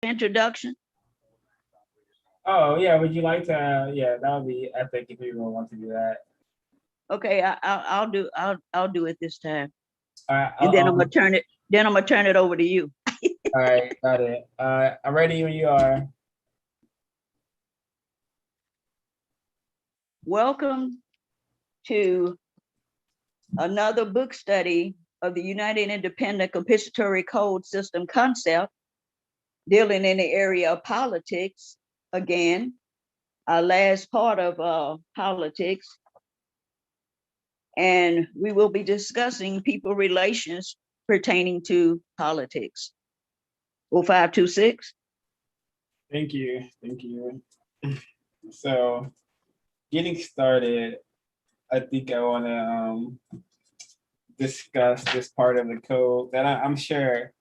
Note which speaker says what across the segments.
Speaker 1: introduction?
Speaker 2: Oh yeah, would you like to? Yeah, that would be epic if you would want to do that.
Speaker 1: Okay, I'll do it this time,
Speaker 2: All right,
Speaker 1: and then I'm gonna turn it over to you.
Speaker 2: all right, got it. I'm ready when you are.
Speaker 1: Welcome to another book study of the United Independent Compensatory Code System concept, dealing in the area of politics. Again, our last part of politics, and we will be discussing people relations pertaining to politics. 0526.
Speaker 2: Thank you, thank you. So, getting started, I think I want to discuss this part of the code that I'm sure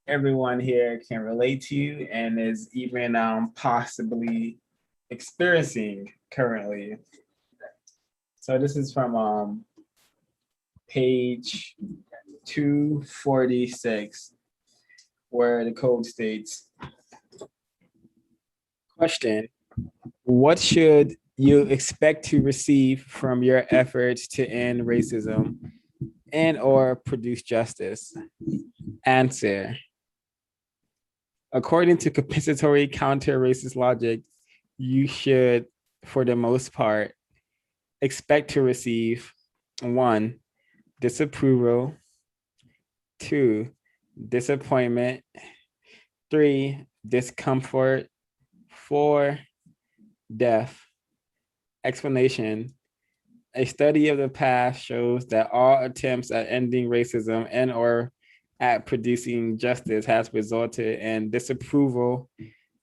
Speaker 2: everyone here can relate to and is even possibly experiencing currently. So this is from page 246, where the code states, question, what should you expect to receive from your efforts to end racism and or produce justice? Answer, according to compensatory counter-racist logic, you should, for the most part, expect to receive 1, disapproval, 2, disappointment, 3, discomfort, 4, death. Explanation, a study of the past shows that all attempts at ending racism and or at producing justice has resulted in disapproval,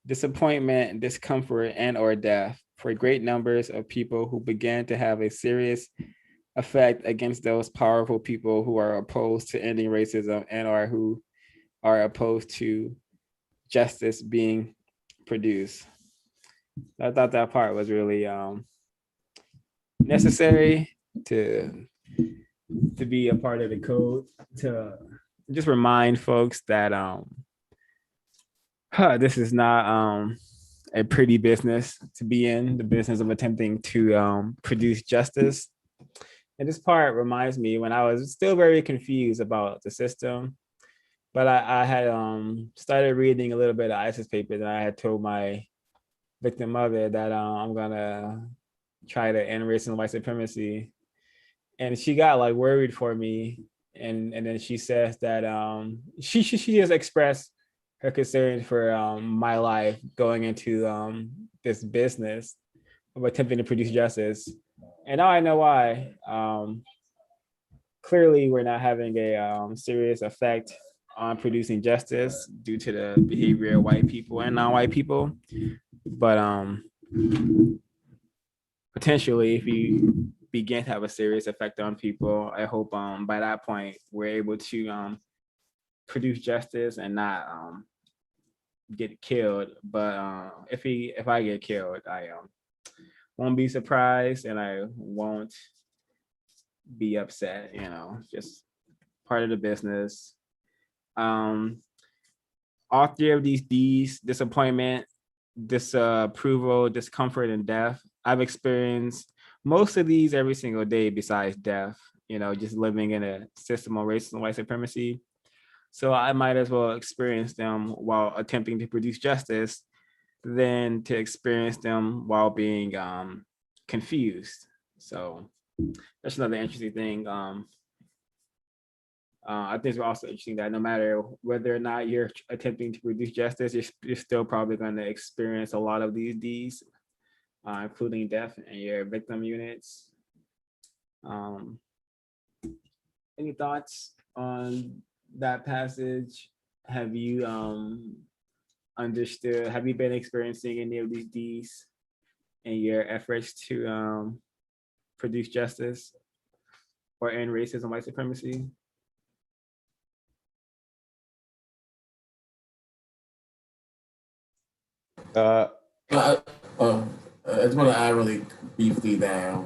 Speaker 2: disappointment, discomfort, and or death for great numbers of people who began to have a serious effect against those powerful people who are opposed to ending racism and or who are opposed to justice being produced. I thought that part was really necessary to be a part of the code, to just remind folks that this is not a pretty business to be in, the business of attempting to produce justice. And this part reminds me when I was still very confused about the system, but I had started reading a little bit of ISIS papers, and I had told my victim mother that I'm gonna try to end racism and white supremacy. And she got like worried for me. And then she says that she just expressed her concern for my life going into this business of attempting to produce justice. And now I know why. Clearly, we're not having a serious effect on producing justice due to the behavior of white people and non-white people. But potentially, if you begin to have a serious effect on people, I hope by that point we're able to produce justice and not get killed. But if I get killed, I won't be surprised and I won't be upset. You know, just part of the business. All 3 of these D's: disappointment, disapproval, discomfort, and death. I've experienced most of these every single day besides death, you know, just living in a system of racism and white supremacy. So I might as well experience them while attempting to produce justice than to experience them while being confused. So that's another interesting thing. I think it's also interesting that no matter whether or not you're attempting to produce justice, you're still probably going to experience a lot of these Ds, including death in your victim units. Any thoughts on that passage? Have you understood? Have you been experiencing any of these Ds in your efforts to produce justice or end racism, white supremacy?
Speaker 3: Uh, I just want to add really briefly that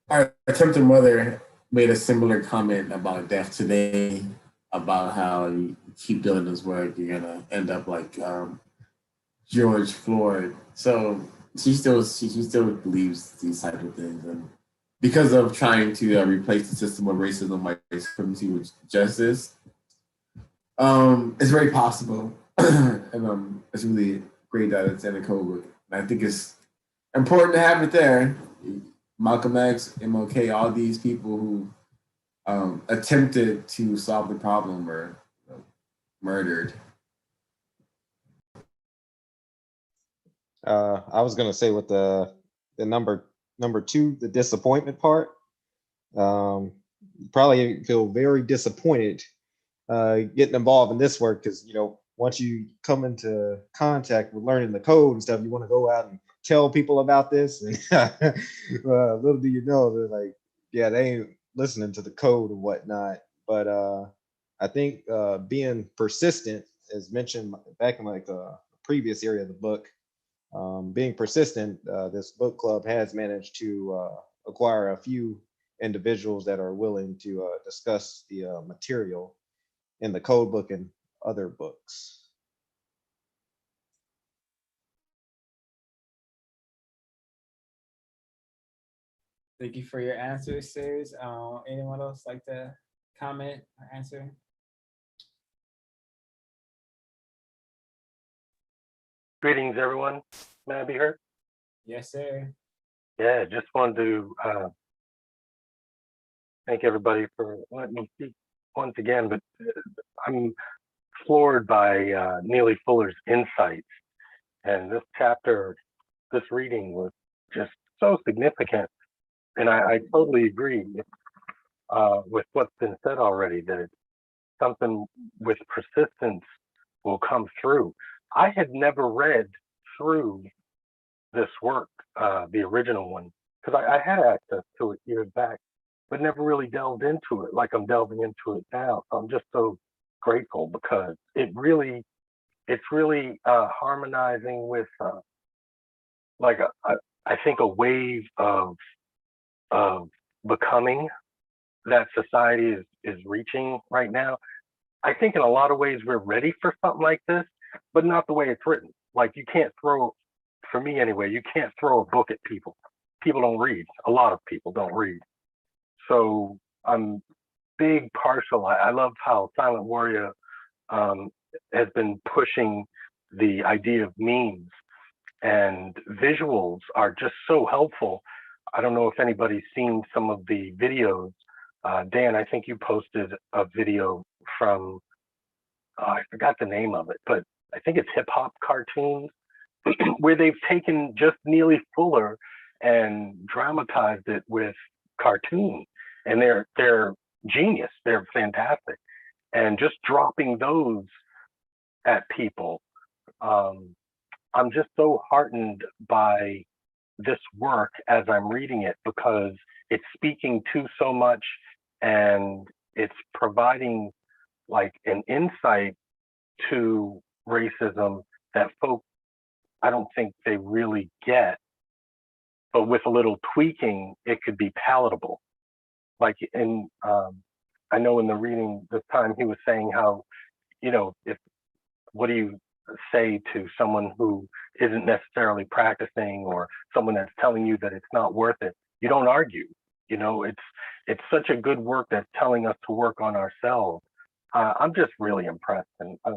Speaker 3: our attempted mother made a similar comment about death today, about how keep doing this work, you're gonna end up like George Floyd. So she still believes these type of things, and because of trying to replace the system of racism, white supremacy with justice, it's very possible, and it's really great that it's in a code book. And I think it's important to have it there. Malcolm X, MLK, all these people who attempted to solve the problem were murdered.
Speaker 4: I was gonna say with the number two, the disappointment part. Probably feel very disappointed getting involved in this work because once you come into contact with learning the code and stuff, you want to go out and tell people about this. And little do you know, they're like, yeah, they ain't listening to the code and whatnot. But I think being persistent, as mentioned back in like the previous area of the book, being persistent, this book club has managed to acquire a few individuals that are willing to discuss the material in the code book and other books.
Speaker 2: Thank you for your answer, sirs. Anyone else like to comment or answer?
Speaker 5: Greetings, everyone. May I be heard?
Speaker 2: Yes, sir.
Speaker 5: Yeah, just wanted to thank everybody for letting me speak once again, but I'm floored by Neely Fuller's insights. And this chapter, this reading was just so significant. And I totally agree with what's been said already, that it's something with persistence will come through. I had never read through this work, the original one, because I had access to it years back, but never really delved into it like I'm delving into it now. So I'm just so grateful because it's really harmonizing with I think a wave of becoming that society is reaching right now. I think in a lot of ways we're ready for something like this, but not the way it's written. Like you can't throw, for me anyway, you can't throw a book at people. People don't read. A lot of people don't read. So I'm big partial. I love how Silent Warrior has been pushing the idea of memes, and visuals are just so helpful. I don't know if anybody's seen some of the videos. Dan, I think you posted a video from, I forgot the name of it, but I think it's Hip Hop Cartoons, where they've taken just Neely Fuller and dramatized it with cartoons. And they're genius, they're fantastic. And just dropping those at people, I'm just so heartened by this work as I'm reading it, because it's speaking to so much and it's providing like an insight to racism that folks, I don't think they really get, but with a little tweaking, it could be palatable. Like I know in the reading this time, he was saying how, what do you say to someone who isn't necessarily practicing, or someone that's telling you that it's not worth it? You don't argue. It's such a good work that's telling us to work on ourselves. I'm just really impressed, and I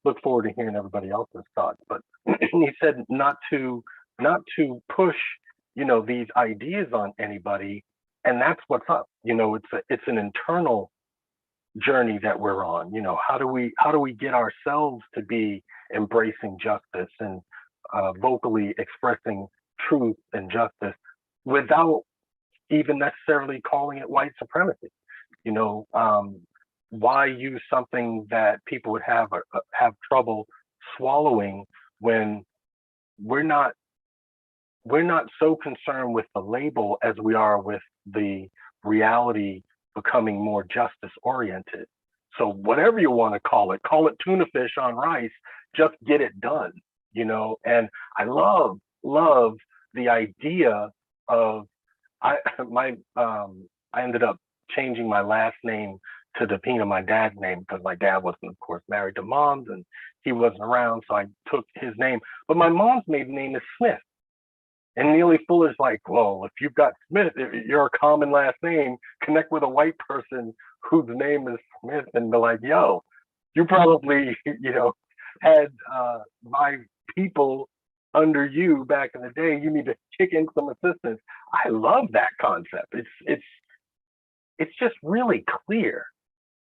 Speaker 5: look forward to hearing everybody else's thoughts. But he said not to push, these ideas on anybody, and that's what's up. It's an internal journey that we're on. How do we get ourselves to be embracing justice and vocally expressing truth and justice without even necessarily calling it white supremacy? Why use something that people would have trouble swallowing when we're not so concerned with the label as we are with the reality becoming more justice oriented. So whatever you want to call it tuna fish on rice, just get it done, and I love the idea of, I ended up changing my last name to the Pina, my dad's name, because my dad wasn't, of course, married to mom's and he wasn't around. So I took his name. But my mom's maiden name is Smith. And Neely Fuller's like, well, if you've got Smith, if you're a common last name, connect with a white person whose name is Smith and be like, yo, you probably, had my people under you back in the day. You need to kick in some assistance. I love that concept. It's just really clear.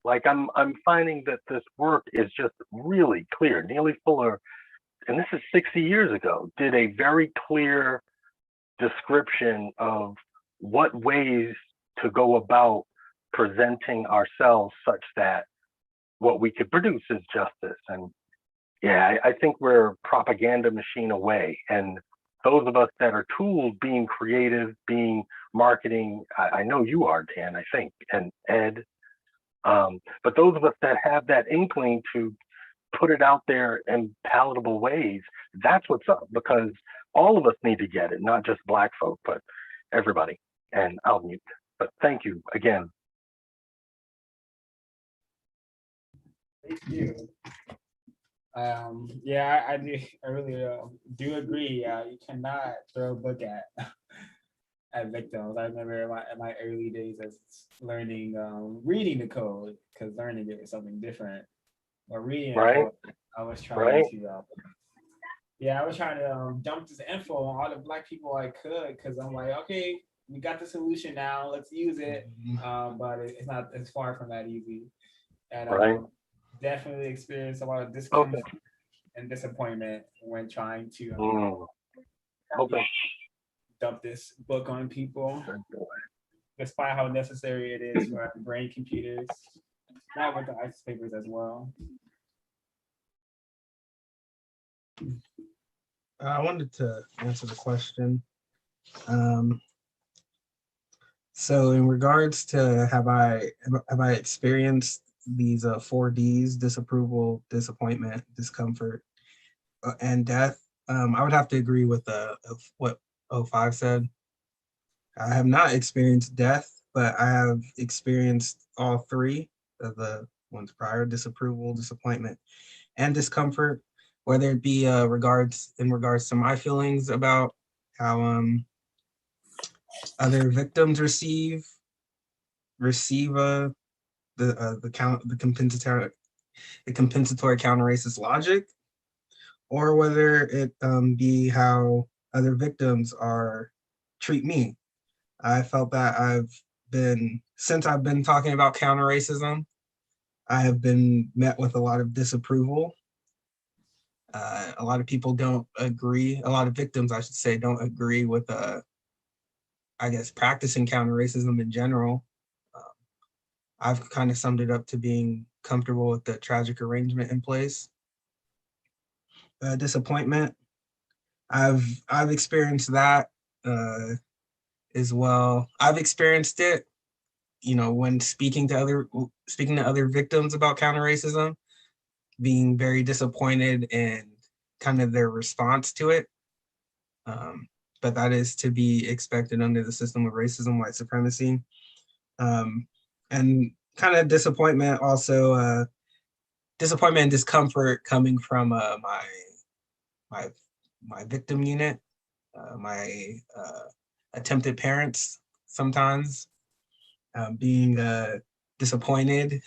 Speaker 5: Like I'm finding that this work is just really clear. Neely Fuller, and this is 60 years ago, did a very clear description of what ways to go about presenting ourselves such that what we could produce is justice. And yeah, I think we're a propaganda machine away. And those of us that are tools, being creative, being marketing, I know you are, Dan, I think, and Ed. But those of us that have that inkling to put it out there in palatable ways, that's what's up, because all of us need to get it, not just Black folk, but everybody. And I'll mute. But thank you again.
Speaker 2: Thank you. Yeah, I do. I really do agree. You cannot throw a book at victims. I remember in my early days as learning, reading the code, because learning it was something different. Or reading the
Speaker 5: Right.
Speaker 2: code, I was trying to. I was trying to dump this info on all the Black people I could, because I'm like, okay, we got the solution now. Let's use it. But it's not. It's far from that easy. And
Speaker 5: Right.
Speaker 2: definitely experienced a lot of discomfort and disappointment when trying to dump this book on people, despite how necessary it is for brain computers, not with the ICE papers as well.
Speaker 6: I wanted to answer the question. So in regards to have I experienced these 4Ds: disapproval, disappointment, discomfort, and death? I would have to agree with what O5 said. I have not experienced death, but I have experienced all three of the ones prior: disapproval, disappointment, and discomfort, whether it be in regards to my feelings about how other victims receive the compensatory counter-racist logic, or whether it be how other victims treat me. I felt that since I've been talking about counter-racism, I have been met with a lot of disapproval. A lot of people don't agree, a lot of victims, I should say, don't agree with, practicing counter-racism in general. I've kind of summed it up to being comfortable with the tragic arrangement in place. Disappointment, I've experienced that as well. I've experienced it, when speaking to other victims about counter-racism, being very disappointed in kind of their response to it. But that is to be expected under the system of racism, white supremacy. And kind of disappointment also, disappointment and discomfort coming from my victim unit, my attempted parents sometimes, being disappointed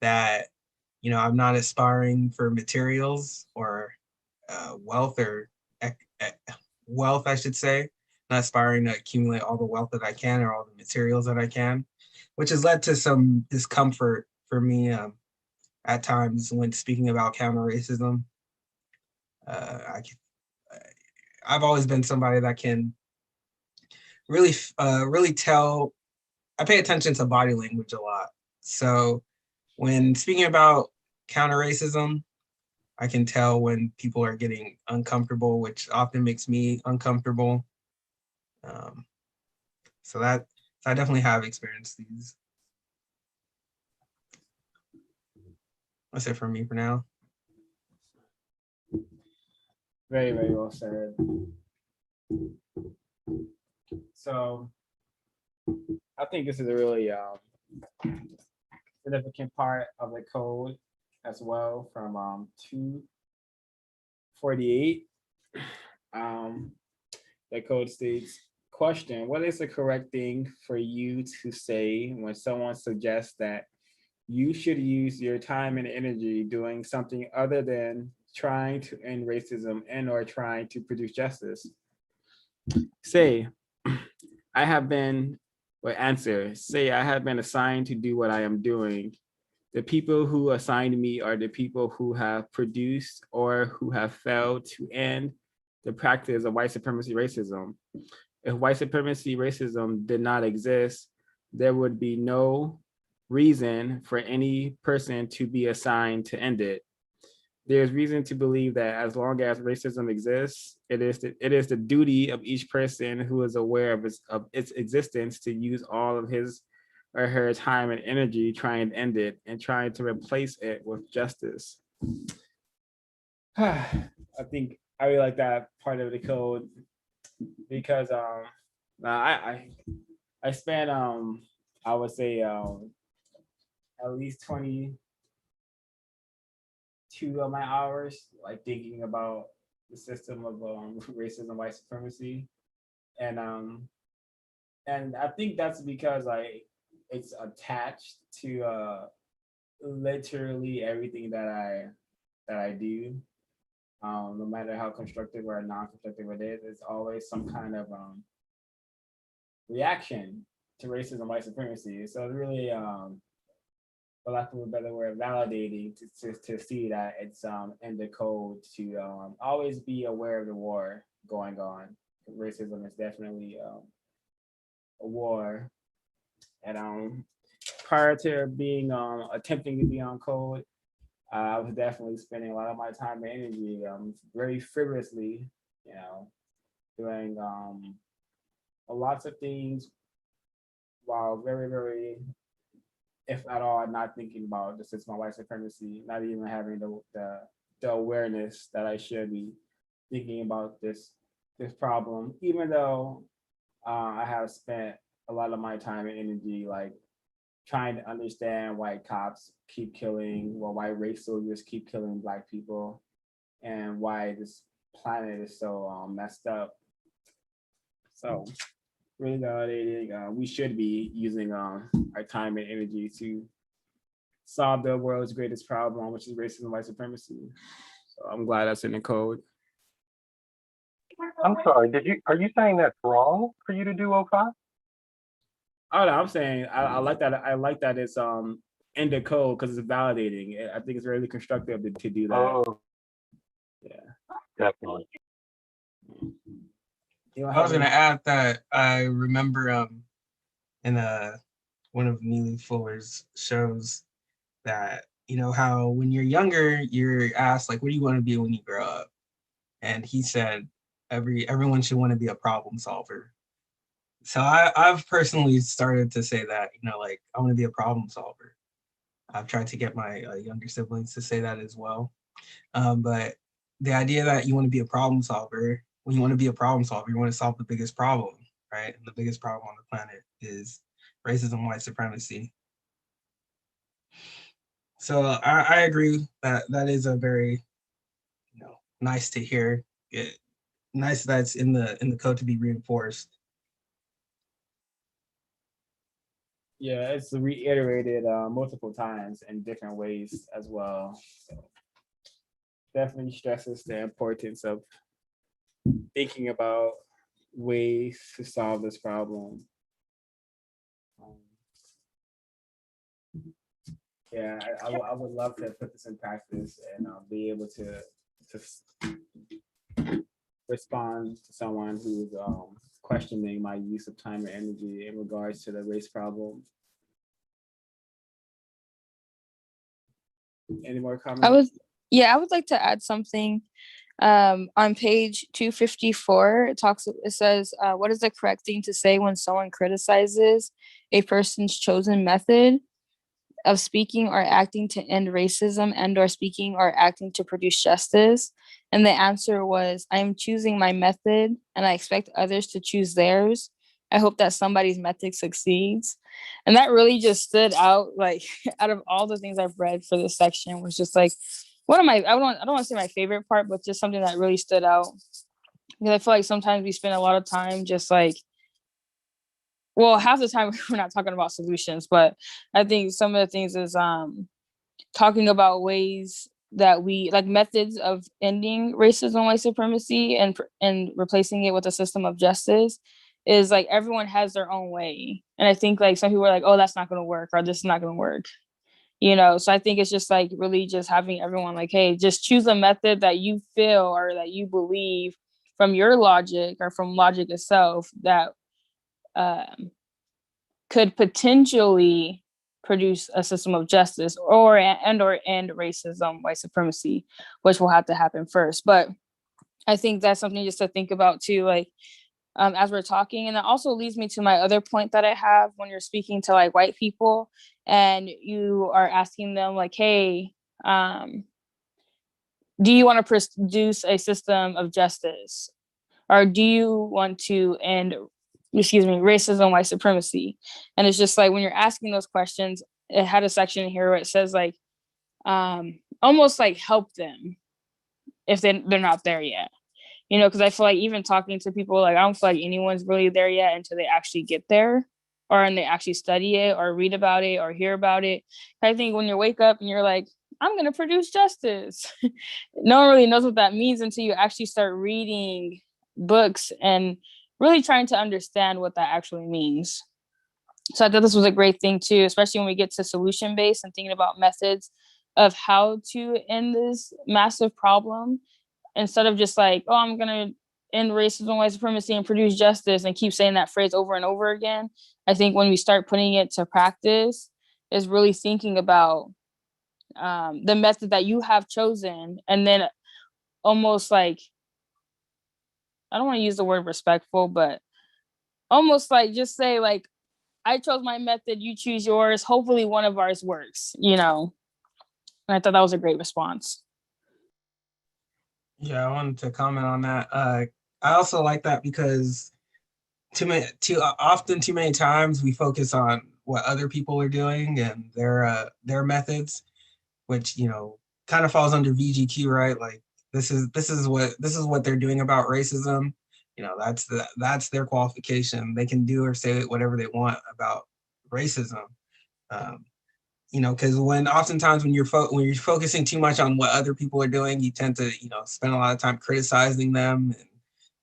Speaker 6: that, I'm not aspiring for materials or wealth, I should say, not aspiring to accumulate all the wealth that I can or all the materials that I can, which has led to some discomfort for me at times when speaking about counter-racism. I've always been somebody that can really tell. I pay attention to body language a lot. So when speaking about counter-racism, I can tell when people are getting uncomfortable, which often makes me uncomfortable. So I definitely have experienced these. That's it for me for now.
Speaker 2: Very, very well said. So I think this is a really significant part of the code as well from 248. Um, the code states, question, what is the correct thing for you to say when someone suggests that you should use your time and energy doing something other than trying to end racism and or trying to produce justice? Say, I have been, or answer, say I have been assigned to do what I am doing. The people who assigned me are the people who have produced or who have failed to end the practice of white supremacy racism. If white supremacy racism did not exist, there would be no reason for any person to be assigned to end it. There's reason to believe that as long as racism exists, it is the duty of each person who is aware of its existence to use all of his or her time and energy trying to end it and trying to replace it with justice. I think I really like that part of the code because I spent I would say at least 22 of my hours like thinking about the system of racism, white supremacy, and I think that's because it's attached to literally everything that I do. No matter how constructive or non-constructive it is, it's always some kind of reaction to racism, white supremacy. So it's really, for lack of a better word, validating to see that it's in the code to always be aware of the war going on. Racism is definitely a war. And prior to being attempting to be on code, I was definitely spending a lot of my time and energy very frivolously, doing lots of things while very, very, if at all, not thinking about the system of white supremacy, not even having the awareness that I should be thinking about this problem, even though I have spent a lot of my time and energy like trying to understand why cops keep killing, or why race soldiers keep killing Black people, and why this planet is so messed up. So really validating. We should be using our time and energy to solve the world's greatest problem, which is racism and white supremacy. So I'm glad that's in the code.
Speaker 5: I'm sorry, are you saying that's wrong for you to do O5?
Speaker 2: Oh no, I'm saying I like that. I like that it's in the code because it's validating. I think it's really constructive to do that.
Speaker 5: Oh,
Speaker 2: yeah,
Speaker 5: definitely.
Speaker 6: I was gonna add that I remember in one of Neely Fuller's shows that how when you're younger you're asked like what do you want to be when you grow up, and he said everyone should want to be a problem solver. So I've personally started to say that, like I want to be a problem solver. I've tried to get my younger siblings to say that as well. But the idea that you want to be a problem solver, when you want to be a problem solver, you want to solve the biggest problem, right? And the biggest problem on the planet is racism, white supremacy. So I agree that is a very, nice to hear. Nice that's in the code to be reinforced.
Speaker 2: Yeah, it's reiterated multiple times in different ways as well. So definitely stresses the importance of thinking about ways to solve this problem. Yeah, I would love to put this in practice and be able to respond to someone who's questioning my use of time and energy in regards to the race problem. Any more comments?
Speaker 7: I would like to add something. On page 254, it says, what is the correct thing to say when someone criticizes a person's chosen method of speaking or acting to end racism and or speaking or acting to produce justice? And the answer was, I am choosing my method and I expect others to choose theirs. I hope that somebody's method succeeds. And that really just stood out, like out of all the things I've read for this section was just like one of my, I don't want to say my favorite part, but just something that really stood out. Because I feel like sometimes we spend a lot of time just like, well, half the time we're not talking about solutions, but I think some of the things is talking about ways that we like methods of ending racism, white supremacy, and replacing it with a system of justice is like everyone has their own way. And I think like some people are like, oh, that's not going to work, or this is not going to work, you know? So I think it's just like really just having everyone like, hey, just choose a method that you feel or that you believe from your logic or from logic itself that could potentially produce a system of justice or end racism, white supremacy, which will have to happen first. But I think that's something just to think about too, like as we're talking. And that also leads me to my other point that I have when you're speaking to like white people and you are asking them like, hey, do you want to produce a system of justice? Or do you want to end racism, white supremacy? And it's just like when you're asking those questions, it had a section here where it says like almost like help them if they're not there yet, you know, because I feel like even talking to people, like I don't feel like anyone's really there yet until they actually get there or and they actually study it or read about it or hear about it. I think when you wake up and you're like, I'm going to produce justice, no one really knows what that means until you actually start reading books and really trying to understand what that actually means. So I thought this was a great thing too, especially when we get to solution based and thinking about methods of how to end this massive problem instead of just like, oh, I'm going to end racism, white supremacy and produce justice and keep saying that phrase over and over again. I think when we start putting it to practice is really thinking about the method that you have chosen and then almost like, I don't want to use the word respectful, but almost like just say like, I chose my method, you choose yours. Hopefully one of ours works, you know? And I thought that was a great response.
Speaker 6: Yeah, I wanted to comment on that. I also like that because too many times we focus on what other people are doing and their methods, which, you know, kind of falls under VGQ, right? Like this is what they're doing about racism. You know, that's their qualification. They can do or say whatever they want about racism. You know, because oftentimes when you're focusing too much on what other people are doing, you tend to, you know, spend a lot of time criticizing them, and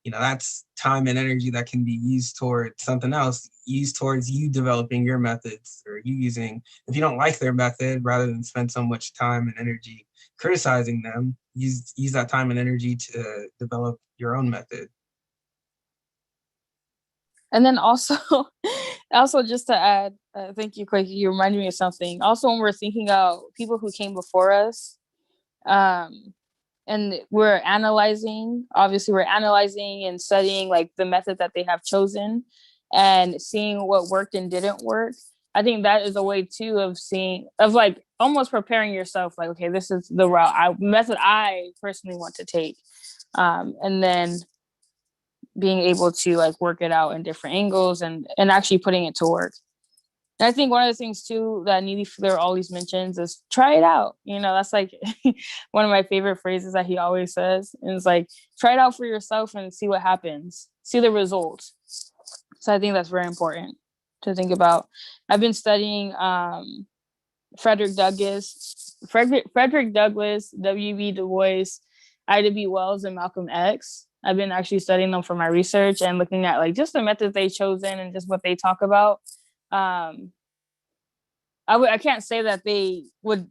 Speaker 6: you know that's time and energy that can be used towards something else, used towards you developing your methods or you using. If you don't like their method, rather than spend so much time and energy criticizing them, use that time and energy to develop your own method.
Speaker 7: And then also, also just to add, thank you, Quake, you reminded me of something. Also, when we're thinking about people who came before us, and we're analyzing and studying like the method that they have chosen and seeing what worked and didn't work. I think that is a way too of like almost preparing yourself like, okay, this is the method I personally want to take. And then being able to like work it out in different angles and actually putting it to work. And I think one of the things too that Neely Flair always mentions is try it out. You know, that's like one of my favorite phrases that he always says. And it's like, try it out for yourself and see what happens. See the results. So I think that's very important to think about. I've been studying Frederick Douglass, W.B. Du Bois, Ida B. Wells, and Malcolm X. I've been actually studying them for my research and looking at like just the methods they've chosen and just what they talk about. I can't say that they would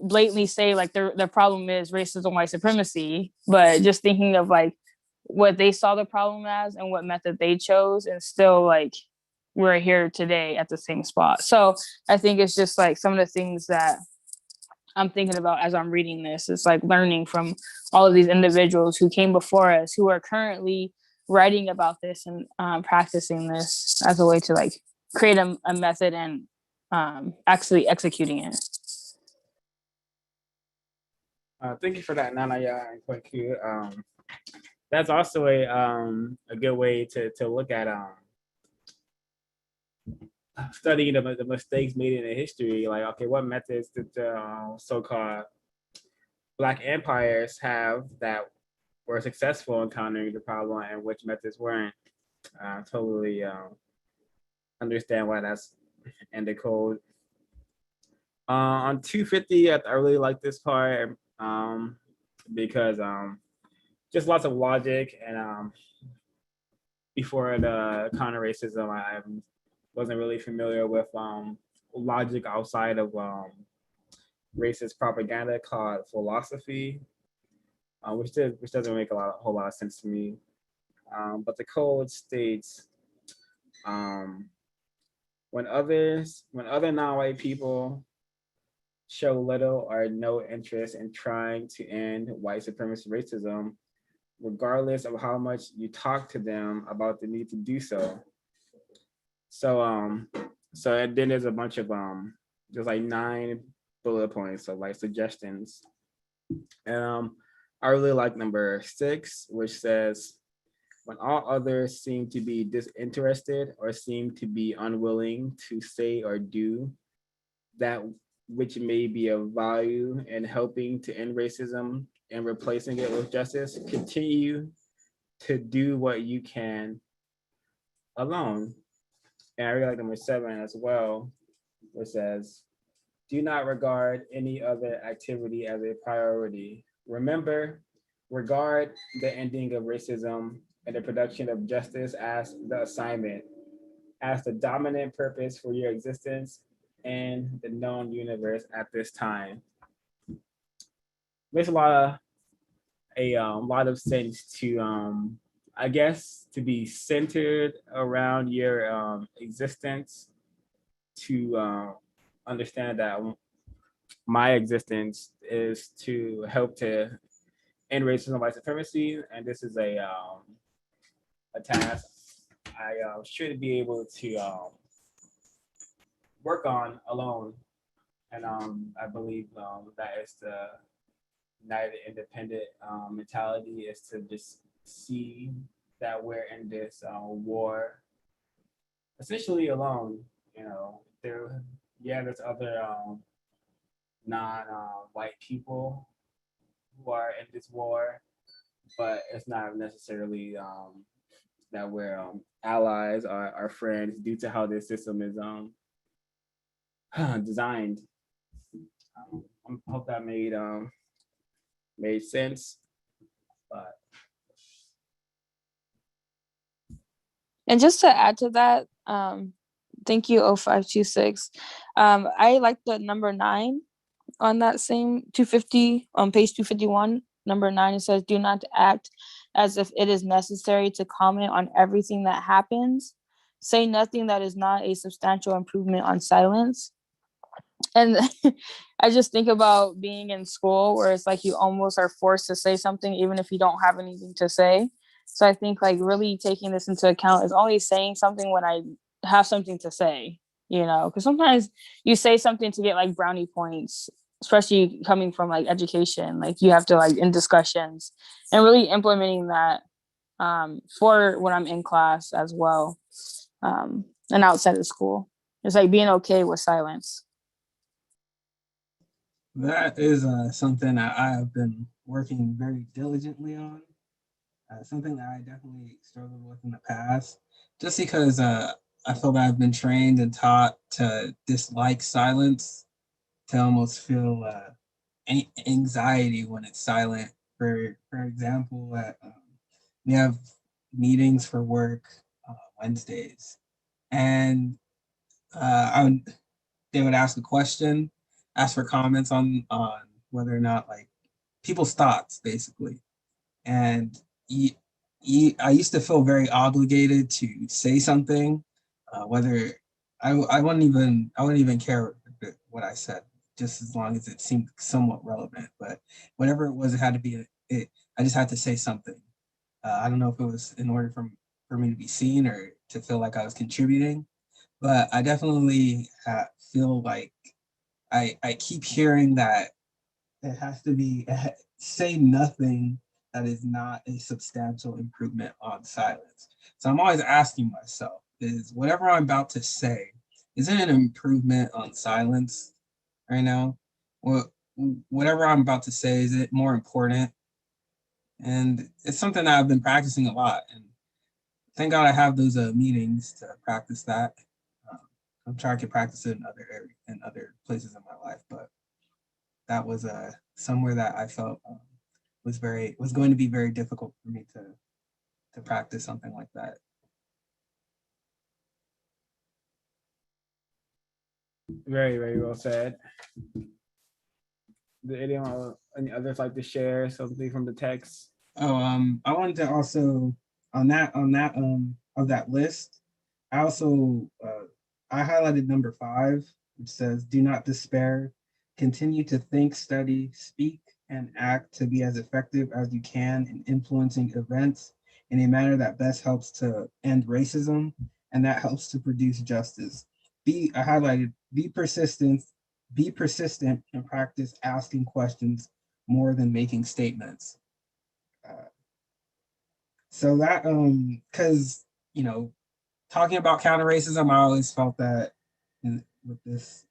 Speaker 7: blatantly say like their problem is racism, white supremacy, but just thinking of like what they saw the problem as and what method they chose, and still like we're here today at the same spot. So I think it's just like some of the things that I'm thinking about as I'm reading this. It's like learning from all of these individuals who came before us, who are currently writing about this and practicing this as a way to like create a method and actually executing it.
Speaker 2: Thank you for that, Nana. Yeah, and Kwaku. That's also a good way to look at studying the mistakes made in the history. Like, okay, what methods did the so-called Black empires have that were successful in countering the problem, and which methods weren't? Totally understand why that's in the code. On 250, I really like this part because just lots of logic, and before the counter racism, I wasn't really familiar with logic outside of racist propaganda called philosophy, which doesn't make a whole lot of sense to me. But the code states when other non-white people show little or no interest in trying to end white supremacist racism, regardless of how much you talk to them about the need to do so. So and then there's a bunch of there's like 9 bullet points of like suggestions. And I really like number 6, which says, when all others seem to be disinterested or seem to be unwilling to say or do that which may be of value in helping to end racism and replacing it with justice, continue to do what you can alone. And I really like number 7 as well, which says, do not regard any other activity as a priority. Remember, regard the ending of racism and the production of justice as the assignment, as the dominant purpose for your existence and the known universe at this time. Makes a lot of sense to I guess to be centered around your existence, to understand that my existence is to help to end racism and white supremacy, and this is a task I should be able to work on alone. And I believe that is the United Independent mentality, is to just see that we're in this war essentially alone. You know, there's other non-white people who are in this war, but it's not necessarily that we're allies or friends due to how this system is designed. I hope that made sense. But
Speaker 7: And just to add to that, thank you, 0526. I like the number 9 on that same 250, on page 251, number 9, it says, do not act as if it is necessary to comment on everything that happens. Say nothing that is not a substantial improvement on silence. And I just think about being in school where it's like you almost are forced to say something even if you don't have anything to say. So I think like really taking this into account is only saying something when I have something to say, you know, because sometimes you say something to get like brownie points, especially coming from like education, like you have to like in discussions and really implementing that for when I'm in class as well, and outside of school. It's like being okay with silence.
Speaker 6: That is something that I have been working very diligently on. Something that I definitely struggled with in the past, just because I feel that I've been trained and taught to dislike silence, to almost feel anxiety when it's silent. For example, we have meetings for work Wednesdays, and they would ask a question, ask for comments on whether or not like people's thoughts, basically. And I used to feel very obligated to say something, whether I wouldn't even care what I said, just as long as it seemed somewhat relevant. But whatever it was, it had to be I just had to say something. I don't know if it was in order for me to be seen or to feel like I was contributing, but I definitely feel like I keep hearing that it has to be say nothing that is not a substantial improvement on silence. So I'm always asking myself, is whatever I'm about to say, is it an improvement on silence right now? Well, whatever I'm about to say, is it more important? And it's something that I've been practicing a lot. And thank God I have those meetings to practice that. I'm trying to practice it in other places in my life, but that was somewhere that I felt was going to be very difficult for me to practice something like that.
Speaker 2: Very, very well said. Did anyone, any others like to share something from the text?
Speaker 6: Oh, I wanted to also on that of that list. I also I highlighted number 5, which says, "Do not despair. Continue to think, study, speak, and act to be as effective as you can in influencing events in a manner that best helps to end racism and that helps to produce justice. I highlighted, be persistent and practice asking questions more than making statements." So that because talking about counter racism, I always felt that with this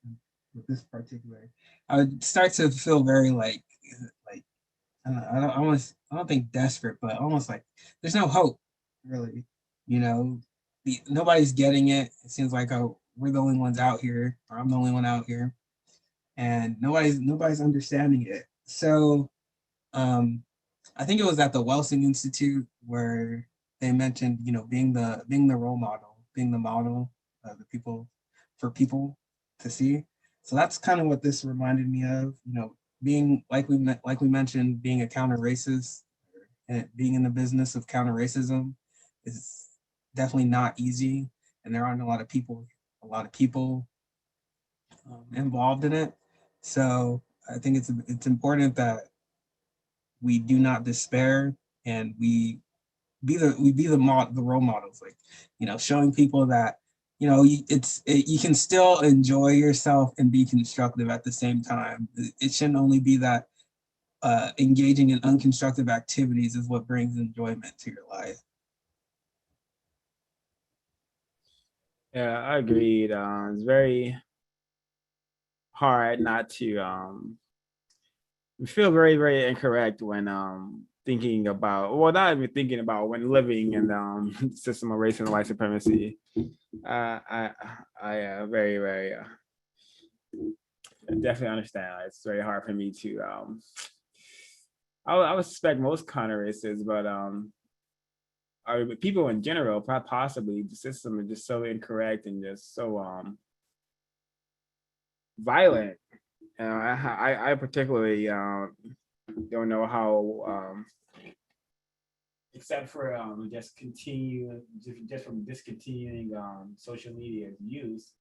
Speaker 6: particular, I would start to feel very like I don't think desperate, but almost like there's no hope, really. Nobody's getting it. It seems like, oh, we're the only ones out here, or I'm the only one out here, and nobody's understanding it. So I think it was at the Welsing Institute where they mentioned, being the role model, being the model of the people for people to see. So that's kind of what this reminded me of, being like we mentioned, being a counter racist and being in the business of counter racism is definitely not easy, and there aren't a lot of people involved in it. So I think it's important that we do not despair, and we be the role models, like, showing people that, you can still enjoy yourself and be constructive at the same time. It shouldn't only be that engaging in unconstructive activities is what brings enjoyment to your life.
Speaker 2: Yeah, I agreed. It's very hard not to feel very, very incorrect when thinking about, well, not even thinking about, when living in the system of race and white supremacy. I very, very definitely understand. It's very hard for me to I would suspect most counter racists, but people in general, possibly the system is just so incorrect and just so violent. I particularly don't know how, except for just from discontinuing social media's use,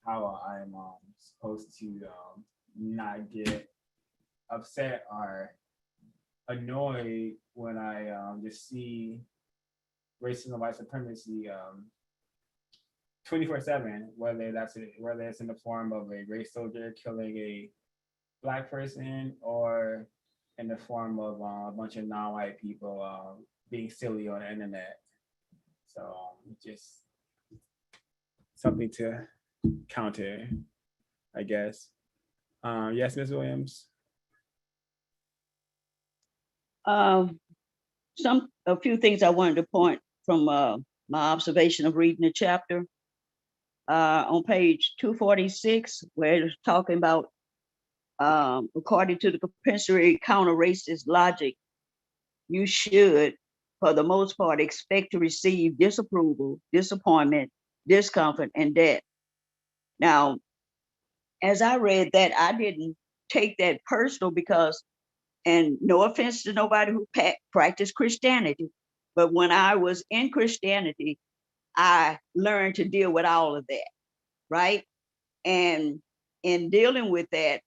Speaker 2: how I'm supposed to not get upset or annoyed when I just see racism and white supremacy 24/7, whether it's in the form of a race soldier killing a Black person, or in the form of a bunch of non-white people being silly on the internet. So just something to counter, I guess. Yes, Ms. Williams.
Speaker 1: A few things I wanted to point from my observation of reading the chapter. On page 246, where it's talking about, according to the compensatory counter-racist logic, you should, for the most part, expect to receive disapproval, disappointment, discomfort, and death. Now, as I read that, I didn't take that personal because, and no offense to nobody who practiced Christianity, but when I was in Christianity, I learned to deal with all of that, right? And in dealing with that,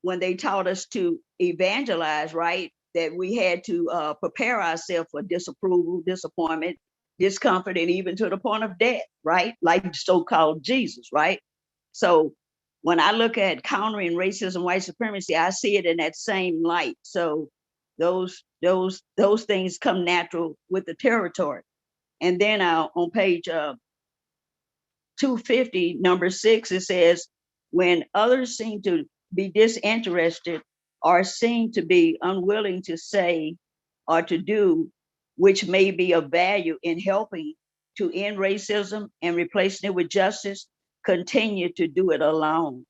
Speaker 1: when they taught us to evangelize, right, that we had to prepare ourselves for disapproval, disappointment, discomfort, and even to the point of death, right? Like so-called Jesus, right? So when I look at countering racism, white supremacy, I see it in that same light. So those things come natural with the territory. And then on page 250, number 6, it says, when others seem to be disinterested or seem to be unwilling to say or to do, which may be of value in helping to end racism and replacing it with justice, continue to do it alone.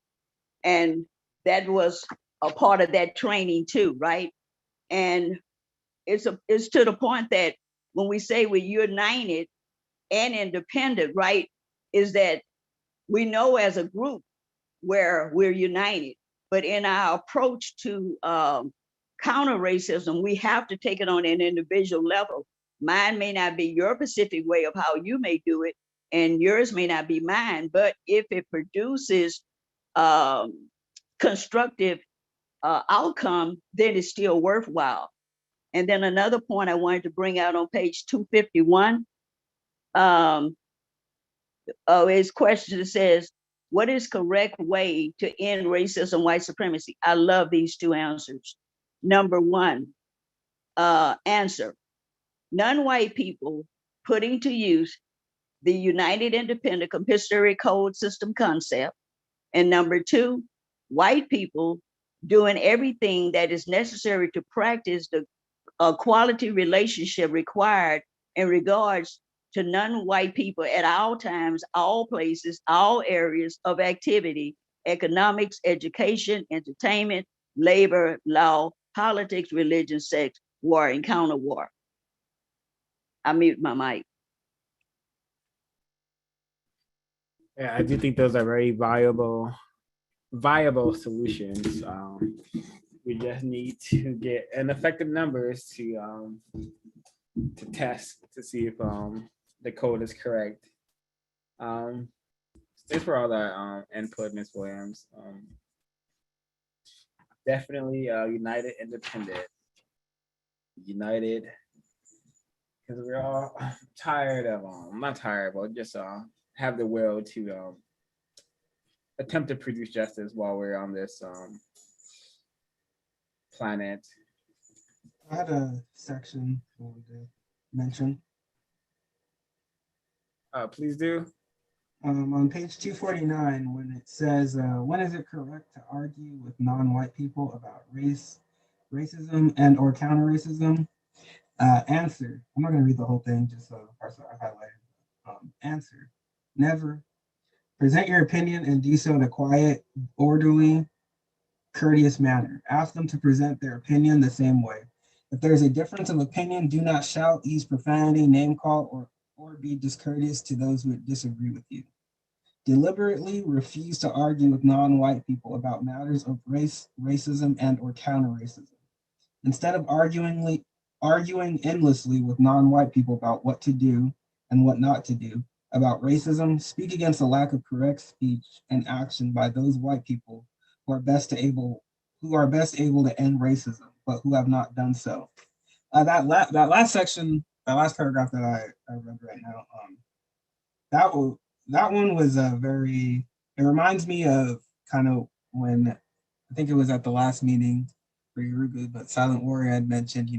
Speaker 1: And that was a part of that training too, right? And it's to the point that when we say we're united and independent, right, is that we know as a group where we're united, but in our approach to counter racism, we have to take it on an individual level. Mine may not be your specific way of how you may do it, and yours may not be mine, but if it produces constructive outcome, then it's still worthwhile. And then another point I wanted to bring out on page 251, his question says, what is correct way to end racism, white supremacy? I love these two answers. Number 1, answer, non-white people putting to use the United Independent Compensatory Code System concept. And number 2, white people doing everything that is necessary to practice the quality relationship required in regards to non-white people at all times, all places, all areas of activity, economics, education, entertainment, labor, law, politics, religion, sex, war, and counter war. I mute my mic.
Speaker 2: Yeah, I do think those are very viable solutions. We just need to get an effective numbers to test to see if the code is correct. Thanks for all that input, Ms. Williams. Definitely united, independent, united, because we're all tired of not tired, but just have the will to attempt to produce justice while we're on this planet.
Speaker 6: I had a section I wanted to mention.
Speaker 2: Please do.
Speaker 6: On page 249, when it says, when is it correct to argue with non-white people about racism and or counter-racism? Answer, I'm not gonna read the whole thing, just the parts that I highlighted. Answer, never. Present your opinion and do so in a quiet, orderly, courteous manner. Ask them to present their opinion the same way. If there is a difference of opinion, do not shout, use profanity, name call, or be discourteous to those who disagree with you. Deliberately refuse to argue with non-white people about matters of race, racism, and or counter-racism. Instead of arguing endlessly with non-white people about what to do and what not to do about racism, speak against the lack of correct speech and action by those white people who are best able to end racism, but who have not done so. That last paragraph that I read right now, that one was it reminds me of kind of when I think it was at the last meeting for Yoruba, but Silent Warrior had mentioned,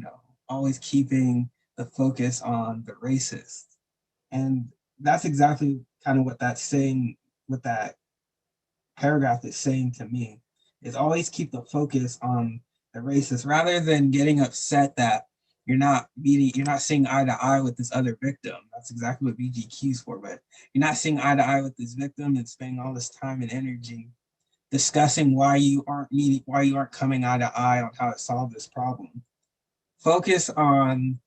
Speaker 6: always keeping the focus on the racist. And that's exactly kind of what that paragraph is saying to me, is always keep the focus on the racist rather than getting upset that you're not seeing eye to eye with this other victim. That's exactly what BGQ is for, but you're not seeing eye to eye with this victim and spending all this time and energy discussing why you aren't coming eye to eye on how to solve this problem. Focus on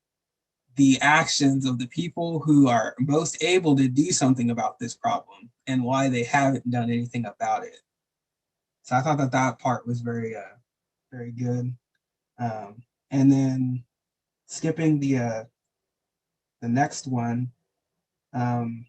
Speaker 6: the actions of the people who are most able to do something about this problem and why they haven't done anything about it. So I thought that part was very, very good. And then skipping the next one, the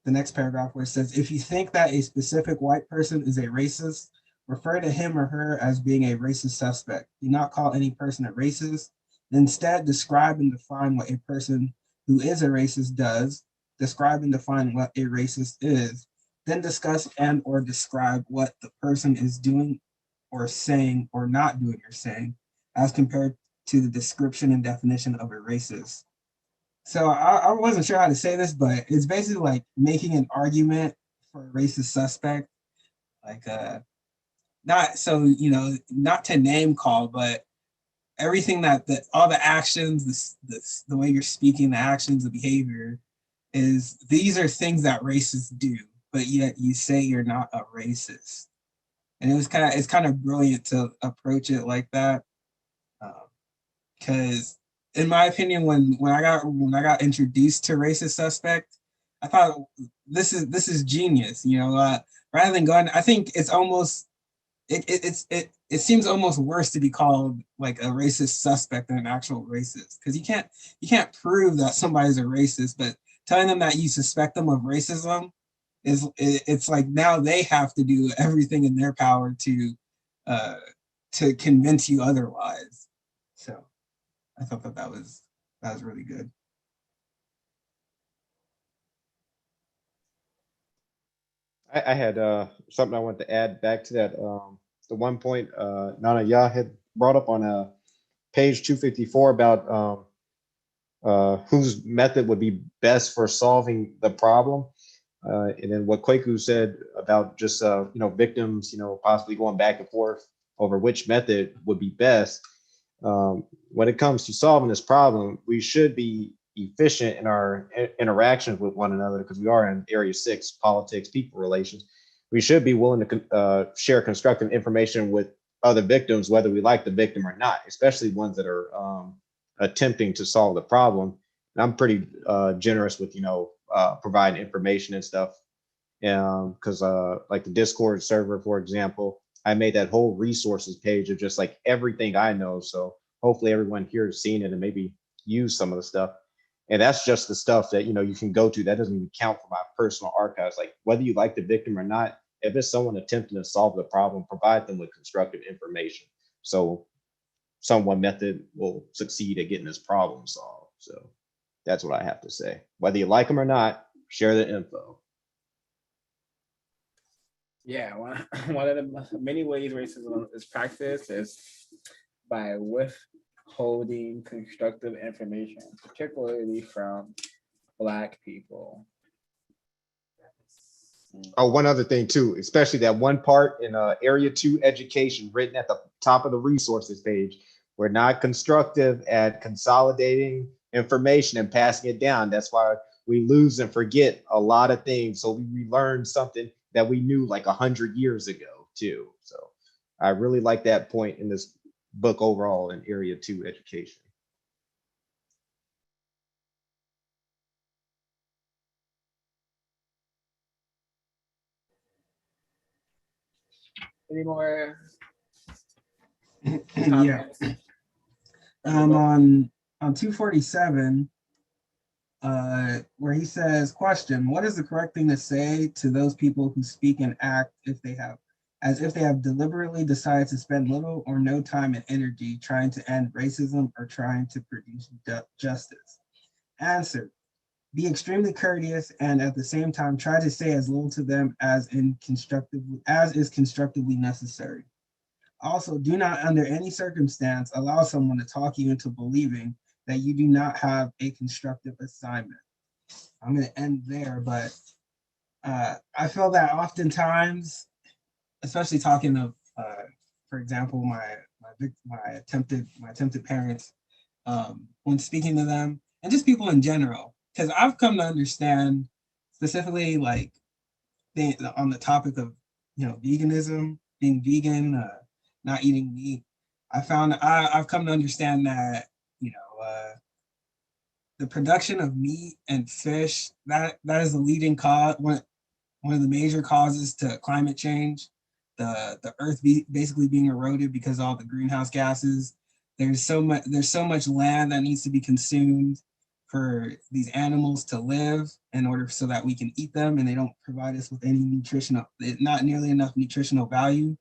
Speaker 6: next paragraph where it says, if you think that a specific white person is a racist, refer to him or her as being a racist suspect. Do not call any person a racist. Instead, describe and define what a person who is a racist does. Describe and define what a racist is. Then discuss and or describe what the person is doing or saying or not doing or saying as compared to the description and definition of a racist. So I wasn't sure how to say this, but it's basically like making an argument for a racist suspect, like not so not to name call, but everything that all the actions, the way you're speaking, the actions, the behavior is these are things that racists do, but yet you say you're not a racist. And it's kind of brilliant to approach it like that, because in my opinion, when I got introduced to racist suspect, I thought this is genius. Rather than going, I think it's almost it seems almost worse to be called like a racist suspect than an actual racist, because you can't prove that somebody's a racist, but telling them that you suspect them of racism it's like now they have to do everything in their power uh to convince you otherwise. So I thought that was really good.
Speaker 4: I had something I wanted to add back to that. The one point Nana Yah had brought up on page 254 about whose method would be best for solving the problem. And then what Kwaku said about just victims possibly going back and forth over which method would be best. When it comes to solving this problem, we should be efficient in our interactions with one another, because we are in Area 6, politics, people relations. We should be willing to share constructive information with other victims, whether we like the victim or not, especially ones that are attempting to solve the problem. And I'm pretty generous with providing information and stuff, because like the Discord server, for example, I made that whole resources page of just like everything I know. So hopefully everyone here has seen it and maybe use some of the stuff. And that's just the stuff that you can go to. That doesn't even count for my personal archives. Like whether you like the victim or not, if it's someone attempting to solve the problem, provide them with constructive information, so someone method will succeed at getting this problem solved. So that's what I have to say. Whether you like them or not, share the info.
Speaker 2: Yeah, one of the many ways racism is practiced is by withholding constructive information, particularly from Black people.
Speaker 4: Oh, one other thing too, especially that one part in Area 2 education written at the top of the resources page. We're not constructive at consolidating information and passing it down. That's why we lose and forget a lot of things. So we learned something that we knew like 100 years ago too. So I really like that point in this book overall in Area 2 education.
Speaker 2: Any more
Speaker 6: Yeah.
Speaker 2: comments?
Speaker 6: On 247, where he says, question, what is the correct thing to say to those people who speak and act as if they have deliberately decided to spend little or no time and energy trying to end racism or trying to produce justice? Answer, be extremely courteous and at the same time try to say as little to them as is constructively necessary. Also, do not under any circumstance allow someone to talk you into believing that you do not have a constructive assignment. I'm going to end there, but I feel that oftentimes, especially talking of, for example, my attempted parents, when speaking to them, and just people in general, because I've come to understand specifically like on the topic of veganism, being vegan, not eating meat. I've come to understand that the production of meat and fish that is the leading cause, one of the major causes to climate change. The earth basically being eroded because of all the greenhouse gases. There's so much land that needs to be consumed for these animals to live in order so that we can eat them, and they don't provide us with any not nearly enough nutritional value.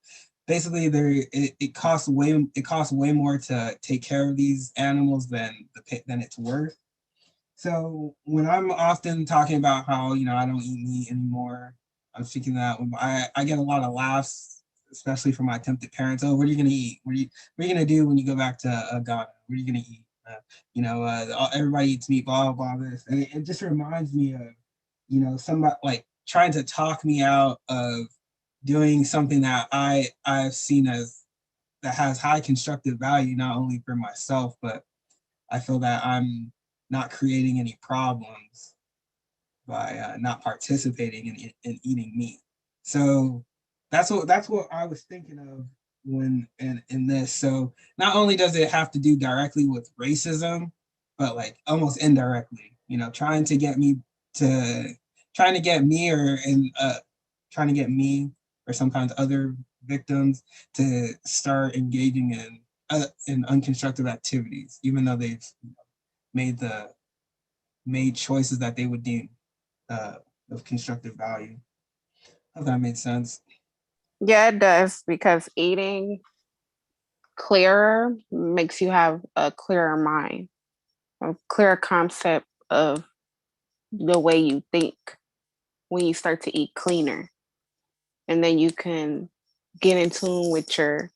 Speaker 6: Basically, it costs way more to take care of these animals than it's worth. So when I'm often talking about how I don't eat meat anymore, I'm speaking that I get a lot of laughs, especially from my attempted parents. Oh, what are you gonna eat? What are you gonna do when you go back to Ghana? What are you gonna eat? Everybody eats meat, blah, blah, blah, this. And it just reminds me of, somebody like trying to talk me out of doing something that I've seen as that has high constructive value, not only for myself, but I feel that I'm not creating any problems by not participating in eating meat. So that's what I was thinking of when in this. So not only does it have to do directly with racism, but like almost indirectly, trying to get me to trying to get me or and trying to get me or sometimes other victims to start engaging in unconstructive activities, even though they've made choices that they would deem of constructive value. Hope that made sense.
Speaker 8: Yeah, it does, because eating clearer makes you have a clearer mind, a clearer concept of the way you think when you start to eat cleaner. And then you can get in tune with your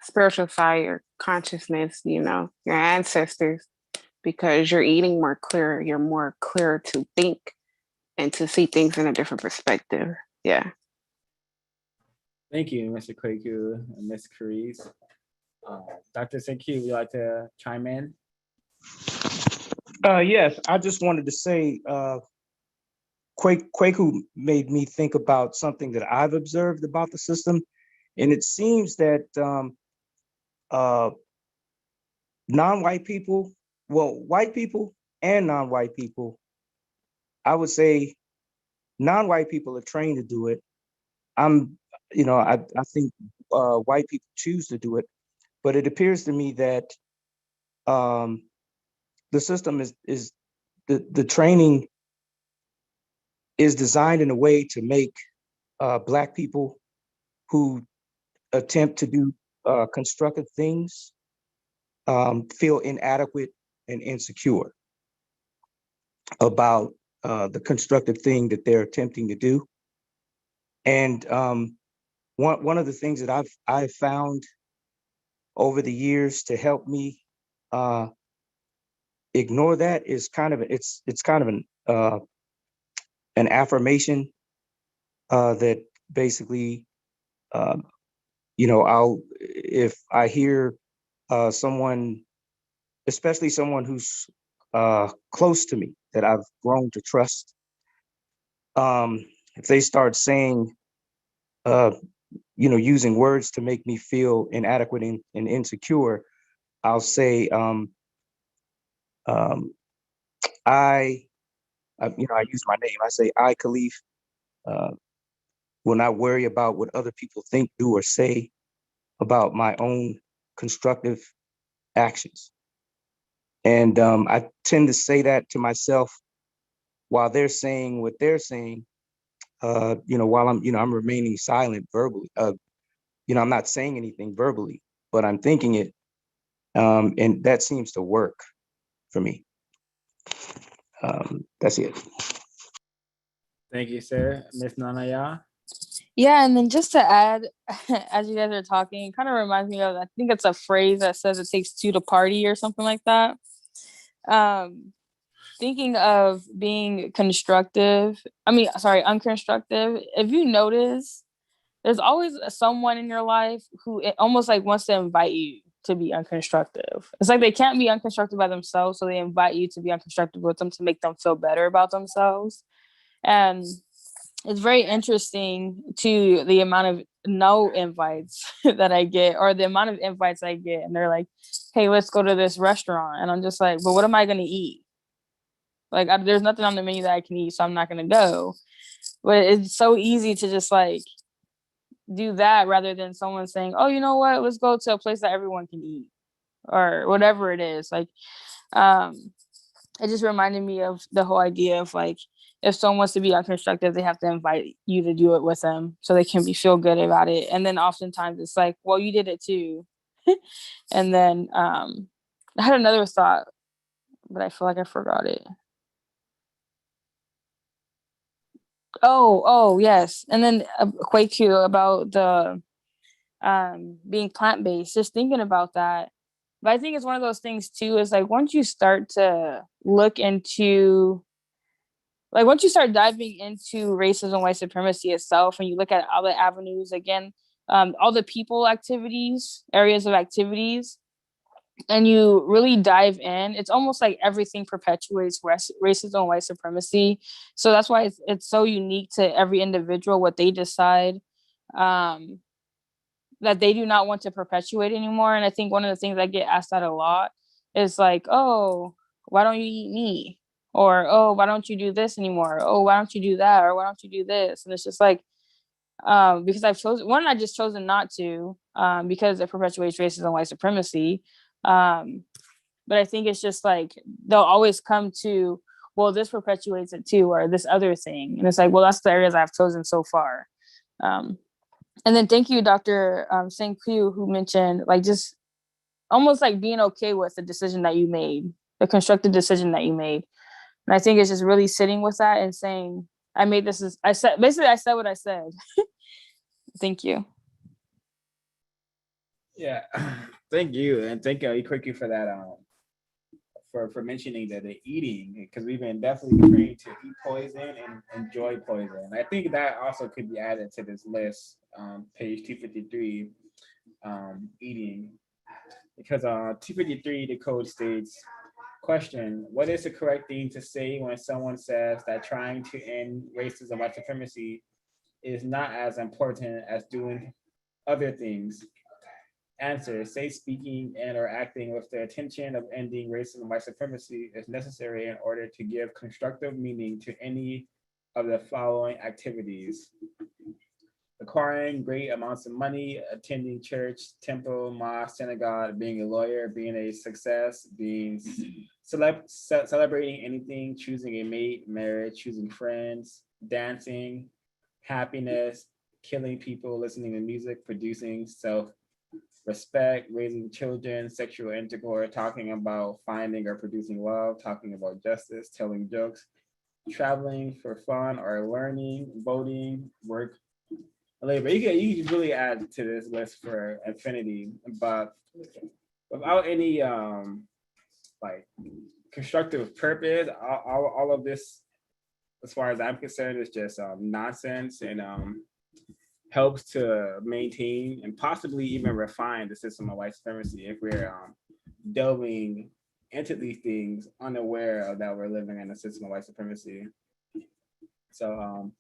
Speaker 8: spiritual side, your consciousness, your ancestors, because you're eating more clear, you're more clear to think and to see things in a different perspective. Yeah.
Speaker 2: Thank you, Mr. Kwaku and Ms. Carice. Dr. Senki, would you like to chime in?
Speaker 9: Yes, I just wanted to say, Kwaku made me think about something that I've observed about the system, and it seems that non-white people, well, white people and non-white people, I would say non-white people are trained to do it. I think white people choose to do it, but it appears to me that the system is the training is designed in a way to make Black people who attempt to do constructive things feel inadequate and insecure about the constructive thing that they're attempting to do. And one of the things that I've found over the years to help me ignore that is it's kind of an affirmation that basically if I hear someone, especially someone who's close to me that I've grown to trust, if they start saying using words to make me feel inadequate and insecure, I'll say I use my name. I say, I, Khalif, will not worry about what other people think, do, or say about my own constructive actions. And I tend to say that to myself while they're saying what they're saying, while I'm remaining silent verbally. I'm not saying anything verbally, but I'm thinking it. And that seems to work for me. That's it.
Speaker 2: Thank you, sir. Ms. Nanaya?
Speaker 7: Yeah, and then just to add, as you guys are talking, it kind of reminds me of, I think it's a phrase that says it takes two to party or something like that. Thinking of being unconstructive, if you notice, there's always someone in your life who it almost like wants to invite you to be unconstructive. It's like they can't be unconstructive by themselves, so they invite you to be unconstructive with them to make them feel better about themselves. And it's very interesting to the amount of no invites that I get, or the amount of invites I get, and they're like, hey, let's go to this restaurant. And I'm just like, but what am I going to eat? Like, there's nothing on the menu that I can eat, so I'm not going to go. But it's so easy to just like do that rather than someone saying, oh, you know what, let's go to a place that everyone can eat, or whatever it is. Like, it just reminded me of the whole idea of like, if someone wants to be unconstructive, they have to invite you to do it with them so they can feel good about it. And then oftentimes it's like, well, you did it too. And then I had another thought, but I feel like I forgot it. Oh, yes. And then Kwaku about the being plant-based, just thinking about that. But I think it's one of those things too, is like once you start to look into, like once you start diving into racism, white supremacy itself, and you look at all the avenues again, all the people activities, areas of activities, and you really dive in, it's almost like everything perpetuates racism and white supremacy. So that's why it's so unique to every individual what they decide that they do not want to perpetuate anymore. And I think one of the things I get asked that a lot is like, oh, why don't you eat meat? Or, oh, why don't you do this anymore? Oh, why don't you do that? Or why don't you do this? And it's just like, because I just chosen not to, because it perpetuates racism and white supremacy. But I think it's just like, they'll always come to, well, this perpetuates it too, or this other thing. And it's like, well, that's the areas I've chosen so far. And then thank you, Dr. Seng Kyu, who mentioned like just almost like being okay with the decision that you made, the constructive decision that you made. And I think it's just really sitting with that and saying, I said what I said. Thank you.
Speaker 2: Yeah, thank you, and thank you, Ikweku, for that. For mentioning that the eating, because we've been definitely trained to eat poison and enjoy poison. I think that also could be added to this list, page 253, eating, because 253 the code states, question: what is the correct thing to say when someone says that trying to end racism, white supremacy is not as important as doing other things? Answer: say speaking and or acting with the intention of ending racism and white supremacy is necessary in order to give constructive meaning to any of the following activities: acquiring great amounts of money, attending church, temple, mosque, synagogue, being a lawyer, being a success, being celebrating anything, choosing a mate, marriage, choosing friends, dancing, happiness, killing people, listening to music, producing self-respect, raising children, sexual intercourse, talking about finding or producing love, talking about justice, telling jokes, traveling for fun or learning, voting, work, labor. You can really add to this list for infinity, but without any like constructive purpose, all of this, as far as I'm concerned, is just nonsense, and helps to maintain and possibly even refine the system of white supremacy if we're delving into these things unaware of that we're living in a system of white supremacy. So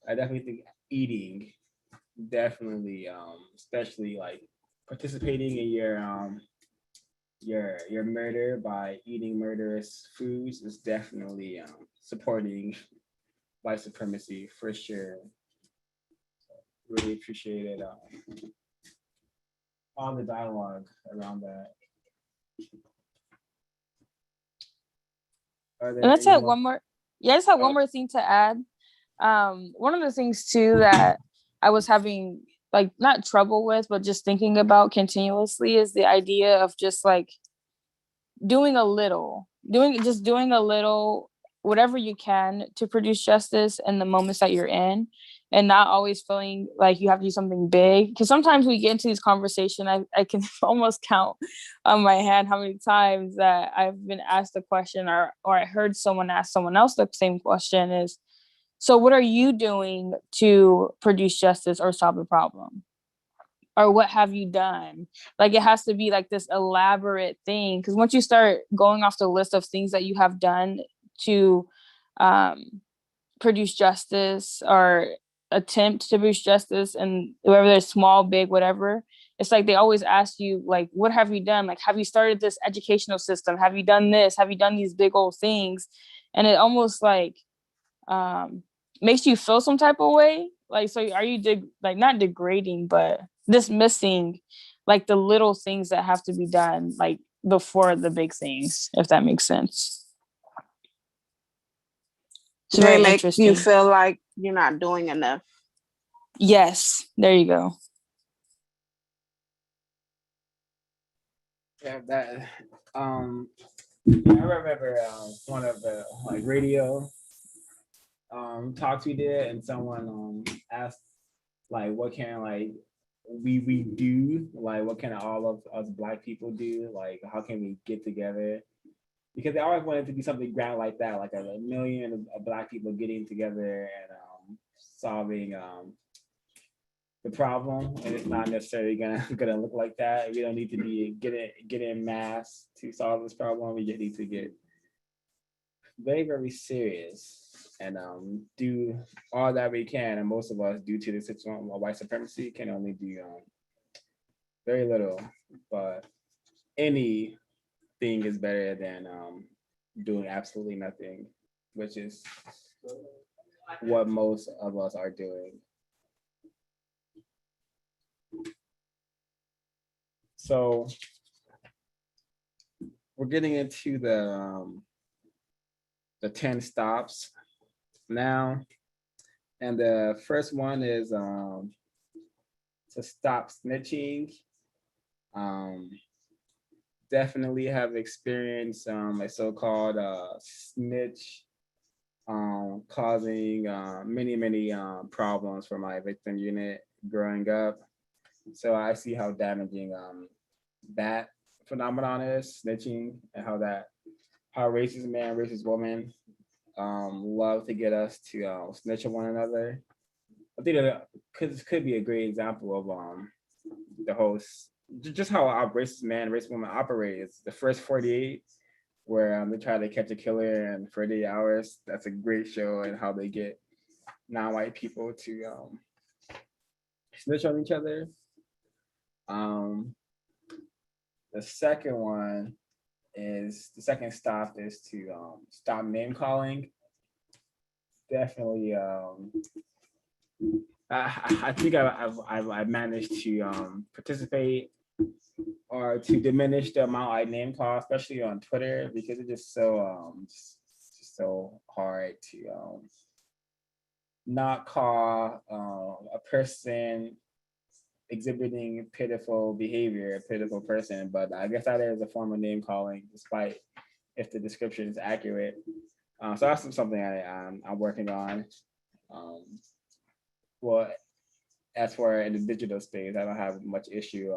Speaker 2: I definitely think eating, definitely, especially like participating in your murder by eating murderous foods, is definitely supporting white supremacy for sure. Really appreciated all the dialogue around that.
Speaker 7: And let's add one more. Yeah, I just have one more thing to add. One of the things too that I was having like not trouble with, but just thinking about continuously is the idea of just like doing a little, whatever you can to produce justice in the moments that you're in, and not always feeling like you have to do something big. Because sometimes we get into these conversations, I can almost count on my hand how many times that I've been asked a question, or I heard someone ask someone else the same question is, so what are you doing to produce justice or solve the problem? Or what have you done? Like it has to be like this elaborate thing. Because once you start going off the list of things that you have done to produce justice or attempt to produce justice, and whether they're small, big, whatever, it's like they always ask you, like, what have you done? Like, have you started this educational system? Have you done this? Have you done these big old things? And it almost like makes you feel some type of way. Like, so are you like not degrading, but dismissing like the little things that have to be done, like before the big things, if that makes sense. It's
Speaker 8: They
Speaker 7: very
Speaker 8: make
Speaker 7: interesting.
Speaker 8: you feel like you're not doing enough.
Speaker 7: Yes, there you go.
Speaker 2: Yeah, that I remember one of the like radio talks we did, and someone asked like what can like we do, like what can all of us Black people do, like how can we get together, because they always wanted to be something grand like that, like a million of Black people getting together and solving the problem, and it's not necessarily gonna look like that. We don't need to get in mass to solve this problem. We just need to get very, very serious and do all that we can. And most of us, due to the situation of white supremacy, can only do very little. But anything is better than doing absolutely nothing, which is what most of us are doing. So we're getting into the 10 stops now. And the first one is to stop snitching. Definitely have experienced a so-called snitch causing many problems for my victim unit growing up. So I see how damaging that phenomenon is, snitching, and how racist man, racist woman love to get us to snitch on one another. I think that could be a great example of the whole, just how our racist man, racist woman operate. It's the first 48 where they try to catch a killer in 48 hours. That's a great show, and how they get non-white people to snitch on each other. The second stop is to stop name calling. Definitely, I think I've managed to participate or to diminish the amount I name call, especially on Twitter, because it's just so hard to not call a person exhibiting pitiful behavior, a pitiful person. But I guess that is a form of name calling, despite if the description is accurate. So that's something I'm working on. Well, as for in the digital space, I don't have much issue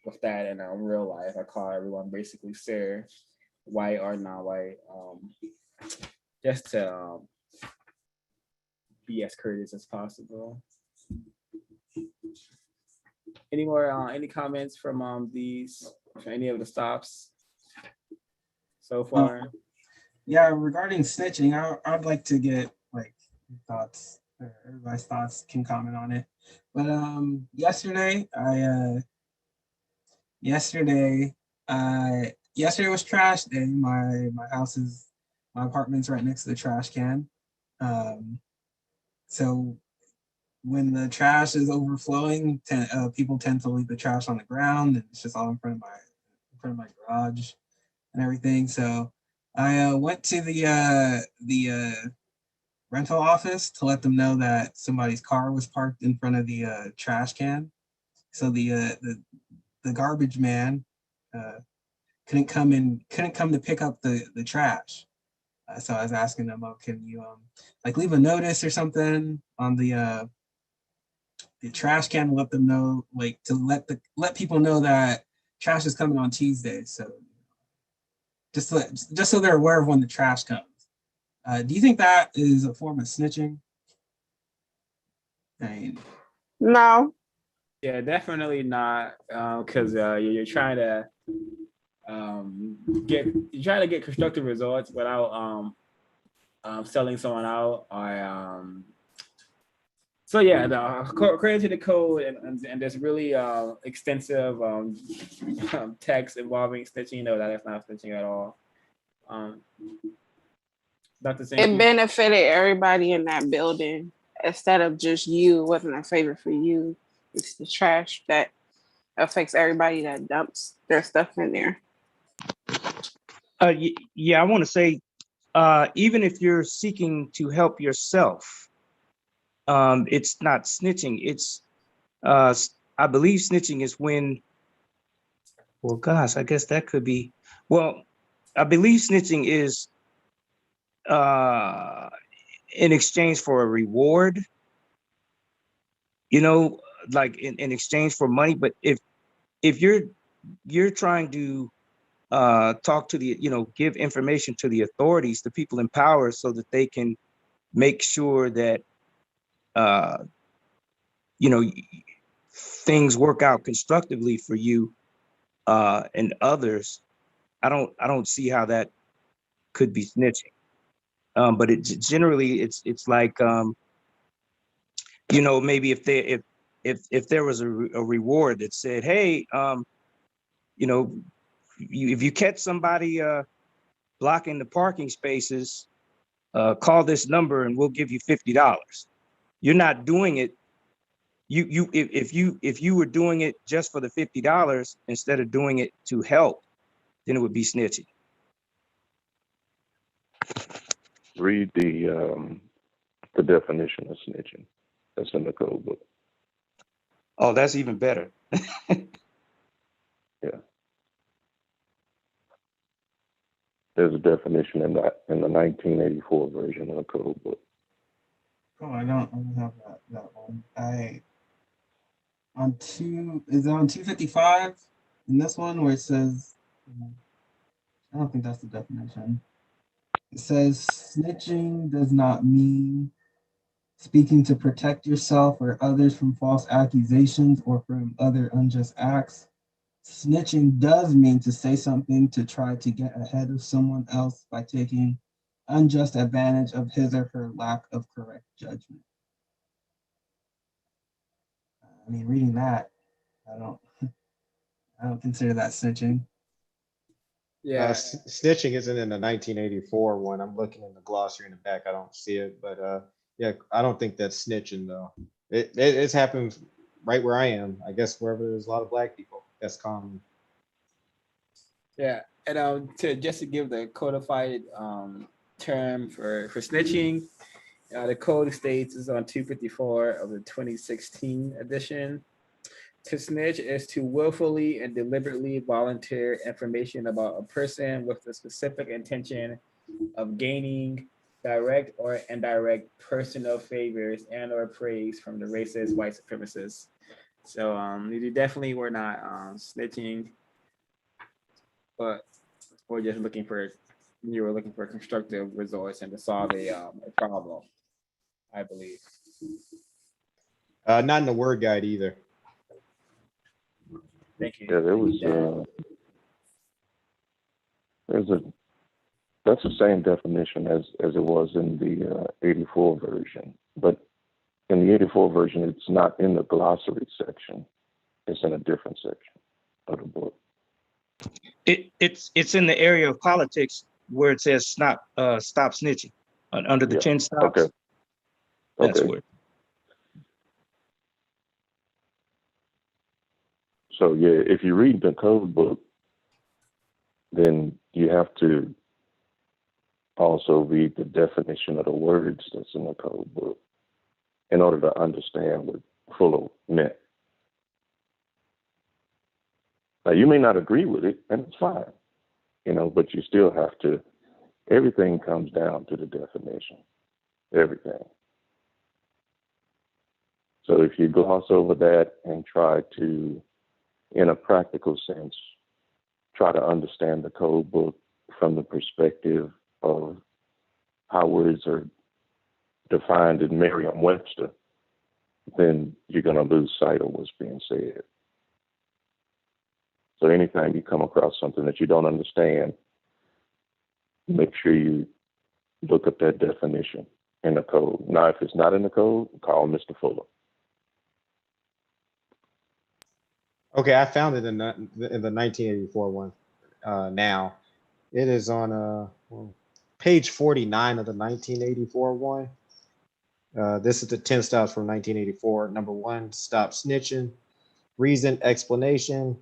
Speaker 2: with that in real life. I call everyone basically sir, white or non-white, just to be as courteous as possible. Any comments from any of the stops so far?
Speaker 6: Yeah, regarding snitching, I'd like to get like thoughts. Everybody's thoughts, can comment on it. But yesterday was trash day. My apartment's right next to the trash can. So when the trash is overflowing, people tend to leave the trash on the ground, and it's just all in front of my garage and everything. So I went to the rental office to let them know that somebody's car was parked in front of the trash can. So the garbage man couldn't come to pick up the trash. So I was asking them, oh, can you like leave a notice or something on the trash can to let them know, like to let people know that trash is coming on Tuesday. So just so they're aware of when the trash comes. Do you think that is a form of snitching?
Speaker 8: No.
Speaker 2: Yeah, definitely not, because you're trying to get constructive results without selling someone out, or so yeah, according to the code, and there's really extensive text involving snitching. No, that is not snitching at all. Dr. Sankey?
Speaker 8: It benefited everybody in that building instead of just you. It wasn't a favor for you. It's the trash that affects everybody that dumps their stuff in there.
Speaker 9: Yeah, I want to say, even if you're seeking to help yourself, it's not snitching. It's, I believe snitching is when, well, gosh, I guess that could be, well, I believe snitching is in exchange for a reward. You know, like in exchange for money. But if you're trying to talk to the, give information to the authorities, the people in power, so that they can make sure that you know things work out constructively for you and others, I don't see how that could be snitching. But generally it's like maybe if there was a reward that said, hey, if you catch somebody blocking the parking spaces, call this number and we'll give you $50. You're not doing it. If you were doing it just for the $50 instead of doing it to help, then it would be snitching.
Speaker 10: Read the definition of snitching. That's in the code book.
Speaker 9: Oh, that's even better.
Speaker 10: Yeah. There's a definition in the 1984 version of the code book.
Speaker 6: Oh, I don't have that one. Is it on 255 in this one where it says, I don't think that's the definition. It says snitching does not mean speaking to protect yourself or others from false accusations or from other unjust acts. Snitching does mean to say something to try to get ahead of someone else by taking unjust advantage of his or her lack of correct judgment. I mean, reading that, I don't consider that snitching.
Speaker 2: Yeah.
Speaker 4: Snitching isn't in the 1984 one. I'm looking in the glossary in the back. I don't see it, but yeah, I don't think that's snitching though. It's happened right where I am. I guess wherever there's a lot of black people, that's common.
Speaker 2: Yeah, and just to give the codified term for snitching, the code states is on 254 of the 2016 edition. To snitch is to willfully and deliberately volunteer information about a person with the specific intention of gaining direct or indirect personal favors and or praise from the racist white supremacists. So you definitely were not snitching, but we're just looking for constructive results and to solve a problem, I believe.
Speaker 4: Not in the word guide either.
Speaker 2: Thank you.
Speaker 10: Yeah, there was that's the same definition as it was in the 84 version, but in the 84 version, it's not in the glossary section. It's in a different section of the book.
Speaker 9: It's in the area of politics where it says stop snitching under the 10 stops.
Speaker 10: Okay.
Speaker 9: That's
Speaker 10: Okay.
Speaker 9: where.
Speaker 10: So yeah, if you read the code book, then you have to also read the definition of the words that's in the code book in order to understand what Fuller meant. Now, you may not agree with it, and it's fine, but you still have to, everything comes down to the definition, everything. So if you gloss over that and try to, in a practical sense, try to understand the code book from the perspective of how words are defined in Merriam-Webster, then you're going to lose sight of what's being said. So anytime you come across something that you don't understand, make sure you look up that definition in the code. Now, if it's not in the code, call Mr. Fuller.
Speaker 4: Okay, I found it in the 1984 one. Now, it is on page 49 of the 1984 one. This is the 10 stops from 1984. Number 1, stop snitching. Reason, explanation.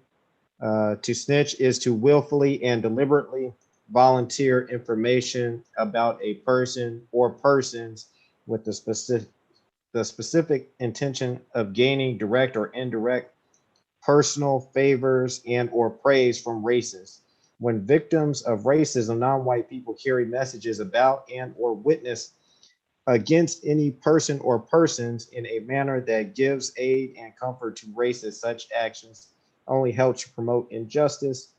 Speaker 4: To snitch is to willfully and deliberately volunteer information about a person or persons with the specific intention of gaining direct or indirect personal favors and or praise from racists. When victims of racism, non-white people carry messages about and or witness against any person or persons in a manner that gives aid and comfort to racist. Such actions only help to promote injustice.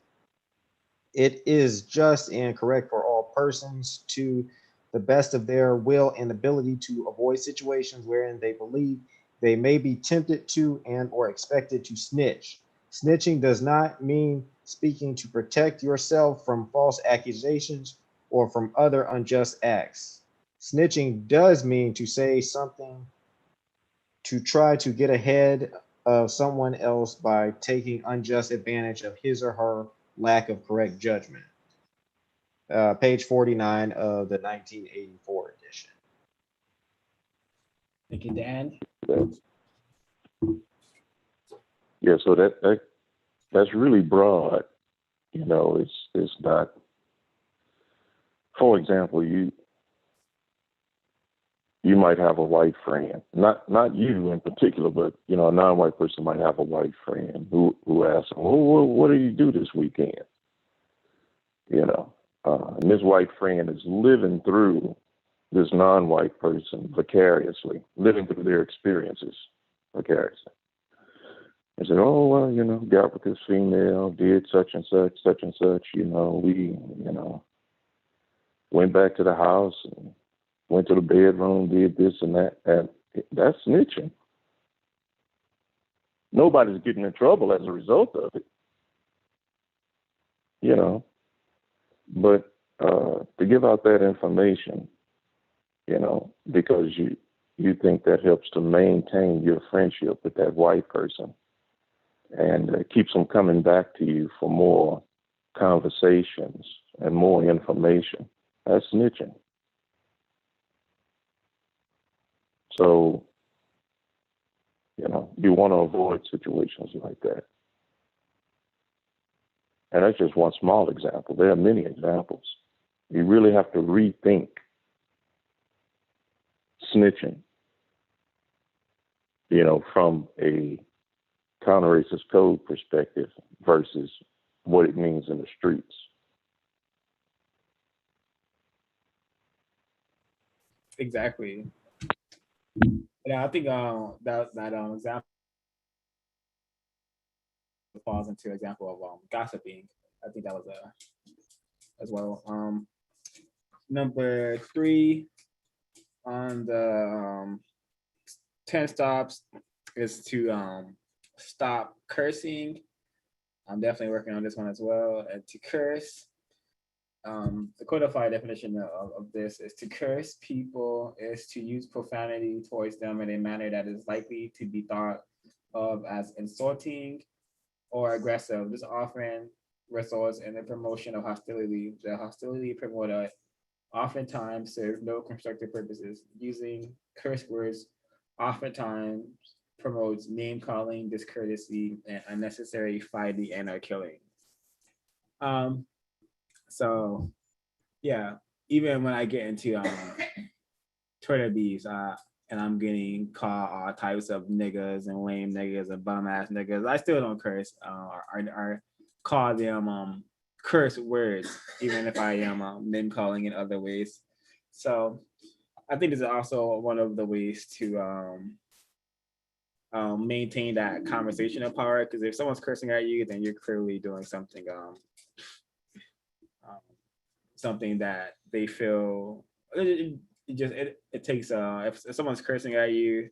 Speaker 4: It is just and correct for all persons to the best of their will and ability to avoid situations wherein they believe they may be tempted to and or expected to snitch. Snitching does not mean speaking to protect yourself from false accusations or from other unjust acts. Snitching does mean to say something to try to get ahead of someone else by taking unjust advantage of his or her lack of correct judgment. Page 49 of the 1984 edition.
Speaker 2: Thank you, Dan.
Speaker 10: That's, yeah, so that's really broad. You know, it's not. For example, you might have a white friend, not you in particular, but you know, a non-white person might have a white friend who asks, "Well, what did you do this weekend?" You know, and this white friend is living through this non-white person vicariously, living through their experiences vicariously. I said, "Oh, well, you know, got with this female, did such and such, such and such. You know, we, you know, went back to the house and went to the bedroom, did this and that." And that's snitching. Nobody's getting in trouble as a result of it, you know. But to give out that information, you know, because you think that helps to maintain your friendship with that white person, and keeps them coming back to you for more conversations and more information, that's snitching. So, you know, you want to avoid situations like that. And that's just one small example. There are many examples. You really have to rethink snitching, you know, from a counter-racist code perspective versus what it means in the streets.
Speaker 2: Exactly. Yeah, I think that example falls into example of gossiping. I think that was as well. Number 3 on the 10 stops is to stop cursing. I'm definitely working on this one as well. And to curse, the codified definition of this is to curse people is to use profanity towards them in a manner that is likely to be thought of as insulting or aggressive. This often results in the promotion of hostility. The hostility promoted oftentimes serves no constructive purposes. Using curse words oftentimes promotes name calling, discourtesy, and unnecessary fighting and or killing. So yeah, even when I get into Twitter beefs, and I'm getting called all types of niggas and lame niggas and bum ass niggas, I still don't curse or call them curse words, even if I am name calling in other ways. So I think this is also one of the ways to maintain that conversational power, because if someone's cursing at you, then you're clearly doing something something that they feel it takes if someone's cursing at you,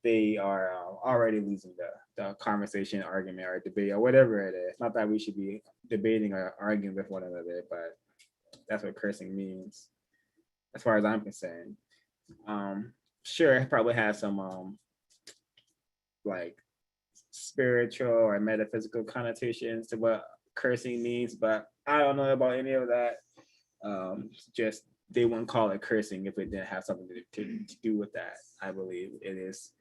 Speaker 2: they are already losing the conversation, argument, or debate, or whatever it is. Not that we should be debating or arguing with one another, but that's what cursing means as far as I'm concerned. Sure, it probably has some like spiritual or metaphysical connotations to what cursing means, but I don't know about any of that. Just they wouldn't call it cursing if it didn't have something to do with that. I believe it is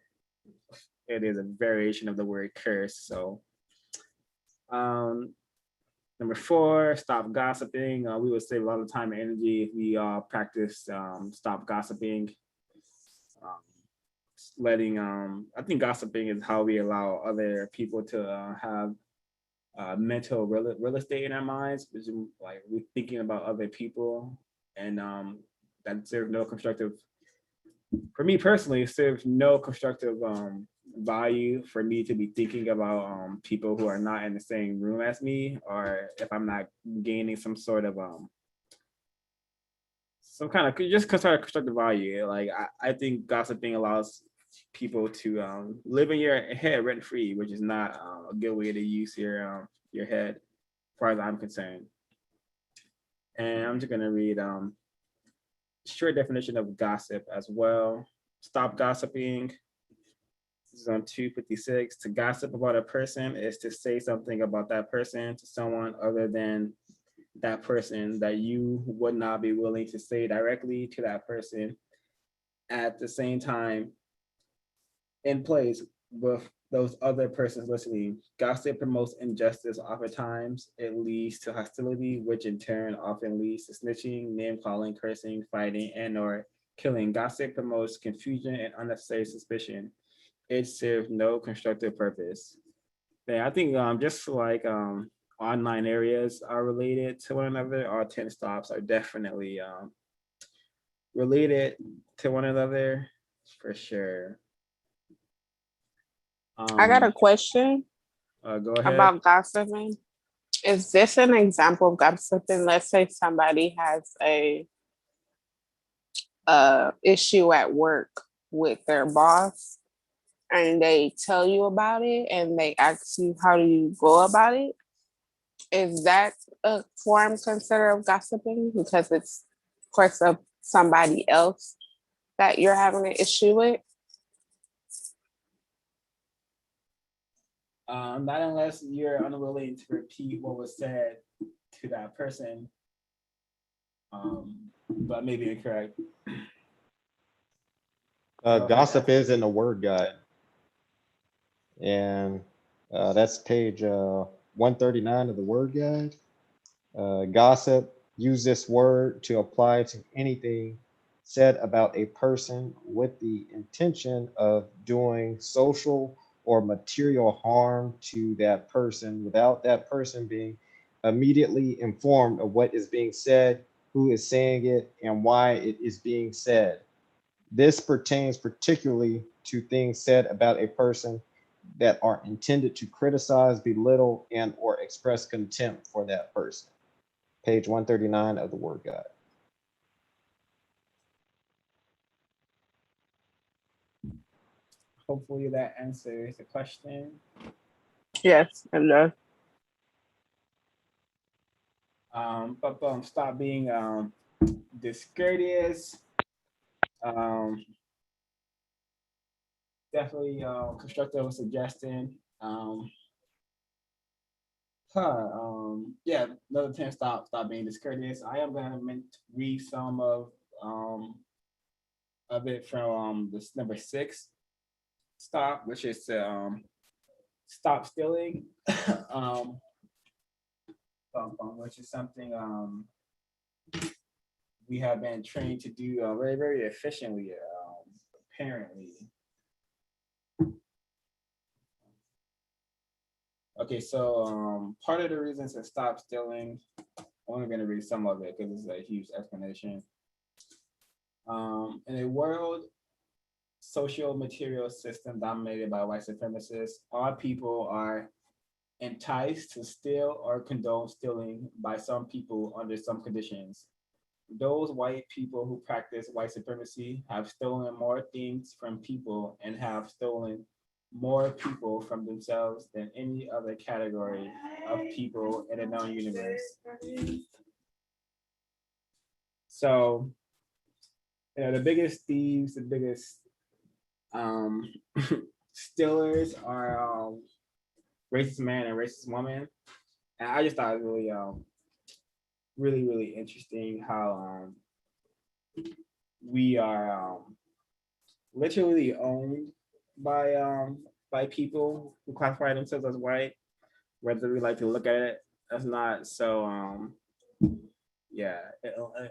Speaker 2: a variation of the word curse. So number 4, stop gossiping. We would save a lot of time and energy if we practice stop gossiping. Letting I think gossiping is how we allow other people to have mental real estate in our minds, which is like we're thinking about other people and that serve no constructive, for me personally, it serves no constructive value for me to be thinking about people who are not in the same room as me, or if I'm not gaining some sort of some kind of just sort of constructive value. Like I think gossiping allows people to live in your head rent free, which is not a good way to use your head, as far as I'm concerned. And I'm just gonna read short definition of gossip as well. Stop gossiping. This is on 256. To gossip about a person is to say something about that person to someone other than that person that you would not be willing to say directly to that person at the same time in place with those other persons listening. Gossip promotes injustice. Oftentimes, it leads to hostility, which in turn often leads to snitching, name calling, cursing, fighting, and/or killing. Gossip promotes confusion and unnecessary suspicion. It serves no constructive purpose. Yeah, I think just like online areas are related to one another, all 10 stops are definitely related to one another for sure.
Speaker 8: I got a question
Speaker 2: Go ahead.
Speaker 8: about gossiping. Is this an example of gossiping? Let's say somebody has a issue at work with their boss and they tell you about it and they ask you how do you go about it. Is that a form considered of gossiping because it's of course of somebody else that you're having an issue with?
Speaker 2: Not unless you're unwilling to repeat what was said to that person. But maybe incorrect.
Speaker 4: Gossip is in the word guide. And that's page 139 of the word guide. Gossip, use this word to apply to anything said about a person with the intention of doing social or material harm to that person without that person being immediately informed of what is being said, who is saying it, and why it is being said. This pertains particularly to things said about a person that are intended to criticize, belittle, and or express contempt for that person. Page 139 of the word guide.
Speaker 2: Hopefully that answers the question.
Speaker 8: Yes, it does.
Speaker 2: But stop being discourteous. Definitely constructive suggestion. Yeah, another 10 stop being discourteous. I am gonna read some of it from this number 6 stop, which is to stop stealing. Which is something we have been trained to do very, very efficiently, apparently. Okay, so part of the reasons to stop stealing, I'm only going to read some of it because it's a huge explanation. In a world social material system dominated by white supremacists, all people are enticed to steal or condone stealing by some people under some conditions. Those white people who practice white supremacy have stolen more things from people and have stolen more people from themselves than any other category of people in a known universe. So, the biggest thieves, the biggest stealers are racist man and racist woman. And I just thought it was really, really interesting how we are literally owned by people who classify themselves as white, whether we like to look at it as not. So yeah,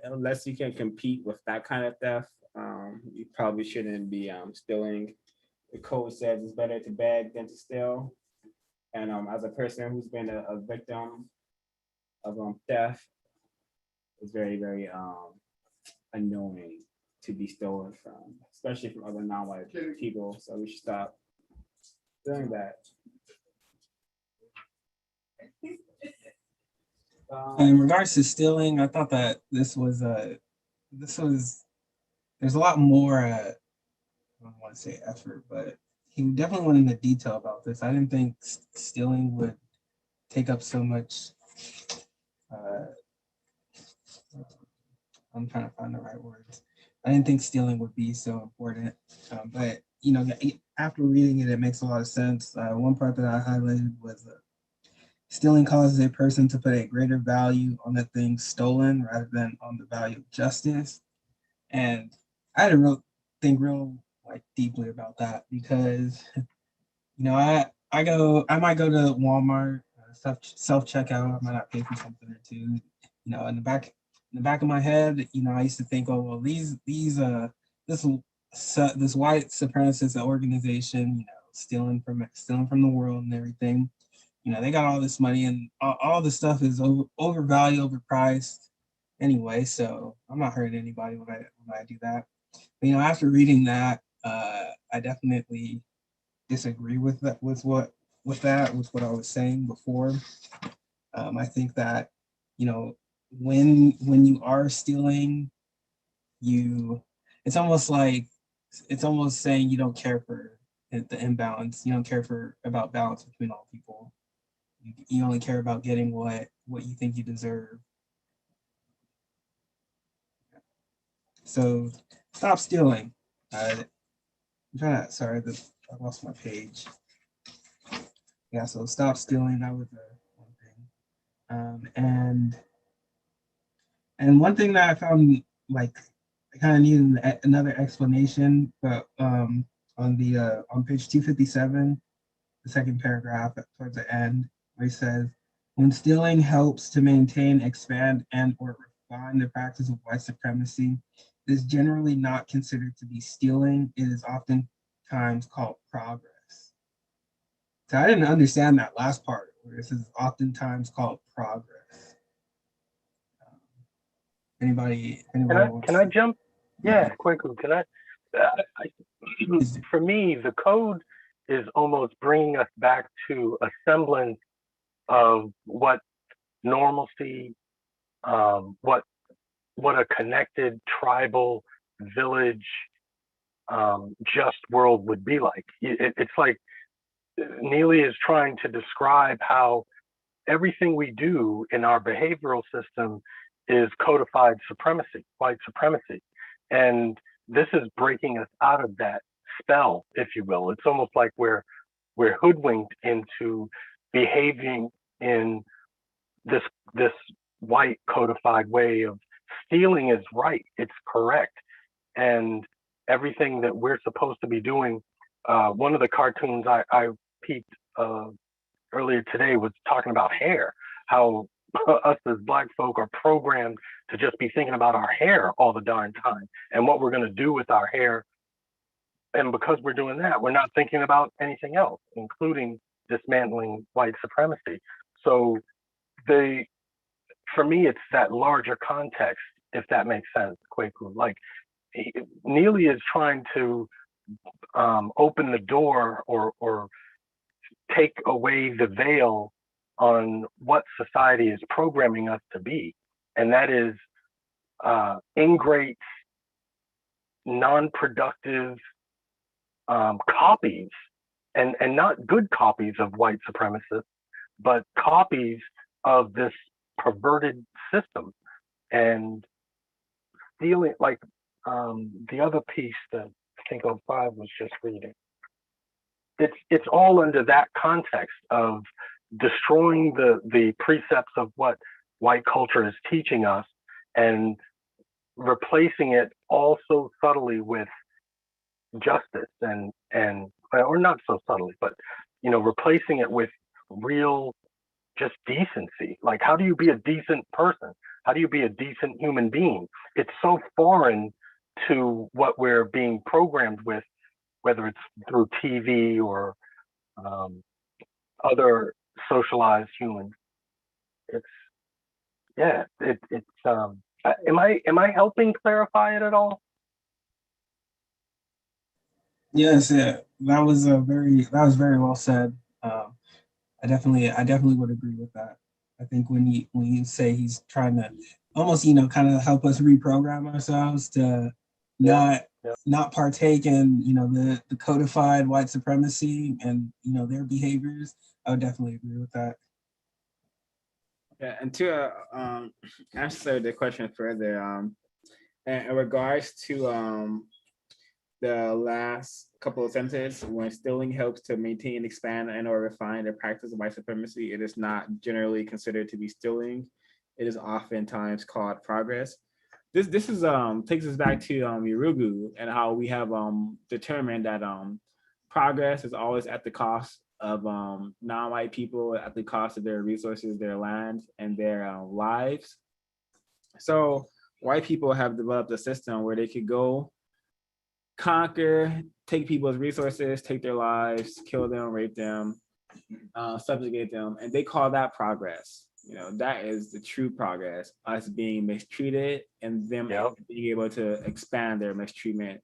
Speaker 2: unless you can compete with that kind of theft, you probably shouldn't be stealing. The code says it's better to beg than to steal. And as a person who's been a victim of theft, it's very, very annoying to be stolen from, especially from other non-white people. So we should stop doing that.
Speaker 6: In regards to stealing, I thought that this was there's a lot more I don't want to say effort, but he definitely went into detail about this. I didn't think stealing would take up so much. I'm trying to find the right words. I didn't think stealing would be so important, but you know, after reading it, it makes a lot of sense. One part that I highlighted was stealing causes a person to put a greater value on the thing stolen rather than on the value of justice. And I had to real like deeply about that because you know I might go to Walmart self checkout. I might not pay for something or two. You know, in the back of my head, you know, I used to think, oh well, this white supremacist organization, you know, stealing from the world and everything. You know, they got all this money and all this stuff is overvalued, overpriced anyway. So I'm not hurting anybody when I do that. But, you know, after reading that, I definitely disagree with that, with what I was saying before. I think that, you know, when you are stealing, it's almost saying you don't care for the imbalance. You don't care about balance between all people. You only care about getting what you think you deserve. So stop stealing. I'm trying to, sorry, I lost my page. Yeah, so stop stealing. That was one thing. And one thing that I found like I kind of needed another explanation, but on page 257, the second paragraph towards the end, where he says, when stealing helps to maintain, expand, and or refine the practice of white supremacy, it is generally not considered to be stealing. It is oftentimes called progress. So I didn't understand that last part, where this is oftentimes called progress. Anybody
Speaker 5: Can I jump? Yeah, quickly. Can I? For me, the code is almost bringing us back to a semblance of what normalcy, what a connected tribal village, just world would be like. It's like Neely is trying to describe how everything we do in our behavioral system is codified supremacy, white supremacy. And this is breaking us out of that spell, if you will. It's almost like we're hoodwinked into behaving in this white codified way of stealing is right, it's correct. And everything that we're supposed to be doing, one of the cartoons I peeped earlier today was talking about hair, how us as Black folk are programmed to just be thinking about our hair all the darn time and what we're going to do with our hair. And because we're doing that, we're not thinking about anything else, including dismantling white supremacy. So for me, it's that larger context, if that makes sense, Kwaku. Like Neely is trying to open the door or take away the veil on what society is programming us to be. And that is ingrate, non-productive copies, and not good copies of white supremacists, but copies of this perverted system. And stealing, like the other piece that I think 05 was just reading, it's all under that context of destroying the precepts of what white culture is teaching us and replacing it also subtly with justice and or not so subtly, but you know, replacing it with real just decency. Like, how do you be a decent person? How do you be a decent human being? It's so foreign to what we're being programmed with, whether it's through TV or other socialized humans. It's Am I helping clarify it at all?
Speaker 6: Yes, yeah, that was very well said. I definitely would agree with that. I think when you say he's trying to almost, kind of help us reprogram ourselves to not
Speaker 5: Yeah.
Speaker 6: not partake in, the codified white supremacy and, their behaviors, I would definitely agree with that.
Speaker 2: Yeah, and to answer the question further, in regards to the last couple of sentences, when stealing helps to maintain, expand, and or refine the practice of white supremacy, it is not generally considered to be stealing. It is oftentimes called progress. This is takes us back to Yurugu and how we have determined that progress is always at the cost of non-white people, at the cost of their resources, their land, and their lives. So white people have developed a system where they could go conquer, take people's resources, take their lives, kill them, rape them, subjugate them, and they call that progress. That is the true progress, us being mistreated and them being able to expand their mistreatment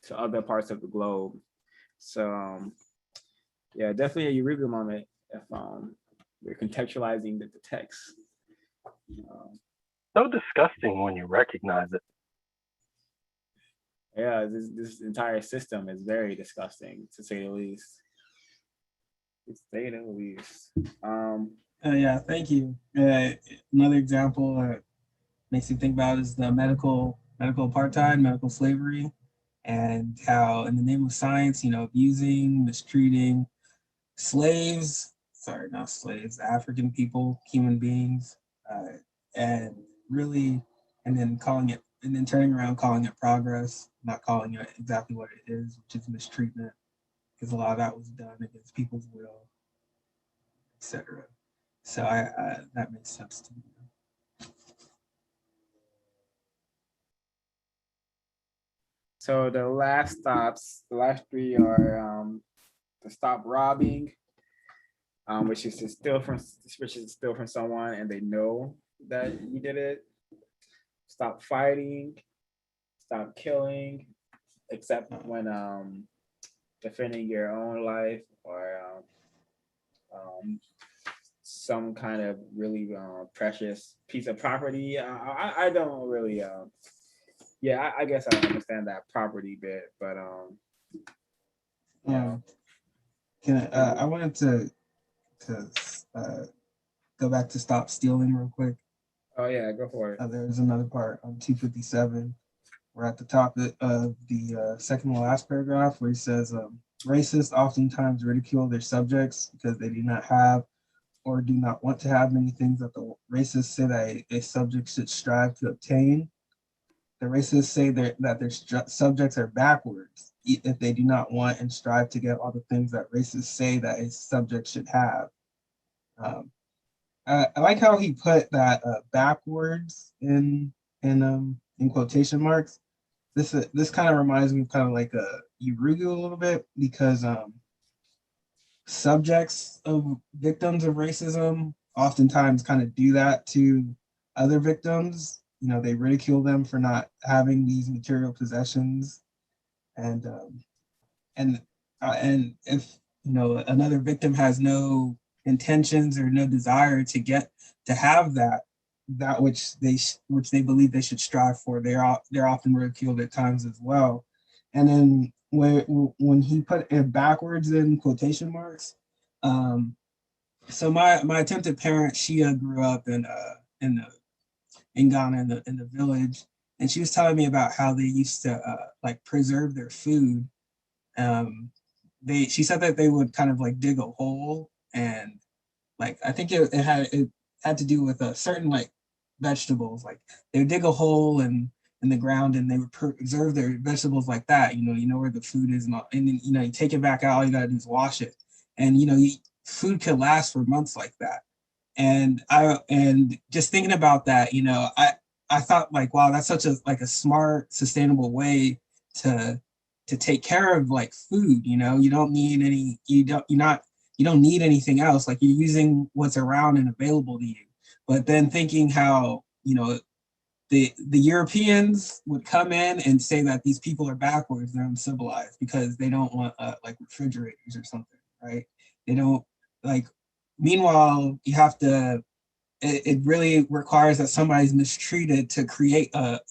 Speaker 2: to other parts of the globe. So yeah, definitely a Eureka moment if we're contextualizing the text.
Speaker 5: So disgusting when you recognize it.
Speaker 2: Yeah, this entire system is very disgusting, to say the least. To say the least.
Speaker 6: Yeah, thank you. Another example that makes me think about is the medical apartheid, medical slavery, and how in the name of science, abusing, mistreating slaves, sorry, not slaves, African people, human beings, and really, and then turning around calling it progress, not calling it exactly what it is, which is mistreatment, because a lot of that was done against people's will, etc. So that makes sense to me.
Speaker 2: So the last three are to stop robbing, which is to steal from someone and they know that you did it. Stop fighting, stop killing, except when defending your own life or some kind of really precious piece of property. I don't really yeah, I guess I understand that property bit, but
Speaker 6: I wanted to go back to stop stealing real quick.
Speaker 2: Oh yeah, go for it.
Speaker 6: There's another part on 257. We're at the top of the second to last paragraph where he says, racists oftentimes ridicule their subjects because they do not have or do not want to have many things that the racists say that a subject should strive to obtain. The racists say that their subjects are backwards if they do not want and strive to get all the things that racists say that a subject should have. I like how he put that backwards in quotation marks. This kind of reminds me of kind of like a Yurugu a little bit because subjects of victims of racism oftentimes kind of do that to other victims. They ridicule them for not having these material possessions, and if another victim has no intentions or no desire to have that which they believe they should strive for, they're often ridiculed at times as well. And then when he put it backwards in quotation marks, so my attempted parent, Shia, grew up in Ghana in the village, and she was telling me about how they used to like preserve their food. She said that they would kind of like dig a hole, and like I think it had to do with a certain like vegetables. Like they would dig a hole in the ground and they would preserve their vegetables like that. You know where the food is, and then you take it back out. All you gotta do is wash it, and food could last for months like that. And just thinking about that, I thought like, wow, that's such a smart, sustainable way to take care of like food. You don't need you don't need anything else. Like you're using what's around and available to you. But then thinking how the Europeans would come in and say that these people are backwards, they're uncivilized because they don't want like refrigerators or something, right? They don't like. Meanwhile, you have to. It really requires that somebody's mistreated to create a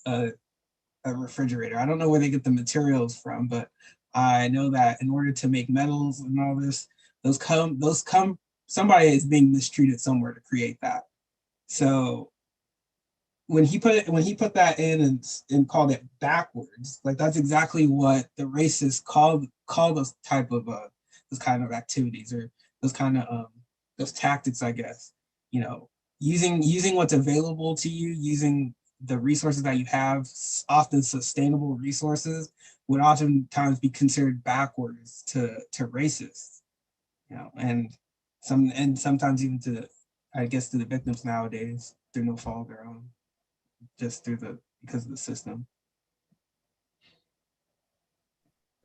Speaker 6: refrigerator. I don't know where they get the materials from, but I know that in order to make metals and all this, those come. Somebody is being mistreated somewhere to create that. So when he put that in and called it backwards, like that's exactly what the racists call those type of those kind of activities or those kind of those tactics, I guess. You know, using what's available to you, using the resources that you have, often sustainable resources, would oftentimes be considered backwards to racists. You know, and sometimes even to, I guess, to the victims nowadays through no fault of their own, just because of the system.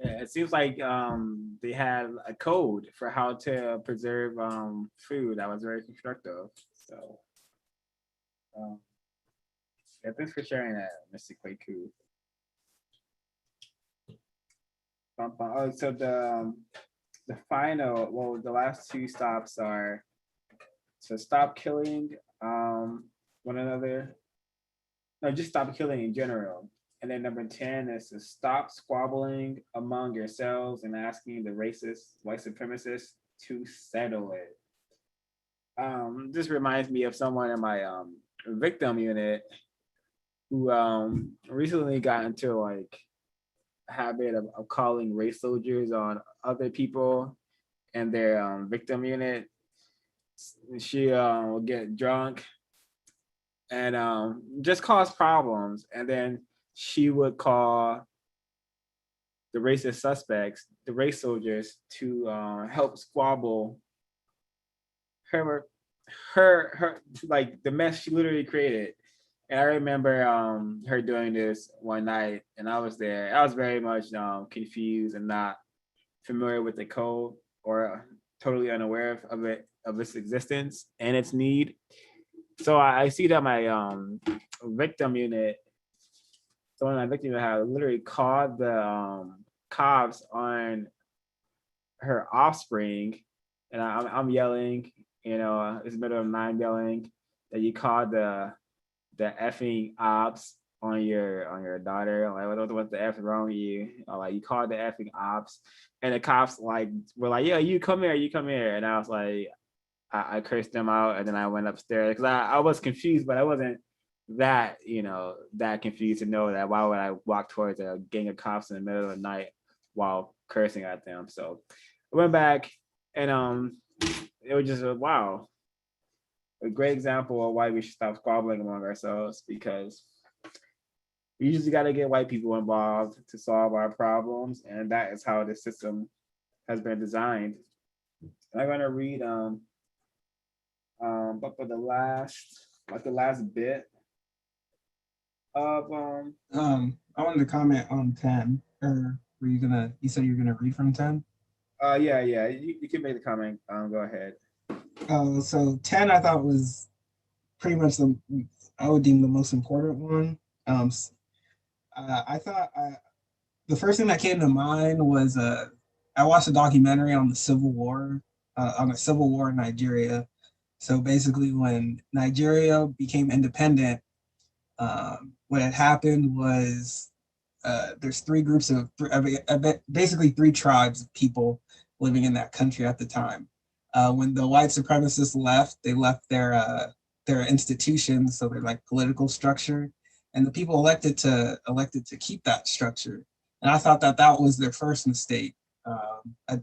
Speaker 2: Yeah, it seems like they had a code for how to preserve food that was very constructive. So, yeah, thanks for sharing that, Mr. Kwaku. Oh, so the final, well, the last two stops are to stop killing one another. No, just stop killing in general. And then number 10 is to stop squabbling among yourselves and asking the racist white supremacists to settle it. This reminds me of someone in my victim unit who recently got into like a habit of calling race soldiers on other people and their victim unit. She would get drunk and just cause problems, and then she would call the racist suspects, the race soldiers, to help squabble her like the mess she literally created. And I remember her doing this one night, and I was there. I was very much confused and not familiar with the code or totally unaware of its existence and its need. So I see that my victim unit, someone in my victim unit had literally called the cops on her offspring, and I'm yelling, you know, it's the middle of the night yelling that you called the effing ops on your daughter. Like, what the F is wrong with you? Or, like, you called the effing ops, and the cops like were like, yeah, you come here, and I was like, I cursed them out, and then I went upstairs because I was confused, but I wasn't that, you know, that confused to know that why would I walk towards a gang of cops in the middle of the night while cursing at them. So I went back, and it was just wow, a great example of why we should stop squabbling among ourselves, because we usually got to get white people involved to solve our problems, and that is how the system has been designed. I'm gonna read but for the last bit of
Speaker 6: I wanted to comment on 10, or you said you were gonna read from 10?
Speaker 2: Yeah, you can make the comment. Go ahead.
Speaker 6: So 10 I thought was pretty much I would deem the most important one. I thought the first thing that came to mind was I watched a documentary on the Civil War, on a civil war in Nigeria. So basically, when Nigeria became independent, what had happened was there's three groups of basically three tribes of people living in that country at the time. When the white supremacists left, they left their institutions, so their like political structure, and the people elected to keep that structure. And I thought that was their first mistake,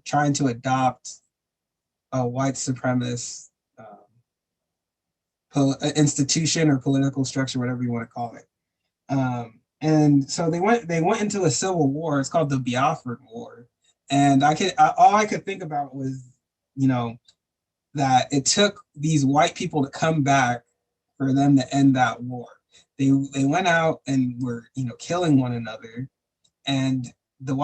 Speaker 6: trying to adopt a white supremacist institution or political structure, whatever you want to call it. And so they went into a civil war. It's called the Biafran War. And all I could think about was, you know, that it took these white people to come back for them to end that war. They went out and were, you know, killing one another, and the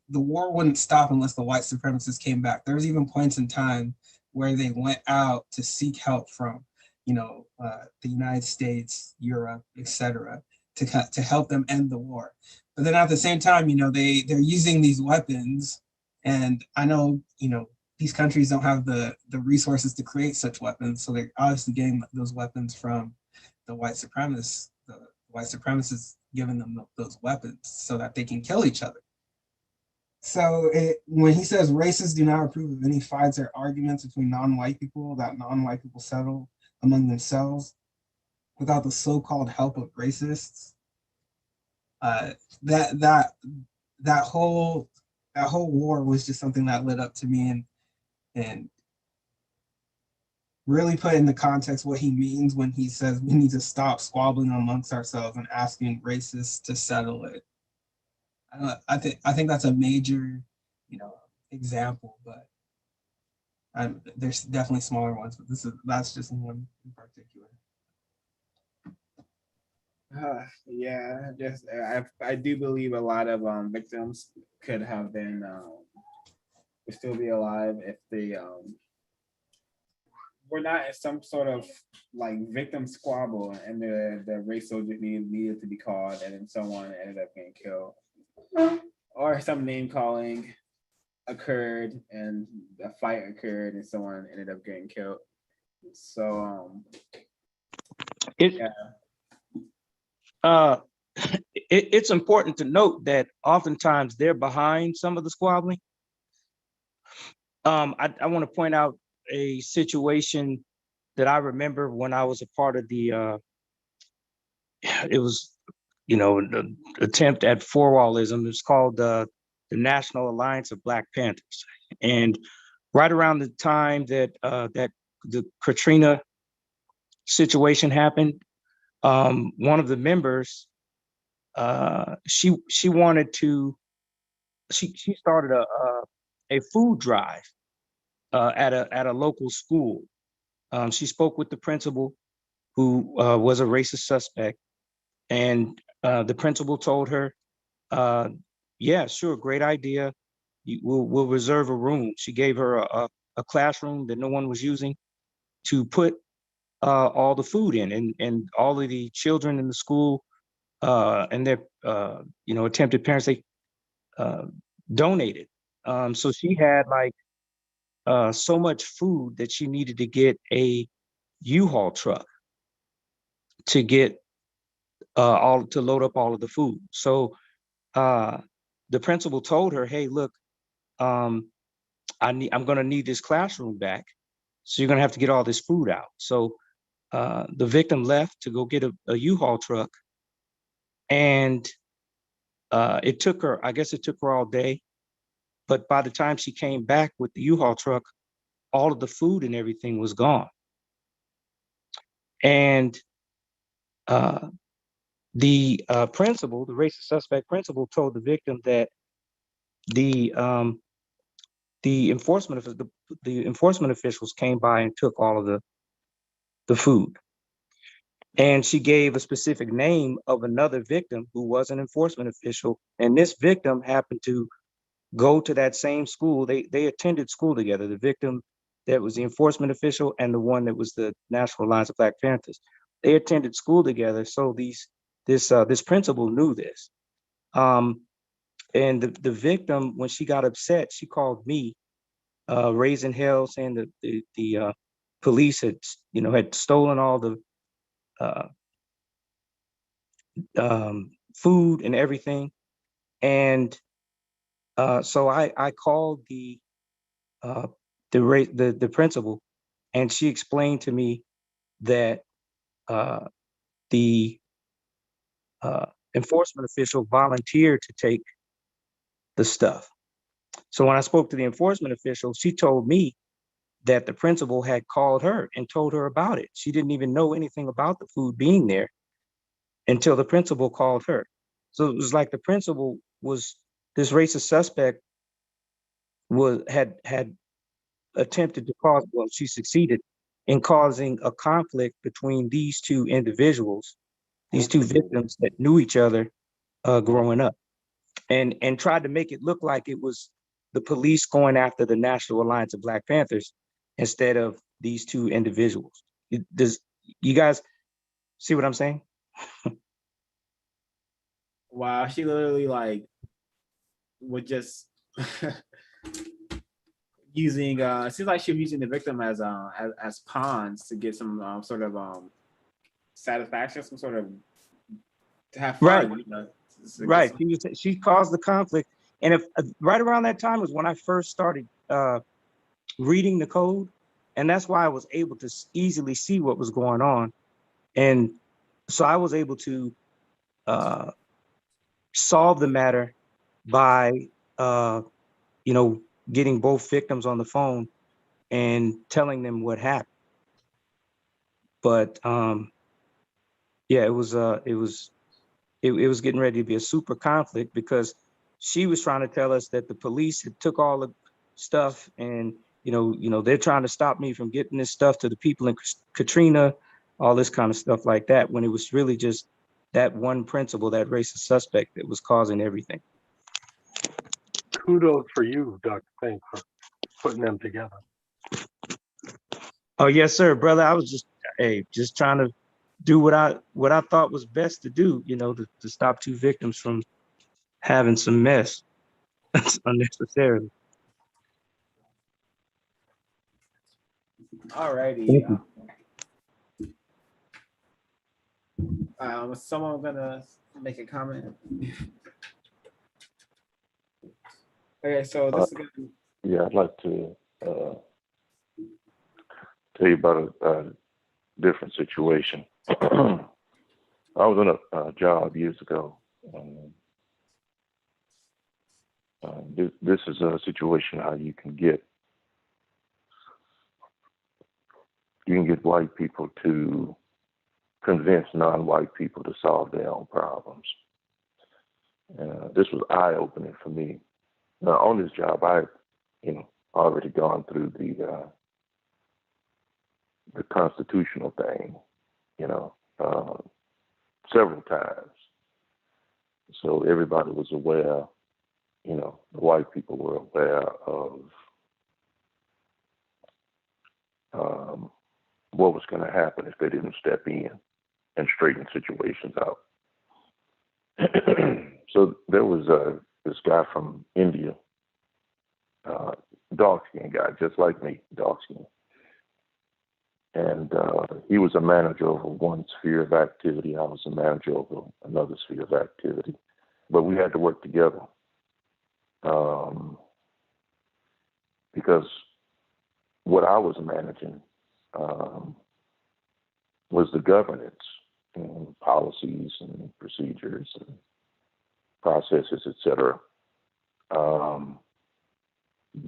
Speaker 6: war wouldn't stop unless the white supremacists came back. There was even points in time where they went out to seek help from the United States, Europe, etc., to help them end the war. But then at the same time, they're using these weapons, and I know, these countries don't have the resources to create such weapons, so they're obviously getting those weapons from the white supremacists. The white supremacists giving them those weapons so that they can kill each other. So when he says racists do not approve of any fights or arguments between non-white people, that non-white people settle among themselves without the so-called help of racists, that whole war was just something that lit up to me, and really put into context what he means when he says we need to stop squabbling amongst ourselves and asking racists to settle it. I think that's a major, example, but there's definitely smaller ones, but that's just one in particular.
Speaker 2: Yeah, just I do believe a lot of victims could have been would still be alive if they were not in some sort of like victim squabble and the race soldier needed to be called and then someone ended up getting killed, or some name calling occurred and a fight occurred and someone ended up getting killed. So
Speaker 9: it's important to note that oftentimes they're behind some of the squabbling. I want to point out a situation that I remember when I was a part of the it was the attempt at forwallism. It's called the National Alliance of Black Panthers, and right around the time that that the Katrina situation happened, one of the members she wanted to she started a food drive at a local school. She spoke with the principal, who was a racist suspect, and the principal told her, yeah, sure, great idea. We'll reserve a room. She gave her a classroom that no one was using to put all the food in, and all of the children in the school and their attempted parents, they donated. So she had like so much food that she needed to get a U-Haul truck to get all to load up all of the food. So the principal told her, "Hey, look, I'm going to need this classroom back, so you're going to have to get all this food out." So the victim left to go get a U-Haul truck, and it took her, I guess it took her all day, but by the time she came back with the U-Haul truck, all of the food and everything was gone. And the principal, the racist suspect principal, told the victim that the enforcement officials came by and took all of the food. And she gave a specific name of another victim who was an enforcement official. And this victim happened to go to that same school. They attended school together. The victim that was the enforcement official and the one that was the National Alliance of Black Panthers. They attended school together. So this principal knew this. And the victim, when she got upset, she called me, raising hell, saying that the police had stolen all the food and everything. And so I called the principal, and she explained to me that the enforcement official volunteered to take the stuff. So when I spoke to the enforcement official, she told me that the principal had called her and told her about it. She didn't even know anything about the food being there until the principal called her. So it was like the principal was, this racist suspect had attempted to cause, well, she succeeded in causing a conflict between these two individuals, these two victims that knew each other growing up, and tried to make it look like it was the police going after the National Alliance of Black Panthers instead of these two individuals. You guys see what I'm saying?
Speaker 2: Wow, she literally like would just using it seems like she was using the victim as pawns to get some sort of satisfaction, some sort of to have fun.
Speaker 9: Right.
Speaker 2: You know,
Speaker 9: Right. She caused the conflict. And if right around that time was when I first started reading the code. And that's why I was able to easily see what was going on. And so I was able to solve the matter by, you know, getting both victims on the phone and telling them what happened. But yeah, it was getting ready to be a super conflict because she was trying to tell us that the police had took all the stuff and they're trying to stop me from getting this stuff to the people in Katrina, all this kind of stuff like that, when it was really just that one principal, that racist suspect, that was causing everything.
Speaker 5: Kudos for you, Dr. Singh, for putting them together.
Speaker 9: Oh yes, sir, brother. I was just trying to do what I thought was best to do, to stop two victims from having some mess unnecessarily.
Speaker 2: Alrighty. Someone gonna make a comment? Okay, so this is gonna be...
Speaker 10: Yeah, I'd like to tell you about a different situation. I was in a job years ago. This is a situation how you can get white people to convince non-white people to solve their own problems. This was eye-opening for me. Now, on this job, I, already gone through the constitutional thing, several times. So everybody was aware, the white people were aware of what was going to happen if they didn't step in and straighten situations out. So there was this guy from India, dark-skinned guy, just like me, dark-skinned. And he was a manager over one sphere of activity. I was a manager over another sphere of activity. But we had to work together because what I was managing was the governance and policies and procedures and processes, et cetera,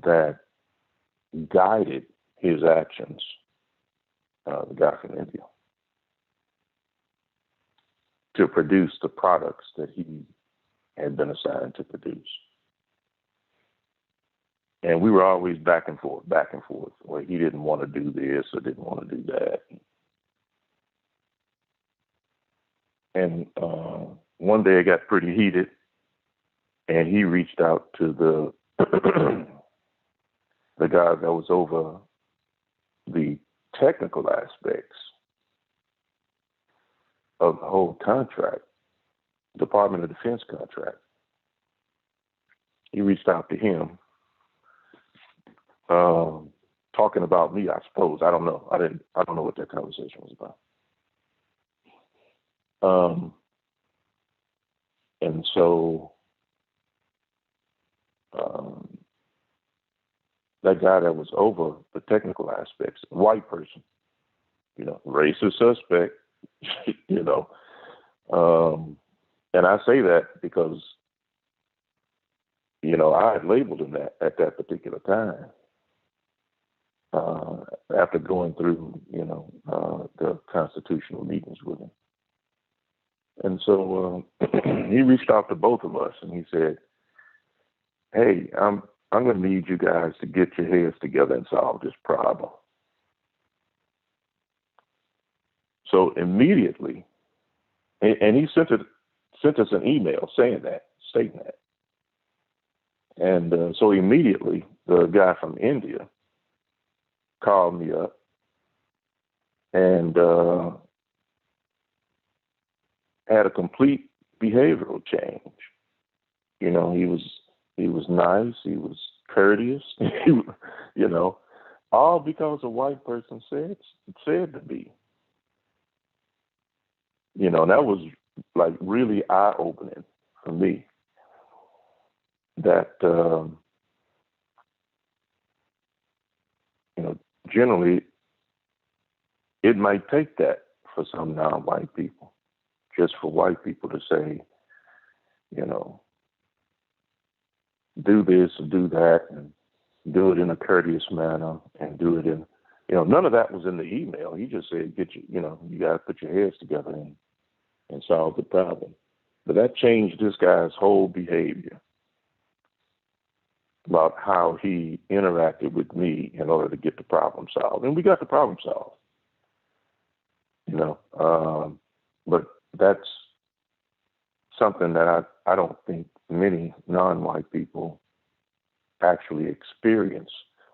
Speaker 10: that guided his actions, the guy from India, to produce the products that he had been assigned to produce. And we were always back and forth. Where he didn't want to do this or didn't want to do that. And one day it got pretty heated, and he reached out to the the guy that was over the technical aspects of the whole contract, Department of Defense contract. He reached out to him, talking about me, I suppose. I don't know. I don't know what that conversation was about. And so that guy that was over the technical aspects, white person, racist suspect, and I say that because, I had labeled him that at that particular time. After going through, the constitutional meetings with him. And so he reached out to both of us and he said, hey, I'm going to need you guys to get your heads together and solve this problem. So immediately, and he sent us an email stating that. And so immediately, the guy from India called me up and had a complete behavioral change. You know, he was nice, he was courteous, you know, all because a white person said to be. You know, that was like really eye-opening for me. That you know, generally it might take that for some non-white people, just for white people to say, you know, do this or do that, and do it in a courteous manner, and do it in, you know, none of that was in the email. He just said, you know, you got to put your heads together and solve the problem. But that changed this guy's whole behavior about how he interacted with me in order to get the problem solved. And we got the problem solved, you know. But that's something that I don't think many non-white people actually experience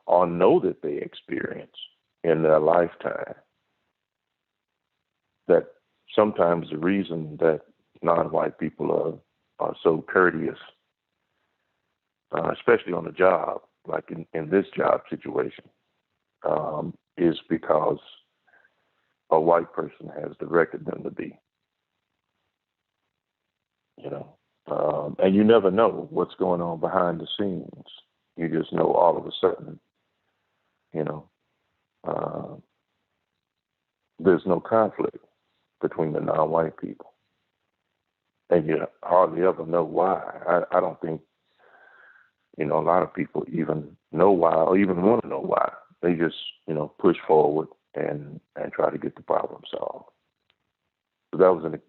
Speaker 10: or know that they experience in their lifetime. That sometimes the reason that non-white people are so courteous, especially on the job, like in this job situation, is because a white person has directed them to be. You know, and you never know what's going on behind the scenes. You just know all of a sudden, you know, there's no conflict between the non-white people. And you hardly ever know why. I don't think, you know, a lot of people even know why or even want to know why. They just, you know, push forward and try to get the problem solved. So that was an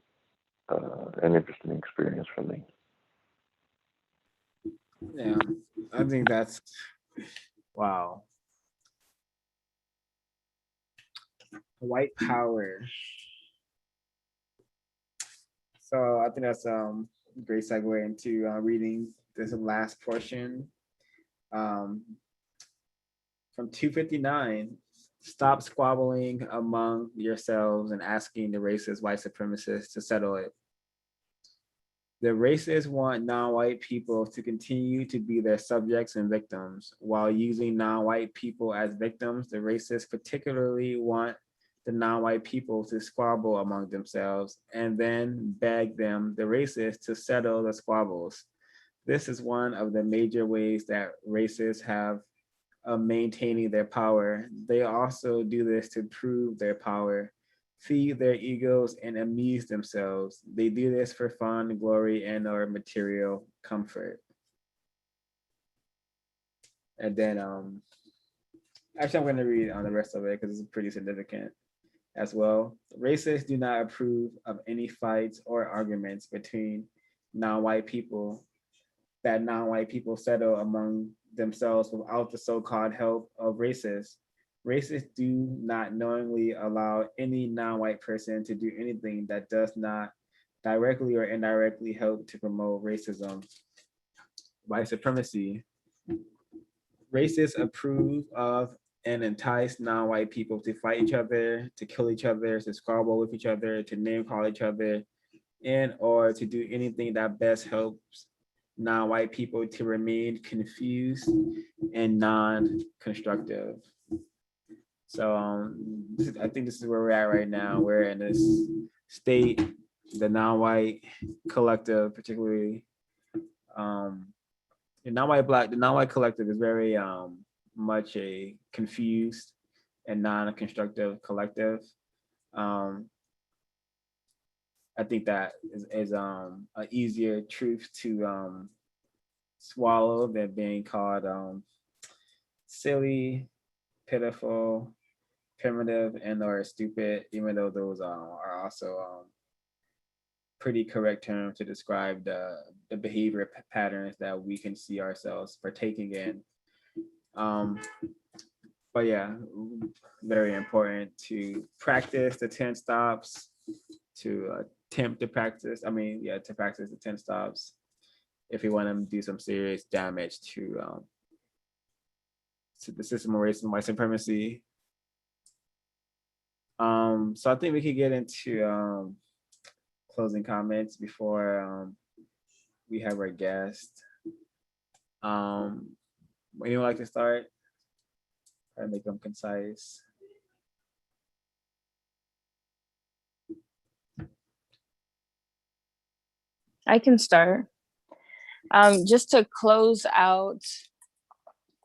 Speaker 10: interesting experience for me.
Speaker 2: Yeah, I think that's, wow. White power. So I think that's a great segue into reading this last portion. From 259, stop squabbling among yourselves and asking the racist white supremacists to settle it. The racists want non-white people to continue to be their subjects and victims. While using non-white people as victims, the racists particularly want the non-white people to squabble among themselves and then beg them, the racists, to settle the squabbles. This is one of the major ways that racists have of maintaining their power. They also do this to prove their power, feed their egos, and amuse themselves. They do this for fun, glory, and or material comfort. And then, actually, I'm going to read on the rest of it because it's pretty significant as well. Racists do not approve of any fights or arguments between non-white people that non-white people settle among themselves without the so-called help of racists. Racists do not knowingly allow any non-white person to do anything that does not directly or indirectly help to promote racism. White supremacy. Racists approve of and entice non-white people to fight each other, to kill each other, to squabble with each other, to name call each other, and or to do anything that best helps non-white people to remain confused and non-constructive. So I think this is where we're at right now. We're in this state, the non-white collective, particularly the non-white collective is very much a confused and non-constructive collective. I think that is an easier truth to swallow than being called silly, pitiful, primitive, and or stupid, even though those are also pretty correct terms to describe the behavior patterns that we can see ourselves partaking in. But yeah, very important to practice the 10 stops, to attempt to practice, to practice the 10 stops if you want to do some serious damage to the system of racism, white supremacy. So I think we could get into closing comments before we have our guest. Anyone like to start? Try to make them concise.
Speaker 7: I can start. Just to close out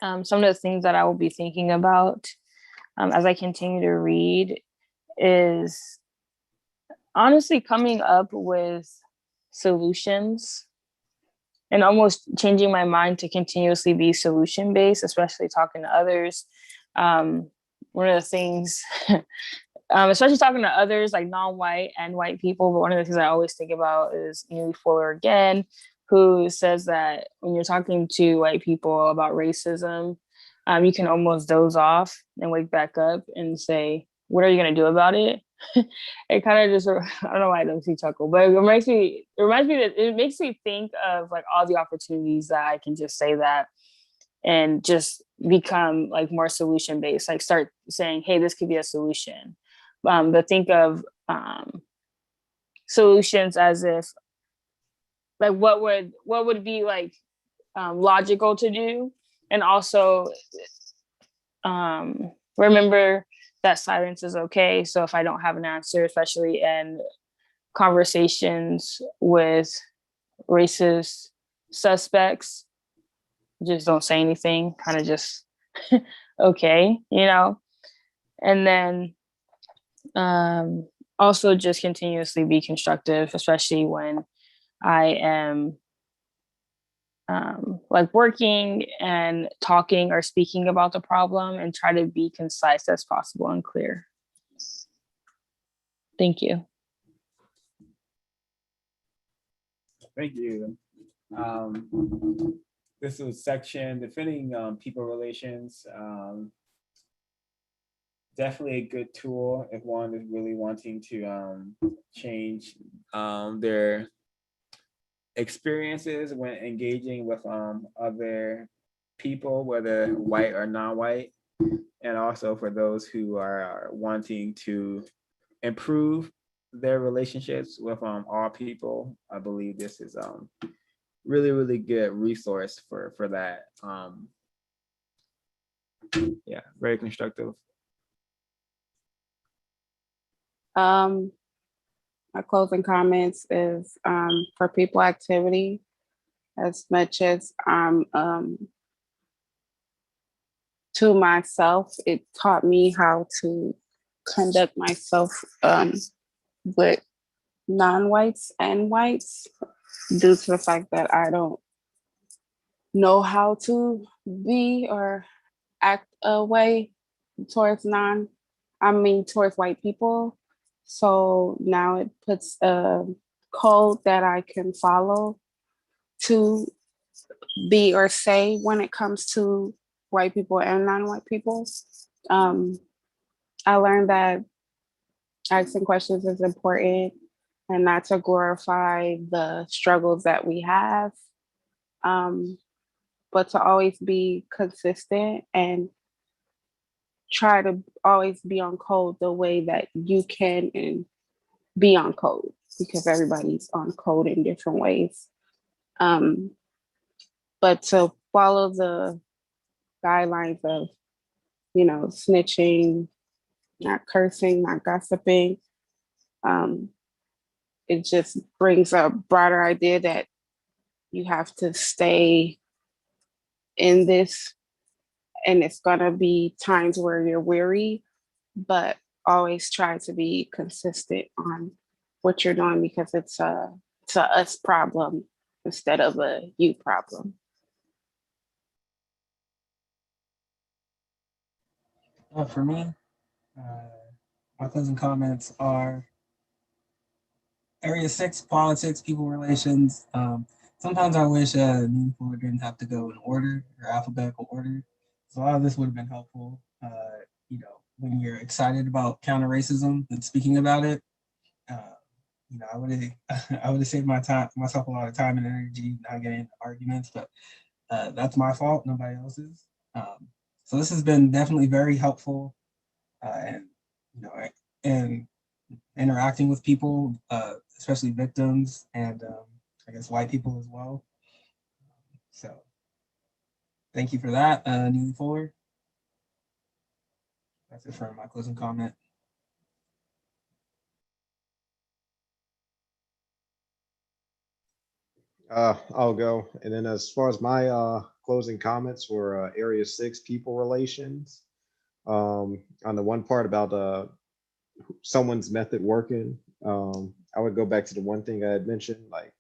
Speaker 7: some of the things that I will be thinking about as I continue to read is honestly coming up with solutions and almost changing my mind to continuously be solution based, especially talking to others. One of the things, especially talking to others like non-white and white people, but one of the things I always think about is Neely Fuller again, who says that when you're talking to white people about racism, you can almost doze off and wake back up and say, what are you going to do about it? It kind of just, I don't know why I don't see chuckle, but it reminds me that it makes me think of like all the opportunities that I can just say that and just become like more solution based, like start saying, hey, this could be a solution. But think of solutions as if like what would be like logical to do, and also remember that silence is okay. So if I don't have an answer, especially in conversations with racist suspects, just don't say anything, kind of just okay, you know. And then also just continuously be constructive, especially when I am like working and talking or speaking about the problem, and try to be concise as possible and clear. Thank you.
Speaker 2: Thank you. This was section defending people relations. Definitely a good tool if one is really wanting to change their experiences when engaging with other people, whether white or non-white, and also for those who are wanting to improve their relationships with all people. I believe this is really good resource for that. Yeah, very constructive.
Speaker 8: My closing comments is for people activity, as much as I'm to myself, it taught me how to conduct myself with non-whites and whites, due to the fact that I don't know how to be or act a way towards towards white people. So now it puts a code that I can follow to be or say when it comes to white people and non-white people. I learned that asking questions is important and not to glorify the struggles that we have, but to always be consistent and try to always be on code the way that you can and be on code, because everybody's on code in different ways. But to follow the guidelines of, snitching, not cursing, not gossiping, it just brings a broader idea that you have to stay in this, and it's gonna be times where you're weary, but always try to be consistent on what you're doing, because it's a us problem instead of a you problem.
Speaker 6: For me, my closing comments are Area 6, politics, people relations. Sometimes I wish Neely Fuller didn't have to go in order or alphabetical order. So a lot of this would have been helpful. When you're excited about counter racism and speaking about it, I would have saved myself a lot of time and energy not getting into arguments. But that's my fault, nobody else's. So this has been definitely very helpful, and and interacting with people, especially victims and I guess white people as well. So thank you for that, Neely Fuller. That's it for my closing comment.
Speaker 4: I'll go. And then as far as my closing comments for Area 6 people relations, on the one part about someone's method working, I would go back to the one thing I had mentioned, like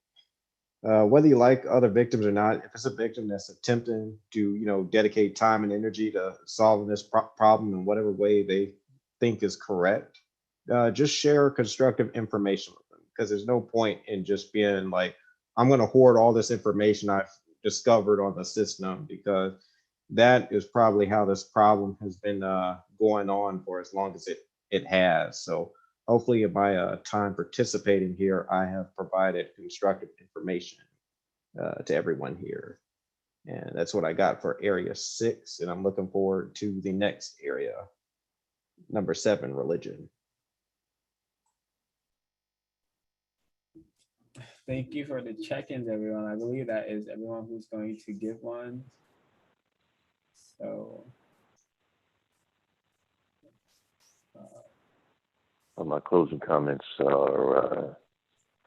Speaker 4: whether you like other victims or not, if it's a victim that's attempting to, dedicate time and energy to solving this problem in whatever way they think is correct, just share constructive information with them, because there's no point in just being like, I'm going to hoard all this information I've discovered on the system, because that is probably how this problem has been going on for as long as it has. So hopefully in my time participating here, I have provided constructive information to everyone here. And that's what I got for Area 6. And I'm looking forward to the next area, number 7, religion.
Speaker 2: Thank you for the check-ins, everyone. I believe that is everyone who's going to give one. So.
Speaker 10: My closing comments are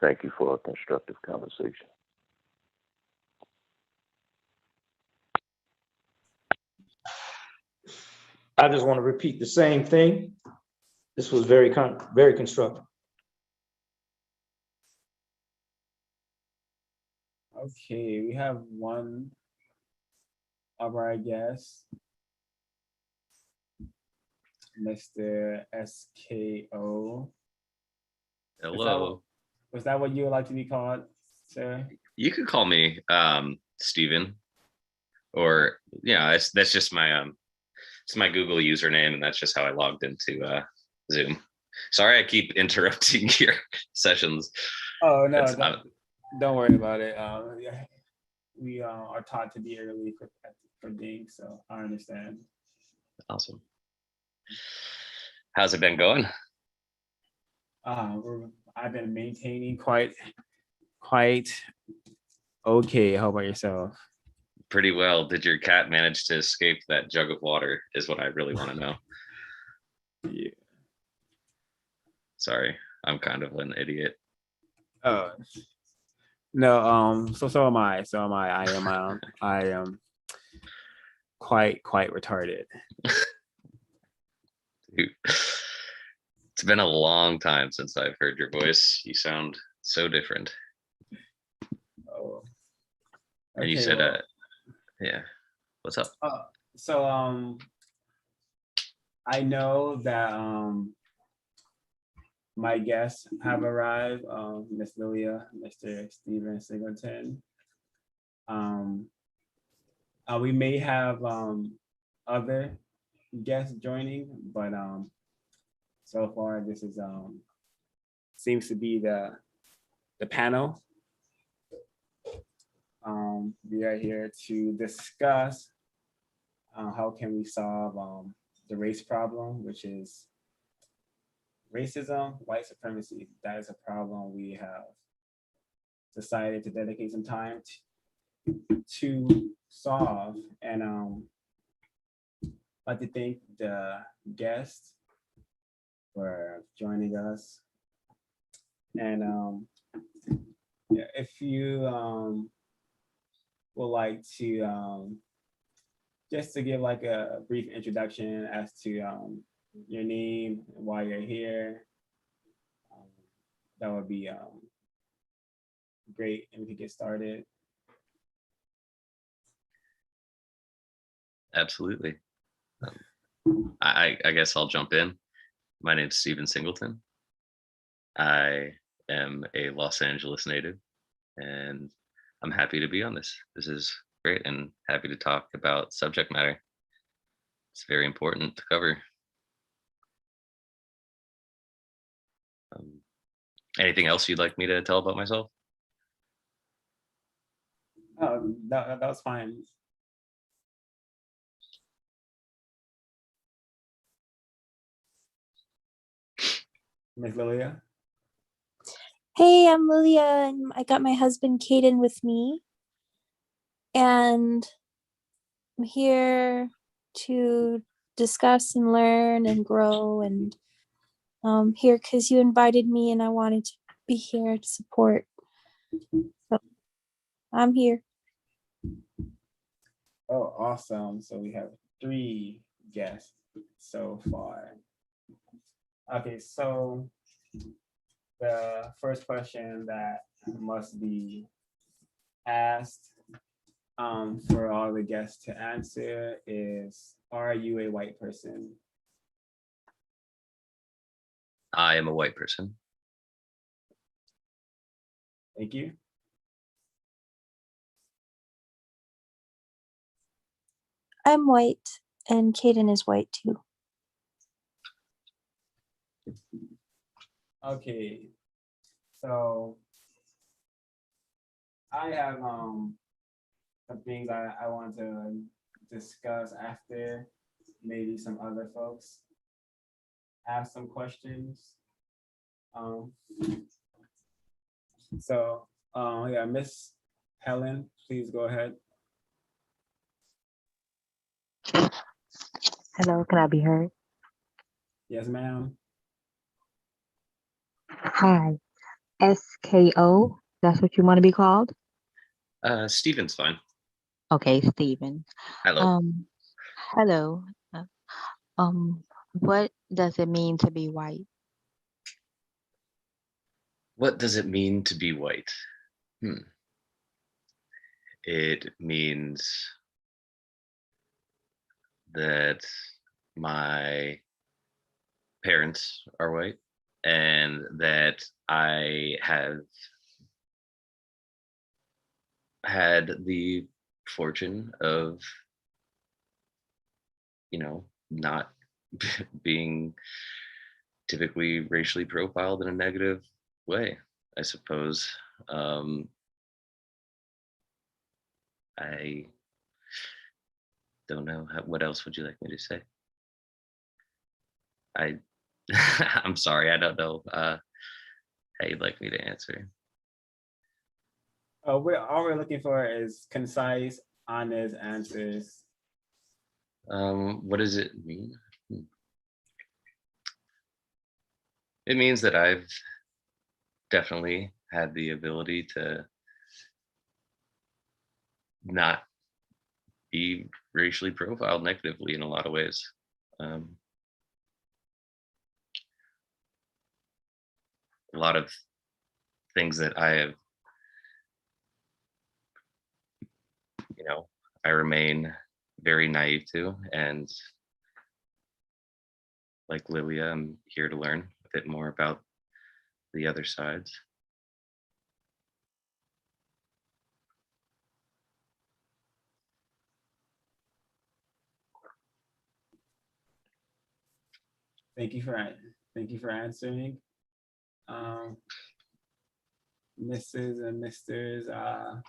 Speaker 10: thank you for a constructive conversation.
Speaker 9: I just want to repeat the same thing. This was very constructive.
Speaker 2: Okay, we have one of our guests, Mr. SKO.
Speaker 11: Hello.
Speaker 2: Was that what you would like to be called, sir?
Speaker 11: You could call me Steven, or that's just my it's my Google username, and that's just how I logged into Zoom. Sorry, I keep interrupting your sessions.
Speaker 2: Oh no, don't worry about it. We are taught to be early for Ding, so I understand.
Speaker 11: Awesome. How's it been going?
Speaker 2: I've been maintaining quite okay. How about yourself?
Speaker 11: Pretty well. Did your cat manage to escape that jug of water is what I really want to know.
Speaker 2: Yeah.
Speaker 11: Sorry, I'm kind of an idiot.
Speaker 2: Oh. No, so am I. I am quite retarded.
Speaker 11: Dude, it's been a long time since I've heard your voice. You sound so different.
Speaker 2: Oh.
Speaker 11: And you said, yeah. What's up?
Speaker 2: So I know that my guests have arrived, Miss Lilia, Mr. Steven Singleton. We may have other guests joining, but so far this is seems to be the panel. We are here to discuss how can we solve the race problem, which is racism, white supremacy. That is a problem we have decided to dedicate some time to solve. And I'd like to thank the guests for joining us. And if you would like to just to give like a brief introduction as to your name and why you're here, that would be great, and we could get started.
Speaker 11: Absolutely. I guess I'll jump in. My name's Steven Singleton. I am a Los Angeles native, and I'm happy to be on this. This is great, and happy to talk about subject matter. It's very important to cover. Anything else you'd like me to tell about myself?
Speaker 2: That was fine. Miss Lilia?
Speaker 12: Hey, I'm Lilia, and I got my husband Caden with me, and I'm here to discuss and learn and grow, and here because you invited me, and I wanted to be here to support. So I'm here.
Speaker 2: Oh, awesome. So we have 3 guests so far. Okay, so the first question that must be asked for all the guests to answer is, are you a white person?
Speaker 11: I am a white person.
Speaker 2: Thank you.
Speaker 12: I'm white, and Caden is white too.
Speaker 2: Okay, so I have something that I want to discuss after maybe some other folks ask some questions. So yeah, Miss Helen, please go ahead.
Speaker 13: Hello, can I be heard?
Speaker 2: Yes, ma'am.
Speaker 13: Hi, SKO. That's what you want to be called?
Speaker 11: Steven's fine.
Speaker 13: Okay, Steven.
Speaker 11: Hello.
Speaker 13: Hello. What does it mean to be white?
Speaker 11: What does it mean to be white? It means that my parents are white and that I have had the fortune of, not being typically racially profiled in a negative way, I suppose. I don't know what else would you like me to say? I'm sorry, I don't know how you'd like me to answer.
Speaker 2: All we're looking for is concise, honest answers.
Speaker 11: What does it mean? It means that I've definitely had the ability to not be racially profiled negatively in a lot of ways. A lot of things that I have, I remain very naive to, and like Lilia, I'm here to learn a bit more about the other sides.
Speaker 2: Thank you for answering. Mrs. and Misters,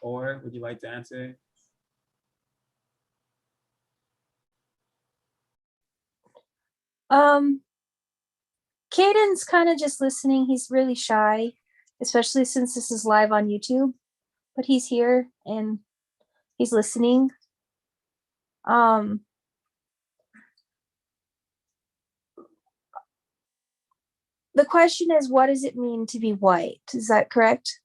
Speaker 2: or would you like to answer?
Speaker 12: Caden's kind of just listening. He's really shy, especially since this is live on YouTube, but he's here and he's listening. The question is, what does it mean to be white? Is that correct?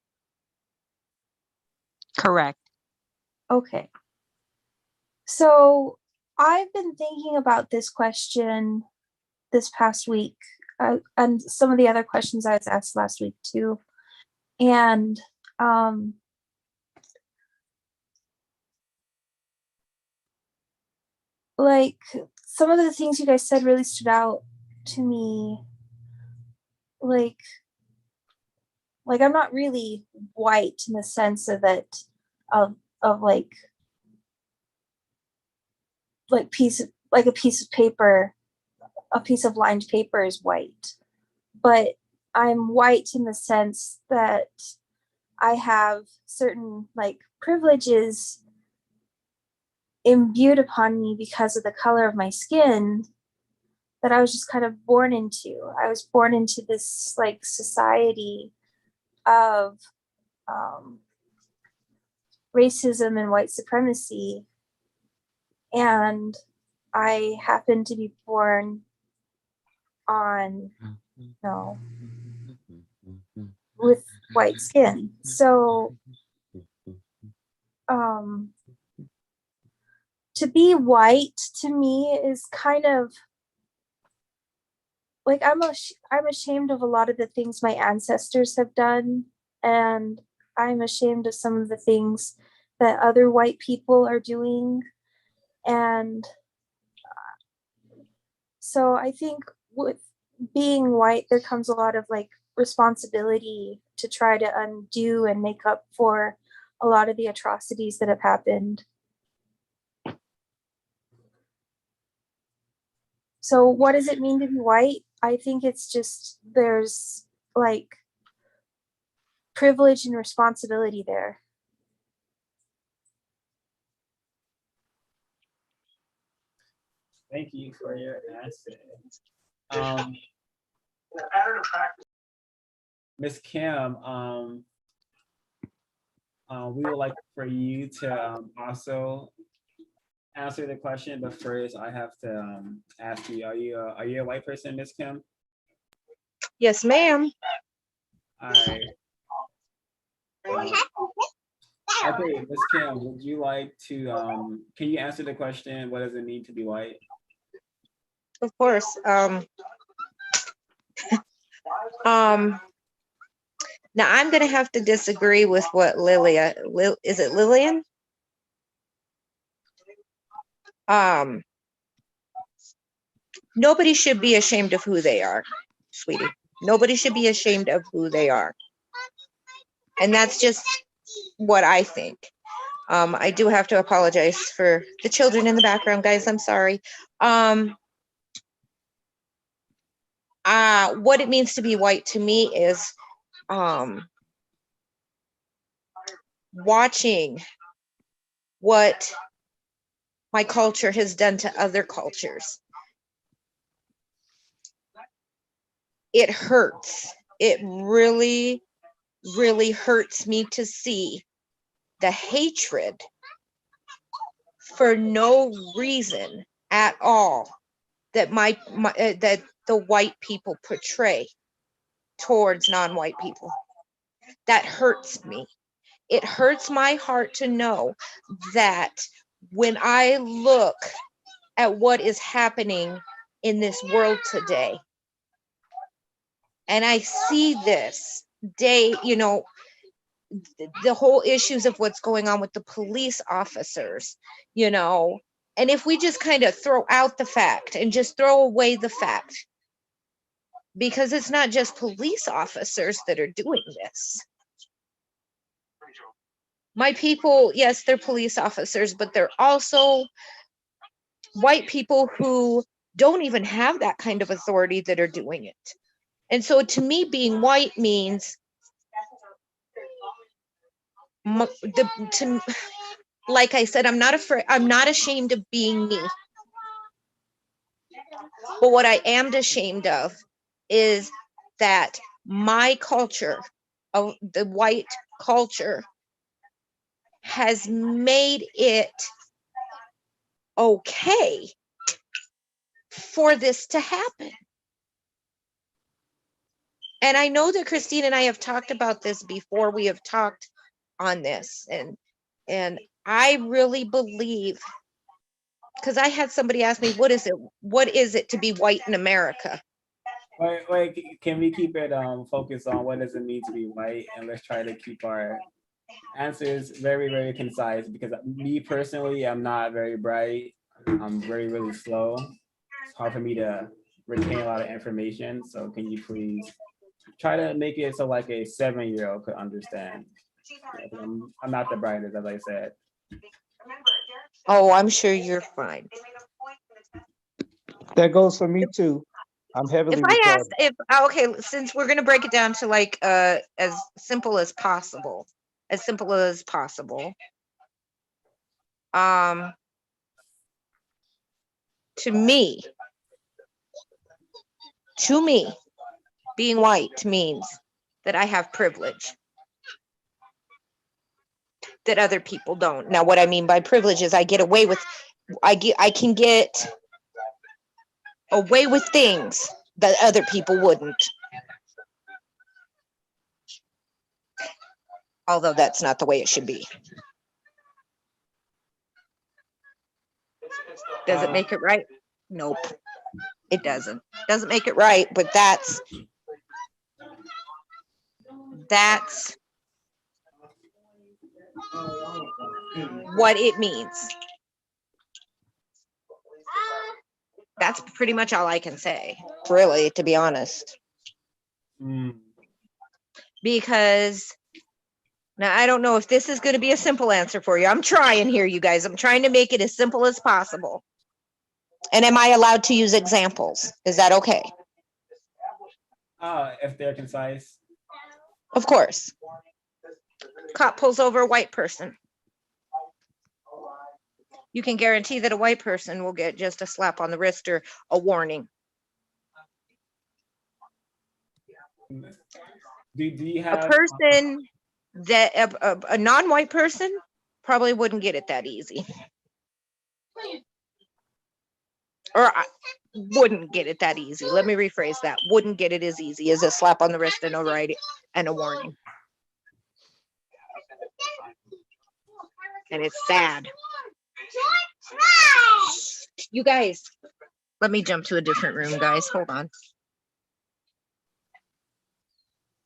Speaker 13: Correct.
Speaker 12: Okay. So I've been thinking about this question this past week, and some of the other questions I was asked last week too. And like some of the things you guys said really stood out to me. Like I'm not really white in the sense of it, of like a piece of paper, a piece of lined paper is white, but I'm white in the sense that I have certain like privileges imbued upon me because of the color of my skin that I was just kind of born into. I was born into this like society of racism and white supremacy. And I happened to be born on, you know, with white skin. So to be white to me is kind of like I'm ashamed of a lot of the things my ancestors have done, and I'm ashamed of some of the things that other white people are doing. And so I think with being white, there comes a lot of like responsibility to try to undo and make up for a lot of the atrocities that have happened. So what does it mean to be white? I think it's just there's like privilege and responsibility there.
Speaker 2: Thank you for your answer. Ms. Kim, we would like for you to also answer the question, but first I have to ask you, are you a white person, Ms. Kim?
Speaker 14: Yes, ma'am.
Speaker 2: All right. Okay, Ms. Kim, would you like to, can you answer the question, what does it mean to be white?
Speaker 14: Of course. Now I'm gonna have to disagree with what is it Lillian? Nobody should be ashamed of who they are, sweetie. Nobody should be ashamed of who they are. And that's just what I think. I do have to apologize for the children in the background, guys. I'm sorry. What it means to be white to me is watching what my culture has done to other cultures. It hurts. It really, really hurts me to see the hatred for no reason at all that that the white people portray towards non-white people. That hurts me. It hurts my heart to know that when I look at what is happening in this world today, and I see this day, you know, the whole issues of what's going on with the police officers, you know, and if we just kind of throw out the fact and just throw away the fact, because it's not just police officers that are doing this. My people, yes, they're police officers, but they're also white people who don't even have that kind of authority that are doing it. And so to me, being white means like I said, I'm not afraid, I'm not ashamed of being me. But what I am ashamed of is that my culture, of the white culture, has made it okay for this to happen. And I know that Christine and I have talked about this before. We have talked on this, and I really believe, because I had somebody ask me, what is it to be white in America?
Speaker 2: Wait, can we keep it focused on what does it mean to be white, and let's try to keep our answers very, very concise, because me personally, I'm not very bright. I'm very, really slow. It's hard for me to retain a lot of information. So can you please try to make it so like a 7-year-old could understand? I'm not the brightest, as I said.
Speaker 14: Oh, I'm sure you're fine.
Speaker 9: That goes for me too. I'm heavily
Speaker 14: If I asked
Speaker 9: retarded.
Speaker 14: okay, since we're gonna break it down to like as simple as possible, to me, to me, being white means that I have privilege that other people don't. Now, what I mean by privilege is I can get away with things that other people wouldn't. Although that's not the way it should be. Does it make it right? Nope. It doesn't. Doesn't make it right, but that's what it means. That's pretty much all I can say, really, to be honest. Because now I don't know if this is going to be a simple answer for you. I'm trying here, you guys. I'm trying to make it as simple as possible. And am I allowed to use examples? Is that okay?
Speaker 2: If they're concise.
Speaker 14: Of course. Cop pulls over a white person. You can guarantee that a white person will get just a slap on the wrist or a warning.
Speaker 2: Do you have
Speaker 14: A person that a non-white person probably wouldn't get it that easy. Or wouldn't get it that easy. Let me rephrase that. Wouldn't get it as easy as a slap on the wrist and a warning. And it's sad. You guys, let me jump to a different room, guys. Hold on.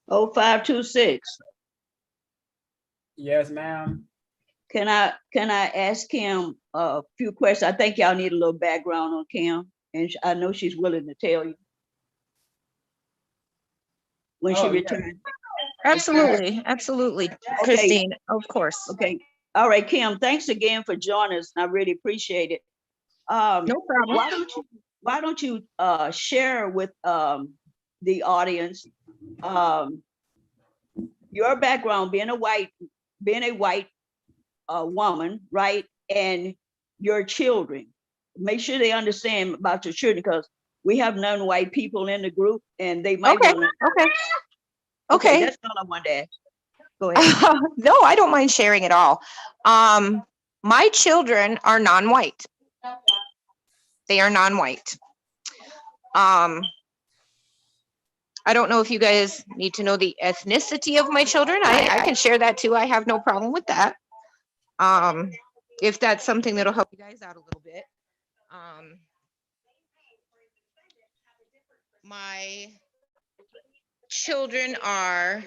Speaker 1: 0526.
Speaker 2: Yes, ma'am.
Speaker 1: Can I ask Kim a few questions? I think y'all need a little background on Kim, and I know she's willing to tell you when she
Speaker 2: yeah.
Speaker 1: returns.
Speaker 14: Absolutely, absolutely, Christine. Of course.
Speaker 1: Okay. All right, Kim. Thanks again for joining us. I really appreciate it.
Speaker 14: No problem.
Speaker 1: Why don't you share with the audience your background, being a white woman, right? And your children. Make sure they understand about your children, because we have non-white people in the group and they might want to.
Speaker 14: Okay.
Speaker 1: That's all I wanted to ask. Go ahead.
Speaker 14: No, I don't mind sharing at all. My children are non-white. They are non-white. I don't know if you guys need to know the ethnicity of my children. I can share that too. I have no problem with that. If that's something that'll help you guys out a little bit. My children are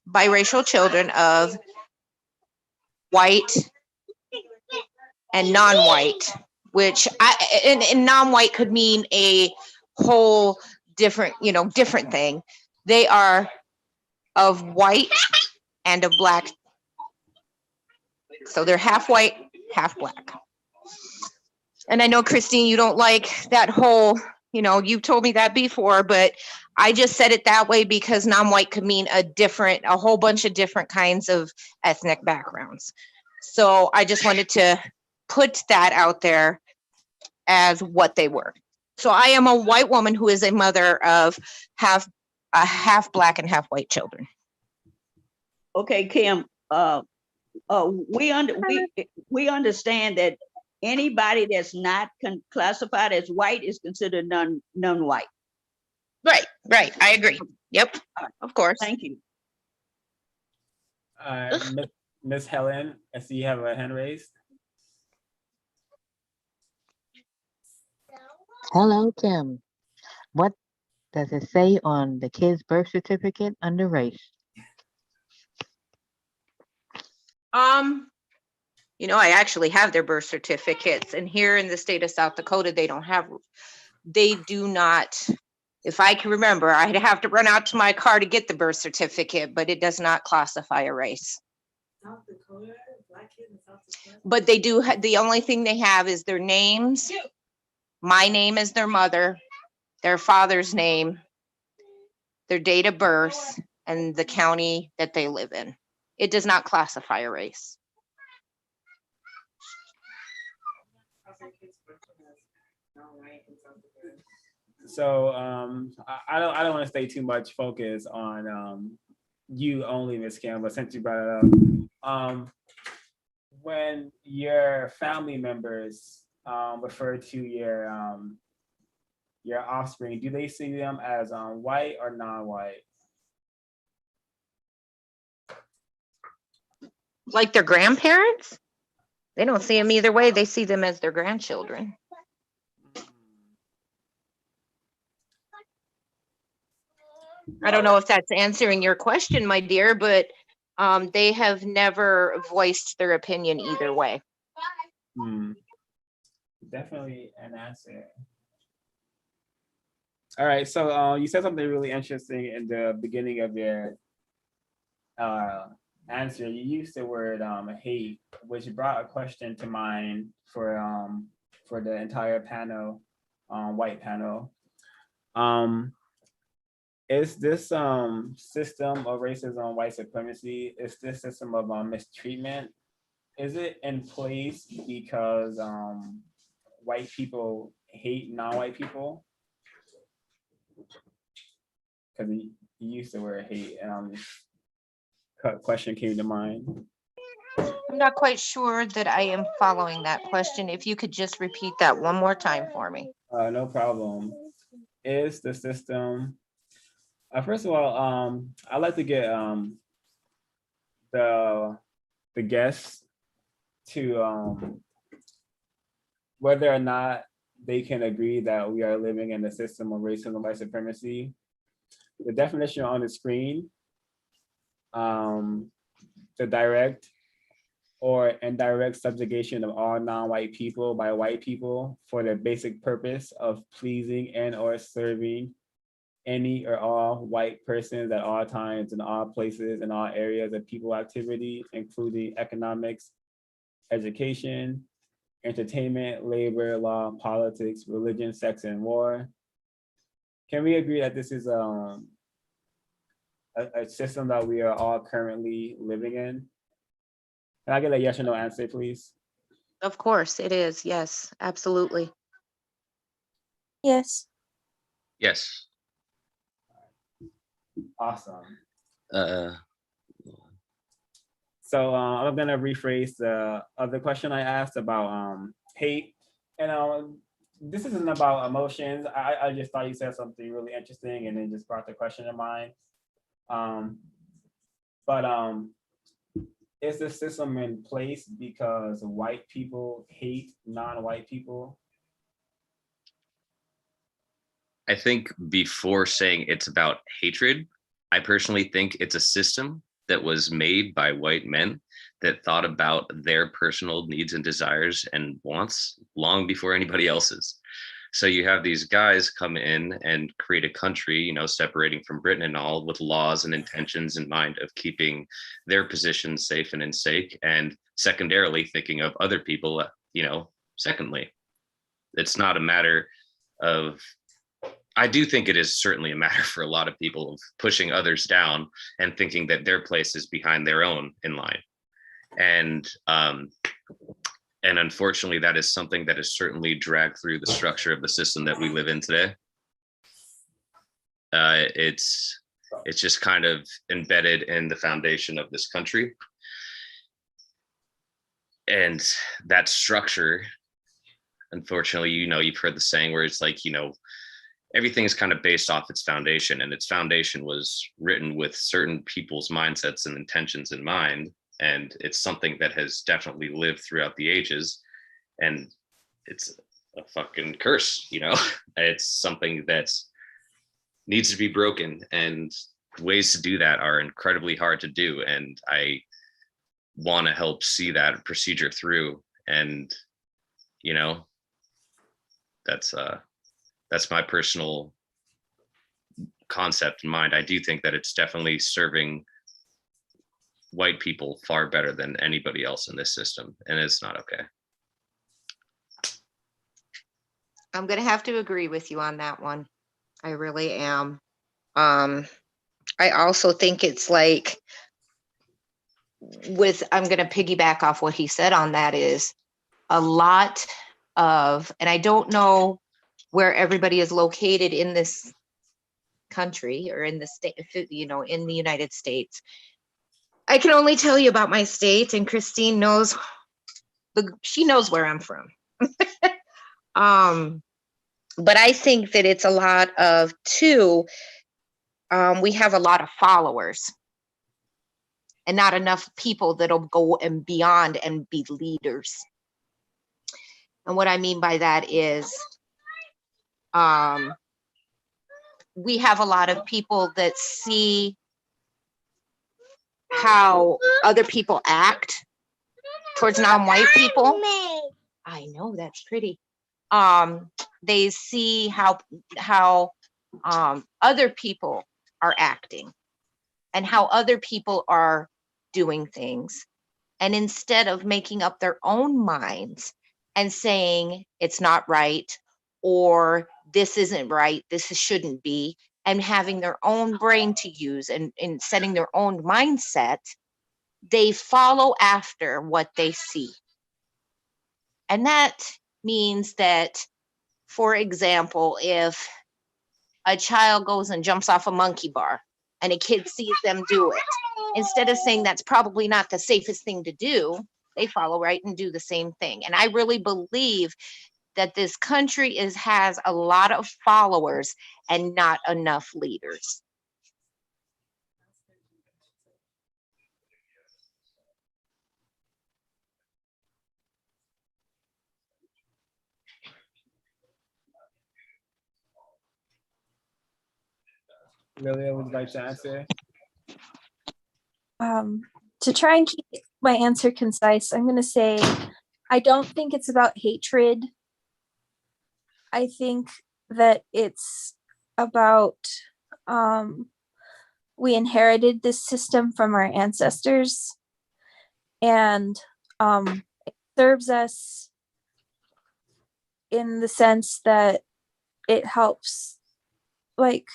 Speaker 14: biracial children of white and non-white, which and non-white could mean a whole different, different thing. They are of white and of black. So they're half white, half black. And I know, Christine, you don't like that whole, you've told me that before, but I just said it that way because non-white could mean a whole bunch of different kinds of ethnic backgrounds. So I just wanted to put that out there as what they were. So I am a white woman who is a mother of half black and half white children.
Speaker 1: Okay, Kim, we understand that anybody that's not classified as white is considered non-white.
Speaker 14: Right. I agree. Yep, of course.
Speaker 1: Thank you.
Speaker 2: Miss Helen, I see you have a hand raised.
Speaker 13: Hello, Kim. What does it say on the kid's birth certificate under race?
Speaker 14: I actually have their birth certificates, and here in the state of South Dakota, they do not, if I can remember, I'd have to run out to my car to get the birth certificate, but it does not classify a race.
Speaker 15: South Dakota, black kids in South Dakota.
Speaker 14: But they do, the only thing they have is their names. My name is their mother, their father's name, their date of birth, and the county that they live in. It does not classify a race.
Speaker 2: So I don't want to stay too much focused on you only, Miss Kim, but since you brought it up, when your family members refer to your offspring, do they see them as white or non-white?
Speaker 14: Like their grandparents? They don't see them either way. They see them as their grandchildren. I don't know if that's answering your question, my dear, but they have never voiced their opinion either way.
Speaker 2: Definitely an answer. All right, so you said something really interesting in the beginning of your answer. You used the word hate, which brought a question to mind for the entire panel, white panel. Is this system of racism, white supremacy, is this system of mistreatment, is it in place because white people hate non-white people? Because you used the word hate, and question came to mind.
Speaker 14: I'm not quite sure that I am following that question. If you could just repeat that one more time for me.
Speaker 2: No problem. Is the system, first of all, I'd like to get the guests to whether or not they can agree that we are living in a system of racism and white supremacy. The definition on the screen, the direct or indirect subjugation of all non-white people by white people for the basic purpose of pleasing and or serving any or all white persons at all times in all places in all areas of people activity, including economics, education, entertainment, labor, law, politics, religion, sex, and war. Can we agree that this is a system that we are all currently living in? Can I get a yes or no answer, please?
Speaker 14: Of course, it is. Yes, absolutely.
Speaker 12: Yes.
Speaker 11: Yes.
Speaker 2: Awesome. So I'm gonna rephrase the other question I asked about hate. And this isn't about emotions. I just thought you said something really interesting and then just brought the question to mind. But is the system in place because white people hate non-white people?
Speaker 11: I think before saying it's about hatred, I personally think it's a system that was made by white men that thought about their personal needs and desires and wants long before anybody else's. So you have these guys come in and create a country, you know, separating from Britain and all, with laws and intentions in mind of keeping their positions safe and in sake, and secondarily thinking of other people, you know, secondly. It's not a matter of, I do think it is certainly a matter for a lot of people of pushing others down and thinking that their place is behind their own in line. And unfortunately, that is something that is certainly dragged through the structure of the system that we live in today. It's just kind of embedded in the foundation of this country. And that structure, unfortunately, you know, you've heard the saying where it's like, you know, everything is kind of based off its foundation, and its foundation was written with certain people's mindsets and intentions in mind. And it's something that has definitely lived throughout the ages, and it's a fucking curse, you know. It's something that needs to be broken, and ways to do that are incredibly hard to do. And I want to help see that procedure through. And, you know, that's my personal concept in mind. I do think that it's definitely serving white people far better than anybody else in this system, and it's not okay.
Speaker 14: I'm going to have to agree with you on that one. I really am. I also think it's like I'm going to piggyback off what he said on that, is a lot of, and I don't know where everybody is located in this country or in the state, you know, in the United States. I can only tell you about my state, and Christine knows she knows where I'm from. But I think that it's a lot of we have a lot of followers and not enough people that'll go and beyond and be leaders. And what I mean by that is we have a lot of people that see how other people act towards non-white people. I know, that's pretty. They see how other people are acting and how other people are doing things. And instead of making up their own minds and saying it's not right, or this isn't right, shouldn't be, and having their own brain to use and setting their own mindset, they follow after what they see. And that means that, for example, if a child goes and jumps off a monkey bar and a kid sees them do it, instead of saying that's probably not the safest thing to do, they follow right and do the same thing. And I really believe that this country has a lot of followers and not enough leaders.
Speaker 2: Lilia, would you like to answer?
Speaker 12: To try and keep my answer concise, I'm going to say I don't think it's about hatred. I think that it's about we inherited this system from our ancestors, and it serves us in the sense that it helps, like,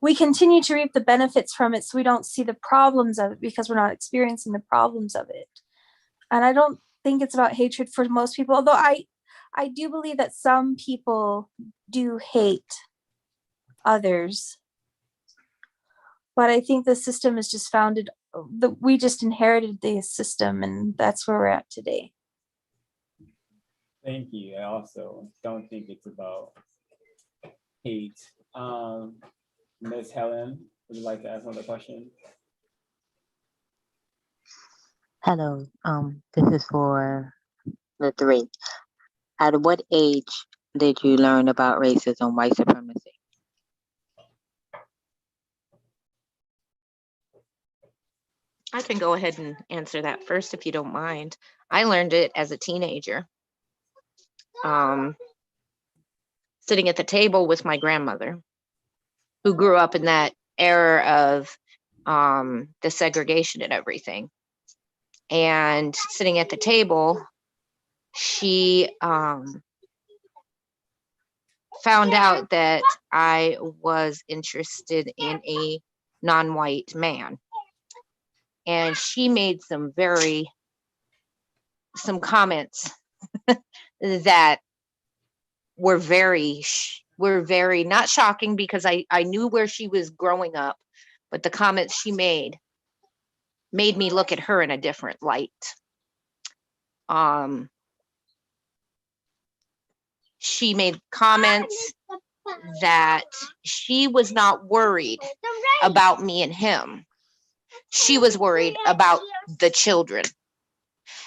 Speaker 12: we continue to reap the benefits from it, so we don't see the problems of it because we're not experiencing the problems of it. And I don't think it's about hatred for most people, although I do believe that some people do hate others. But I think the system is just founded, we just inherited the system, and that's where we're at today.
Speaker 2: Thank you. I also don't think it's about hate. Ms. Helen, would you like to ask another question?
Speaker 13: Hello, this is for the three. At what age did you learn about racism, white supremacy?
Speaker 14: I can go ahead and answer that first if you don't mind. I learned it as a teenager, sitting at the table with my grandmother, who grew up in that era of the segregation and everything. And sitting at the table, she found out that I was interested in a non-white man. And she made some comments that were very not shocking, because I knew where she was growing up, but the comments she made me look at her in a different light. She made comments that she was not worried about me and him. She was worried about the children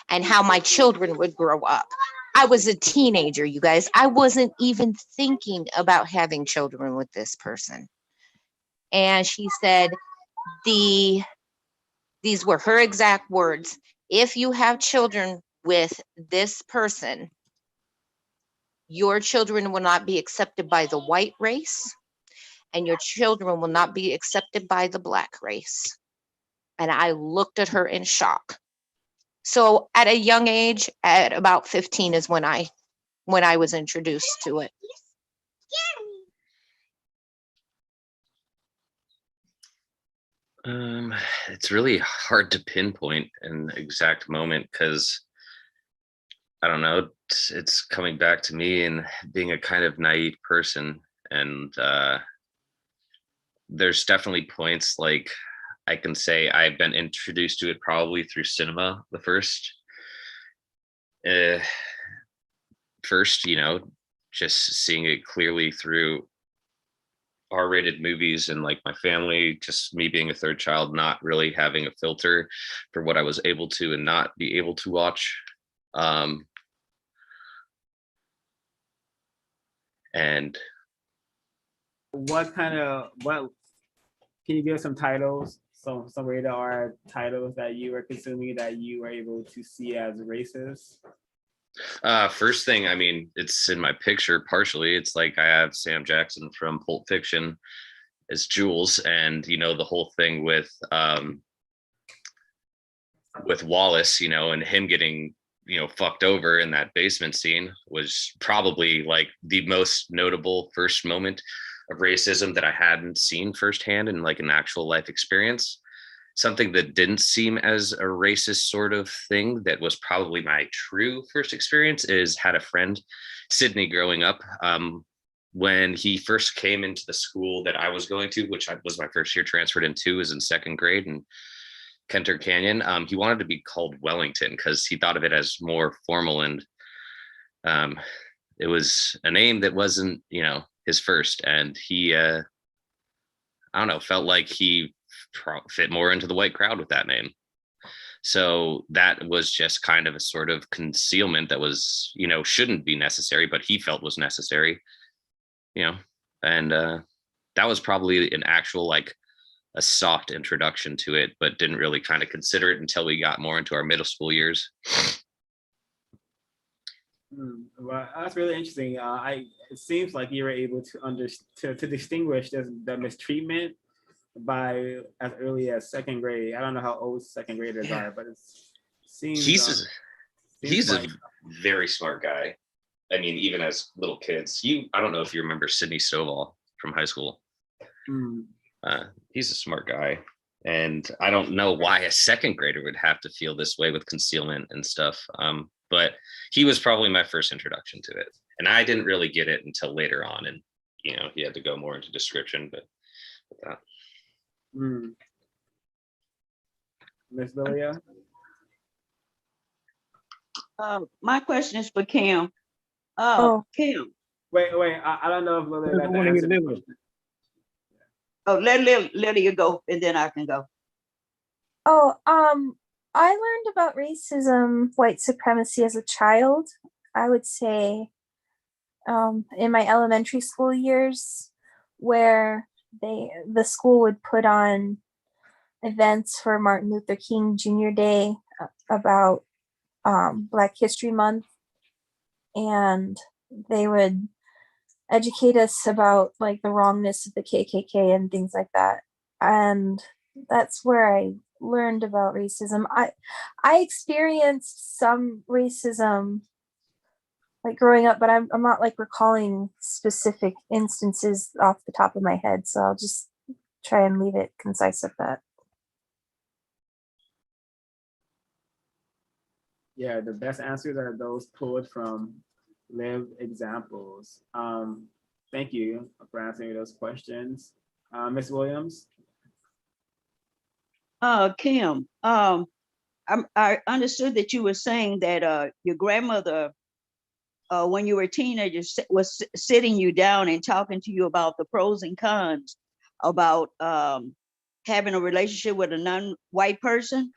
Speaker 14: and how my children would grow up. I was a teenager, you guys. I wasn't even thinking about having children with this person. And she said, these were her exact words: if you have children with this person, your children will not be accepted by the white race, and your children will not be accepted by the black race. And I looked at her in shock. So at a young age, at about 15 is when I was introduced to it.
Speaker 11: It's really hard to pinpoint an exact moment, because I don't know, it's coming back to me and being a kind of naive person. And there's definitely points like I can say I've been introduced to it probably through cinema the uh, first, just seeing it clearly through R-rated movies and like my family, just me being a third child, not really having a filter for what I was able to and not be able to watch. And
Speaker 2: what can you give some titles, some rated R titles that you were consuming that you were able to see as racist?
Speaker 11: first thing, I mean, it's in my picture partially. It's like I have Sam Jackson from Pulp Fiction as Jules, and the whole thing with Wallace, and him getting fucked over in that basement scene was probably like the most notable first moment of racism that I hadn't seen firsthand in like an actual life experience. Something that didn't seem as a racist sort of thing that was probably my true first experience is had a friend, Sydney, growing up. When he first came into the school that I was going to, which was my first year transferred into, was in second grade in Kenter Canyon. He wanted to be called Wellington because he thought of it as more formal, and it was a name that wasn't, his first. And he, I don't know, felt like he fit more into the white crowd with that name. So that was just kind of a sort of concealment that was, shouldn't be necessary, but he felt was necessary, and that was probably an actual, like a soft introduction to it, but didn't really kind of consider it until we got more into our middle school years.
Speaker 2: Well, that's really interesting. It seems like you were able to distinguish the mistreatment by as early as second grade. I don't know how old second graders are, but it seems
Speaker 11: he's
Speaker 2: like
Speaker 11: a very smart guy. I mean, even as little kids, I don't know if you remember Sidney Stovall from high school. He's a smart guy, and I don't know why a second grader would have to feel this way with concealment and stuff. But he was probably my first introduction to it, and I didn't really get it until later on, and he had to go more into description. But with that.
Speaker 2: Miss Lilia?
Speaker 1: My question is for Kim. Kim.
Speaker 2: Wait. I don't know if Lilia got the answer.
Speaker 1: Oh, let Lydia go, and then I can go.
Speaker 12: Oh, I learned about racism, white supremacy as a child. I would say in my elementary school years, where the school would put on events for Martin Luther King Jr. Day about Black History Month, and they would educate us about like the wrongness of the KKK and things like that. And that's where I learned about racism. I experienced some racism like growing up, but I'm not like recalling specific instances off the top of my head. So I'll just try and leave it concise at that.
Speaker 2: Yeah, the best answers are those pulled from lived examples. Thank you for answering those questions. Ms. Williams?
Speaker 1: Kim, I understood that you were saying that your grandmother, when you were a teenager, was sitting you down and talking to you about the pros and cons about having a relationship with a non-white person,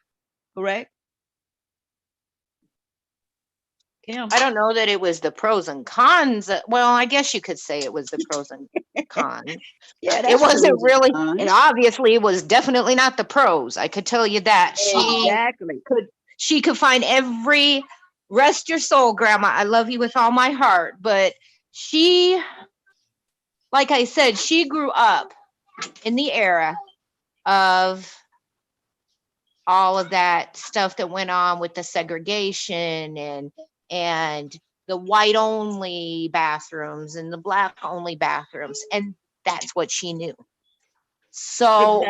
Speaker 1: correct? Kim?
Speaker 14: I don't know that it was the pros and cons. Well, I guess you could say it was the pros and cons.
Speaker 1: Yeah,
Speaker 14: it wasn't
Speaker 1: pros and
Speaker 14: really,
Speaker 1: cons.
Speaker 14: it obviously was definitely not the pros. I could tell you that.
Speaker 1: Exactly.
Speaker 14: She could find every, rest your soul, Grandma. I love you with all my heart. But she, like I said, she grew up in the era of all of that stuff that went on with the segregation and the white only bathrooms and the black only bathrooms. And that's what she knew. So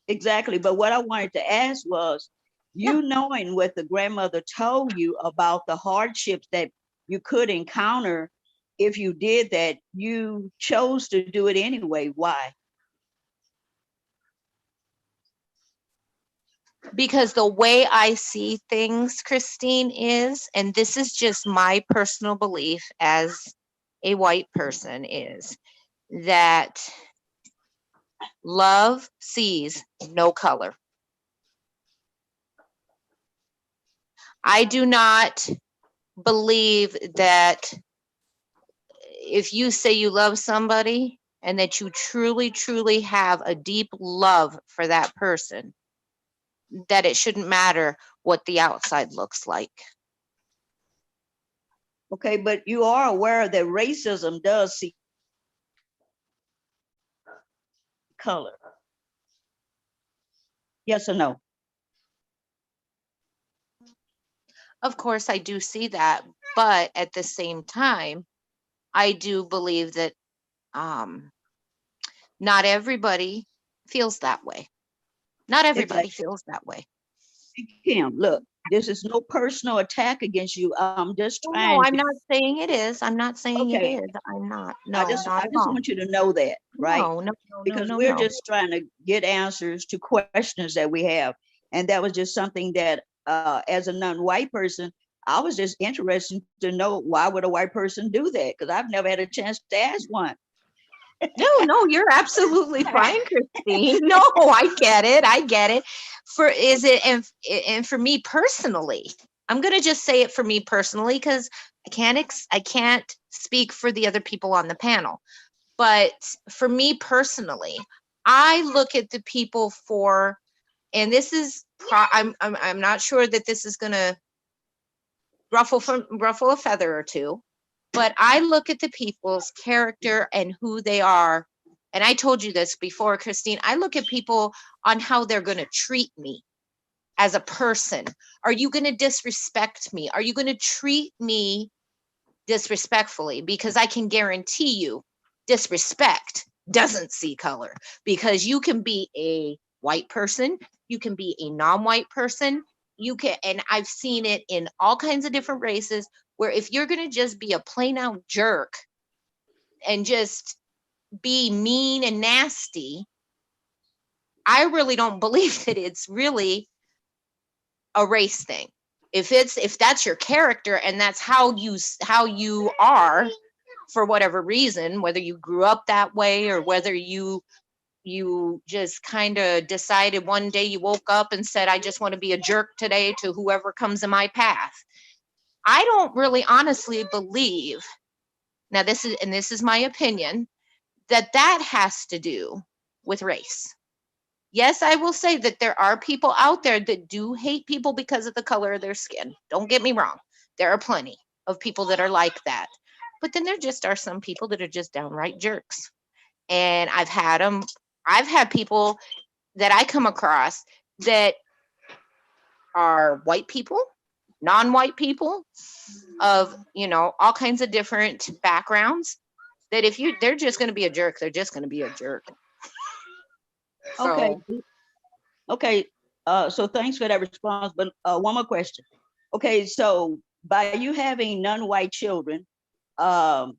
Speaker 1: exactly. But what I wanted to ask was, You knowing what the grandmother told you about the hardships that you could encounter if you did that, you chose to do it anyway. Why?
Speaker 14: Because the way I see things, Christine, is, and this is just my personal belief as a white person, is that love sees no color. I do not believe that if you say you love somebody and that you truly, truly have a deep love for that person, that it shouldn't matter what the outside looks like.
Speaker 1: Okay, but you are aware that racism does see color. Yes or no?
Speaker 14: Of course, I do see that, but at the same time, I do believe that not everybody feels that way. Not everybody feels that way.
Speaker 1: Kim, look, this is no personal attack against you. I'm just
Speaker 14: No,
Speaker 1: trying
Speaker 14: I'm
Speaker 1: to.
Speaker 14: not saying it is. I'm not saying it
Speaker 1: Okay.
Speaker 14: is. I'm not. No,
Speaker 1: I
Speaker 14: not
Speaker 1: just
Speaker 14: at all.
Speaker 1: want you to know that, right?
Speaker 14: No,
Speaker 1: Because
Speaker 14: no,
Speaker 1: we're
Speaker 14: no.
Speaker 1: just trying to get answers to questions that we have. And that was just something that as a non-white person, I was just interested to know, why would a white person do that? Because I've never had a chance to ask one.
Speaker 14: No, you're absolutely fine, Christine. No, I get it. I get it. And for me personally, I'm gonna just say it for me personally, because I can't speak for the other people on the panel. But for me personally, I look at the people for, and this is I'm not sure that this is gonna ruffle a feather or two, but I look at the people's character and who they are. And I told you this before, Christine, I look at people on how they're going to treat me as a person. Are you going to disrespect me? Are you going to treat me disrespectfully? Because I can guarantee you disrespect doesn't see color, because you can be a white person, you can be a non-white person, you can, and I've seen it in all kinds of different races, where if you're going to just be a plain out jerk and just be mean and nasty, I really don't believe that it's really a race thing. If that's your character and that's how you are, for whatever reason, whether you grew up that way or whether you just kind of decided one day you woke up and said, I just want to be a jerk today to whoever comes in my path. I don't really honestly believe, now this is my opinion, that has to do with race. Yes, I will say that there are people out there that do hate people because of the color of their skin. Don't get me wrong. There are plenty of people that are like that. But then there just are some people that are just downright jerks. And I've had people that I come across that are white people, non-white people of, all kinds of different backgrounds, that they're just going to be a jerk, they're just going to be a jerk.
Speaker 1: Okay. Okay. So thanks for that response. But one more question. Okay. So by you having non-white children, how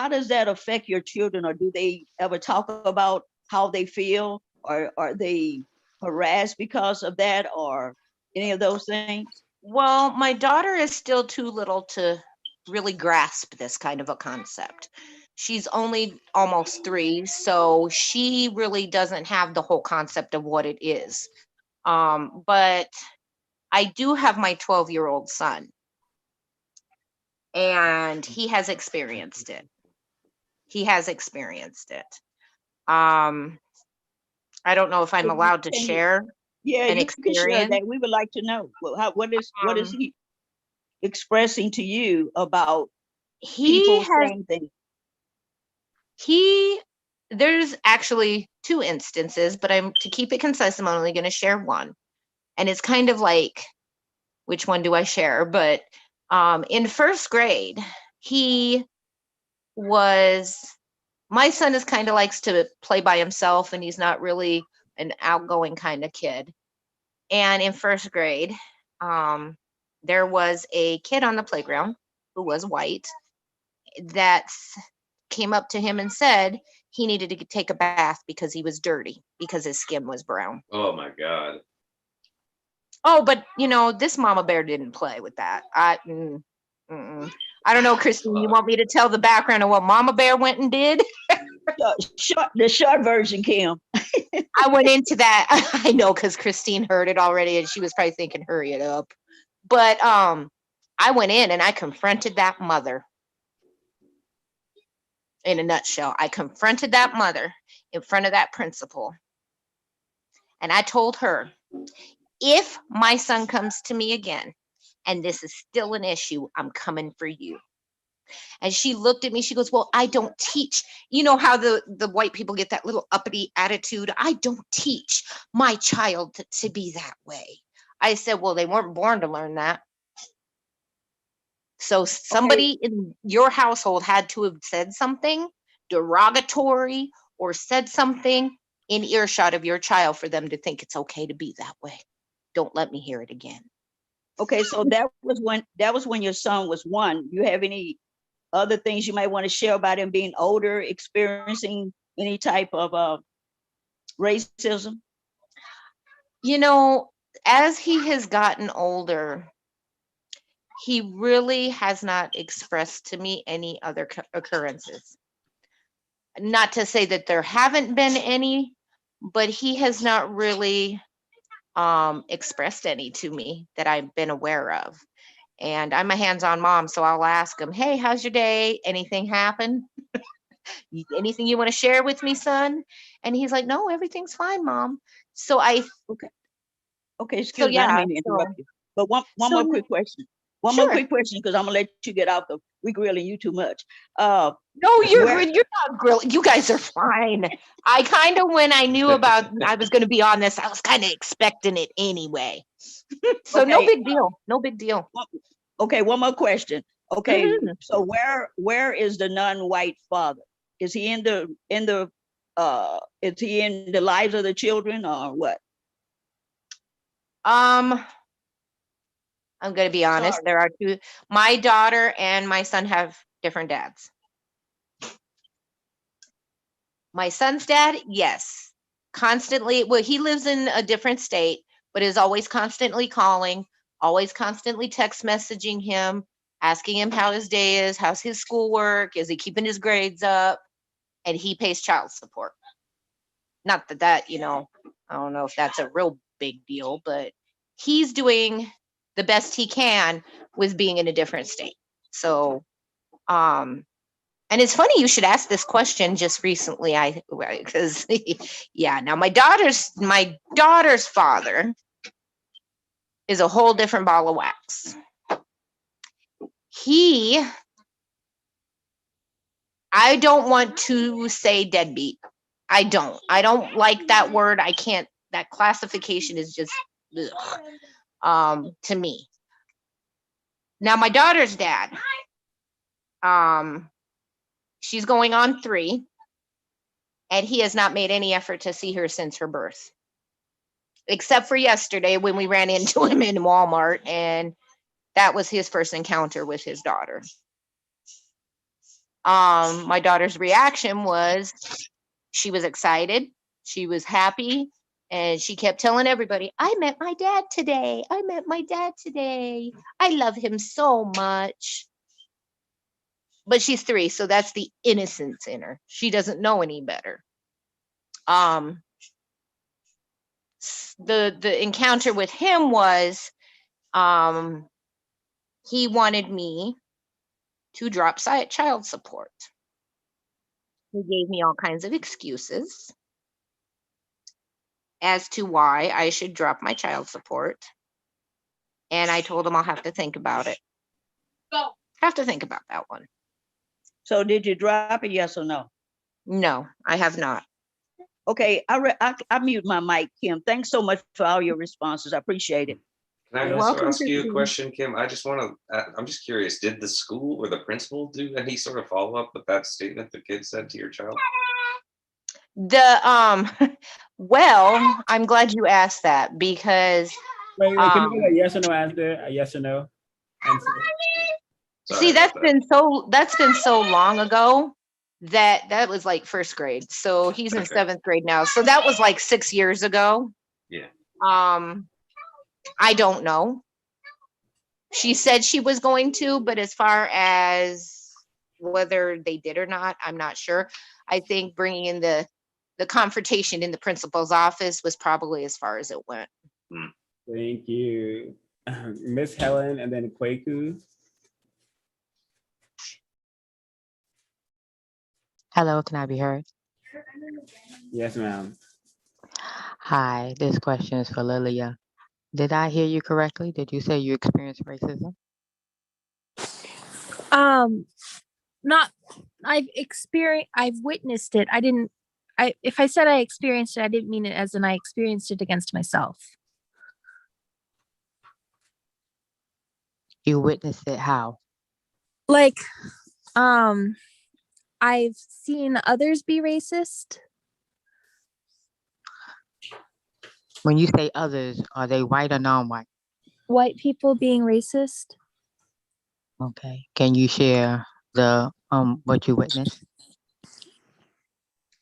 Speaker 1: does that affect your children, or do they ever talk about how they feel, or are they harassed because of that, or any of those things?
Speaker 14: Well, my daughter is still too little to really grasp this kind of a concept. She's only almost 3, so she really doesn't have the whole concept of what it is. But I do have my 12-year-old son, and he has experienced it. I don't know if I'm allowed to share
Speaker 1: Yeah,
Speaker 14: an
Speaker 1: you can share
Speaker 14: experience.
Speaker 1: that. We would like to know. Well, what is he expressing to you about people saying things?
Speaker 14: There's actually 2 instances, but to keep it concise, I'm only going to share one. And it's kind of like, which one do I share? But in 1st grade, my son is kind of likes to play by himself, and he's not really an outgoing kind of kid. And in first grade, there was a kid on the playground who was white that came up to him and said he needed to take a bath because he was dirty because his skin was brown.
Speaker 16: Oh my God.
Speaker 14: Oh, but you know, this mama bear didn't play with that. I don't know, Christine, you want me to tell the background of what mama bear went and did?
Speaker 1: The short version, Kim.
Speaker 14: I went into that. I know, because Christine heard it already and she was probably thinking, hurry it up. But I went in and I confronted that mother. In a nutshell, I confronted that mother in front of that principal. And I told her, if my son comes to me again and this is still an issue, I'm coming for you. And she looked at me, she goes, well, I don't teach. You know how the white people get that little uppity attitude? I don't teach my child to be that way. I said, well, they weren't born to learn that. So somebody in your household had to have said something derogatory or said something in earshot of your child for them to think it's okay to be that way. Don't let me hear it again.
Speaker 1: Okay, so that was when your son was 1. You have any other things you might want to share about him being older, experiencing any type of racism?
Speaker 14: You know, as he has gotten older, he really has not expressed to me any other occurrences. Not to say that there haven't been any, but he has not really expressed any to me that I've been aware of. And I'm a hands-on mom, so I'll ask him, hey, how's your day? Anything happen? Anything you want to share with me, son? And he's like, no, everything's fine, Mom. So
Speaker 1: Okay, excuse me, I didn't mean to interrupt you. But one more quick question. One more quick question, because I'm gonna let you get out, because we grilling you too much.
Speaker 14: No, you're not grilling. You guys are fine. I kind of, when I knew about I was going to be on this, I was kind of expecting it anyway. So no big deal. No big deal.
Speaker 1: Okay, one more question. Okay, so where is the non-white father? Is he in the lives of the children or what?
Speaker 14: I'm going to be honest. There are two. My daughter and my son have different dads. My son's dad, yes, constantly. Well, he lives in a different state, but is always constantly calling, always constantly text messaging him, asking him how his day is, how's his schoolwork, is he keeping his grades up, and he pays child support. Not that, you know, I don't know if that's a real big deal, but he's doing the best he can with being in a different state. So, and it's funny you should ask this question just recently. Because yeah, now my daughter's father is a whole different ball of wax. I don't want to say deadbeat. I don't like that word. I can't, that classification is just to me. Now my daughter's dad, she's going on 3, and he has not made any effort to see her since her birth, except for yesterday when we ran into him in Walmart, and that was his first encounter with his daughter. My daughter's reaction was she was excited, she was happy, and she kept telling everybody, I met my dad today. I met my dad today. I love him so much. But she's 3, so that's the innocence in her. She doesn't know any better. The encounter with him was he wanted me to drop child support. He gave me all kinds of excuses as to why I should drop my child support. And I told him I'll have to think about it. Have to think about that one.
Speaker 1: So did you drop it, yes or no?
Speaker 14: No, I have not.
Speaker 1: Okay, I mute my mic, Kim. Thanks so much for all your responses. I appreciate it.
Speaker 16: Can I
Speaker 14: You're
Speaker 16: also
Speaker 14: welcome,
Speaker 16: ask you a
Speaker 14: Christine.
Speaker 16: question, Kim? I just want to, I'm just curious, did the school or the principal do any sort of follow-up with that statement the kid said to your child?
Speaker 14: Well, I'm glad you asked that because
Speaker 2: Wait, can we get a yes or no answer? A yes or no answer?
Speaker 14: see, that's been so long ago that that was like first grade. So he's in
Speaker 11: Okay.
Speaker 14: 7th grade now. So that was like 6 years ago.
Speaker 11: Yeah.
Speaker 14: I don't know. She said she was going to, but as far as whether they did or not, I'm not sure. I think bringing in the confrontation in the principal's office was probably as far as it went.
Speaker 2: Thank you. Miss Helen and then Kwaku.
Speaker 13: Hello, can I be heard?
Speaker 2: Yes, ma'am.
Speaker 13: Hi, this question is for Lilia. Did I hear you correctly? Did you say you experienced racism?
Speaker 12: Not I've witnessed it. If I said I experienced it, I didn't mean it as in I experienced it against myself.
Speaker 13: You witnessed it how?
Speaker 12: Like, I've seen others be racist.
Speaker 13: When you say others, are they white or non-white?
Speaker 12: White people being racist.
Speaker 13: Okay. Can you share the what you witnessed?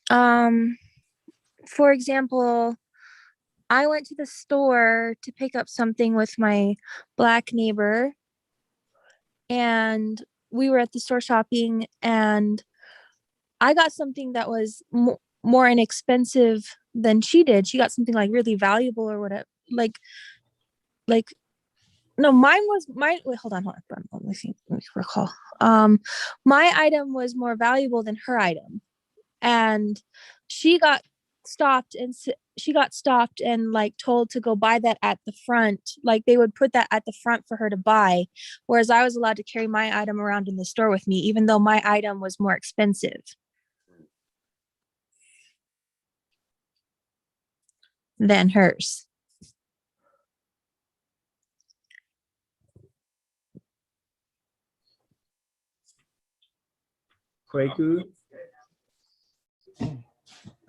Speaker 12: For example, I went to the store to pick up something with my Black neighbor, and we were at the store shopping, and I got something that was more inexpensive than she did. She got something like really valuable or whatever. Like no, mine. Wait, hold on. Let me see. Let me recall. My item was more valuable than her item, and she got stopped and like told to go buy that at the front. Like they would put that at the front for her to buy, whereas I was allowed to carry my item around in the store with me, even though my item was more expensive than hers.
Speaker 2: Kwaku.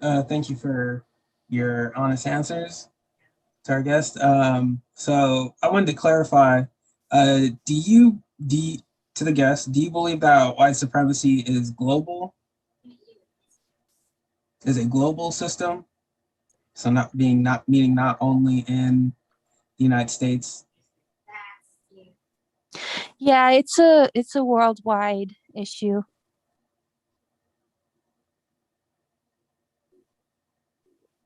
Speaker 6: Thank you for your honest answers to our guest. So I wanted to clarify, to the guest, do you believe that white supremacy is global? Is a global system? So meaning not only in the United States.
Speaker 12: Yeah, it's a worldwide issue.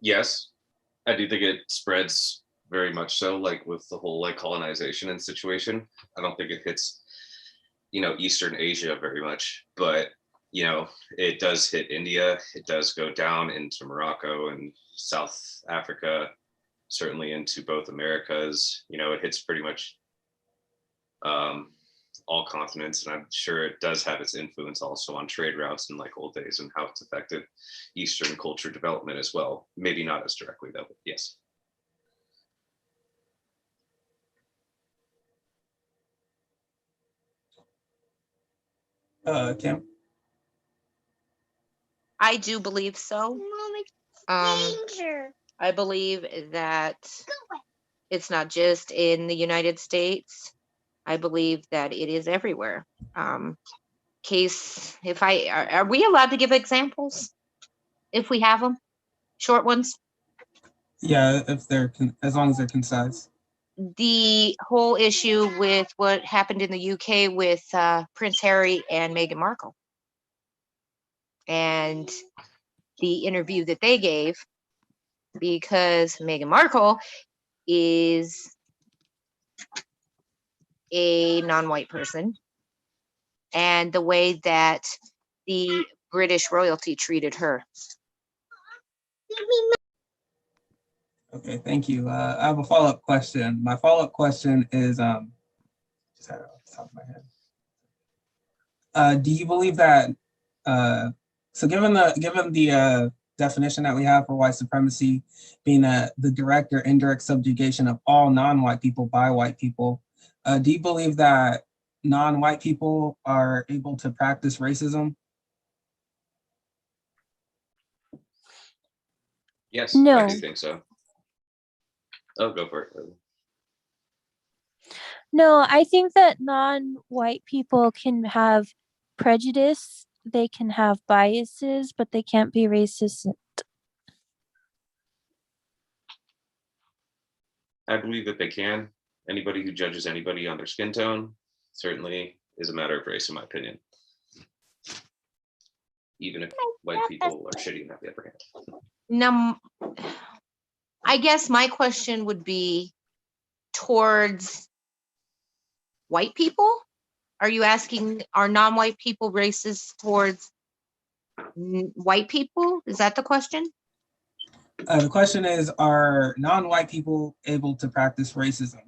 Speaker 16: Yes, I do think it spreads very much so, like with the whole like colonization and situation. I don't think it hits, Eastern Asia very much, but it does hit India. It does go down into Morocco and South Africa, certainly into both Americas. It hits pretty much all continents, and I'm sure it does have its influence also on trade routes in like old days and how it's affected Eastern culture development as well. Maybe not as directly though, but yes.
Speaker 6: Kim?
Speaker 14: I do believe so. I believe that it's not just in the United States. I believe that it is everywhere. Are we allowed to give examples if we have them? Short ones?
Speaker 6: Yeah, if as long as they're concise.
Speaker 14: The whole issue with what happened in the UK with Prince Harry and Meghan Markle. And the interview that they gave, because Meghan Markle is a non-white person, and the way that the British royalty treated her.
Speaker 6: Okay, thank you. I have a follow-up question. My follow-up question is, just had it off the top of my head. Do you believe that, so given the definition that we have for white supremacy being the direct or indirect subjugation of all non-white people by white people, do you believe that non-white people are able to practice racism?
Speaker 16: Yes, I
Speaker 12: No.
Speaker 16: do think so. Oh, go for it.
Speaker 12: No, I think that non-white people can have prejudice, they can have biases, but they can't be racist.
Speaker 16: I believe that they can. Anybody who judges anybody on their skin tone certainly is a matter of race, in my opinion. Even if white people are shitty and have the upper hand.
Speaker 14: Now, I guess my question would be towards white people. Are you asking, are non-white people racist towards white people? Is that the question?
Speaker 6: The question is, are non-white people able to practice racism?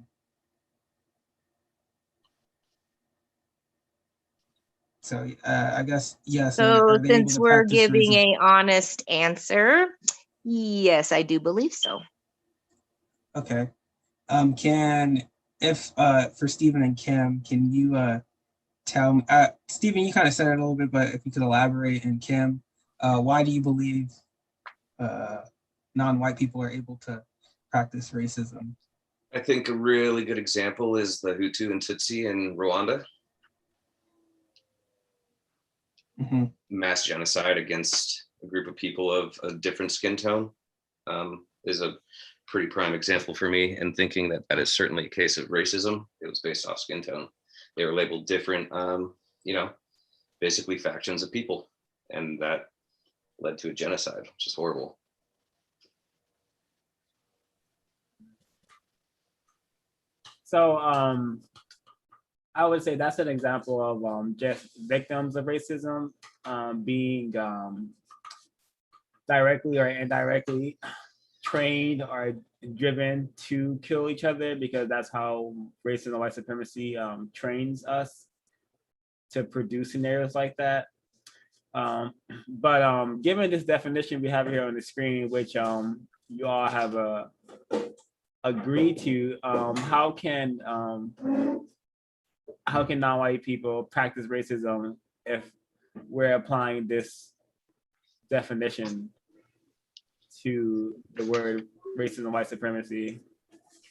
Speaker 6: So I guess yes.
Speaker 14: So
Speaker 6: Are they able
Speaker 14: since
Speaker 6: to
Speaker 14: we're
Speaker 6: practice
Speaker 14: giving
Speaker 6: racism?
Speaker 14: a honest answer, yes, I do believe so.
Speaker 6: Okay. For Stephen and Kim, can you tell me, Stephen, you kind of said it a little bit, but if you could elaborate, and Kim, why do you believe non-white people are able to practice racism?
Speaker 16: I think a really good example is the Hutu and Tutsi in Rwanda. Mass genocide against a group of people of a different skin tone is a pretty prime example for me, and thinking that that is certainly a case of racism. It was based off skin tone. They were labeled different, basically factions of people, and that led to a genocide, which is horrible.
Speaker 2: So I would say that's an example of just victims of racism being directly or indirectly trained or driven to kill each other, because that's how racism and white supremacy trains us to produce scenarios like that. But given this definition we have here on the screen, which you all have agreed to, how can non-white people practice racism if we're applying this definition to the word racism and white supremacy?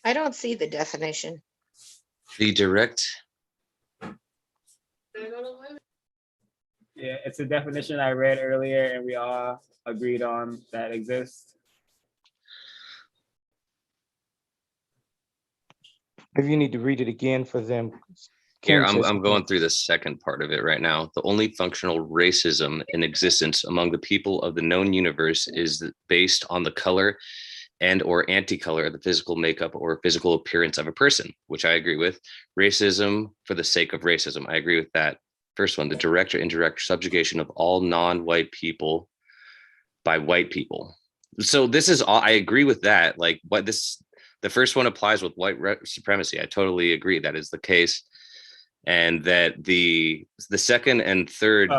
Speaker 14: I don't see the definition.
Speaker 16: The direct.
Speaker 2: Yeah, it's a definition I read earlier and we all agreed on that exists.
Speaker 9: Maybe you need to read it again for them.
Speaker 11: Here,
Speaker 9: Kim says
Speaker 11: I'm
Speaker 9: something.
Speaker 11: going through the second part of it right now. The only functional racism in existence among the people of the known universe is based on the color and or anti-color of the physical makeup or physical appearance of a person, which I agree with. Racism for the sake of racism. I agree with that. First one, the direct or indirect subjugation of all non-white people by white people. So this is all, I agree with that. Like the first one applies with white supremacy. I totally agree that is the case. And that the second and third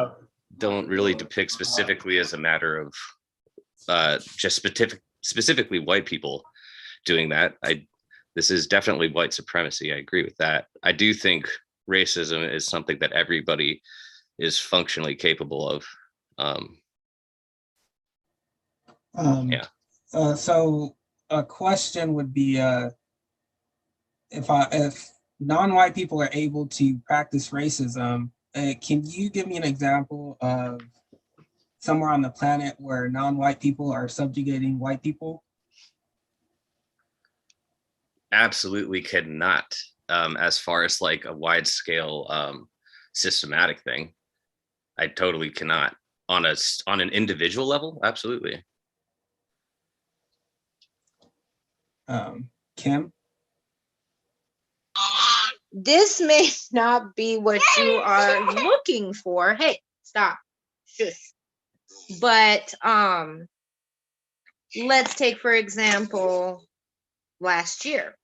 Speaker 11: don't really depict specifically as a matter of just specifically white people doing that. This is definitely white supremacy. I agree with that. I do think racism is something that everybody is functionally capable of. Yeah.
Speaker 6: So a question would be, if non-white people are able to practice racism, can you give me an example of somewhere on the planet where non-white people are subjugating white people?
Speaker 11: Absolutely cannot. As far as like a wide scale systematic thing, I totally cannot. On an individual level, absolutely.
Speaker 6: Kim?
Speaker 14: This may not be what you are looking for. Hey, stop. Shush. But let's take, for example, last year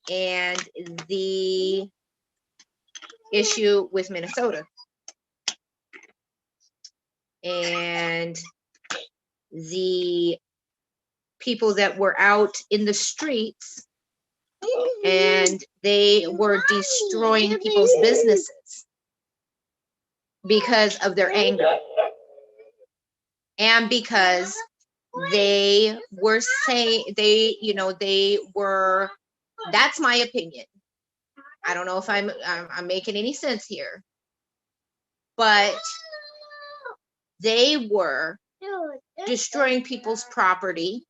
Speaker 14: and the issue with Minnesota and the people that were out in the streets and they were destroying people's businesses because of their anger and because they were saying, they were, that's my opinion. I don't know if I'm making any sense here, but they were destroying people's property.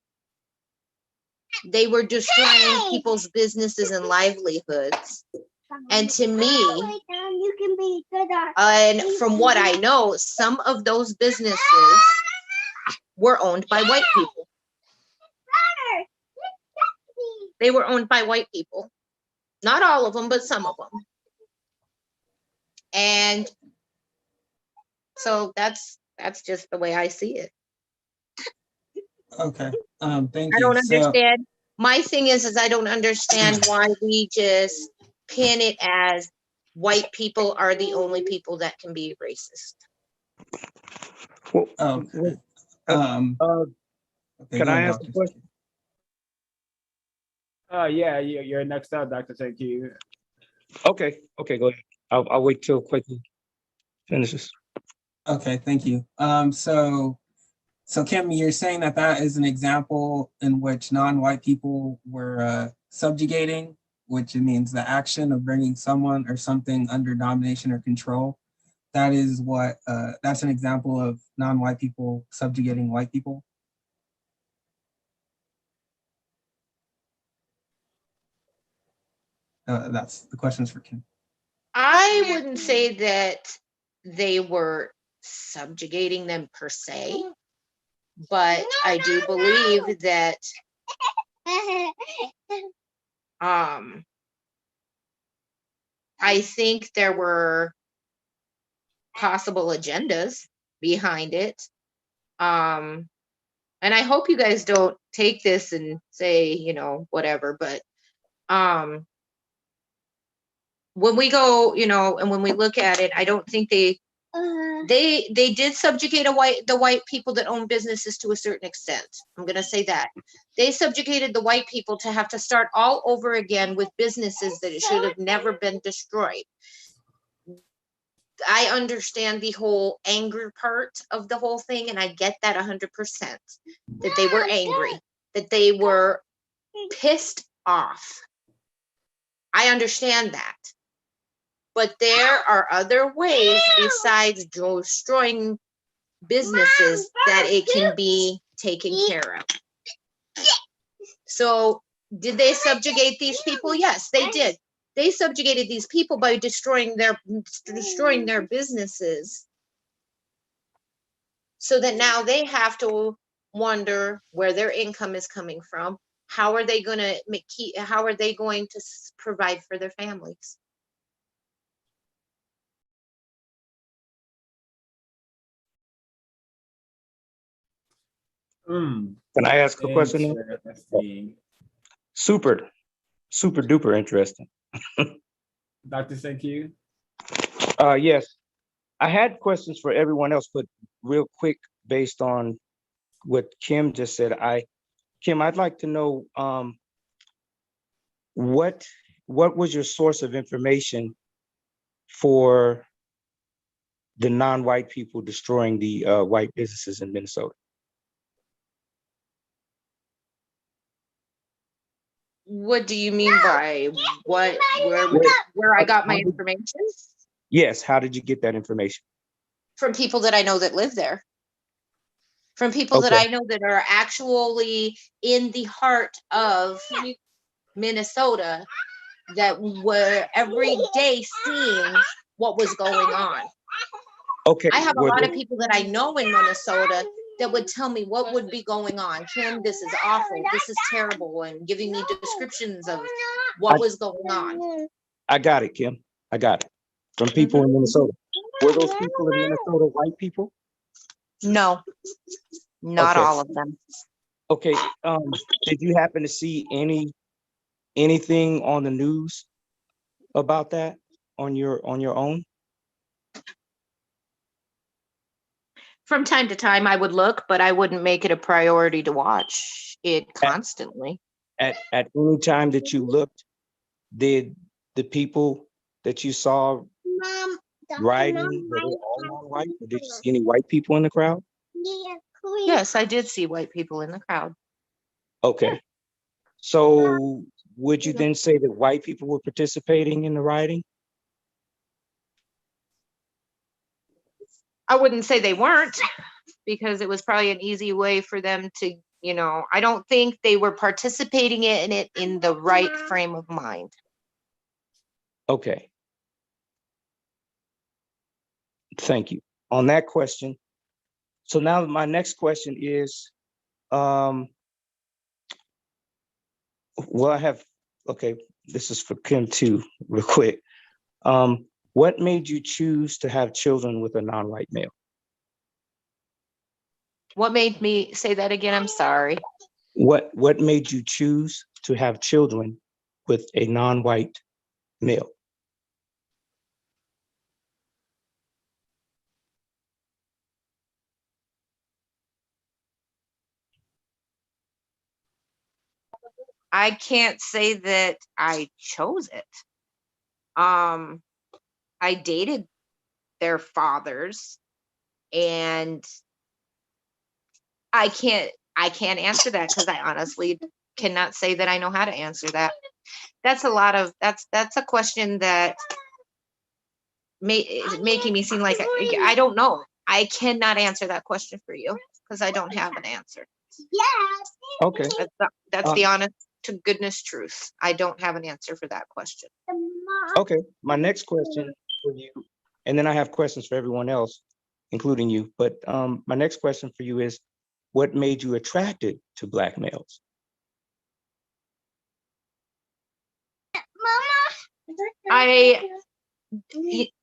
Speaker 14: They were destroying people's businesses and livelihoods. And to me, and from what I know, some of those businesses were owned by white people. They were owned by white people. Not all of them, but some of them. And so that's just the way I see it.
Speaker 6: Okay. Thank
Speaker 14: I
Speaker 6: you.
Speaker 14: don't
Speaker 6: So,
Speaker 14: understand. My thing is I don't understand why we just pin it as white people are the only people that can be racist.
Speaker 9: Well,
Speaker 6: okay. Okay,
Speaker 9: can
Speaker 6: go
Speaker 9: I
Speaker 6: ahead,
Speaker 9: ask a
Speaker 6: Dr.
Speaker 9: question?
Speaker 2: Yeah, you're next up, Dr. Sekou.
Speaker 9: Okay, go ahead. I'll wait till quickly finishes.
Speaker 6: Okay, thank you. So Kim, you're saying that that is an example in which non-white people were subjugating, which means the action of bringing someone or something under domination or control. That is what, that's an example of non-white people subjugating white people. That's the questions for Kim.
Speaker 14: I wouldn't say that they were subjugating them per se, but I do believe that I think there were possible agendas behind it. And I hope you guys don't take this and say, whatever, but when we go, and when we look at it, I don't think they did subjugate the white people that own businesses to a certain extent. I'm going to say that. They subjugated the white people to have to start all over again with businesses that should have never been destroyed. I understand the whole anger part of the whole thing, and I get that 100%, that they were angry, that they were pissed off. I understand that. But there are other ways besides destroying businesses that it can be taken care of. So did they subjugate these people? Yes, they did. They subjugated these people by destroying their businesses, so that now they have to wonder where their income is coming from. How are they going to provide for their families?
Speaker 9: Can I ask a question? Super duper interesting.
Speaker 2: Dr. Sekou?
Speaker 9: Yes, I had questions for everyone else, but real quick, based on what Kim just said, Kim, I'd like to know what was your source of information for the non-white people destroying the white businesses in Minnesota?
Speaker 14: What do you mean by where I got my information?
Speaker 9: Yes, how did you get that information?
Speaker 14: From people that I know that live there. From people that I know that are actually in the heart of Minnesota, that were every day seeing what was going on.
Speaker 9: Okay.
Speaker 14: I have a lot of people that I know in Minnesota that would tell me what would be going on. Kim, this is awful. This is terrible. And giving me descriptions of what was going on.
Speaker 9: I got it, Kim. I got it. From people in Minnesota. Were those people in Minnesota white people?
Speaker 14: No, not all of them.
Speaker 9: Okay. Did you happen to see anything on the news about that on your own?
Speaker 14: From time to time I would look, but I wouldn't make it a priority to watch it constantly.
Speaker 9: At any time that you looked, did the people that you saw riding, were they all non-white? Or did you see any white people in the crowd?
Speaker 14: Yes, I did see white people in the crowd.
Speaker 9: Okay. So would you then say that white people were participating in the rioting?
Speaker 14: I wouldn't say they weren't, because it was probably an easy way for them to, I don't think they were participating in it in the right frame of mind.
Speaker 9: Okay. Thank you. On that question, so now my next question is, well, okay, this is for Kim too, real quick. What made you choose to have children with a non-white male?
Speaker 14: What made me say that again? I'm sorry.
Speaker 9: What made you choose to have children with a non-white male?
Speaker 14: I can't say that I chose it. I dated their fathers, and I can't answer that because I honestly cannot say that I know how to answer that. That's a question that is making me seem like I don't know. I cannot answer that question for you because I don't have an answer.
Speaker 9: Okay.
Speaker 14: That's the honest to goodness truth. I don't have an answer for that question.
Speaker 9: Okay, my next question for you, and then I have questions for everyone else, including you, but my next question for you is, what made you attracted to Black males?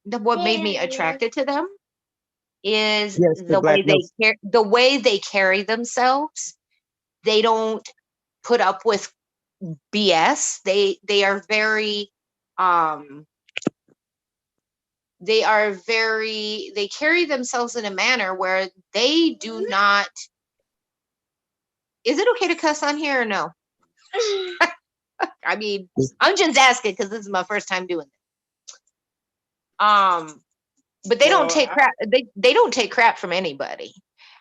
Speaker 14: What made me attracted to them is
Speaker 9: Yes,
Speaker 14: the
Speaker 9: Black
Speaker 14: way
Speaker 9: males.
Speaker 14: the way they carry themselves. They don't put up with BS. They are very they carry themselves in a manner where they do not. Is it okay to cuss on here or no? I mean, I'm just asking because this is my first time doing it. But they don't take crap. They don't take crap from anybody.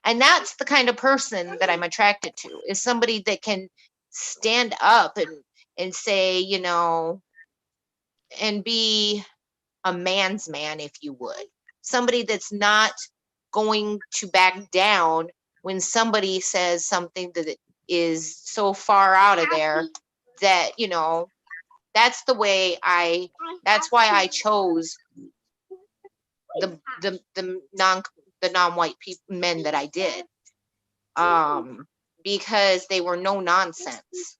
Speaker 14: And that's the kind of person that I'm attracted to, is somebody that can stand up and say, and be a man's man, if you would. Somebody that's not going to back down when somebody says something that is so far out of there that, that's why I chose the non-white men that I did, because they were no nonsense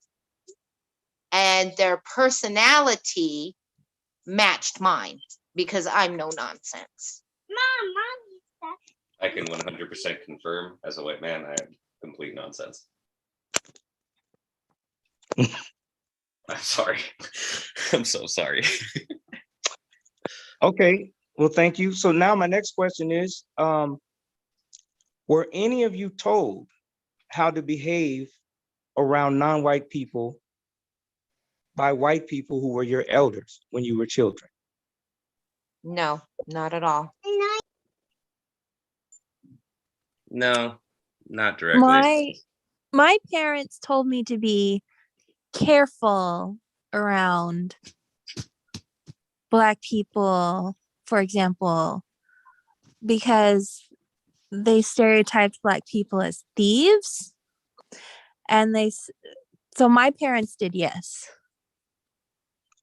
Speaker 14: and their personality matched mine because I'm no nonsense.
Speaker 16: I can 100% confirm, as a white man, I am complete nonsense. I'm sorry. I'm so sorry.
Speaker 9: Okay, well, thank you. So now my next question is, were any of you told how to behave around non-white people by white people who were your elders when you were children?
Speaker 14: No, not at all.
Speaker 11: No, not directly.
Speaker 12: My parents told me to be careful around Black people, for example, because they stereotyped Black people as thieves. And so my parents did, yes.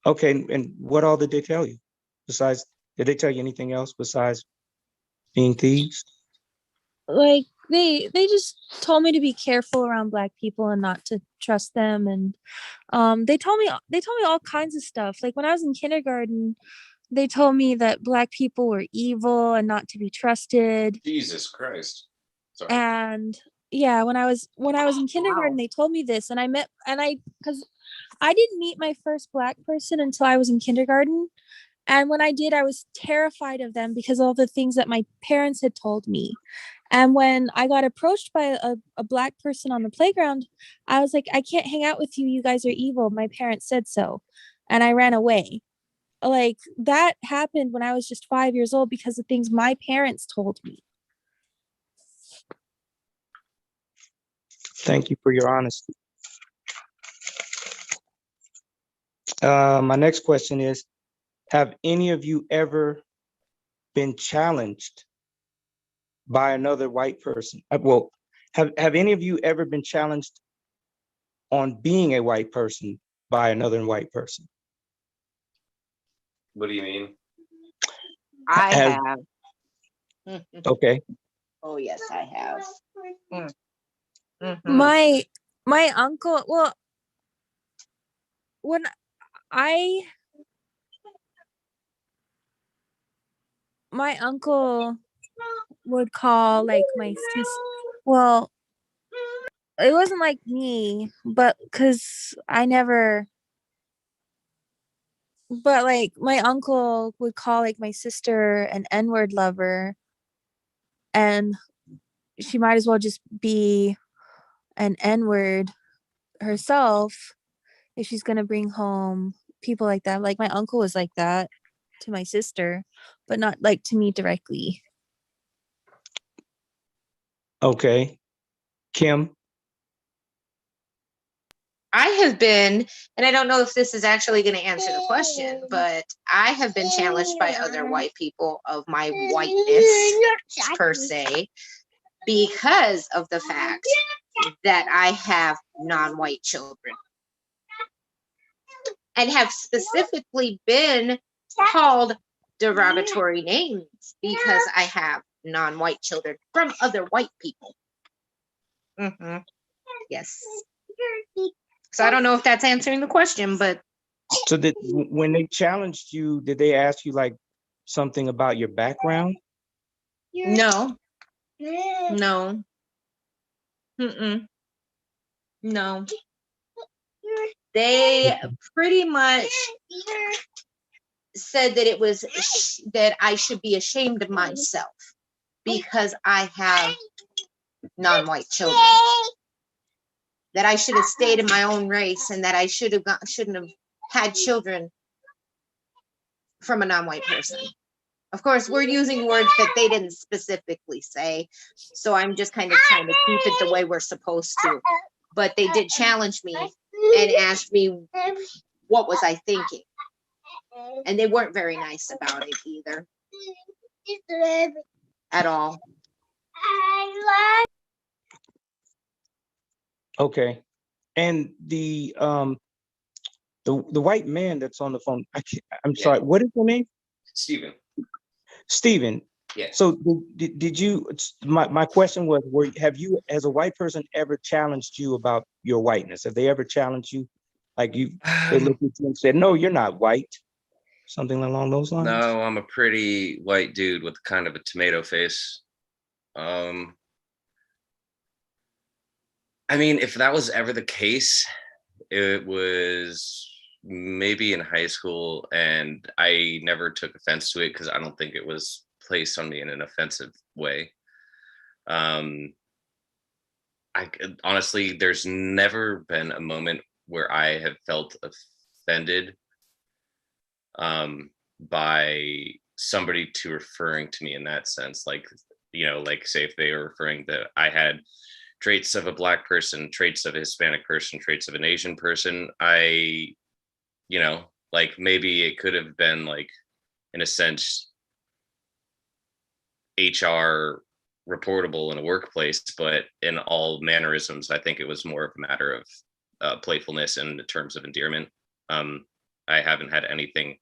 Speaker 9: Okay, and what all did they tell you? Besides, did they tell you anything else besides being thieves?
Speaker 12: Like they just told me to be careful around Black people and not to trust them. And they told me all kinds of stuff. Like when I was in kindergarten, they told me that Black people were evil and not to be trusted.
Speaker 16: Jesus Christ. Sorry.
Speaker 12: And yeah, when I was in kindergarten, they told me this, and because I didn't meet my first Black person until I was in kindergarten. And when I did, I was terrified of them because of all the things that my parents had told me. And when I got approached by a Black person on the playground, I was like, I can't hang out with you. You guys are evil. My parents said so. And I ran away. Like that happened when I was just 5 years old because of things my parents told me.
Speaker 9: Thank you for your honesty. My next question is, have any of you ever been challenged by another white person? Well, have any of you ever been challenged on being a white person by another white person?
Speaker 16: What do you mean?
Speaker 14: I
Speaker 9: Has-
Speaker 14: have.
Speaker 9: Okay.
Speaker 14: Oh, yes, I have. Mhm.
Speaker 12: My uncle, well, when I my uncle would call like my sis, well, it wasn't like me, but because I never, but like my uncle would call like my sister an N-word lover, and she might as well just be an N-word herself if she's gonna bring home people like that. Like my uncle was like that to my sister, but not like to me directly.
Speaker 9: Okay. Kim?
Speaker 14: I have been, and I don't know if this is actually going to answer the question, but I have been challenged by other white people of my whiteness per se, because of the fact that I have non-white children, and have specifically been called derogatory names because I have non-white children from other white people. Yes. So I don't know if that's answering the question, but
Speaker 9: So when they challenged you, did they ask you like something about your background?
Speaker 14: no. No. No. They pretty much said that it was that I should be ashamed of myself because I have non-white children. That I should have stayed in my own race, and that I shouldn't have had children from a non-white person. Of course, we're using words that they didn't specifically say, so I'm just kind of trying to keep it the way we're supposed to. But they did challenge me and asked me what was I thinking, and they weren't very nice about it either, at all.
Speaker 9: Okay. And the white man that's on the phone, I'm sorry, what is your name?
Speaker 16: Steven.
Speaker 9: Steven.
Speaker 16: Yeah.
Speaker 9: So did you, my question was, have you as a white person ever challenged you about your whiteness? Have they ever challenged you? Like they looked at you and said, no, you're not white. Something along those lines?
Speaker 11: No, I'm a pretty white dude with kind of a tomato face. I mean, if that was ever the case, it was maybe in high school, and I never took offense to it because I don't think it was placed on me in an offensive way. Honestly, there's never been a moment where I have felt offended by somebody to referring to me in that sense. Like, like say if they were referring that I had traits of a Black person, traits of a Hispanic person, traits of an Asian person, like maybe it could have been like, in a sense, HR reportable in a workplace, but in all mannerisms, I think it was more of a matter of playfulness in terms of endearment. I haven't had anything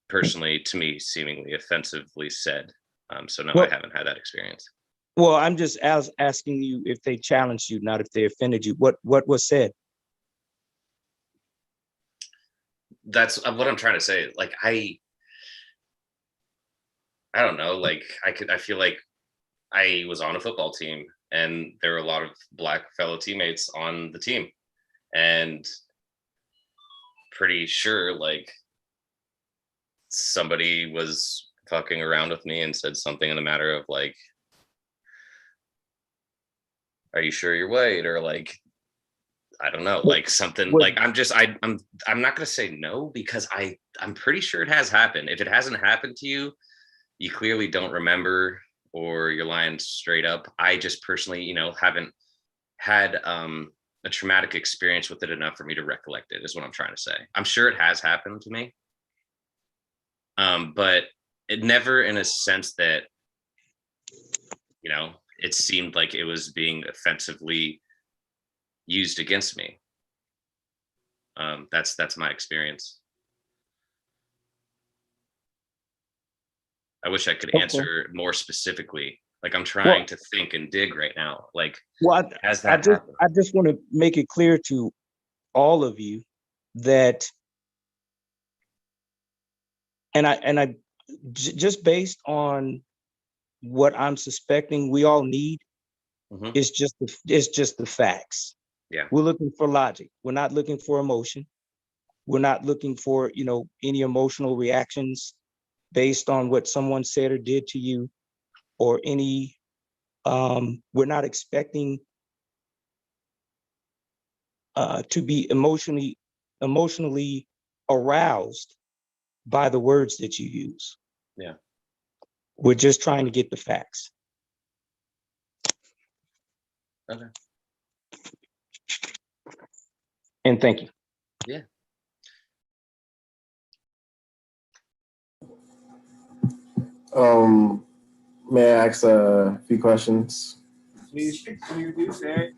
Speaker 11: personally to me seemingly offensively said. So no, I haven't had that experience.
Speaker 9: Well, I'm just asking you if they challenged you, not if they offended you. What was said?
Speaker 11: That's what I'm trying to say. Like, I don't know. Like, I feel like I was on a football team and there were a lot of Black fellow teammates on the team, and pretty sure like somebody was fucking around with me and said something in the matter of like, are you sure you're white? Or like, I don't know, like something like, I'm not gonna say no, because I'm pretty sure it has happened. If it hasn't happened to you, you clearly don't remember, or you're lying straight up. I just personally, haven't had a traumatic experience with it enough for me to recollect it, is what I'm trying to say. I'm sure it has happened to me, but it never in a sense that, you know, it seemed like it was being offensively used against me. That's my experience. I wish I could
Speaker 9: Okay.
Speaker 11: answer more specifically. Like I'm trying to think and dig right now. Like,
Speaker 9: Well,
Speaker 11: has that
Speaker 9: I
Speaker 11: happened?
Speaker 9: just want to make it clear to all of you that, just based on what I'm suspecting we all need, it's just the facts.
Speaker 11: Yeah.
Speaker 9: We're looking for logic. We're not looking for emotion. We're not looking for, any emotional reactions based on what someone said or did to you, or any, we're not expecting to be emotionally aroused by the words that you use.
Speaker 11: Yeah.
Speaker 9: We're just trying to get the facts.
Speaker 11: Okay.
Speaker 9: And thank you.
Speaker 11: Yeah.
Speaker 3: May I ask a few questions
Speaker 2: Please do, sir.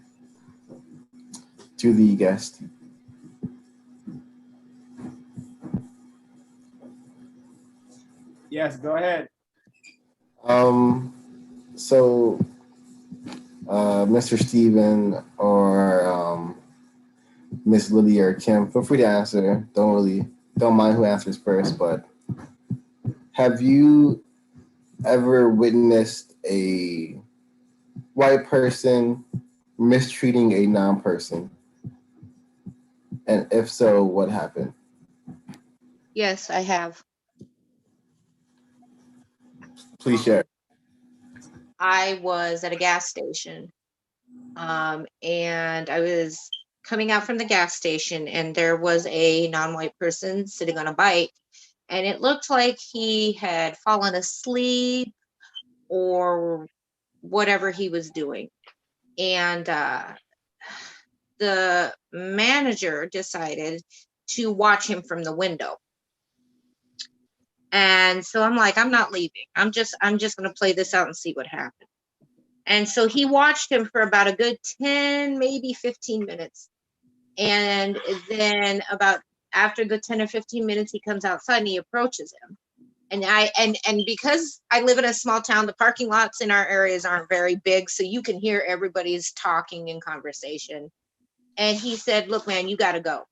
Speaker 3: to the guest?
Speaker 2: Yes, go ahead.
Speaker 3: So, Mr. Steven or Miss Lily or Kim, feel free to answer. Don't mind who answers first, but have you ever witnessed a white person mistreating a non-person? And if so, what happened?
Speaker 14: Yes, I have.
Speaker 3: Please share.
Speaker 14: I was at a gas station, and I was coming out from the gas station, and there was a non-white person sitting on a bike, and it looked like he had fallen asleep or whatever he was doing. And the manager decided to watch him from the window. And so I'm like, I'm not leaving. I'm just going to play this out and see what happens. And so he watched him for about a good 10, maybe 15 minutes. And then about after the 10 or 15 minutes, he comes outside and he approaches him. And because I live in a small town, the parking lots in our areas aren't very big, so you can hear everybody's talking and conversation. And he said, "Look, man, you got to go."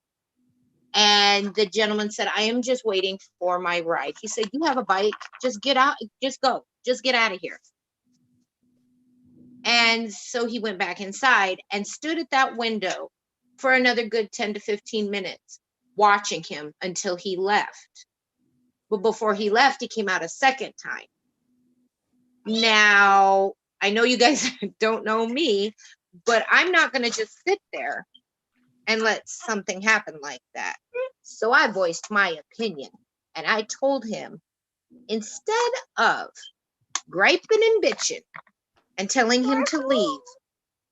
Speaker 14: And the gentleman said, "I am just waiting for my ride." He said, "You have a bike, just get out, just go, just get out of here." And so he went back inside and stood at that window for another good 10 to 15 minutes, watching him until he left. But before he left, he came out a second time. Now, I know you guys don't know me, but I'm not going to just sit there and let something happen like that. So I voiced my opinion, and I told him, instead of griping and bitching and telling him to leave,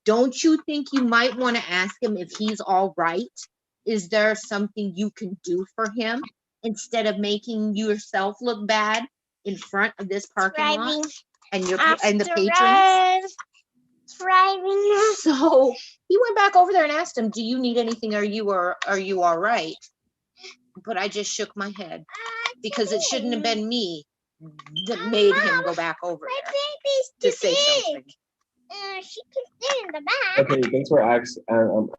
Speaker 14: don't you think you might want to ask him if he's all right? Is there something you can do for him instead of making yourself look bad in front of this parking lot and the patrons? So he went back over there and asked him, "Do you need anything? Are you all right?" But I just shook my head because it shouldn't have been me that made him go back over there to say something.
Speaker 12: She can sit in the back.
Speaker 3: Okay, thanks for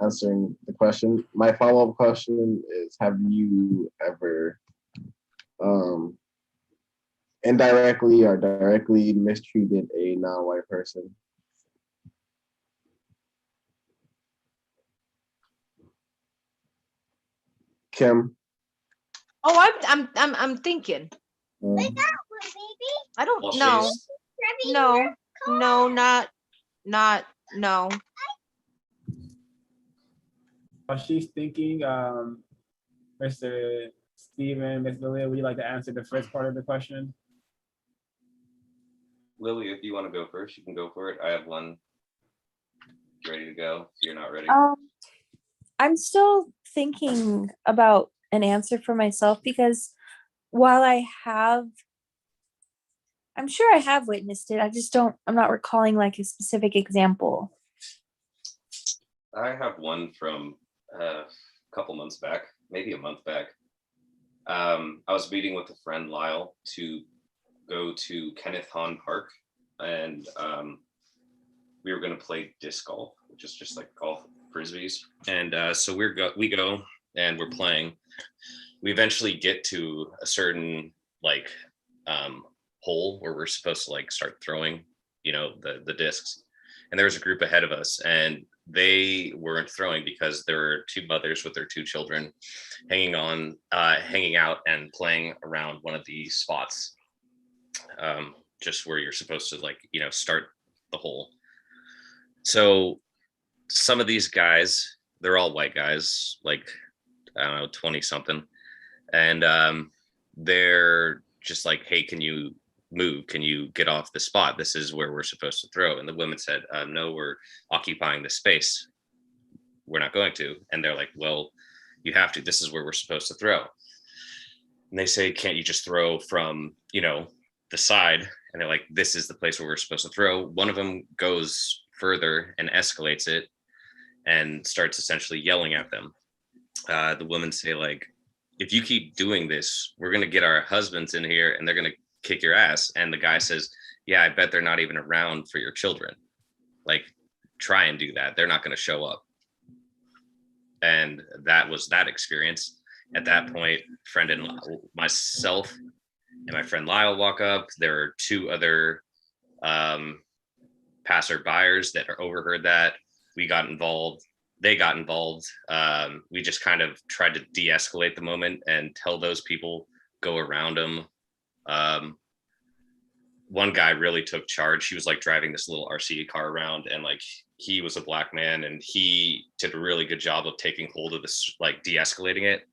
Speaker 3: answering the question. My follow-up question is, have you ever indirectly or directly mistreated a non-white person? Kim?
Speaker 14: Oh, I'm thinking. I don't know. No, no.
Speaker 2: While she's thinking, Mr. Steven, Ms. Lillia, would you like to answer the first part of the question?
Speaker 16: Lily, if you want to go first, you can go for it. I have one. ready to go if you're not ready.
Speaker 12: I'm still thinking about an answer for myself because while I'm sure I have witnessed it, I'm not recalling like a specific example.
Speaker 16: I have one from a couple months back, maybe a month back. I was meeting with a friend, Lyle, to go to Kenneth Hahn Park, and we were going to play disc golf, which is just like golf frisbees. And so we go and we're playing. We eventually get to a certain like hole where we're supposed to like start throwing, the discs. And there was a group ahead of us, and they weren't throwing because there were two mothers with their two children hanging out and playing around one of the spots, just where you're supposed to like, start the hole. So some of these guys, they're all white guys, like, I don't know, 20 something. And they're just like, hey, can you move? Can you get off the spot? This is where we're supposed to throw. And the women said, no, we're occupying the space. We're not going to. And they're like, well, you have to. This is where we're supposed to throw. And they say, can't you just throw from, the side? And they're like, this is the place where we're supposed to throw. One of them goes further and escalates it and starts essentially yelling at them. The women say, like, if you keep doing this, we're going to get our husbands in here and they're going to kick your ass. And the guy says, yeah, I bet they're not even around for your children. Like, try and do that. They're not going to show up. And that was that experience. At that point, myself and my friend Lyle walk up. There are two other passerbyers that overheard that. We got involved. They got involved. We just kind of tried to de-escalate the moment and tell those people, go around them. One guy really took charge. He was like driving this little RC car around, and like he was a black man, and he did a really good job of taking hold of this, like de-escalating it.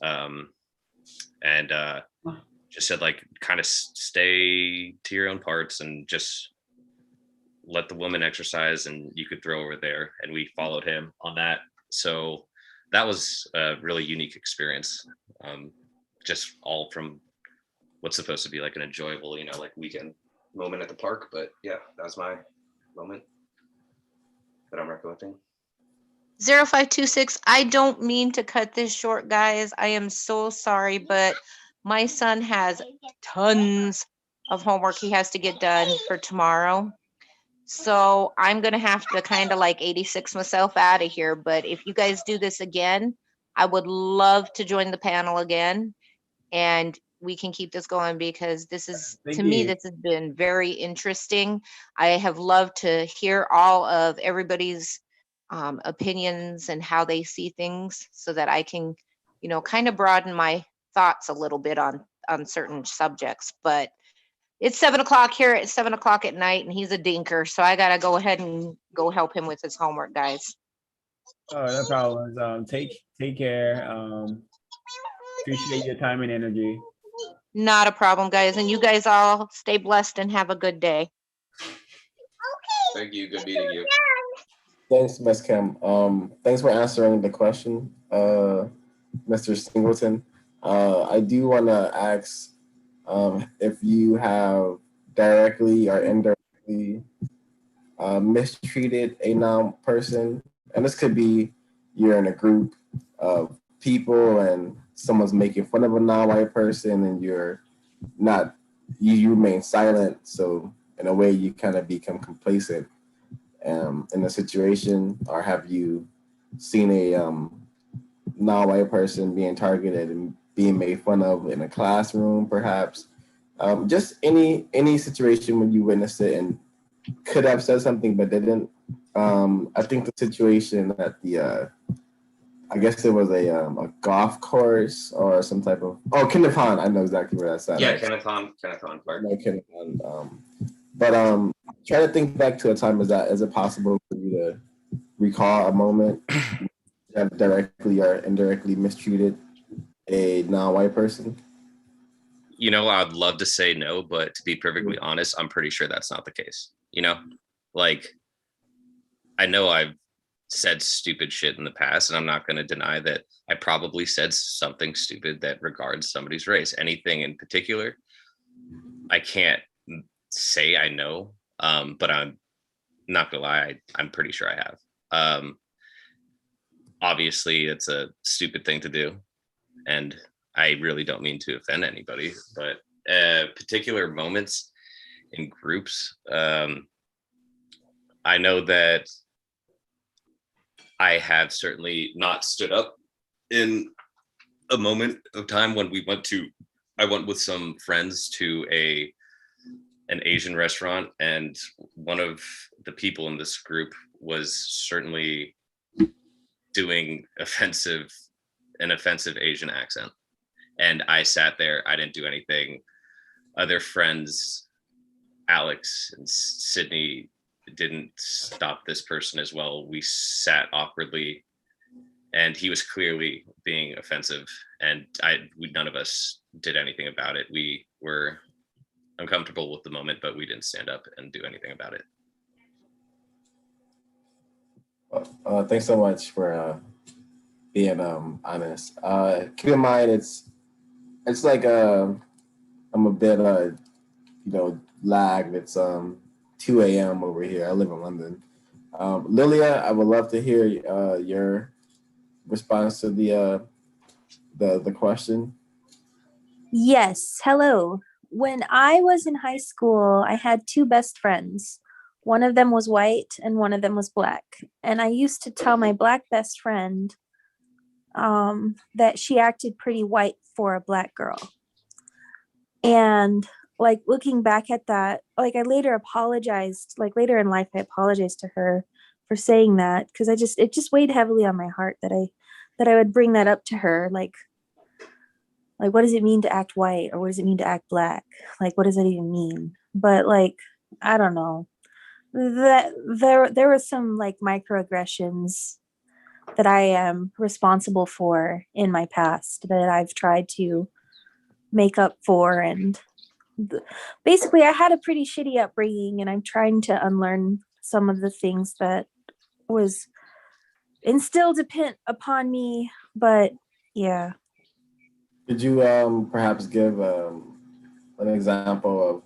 Speaker 16: And just said, like, kind of stay to your own parts and just let the woman exercise, and you could throw over there. And we followed him on that. So that was a really unique experience. Just all from what's supposed to be like an enjoyable, like weekend moment at the park. But yeah, that was my moment that I'm recollecting.
Speaker 14: 0526, I don't mean to cut this short, guys. I am so sorry, but my son has tons of homework he has to get done for tomorrow. So I'm going to have to kind of like 86 myself out of here. But if you guys do this again, I would love to join the panel again. And we can keep this going, because this is, to me, this has been very interesting. I have loved to hear all of everybody's opinions and how they see things, so that I can, kind of broaden my thoughts a little bit on certain subjects. But it's 7 o'clock here. It's 7 o'clock at night, and he's a dinker, so I gotta go ahead and go help him with his homework, guys.
Speaker 2: Oh, no problem. Take care. Appreciate your time and energy.
Speaker 14: Not a problem, guys. And you guys all stay blessed and have a good day.
Speaker 16: Thank you. Good meeting you.
Speaker 3: Thanks, Ms. Kim. Thanks for answering the question, Mr. Singleton. I do want to ask if you have directly or indirectly mistreated a non-person, and this could be you're in a group of people and someone's making fun of a non-white person, and you remain silent. So in a way, you kind of become complacent in the situation. Or have you seen a non-white person being targeted and being made fun of in a classroom, perhaps? Just any situation when you witnessed it and could have said something but didn't. I think the situation at the I guess it was a golf course or some type of Kenneth Hahn. I know exactly where that's at.
Speaker 16: Yeah, Kenneth Hahn Park.
Speaker 3: No, Kenneth Hahn. But try to think back to a time. Is it possible for you to recall a moment you have directly or indirectly mistreated a non-white person?
Speaker 11: I'd love to say no, but to be perfectly honest, I'm pretty sure that's not the case. Like, I know I've said stupid shit in the past, and I'm not going to deny that I probably said something stupid that regards somebody's race. Anything in particular, I can't say I know, but I'm not gonna lie, I'm pretty sure I have. Obviously, it's a stupid thing to do, and I really don't mean to offend anybody, but particular moments in groups, I know that I have certainly not stood up in a moment of time when I went with some friends to an Asian restaurant, and one of the people in this group was certainly doing an offensive Asian accent. And I sat there, I didn't do anything. Other friends, Alex and Sydney, didn't stop this person as well. We sat awkwardly, and he was clearly being offensive, and none of us did anything about it. We were uncomfortable with the moment, but we didn't stand up and do anything about it.
Speaker 3: Thanks so much for being honest. Keep in mind, it's like I'm a bit lagged. It's 2 a.m. over here. I live in London. Lilia, I would love to hear your response to the question.
Speaker 12: Yes, hello. When I was in high school, I had two best friends. One of them was white and one of them was black. And I used to tell my black best friend that she acted pretty white for a black girl. And like looking back at that, like I later apologized, like later in life, I apologized to her for saying that, because it just weighed heavily on my heart that I would bring that up to her. Like, what does it mean to act white, or what does it mean to act black? Like, what does that even mean? But like, I don't know. That there were some like microaggressions that I am responsible for in my past that I've tried to make up for. And basically I had a pretty shitty upbringing, and I'm trying to unlearn some of the things that was instilled upon me. But yeah.
Speaker 3: Could you perhaps give an example of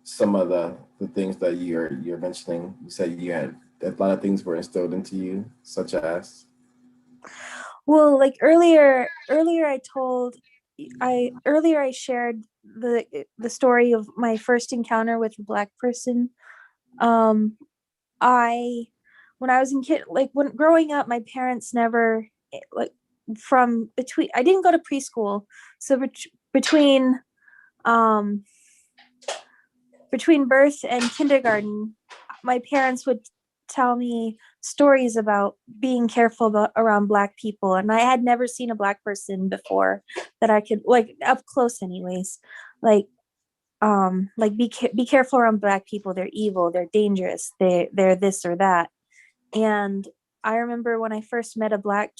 Speaker 3: some of the things that you're mentioning? You said you had a lot of things were instilled into you, such as?
Speaker 12: Well, like earlier I shared the story of my first encounter with a black person. When I was when growing up, my parents never I didn't go to preschool, so between birth and kindergarten, my parents would tell me stories about being careful around black people, and I had never seen a black person before that I could like up close anyways. Like be careful around black people, they're evil, they're dangerous, they're this or that. And I remember when I first met a black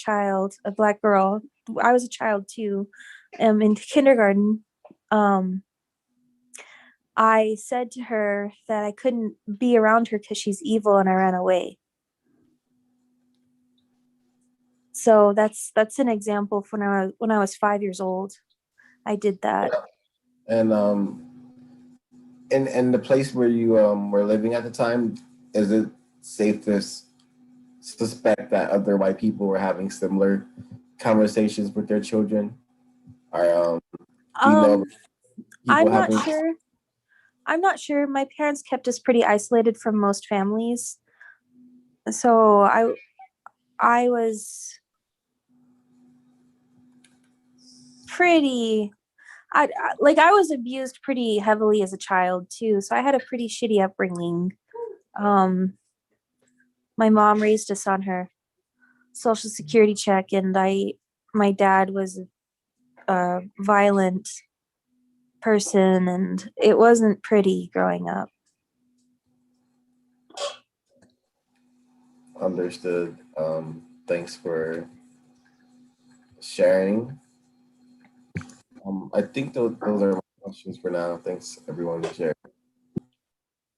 Speaker 12: girl, I was a child too, in kindergarten. I said to her that I couldn't be around her because she's evil, and I ran away. So that's an example from when I was 5 years old. I did that.
Speaker 3: And in the place where you were living at the time, is it safe to suspect that other white people were having similar conversations with their children? Or
Speaker 12: I'm not sure. I'm not sure. My parents kept us pretty isolated from most families. So I was pretty, I was abused pretty heavily as a child too. So I had a pretty shitty upbringing. My mom raised us on her Social Security check, and my dad was a violent person, and it wasn't pretty growing up.
Speaker 3: Understood. Thanks for sharing. I think those are my questions for now. Thanks everyone for sharing.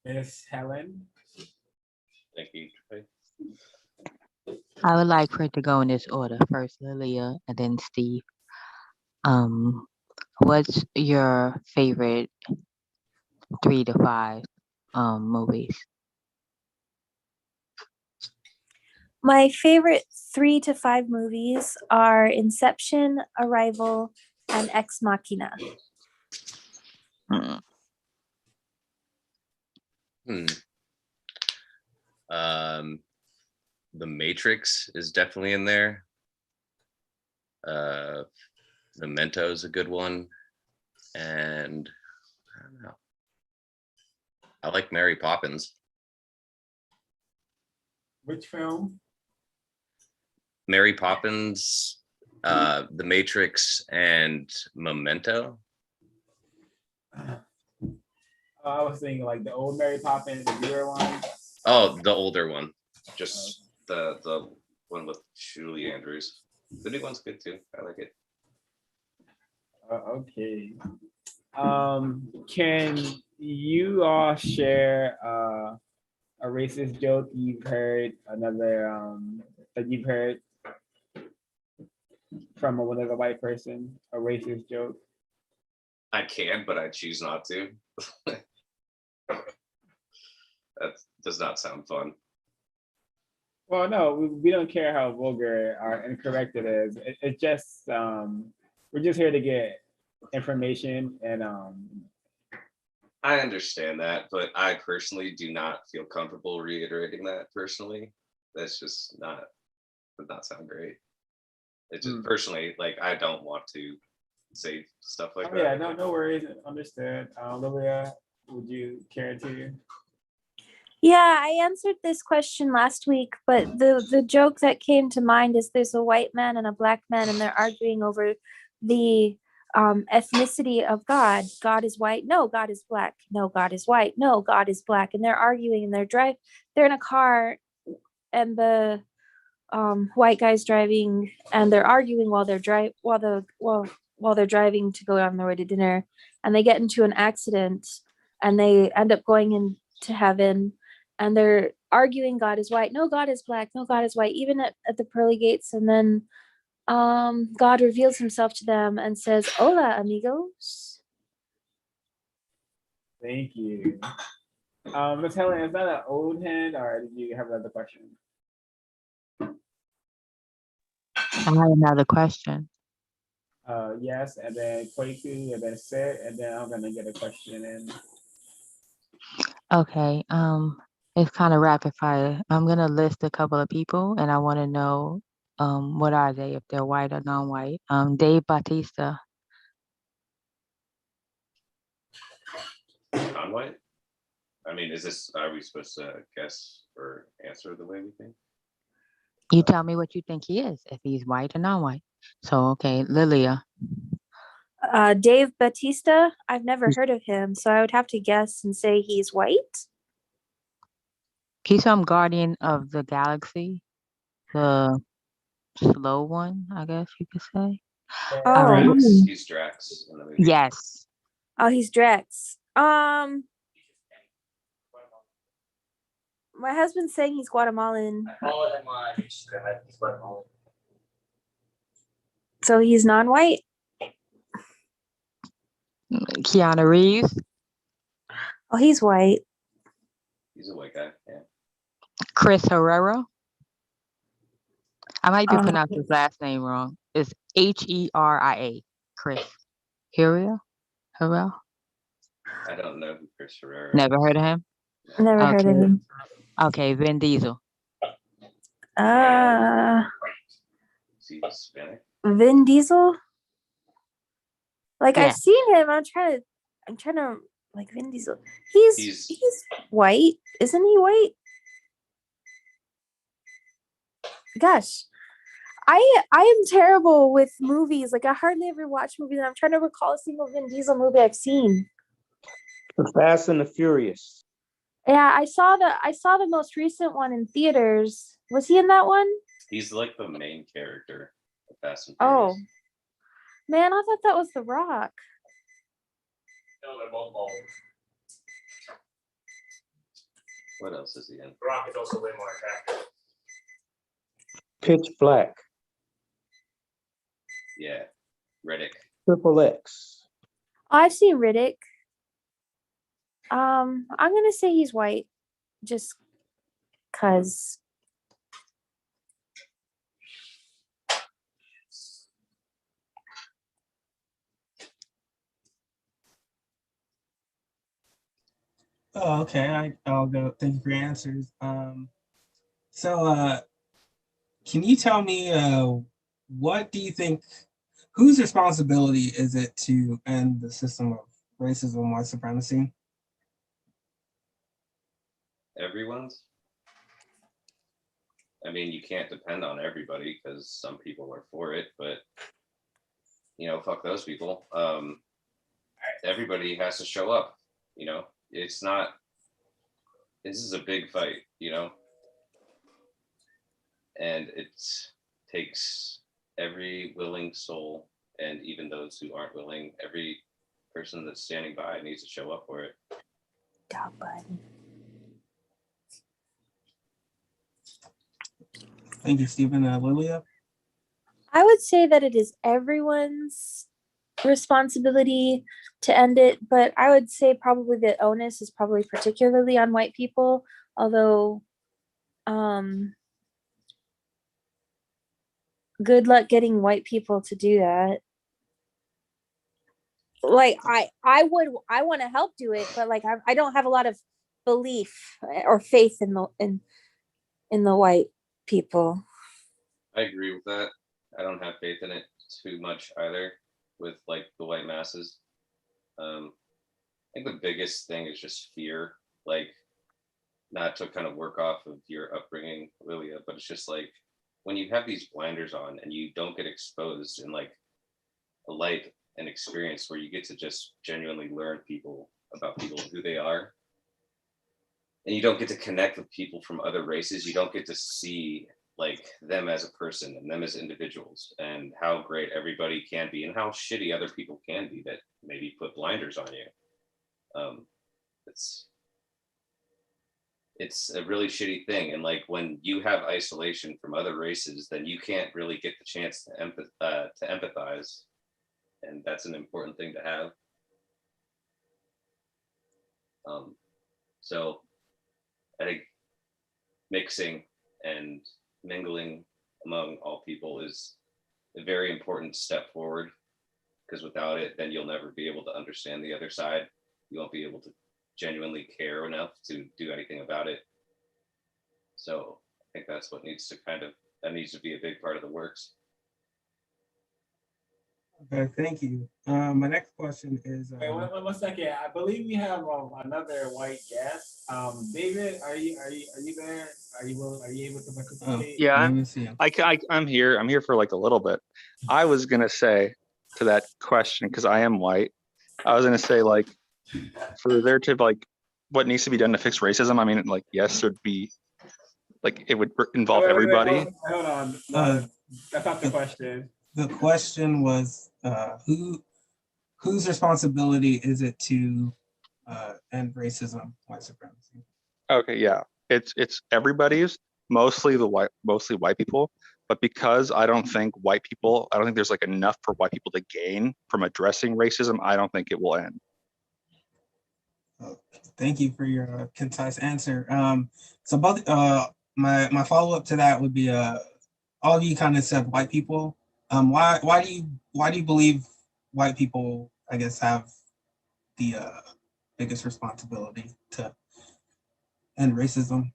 Speaker 2: Miss Helen.
Speaker 11: Thank you.
Speaker 13: I would like for it to go in this order. First Lilia and then Steve. Um, what's your favorite 3 to 5 movies?
Speaker 12: My favorite 3 to 5 movies are Inception, Arrival, and Ex Machina.
Speaker 13: Hmm.
Speaker 11: Hmm. The Matrix is definitely in there. Memento is a good one, and I don't know. I like Mary Poppins.
Speaker 2: Which film?
Speaker 11: Mary Poppins, The Matrix, and Memento.
Speaker 2: I was thinking like the old Mary Poppins, the newer one.
Speaker 11: Oh, the older one, just the one with Julie Andrews. The new one's good too. I like it.
Speaker 2: Okay. Can you all share a racist joke you've heard, another that you've heard from another white person, a racist joke?
Speaker 16: I can, but I choose not to. That does not sound fun.
Speaker 2: Well, no, we don't care how vulgar or incorrect it is. It just we're just here to get information and
Speaker 16: I understand that, but I personally do not feel comfortable reiterating that personally. That's just not would not sound great. It just personally, like I don't want to say stuff like
Speaker 2: oh,
Speaker 16: that.
Speaker 2: yeah, no worries, understood. Olivia, would you care to?
Speaker 12: Yeah, I answered this question last week, but the joke that came to mind is there's a white man and a black man, and they're arguing over the ethnicity of God. God is white. No, God is black. No, God is white. No, God is black. And they're arguing, and they're in a car, and the white guy's driving, and they're arguing while they're driving to go on their way to dinner, and they get into an accident, and they end up going into heaven, and they're arguing, God is white, no, God is black, no, God is white, even at the pearly gates. And then God reveals himself to them and says, hola amigos.
Speaker 2: Thank you. Miss Helen, is that an old hand or did you have another question?
Speaker 13: I have another question.
Speaker 2: Yes, and then Kwaku, and then Sid, and then I'm gonna get a question in.
Speaker 13: Okay. It's kind of rapid fire. I'm gonna list a couple of people, and I want to know what are they, if they're white or non-white. Dave Bautista.
Speaker 16: Non-white? I mean, are we supposed to guess or answer the way we think?
Speaker 13: You tell me what you think he is, if he's white or non-white. So, okay, Lilia.
Speaker 12: Dave Bautista, I've never heard of him, so I would have to guess and say he's white.
Speaker 13: He's from Guardian of the Galaxy, the slow one, I guess you could say. All right.
Speaker 16: He's Drax in the movie.
Speaker 13: Yes.
Speaker 12: Oh, he's Drex. My husband's saying he's Guatemalan. So he's non-white?
Speaker 13: Keanu Reeves.
Speaker 12: Oh, he's white.
Speaker 16: He's a white guy, yeah.
Speaker 13: Chris Herrera. I might be pronouncing his last name wrong. It's Heria. Chris Herrera. Herrera.
Speaker 16: I don't know who Chris Herrera
Speaker 13: Never heard of him.
Speaker 12: Never heard of him.
Speaker 13: Okay, Vin Diesel.
Speaker 16: is. Is he Hispanic?
Speaker 12: Vin Diesel? Like
Speaker 13: Yeah.
Speaker 12: I've seen him. I'm trying to like Vin Diesel. He's white, isn't he white? Gosh. I am terrible with movies. Like I hardly ever watch movies. And I'm trying to recall a single Vin Diesel movie I've seen.
Speaker 9: The Fast and the Furious.
Speaker 12: Yeah, I saw the most recent one in theaters. Was he in that one?
Speaker 16: He's like the main character of Fast and
Speaker 12: Oh.
Speaker 16: Furious.
Speaker 12: Man, I thought that was The Rock.
Speaker 16: No, they're both bald. What else is he in?
Speaker 17: Rock is also way more attractive.
Speaker 9: Pitch Black,
Speaker 16: Yeah, Riddick.
Speaker 9: Triple X,
Speaker 12: I've seen Riddick. I'm gonna say he's white, just cause.
Speaker 6: Oh, okay. I'll go. Thank you for your answers. So can you tell me what do you think? Whose responsibility is it to end the system of racism, white supremacy?
Speaker 16: Everyone's. I mean, you can't depend on everybody because some people are for it, but you know, fuck those people. Everybody has to show up. You know, it's not. This is a big fight. You know, and it takes every willing soul, and even those who aren't willing, every person that's standing by needs to show up for it.
Speaker 12: Dog button.
Speaker 6: Thank you, Stephen. Lilia?
Speaker 12: I would say that it is everyone's responsibility to end it, but I would say probably the onus is probably particularly on white people, although good luck getting white people to do that. Like I want to help do it, but like I don't have a lot of belief or faith in the white people.
Speaker 16: I agree with that. I don't have faith in it too much either with like the white masses. I think the biggest thing is just fear, like not to kind of work off of your upbringing, Lilia, but it's just like when you have these blinders on and you don't get exposed in like a light and experience where you get to just genuinely learn about people and who they are, and you don't get to connect with people from other races, you don't get to see like them as a person and them as individuals and how great everybody can be and how shitty other people can be that maybe put blinders on you. It's a really shitty thing, and like when you have isolation from other races, then you can't really get the chance to empathize, and that's an important thing to have. So I think mixing and mingling among all people is a very important step forward, because without it, then you'll never be able to understand the other side. You won't be able to genuinely care enough to do anything about it. So I think that's what needs to be a big part of the works.
Speaker 6: Okay, thank you. My next question is
Speaker 2: Wait, one second. I believe we have another white guest. David, are you there? Are you able to participate?
Speaker 17: Yeah,
Speaker 6: let me see him.
Speaker 17: I'm here. I'm here for like a little bit. I was gonna say to that question, because I am white, I was gonna say like for there to like what needs to be done to fix racism. I mean, like yes, there'd be like it would involve everybody.
Speaker 2: Hold on. No, that's not the question.
Speaker 6: The question was whose responsibility is it to end racism, white supremacy?
Speaker 17: Okay, yeah, it's everybody's, mostly white people, but because I don't think there's like enough for white people to gain from addressing racism, I don't think it will end.
Speaker 6: Thank you for your concise answer. So both my follow-up to that would be all of you kind of said white people. Why do you believe white people, I guess, have the biggest responsibility to end racism?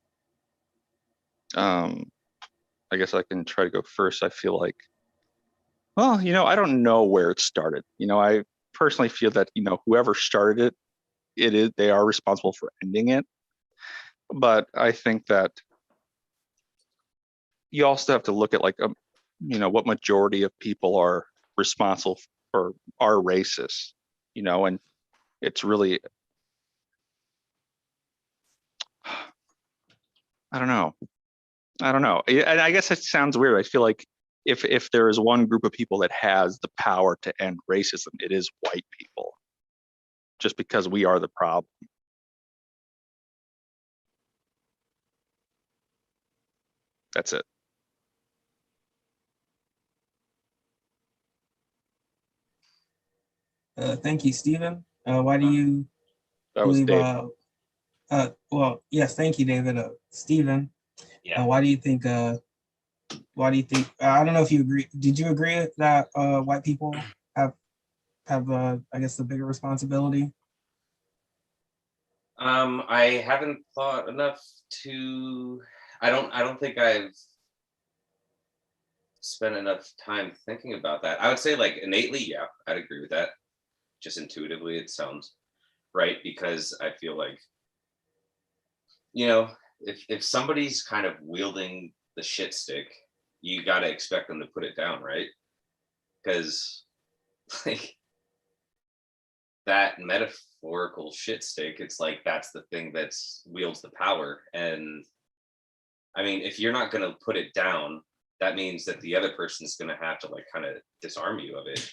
Speaker 17: I guess I can try to go first. I feel like, well, I don't know where it started. I personally feel that, whoever started it, they are responsible for ending it. But I think that you also have to look at like, what majority of people are responsible for are racist, and it's really, I don't know. And I guess it sounds weird. I feel like if there is one group of people that has the power to end racism, it is white people, just because we are the problem. That's it.
Speaker 6: Thank you, Stephen. Why do you
Speaker 17: That was
Speaker 6: believe?
Speaker 17: Dave.
Speaker 6: Well, yes, thank you, David. Stephen.
Speaker 11: Yeah.
Speaker 6: Why do you think? Why do you think? I don't know if you agree. Did you agree that white people have I guess the bigger responsibility?
Speaker 16: I haven't thought enough to. I don't think I've spent enough time thinking about that. I would say like innately, yeah, I'd agree with that. Just intuitively, it sounds right because I feel like, if somebody's kind of wielding the shit stick, you got to expect them to put it down, right? Because like that metaphorical shit stick, it's like that's the thing that's wields the power. And I mean, if you're not going to put it down, that means that the other person's going to have to like kind of disarm you of it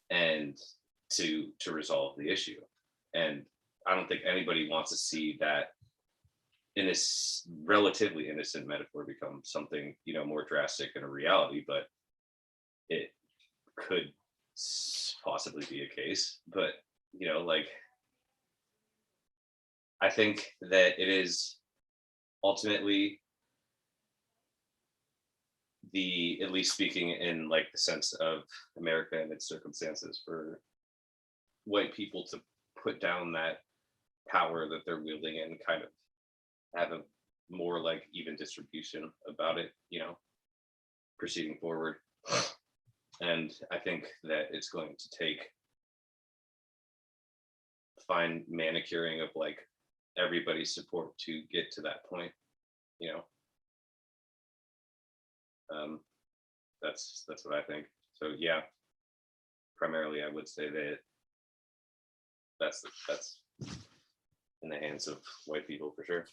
Speaker 16: and to resolve the issue. And I don't think anybody wants to see that in this relatively innocent metaphor become something, more drastic in a reality, but it could possibly be a case. But, like, I think that it is ultimately at least speaking in like the sense of America and its circumstances, for white people to put down that power that they're wielding and kind of have a more like even distribution about it, proceeding forward. And I think that it's going to take fine manicuring of like everybody's support to get to that point, that's what I think. So yeah, primarily I would say that that's in the hands of white people for sure.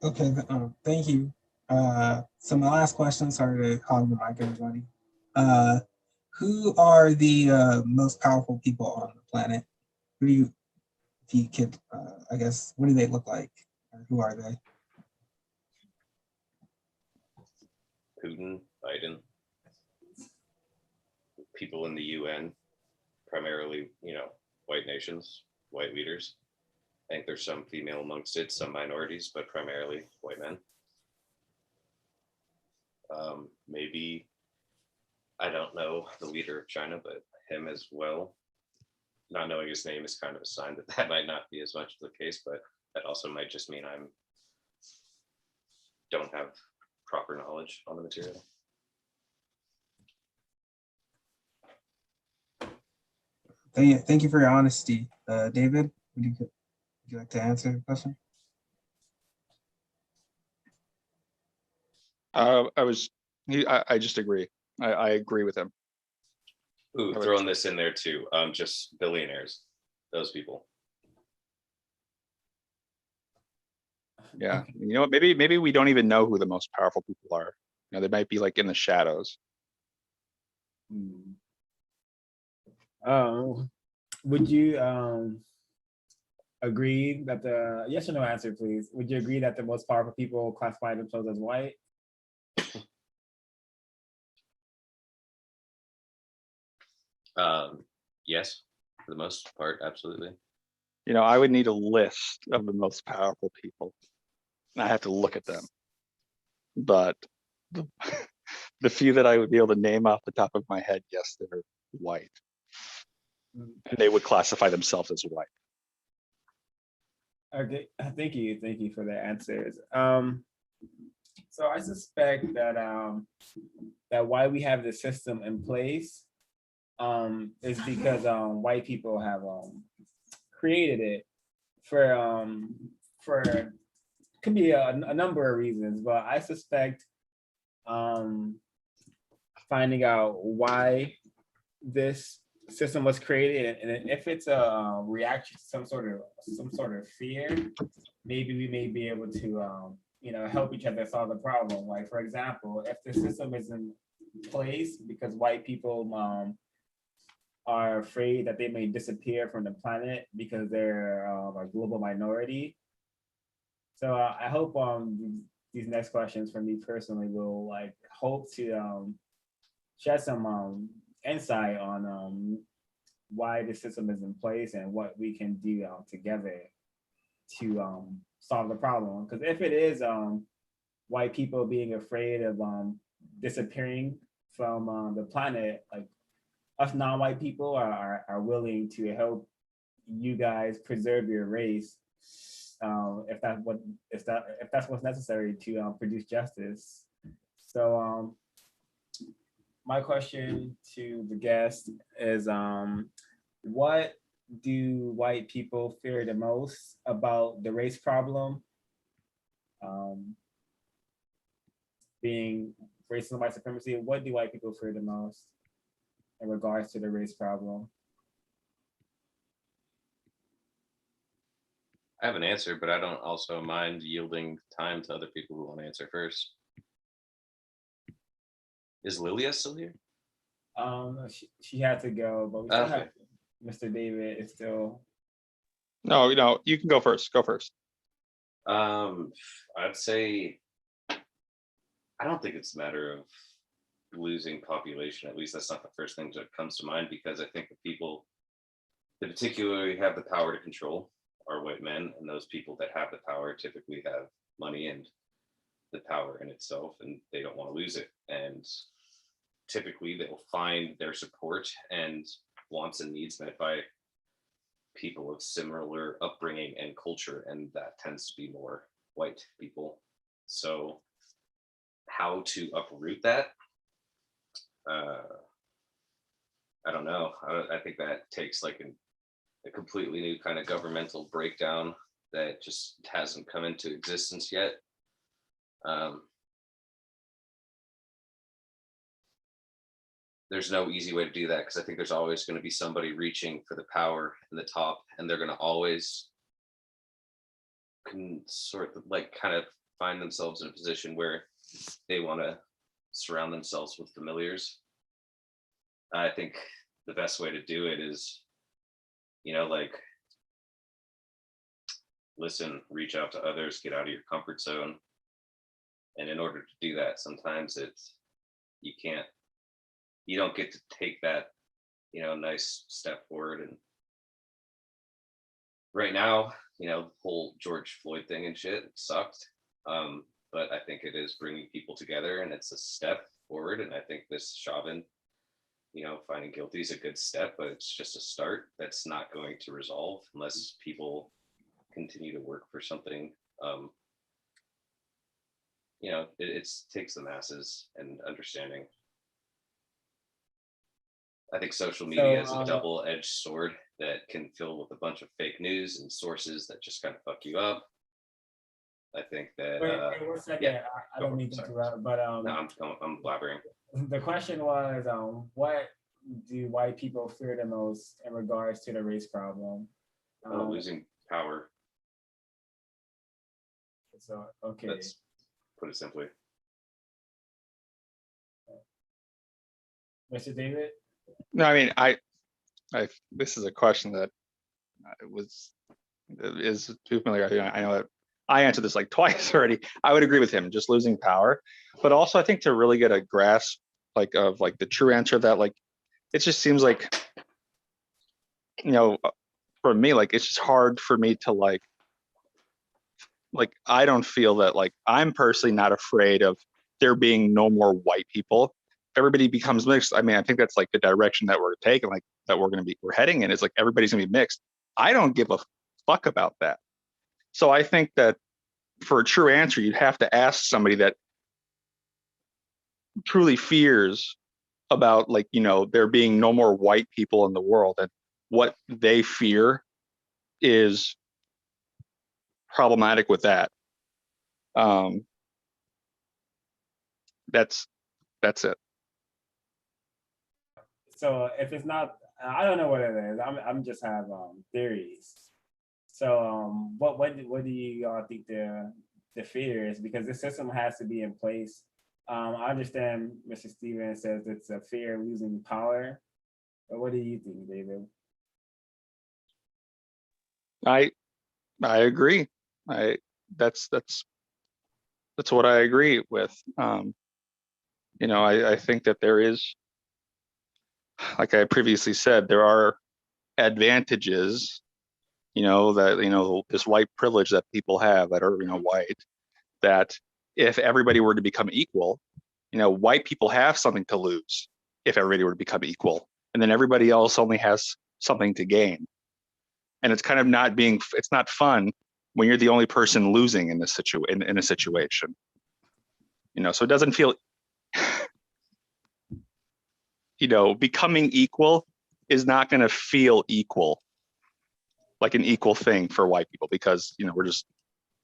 Speaker 6: Okay, thank you. So my last question, sorry to hog the mic, everybody. Who are the most powerful people on the planet? Who do you, if you could, I guess, what do they look like? Or who are they?
Speaker 16: Putin, Biden, people in the UN, primarily, white nations, white leaders. I think there's some female amongst it, some minorities, but primarily white men. Maybe, I don't know the leader of China, but him as well. Not knowing his name is kind of a sign that might not be as much the case, but that also might just mean don't have proper knowledge on the material.
Speaker 6: Thank you for your honesty. David, would you like to answer the question?
Speaker 17: I just agree. I agree with him.
Speaker 16: Ooh, throwing this in there too. Just billionaires, those people.
Speaker 17: Yeah, you know what? Maybe we don't even know who the most powerful people are. They might be like in the shadows.
Speaker 2: Would you agree that the yes or no answer, please? Would you agree that the most powerful people classify themselves as white?
Speaker 16: Yes, for the most part, absolutely.
Speaker 17: I would need a list of the most powerful people. I have to look at them. But the few that I would be able to name off the top of my head, yes, they're white. And they would classify themselves as white.
Speaker 2: Okay, thank you for the answers. So I suspect that that why we have the system in place is because white people have created it for could be a number of reasons, but I suspect finding out why this system was created, and if it's a reaction to some sort of fear, maybe we may be able to help each other solve the problem. Like, for example, if the system is in place because white people are afraid that they may disappear from the planet because they're a global minority. So I hope these next questions from me personally will hope to shed some insight on why the system is in place and what we can do together to solve the problem. Because if it is white people being afraid of disappearing from the planet, like us non-white people are willing to help you guys preserve your race, if that's what's necessary to produce justice. So my question to the guest is, what do white people fear the most about the race problem? Being racism and white supremacy, what do white people fear the most in regards to the race problem?
Speaker 11: I have an answer, but I don't also mind yielding time to other people who want to answer first. Is Lilia still here?
Speaker 2: She had to go, but we still
Speaker 11: Okay.
Speaker 2: have Mr. David is still.
Speaker 17: No, you can go first. Go first.
Speaker 11: I'd say I don't think it's a matter of losing population. At least that's not the first thing that comes to mind, because I think the people that particularly have the power to control are white men, and those people that have the power typically have money and the power in itself, and they don't want to lose it. And typically they'll find their support and wants and needs met by people of similar upbringing and culture, and that tends to be more white people. So how to uproot that? I don't know. I think that takes like a completely new kind of governmental breakdown that just hasn't come into existence yet. There's no easy way to do that, because I think there's always going to be somebody reaching for the power in the top, and they're going to always sort of like kind of find themselves in a position where they want to surround themselves with familiars. I think the best way to do it is, like, listen, reach out to others, get out of your comfort zone. And in order to do that, sometimes you don't get to take that, nice step forward. And right now, the whole George Floyd thing and shit sucked. But I think it is bringing people together, and it's a step forward. And I think this Chauvin, finding guilty is a good step, but it's just a start. That's not going to resolve unless people continue to work for something. It takes the masses and understanding. I think social media is a double-edged sword that can fill with a bunch of fake news and sources that just kind of fuck you up. I think that.
Speaker 2: Wait 1 second.
Speaker 11: Yeah,
Speaker 2: I don't mean to interrupt, but
Speaker 11: no, I'm blabbering.
Speaker 2: The question was, what do white people fear the most in regards to the race problem?
Speaker 11: Losing power.
Speaker 2: So okay.
Speaker 11: Let's put it simply.
Speaker 2: Mr. David?
Speaker 17: No, I mean, I this is a question that is too familiar. I know that I answered this like twice already. I would agree with him, just losing power. But also I think to really get a grasp of the true answer of that, it just seems like, for me, it's just hard for me to I don't feel that I'm personally not afraid of there being no more white people. Everybody becomes mixed. I mean, I think that's the direction that we're taking, that we're heading in, is everybody's gonna be mixed. I don't give a fuck about that. So I think that for a true answer, you'd have to ask somebody that truly fears about there being no more white people in the world, and what they fear is problematic with that. That's it.
Speaker 2: So if it's not, I don't know what it is. I'm just have theories. So what do you all think the fear is? Because the system has to be in place. I understand Mr. Stevens says it's a fear of losing power, but what do you think, David?
Speaker 17: I agree. That's what I agree with. I think that there is like I previously said, there are advantages, that, this white privilege that people have that are, white, that if everybody were to become equal, white people have something to lose if everybody were to become equal. And then everybody else only has something to gain. And it's kind of it's not fun when you're the only person losing in this in a situation. So it doesn't feel, becoming equal is not going to feel equal, like an equal thing for white people, because,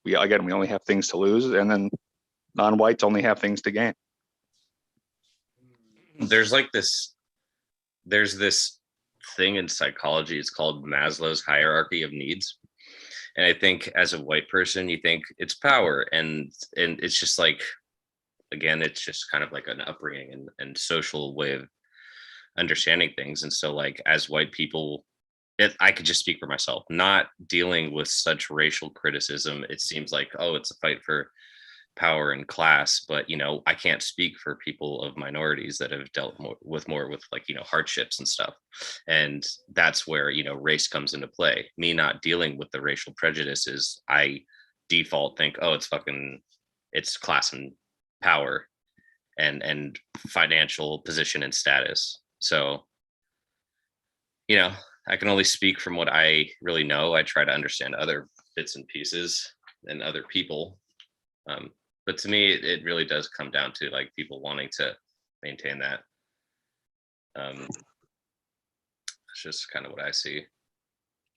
Speaker 17: we only have things to lose, and then non-whites only have things to gain.
Speaker 11: There's this thing in psychology, it's called Maslow's hierarchy of needs. And I think as a white person, you think it's power, and it's just like, again, it's just kind of like an upbringing and social way of understanding things. And so, like, as white people, I could just speak for myself, not dealing with such racial criticism. It seems like, oh, it's a fight for power and class, but I can't speak for people of minorities that have dealt more with like hardships and stuff. And that's where race comes into play. Me not dealing with the racial prejudices, I default think, oh, it's class and power and financial position and status. So I can only speak from what I really know. I try to understand other bits and pieces and other people. But to me, it really does come down to like people wanting to maintain that. It's just kind of what I see.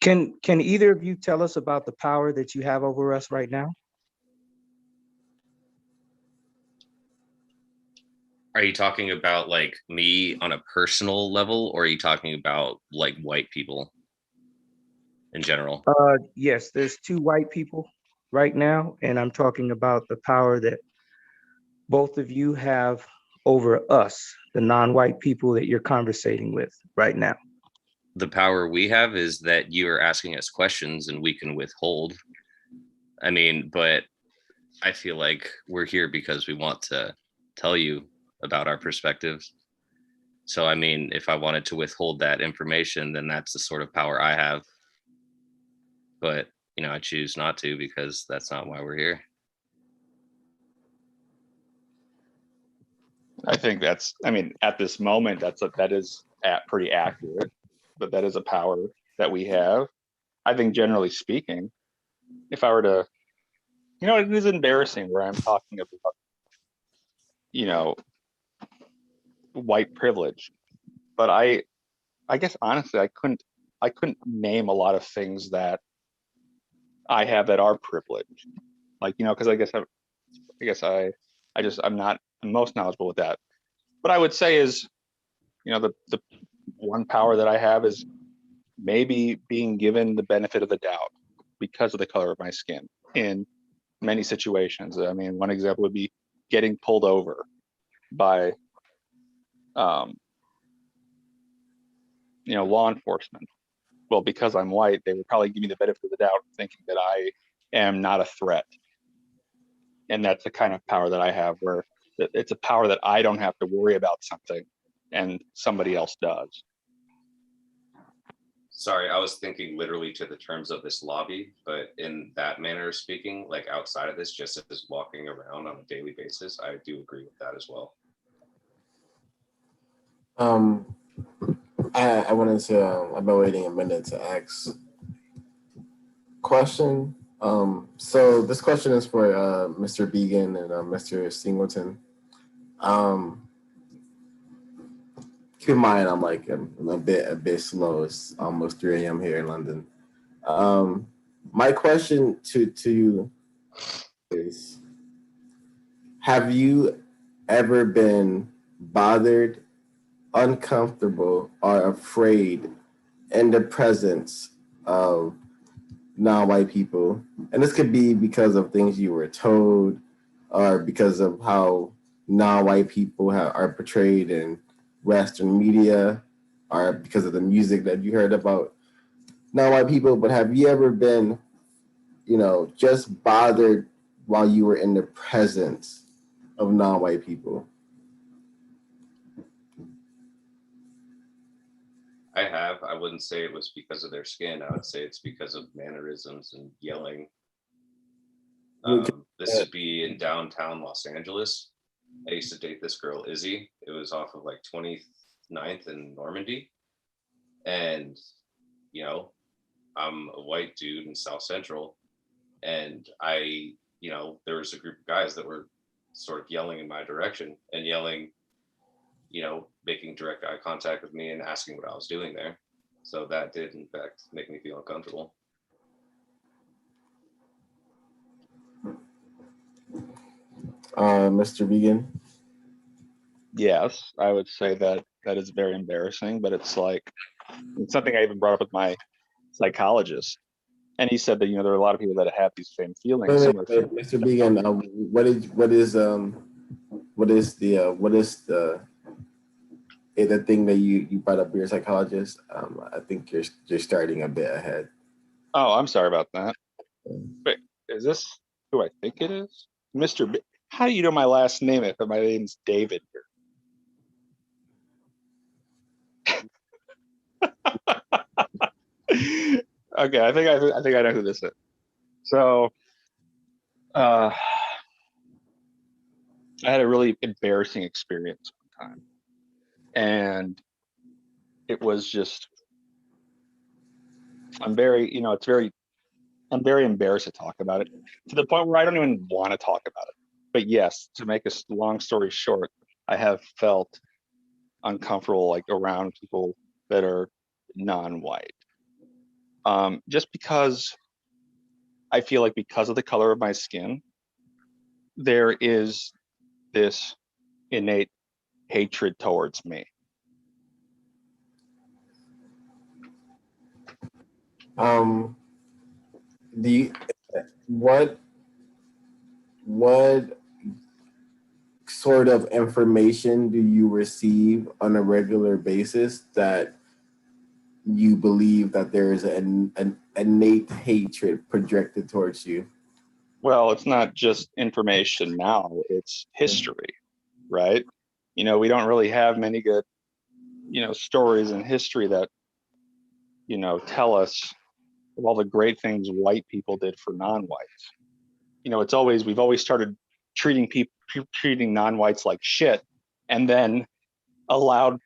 Speaker 9: Can either of you tell us about the power that you have over us right now?
Speaker 11: Are you talking about like me on a personal level, or are you talking about like white people in general?
Speaker 9: Yes, there's two white people right now, and I'm talking about the power that both of you have over us, the non-white people that you're conversating with right now.
Speaker 11: The power we have is that you are asking us questions and we can withhold. I mean, but I feel like we're here because we want to tell you about our perspectives. So, I mean, if I wanted to withhold that information, then that's the sort of power I have. But, I choose not to, because that's not why we're here.
Speaker 17: I think at this moment, that is pretty accurate, but that is a power that we have. I think generally speaking, if I were to, it was embarrassing where I'm talking about, white privilege, but I guess honestly, I couldn't name a lot of things that I have that are privileged, like, because I'm not most knowledgeable with that. But I would say is, the one power that I have is maybe being given the benefit of the doubt because of the color of my skin in many situations. I mean, one example would be getting pulled over by law enforcement. Well, because I'm white, they would probably give me the benefit of the doubt, thinking that I am not a threat. And that's the kind of power that I have, where it's a power that I don't have to worry about something and somebody else does.
Speaker 11: Sorry, I was thinking literally to the terms of this lobby, but in that manner of speaking, like outside of this, just as walking around on a daily basis, I do agree with that as well.
Speaker 3: I wanted to, I've been waiting a minute to ask question. So this question is for Mr. Began and Mr. Singleton. Keep in mind, I'm a bit slow. It's almost 3 a.m. here in London. My question to you is, have you ever been bothered, uncomfortable, or afraid in the presence of non-white people? And this could be because of things you were told, or because of how non-white people are portrayed in Western media, or because of the music that you heard about non-white people. But have you ever been, just bothered while you were in the presence of non-white people?
Speaker 16: I have. I wouldn't say it was because of their skin. I would say it's because of mannerisms and yelling. This would be in downtown Los Angeles. I used to date this girl, Izzy. It was off of like 29th and Normandy. And, you know, I'm a white dude in South Central. And there was a group of guys that were sort of yelling in my direction and yelling, making direct eye contact with me and asking what I was doing there. So that did, in fact, make me feel uncomfortable.
Speaker 3: Mr. Vegan.
Speaker 17: Yes, I would say that is very embarrassing, but it's something I even brought up with my psychologist. And he said that, there are a lot of people that have these same feelings.
Speaker 3: Mr. Vegan, what is the thing that you brought up with your psychologist? I think you're starting a bit ahead.
Speaker 17: Oh, I'm sorry about that. Wait, is this who I think it is? Mr. B. How do you know my last name if my name's David here? Okay, I think I know who this is. So, I had a really embarrassing experience one time, and it was just, I'm very embarrassed to talk about it, to the point where I don't even want to talk about it. But yes, to make a long story short, I have felt uncomfortable around people that are non-white. Just because I feel like because of the color of my skin, there is this innate hatred towards me.
Speaker 3: What sort of information do you receive on a regular basis that you believe that there is an innate hatred projected towards you?
Speaker 17: Well, it's not just information now, it's history, right? We don't really have many good, stories in history that, tell us of all the great things white people did for non-whites. We've always started treating non-whites like shit, and then allowed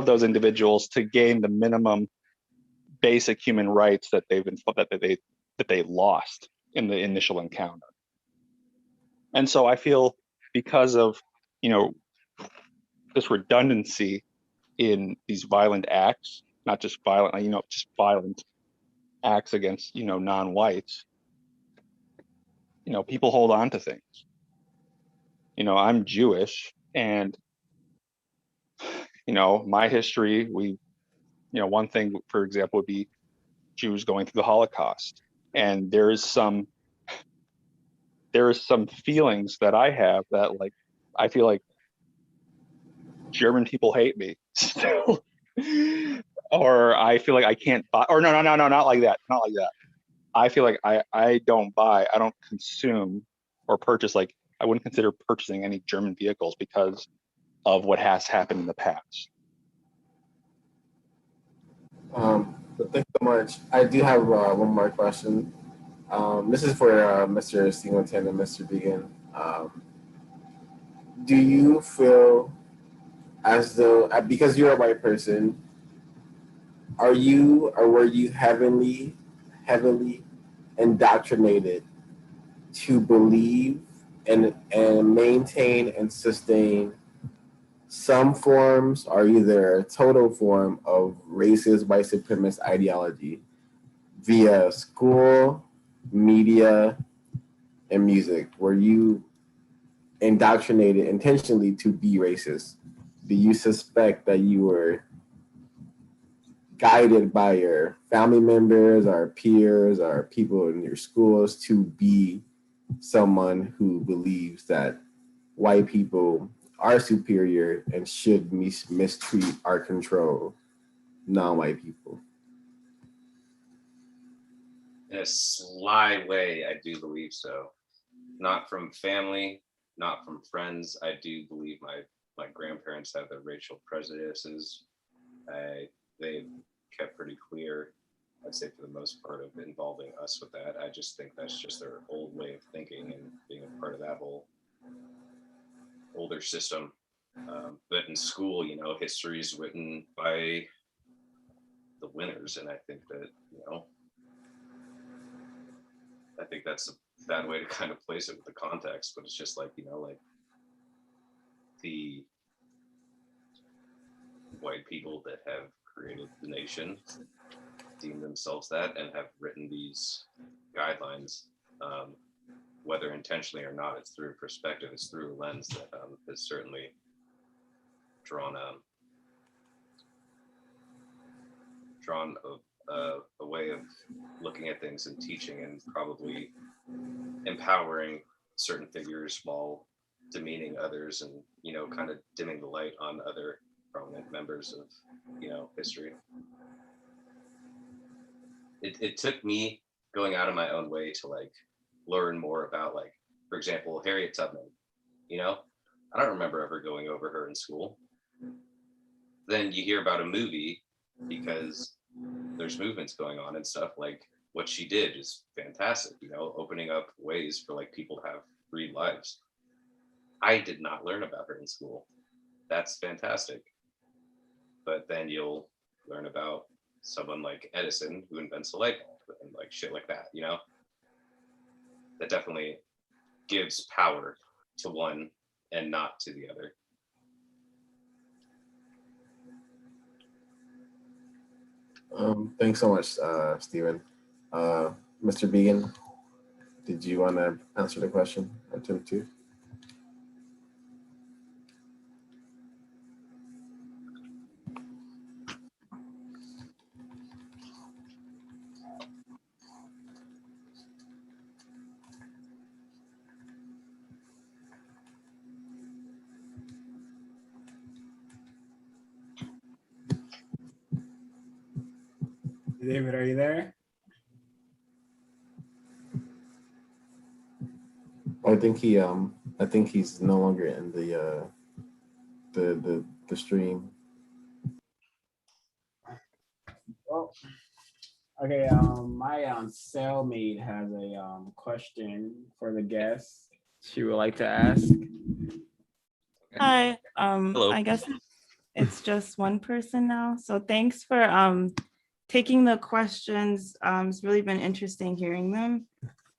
Speaker 17: those individuals to gain the minimum basic human rights that they lost in the initial encounter. And so I feel because of this redundancy in these violent acts, not just violent, just violent acts against non-whites, people hold on to things. I'm Jewish, and my history, one thing, for example, would be Jews going through the Holocaust. And there is some feelings that I have that I feel like German people hate me still. Or I feel like I can't buy, or no, not like that. I feel like I don't consume or purchase, I wouldn't consider purchasing any German vehicles because of what has happened in the past.
Speaker 3: But thanks so much. I do have one more question. This is for Mr. Singleton and Mr. Vegan. Do you feel as though, because you're a white person, were you heavily indoctrinated to believe and maintain and sustain some forms or either a total form of racist white supremacist ideology via school, media, and music? Were you indoctrinated intentionally to be racist? Do you suspect that you were guided by your family members or peers or people in your schools to be someone who believes that white people are superior and should mistreat or control non-white people?
Speaker 16: In a sly way, I do believe so. Not from family, not from friends. I do believe my grandparents have their racial prejudices. I they've kept pretty clear, I'd say for the most part, of involving us with that. I just think that's just their old way of thinking and being a part of that whole older system. But in school, you know, history is written by the winners, and I think that, you know, I think that's a bad way to kind of place it with the context, but it's just like, you know, like the white people that have created the nation deem themselves that and have written these guidelines, whether intentionally or not. It's through perspective, it's through a lens that has certainly drawn a way of looking at things and teaching, and probably empowering certain figures while demeaning others, and, you know, kind of dimming the light on other prominent members of, you know, history. It took me going out of my own way to like learn more about, like, for example, Harriet Tubman. You know, I don't remember ever going over her in school. Then you hear about a movie because there's movements going on and stuff. Like, what she did is fantastic, you know, opening up ways for like people to have free lives. I did not learn about her in school. That's fantastic. But then you'll learn about someone like Edison, who invents a light bulb and like shit like that, you know? That definitely gives power to one and not to the other.
Speaker 3: Thanks so much, Stephen. Mr. Began, did you want to answer the question, attempt to?
Speaker 2: David, are you there?
Speaker 3: I think he's no longer in the stream.
Speaker 2: Well, okay. My cellmate has a question for the guest. She would like to ask.
Speaker 18: Hi.
Speaker 2: Hello.
Speaker 18: I guess it's just one person now. So thanks for taking the questions. It's really been interesting hearing them.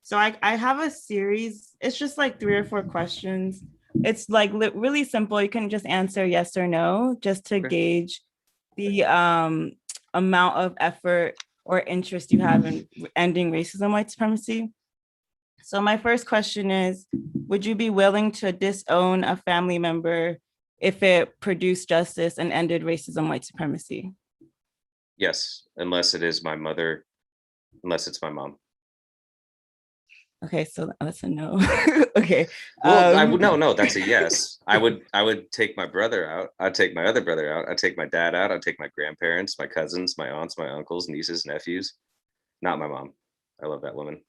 Speaker 18: So I have a series. It's just like 3 or 4 questions. It's like really simple. You can just answer yes or no, just to gauge the amount of effort or interest you have in ending racism, white supremacy. So my first question is, would you be willing to disown a family member if it produced justice and ended racism, white supremacy?
Speaker 16: Yes, unless it is my mother, unless it's my mom.
Speaker 18: Okay, so that's a no. Okay.
Speaker 16: Well, I would no, that's a yes. I would take my brother out. I'd take my other brother out. I'd take my dad out. I'd take my grandparents, my cousins, my aunts, my uncles, nieces, nephews. Not my mom. I love that woman.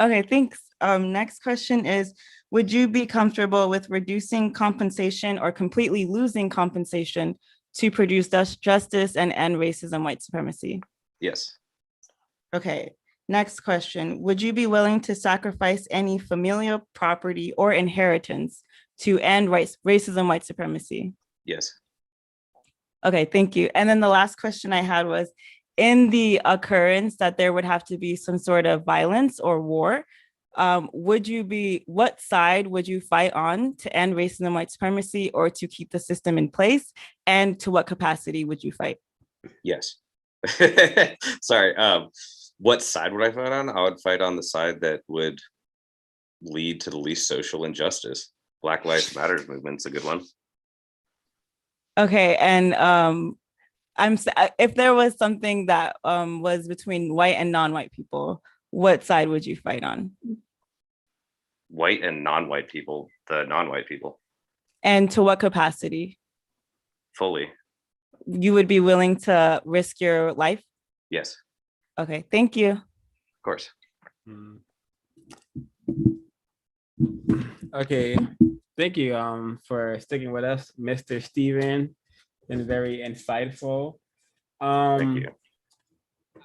Speaker 18: Okay, thanks. Next question is, would you be comfortable with reducing compensation or completely losing compensation to produce justice and end racism, white supremacy?
Speaker 16: Yes.
Speaker 18: Okay. Next question. Would you be willing to sacrifice any familial property or inheritance to end racism, white supremacy?
Speaker 16: Yes.
Speaker 18: Okay, thank you. And then the last question I had was, in the occurrence that there would have to be some sort of violence or war, what side would you fight on to end racism, white supremacy, or to keep the system in place? And to what capacity would you fight?
Speaker 16: Yes. Sorry. What side would I fight on? I would fight on the side that would lead to the least social injustice. Black Lives Matter movement's a good one.
Speaker 18: Okay, and if there was something that was between white and non-white people, what side would you fight on?
Speaker 16: White and non-white people, the non-white people.
Speaker 18: And to what capacity?
Speaker 16: Fully.
Speaker 18: You would be willing to risk your life?
Speaker 16: Yes.
Speaker 18: Okay, thank you.
Speaker 16: Of course.
Speaker 2: Okay, thank you for sticking with us, Mr. Stephen. Been very insightful. Um,
Speaker 16: you.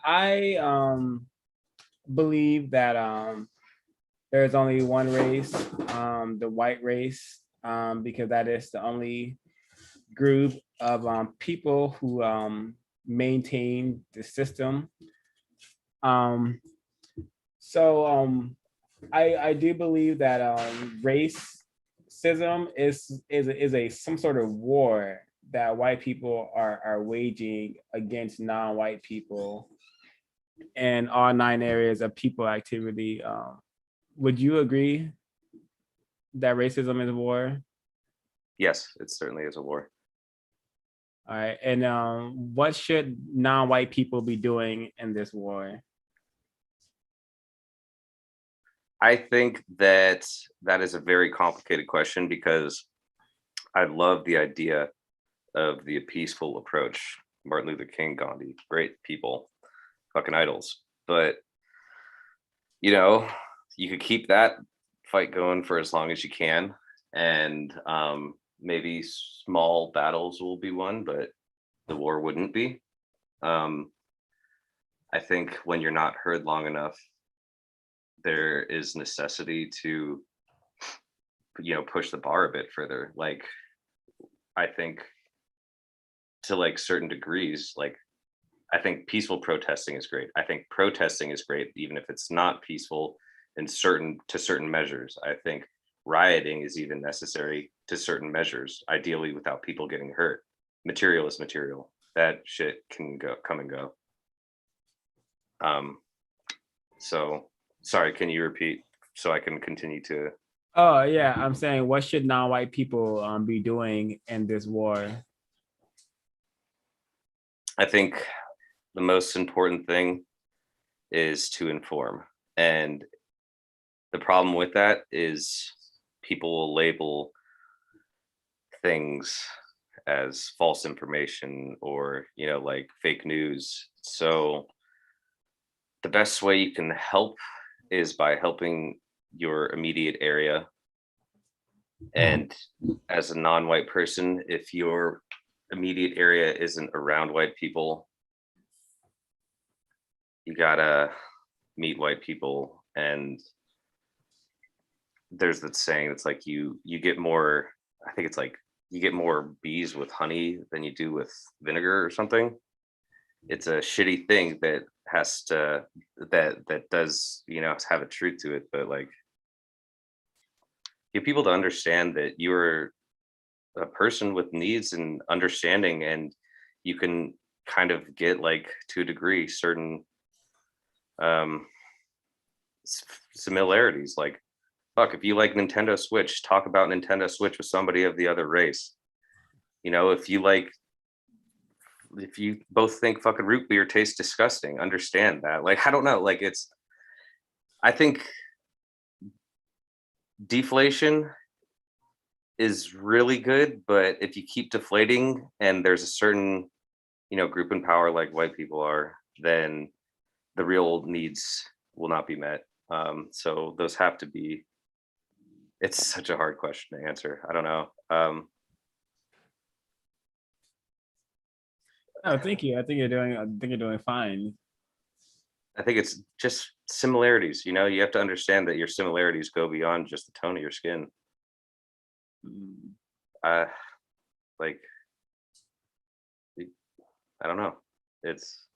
Speaker 2: I believe that there's only one race, the white race, because that is the only group of people who maintain the system. So I do believe that racism is a some sort of war that white people are waging against non-white people in all 9 areas of people activity. Would you agree that racism is a war?
Speaker 16: Yes, it certainly is a war.
Speaker 2: All right, and what should non-white people be doing in this war?
Speaker 16: I think that that is a very complicated question because I love the idea of the peaceful approach. Martin Luther King, Gandhi, great people, fucking idols. But, you know, you could keep that fight going for as long as you can. And maybe small battles will be won, but the war wouldn't be. I think when you're not heard long enough, there is necessity to, you know, push the bar a bit further. Like, I think to like certain degrees, like, I think peaceful protesting is great. I think protesting is great, even if it's not peaceful in certain measures. I think rioting is even necessary to certain measures, ideally without people getting hurt. Material is material. That shit can come and go. So sorry, can you repeat so I can continue to?
Speaker 2: Oh yeah, I'm saying what should non-white people be doing in this war?
Speaker 16: I think the most important thing is to inform. And the problem with that is people will label things as false information or, you know, like fake news. So the best way you can help is by helping your immediate area. And as a non-white person, if your immediate area isn't around white people, you gotta meet white people. And there's that saying that's like you get more, I think it's like you get more bees with honey than you do with vinegar or something. It's a shitty thing that has to that does, you know, have a truth to it, but like get people to understand that you're a person with needs and understanding, and you can kind of get like to a degree certain similarities. Like, fuck, if you like Nintendo Switch, talk about Nintendo Switch with somebody of the other race. You know, if you both think fucking root beer tastes disgusting, understand that. Like, I don't know, like I think deflation is really good, but if you keep deflating and there's a certain, you know, group in power like white people are, then the real needs will not be met. So those have to be, it's such a hard question to answer. I don't know.
Speaker 2: Oh, thank you. I think you're doing fine.
Speaker 16: I think it's just similarities. You know, you have to understand that your similarities go beyond just the tone of your skin. Like, I don't know. It's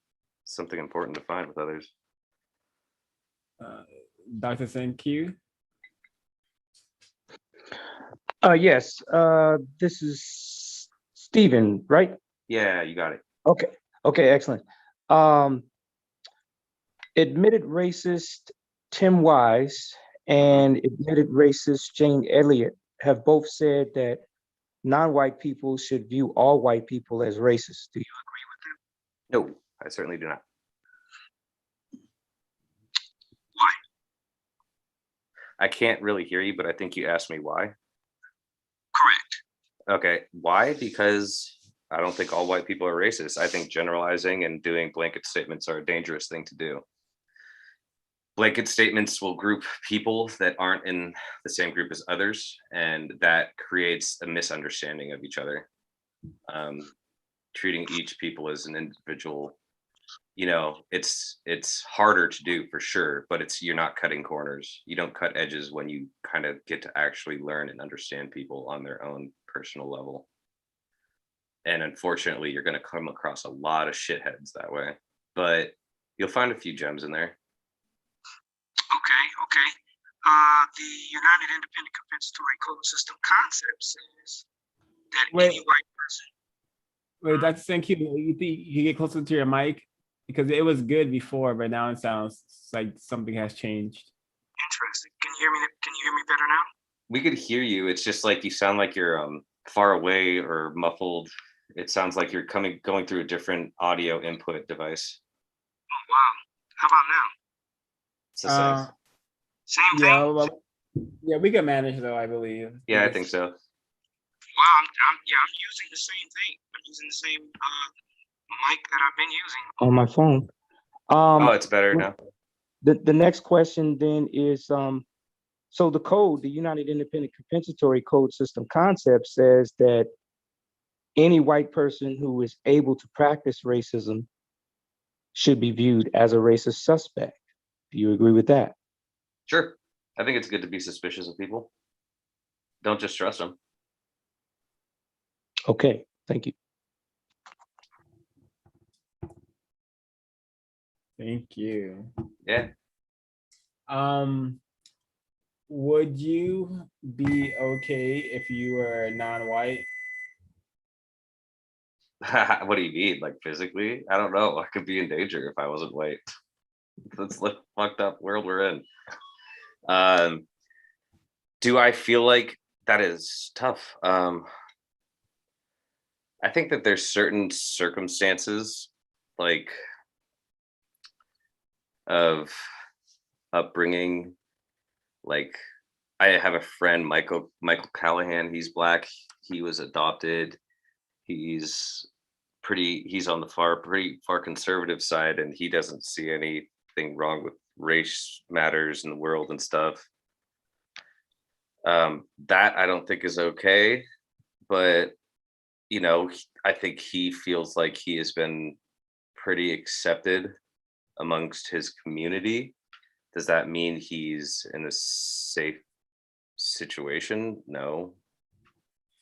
Speaker 16: something important to find with others.
Speaker 2: Dr. Sen-Q?
Speaker 9: Yes, this is Stephen, right?
Speaker 16: Yeah, you got it.
Speaker 9: Okay, excellent. Admitted racist Tim Wise and admitted racist Jane Elliott have both said that non-white people should view all white people as racist. Do you agree with them?
Speaker 16: No, I certainly do not.
Speaker 9: Why?
Speaker 16: I can't really hear you, but I think you asked me why.
Speaker 9: Correct.
Speaker 16: Okay, why? Because I don't think all white people are racist. I think generalizing and doing blanket statements are a dangerous thing to do. Blanket statements will group people that aren't in the same group as others, and that creates a misunderstanding of each other.
Speaker 11: treating each people as an individual, it's harder to do for sure, but you're not cutting corners. You don't cut edges when you kind of get to actually learn and understand people on their own personal level. And unfortunately, you're going to come across a lot of shitheads that way, but you'll find a few gems in there.
Speaker 9: Okay. The United Independent Compensatory Code System concept says that any white person.
Speaker 2: Wait, Dr. Senku, you think you get closer to your mic? Because it was good before, but now it sounds like something has changed.
Speaker 9: Interesting. Can you hear me? Can you hear me better now?
Speaker 11: We could hear you. It's just like you sound like you're far away or muffled. It sounds like you're going through a different audio input device.
Speaker 9: Oh wow. How about now?
Speaker 11: It's the same.
Speaker 9: Same thing.
Speaker 2: Yeah, well, yeah, we can manage though, I believe.
Speaker 11: Yeah, I think so.
Speaker 9: Wow. I'm using the same thing. I'm using the same mic that I've been using on my phone.
Speaker 11: Oh, it's better now.
Speaker 9: The next question then is so the code, the United Independent Compensatory Code System concept says that any white person who is able to practice racism should be viewed as a racist suspect. Do you agree with that?
Speaker 11: Sure. I think it's good to be suspicious of people. Don't just trust them.
Speaker 9: Okay, thank you.
Speaker 2: Thank you.
Speaker 11: Yeah.
Speaker 2: Would you be okay if you were non-white?
Speaker 11: What do you mean? Like physically? I don't know. I could be in danger if I wasn't white. That's the fucked up world we're in. Do I feel like that is tough? I think that there's certain circumstances like of upbringing. Like I have a friend, Michael Callahan. He's Black. He was adopted. He's on the pretty far conservative side, and he doesn't see anything wrong with race matters in the world and stuff. That I don't think is okay, but I think he feels like he has been pretty accepted amongst his community. Does that mean he's in a safe situation? No.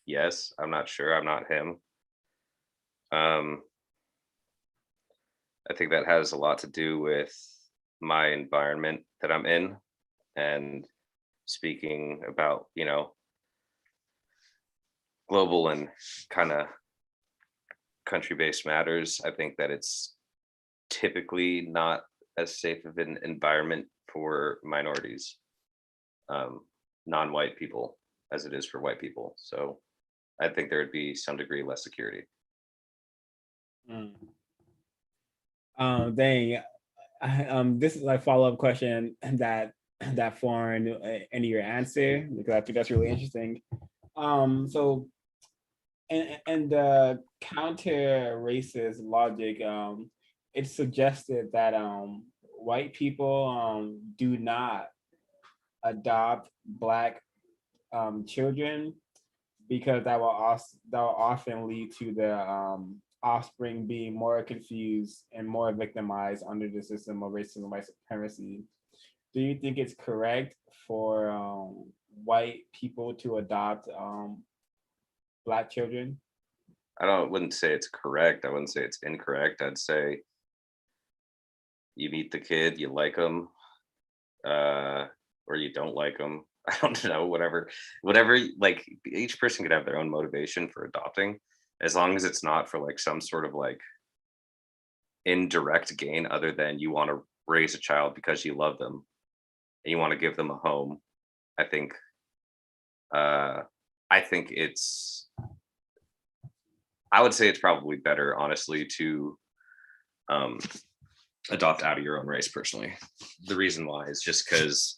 Speaker 11: Yes, I'm not sure. I'm not him. I think that has a lot to do with my environment that I'm in, and speaking about, global and kind of country-based matters. I think that it's typically not as safe of an environment for minorities, non-white people, as it is for white people. So I think there would be some degree less security.
Speaker 2: Dang. This is my follow-up question that formed into your answer, because I think that's really interesting. So and the counter-racist logic, it suggested that white people do not adopt Black children because that will often lead to the offspring being more confused and more victimized under the system of racism and white supremacy. Do you think it's correct for white people to adopt Black children?
Speaker 11: I wouldn't say it's correct. I wouldn't say it's incorrect. I'd say you meet the kid, you like them, or you don't like them. I don't know, whatever, like each person could have their own motivation for adopting, as long as it's not for like some sort of like indirect gain other than you want to raise a child because you love them and you want to give them a home. I think I would say it's probably better, honestly, to adopt out of your own race personally. The reason why is just because,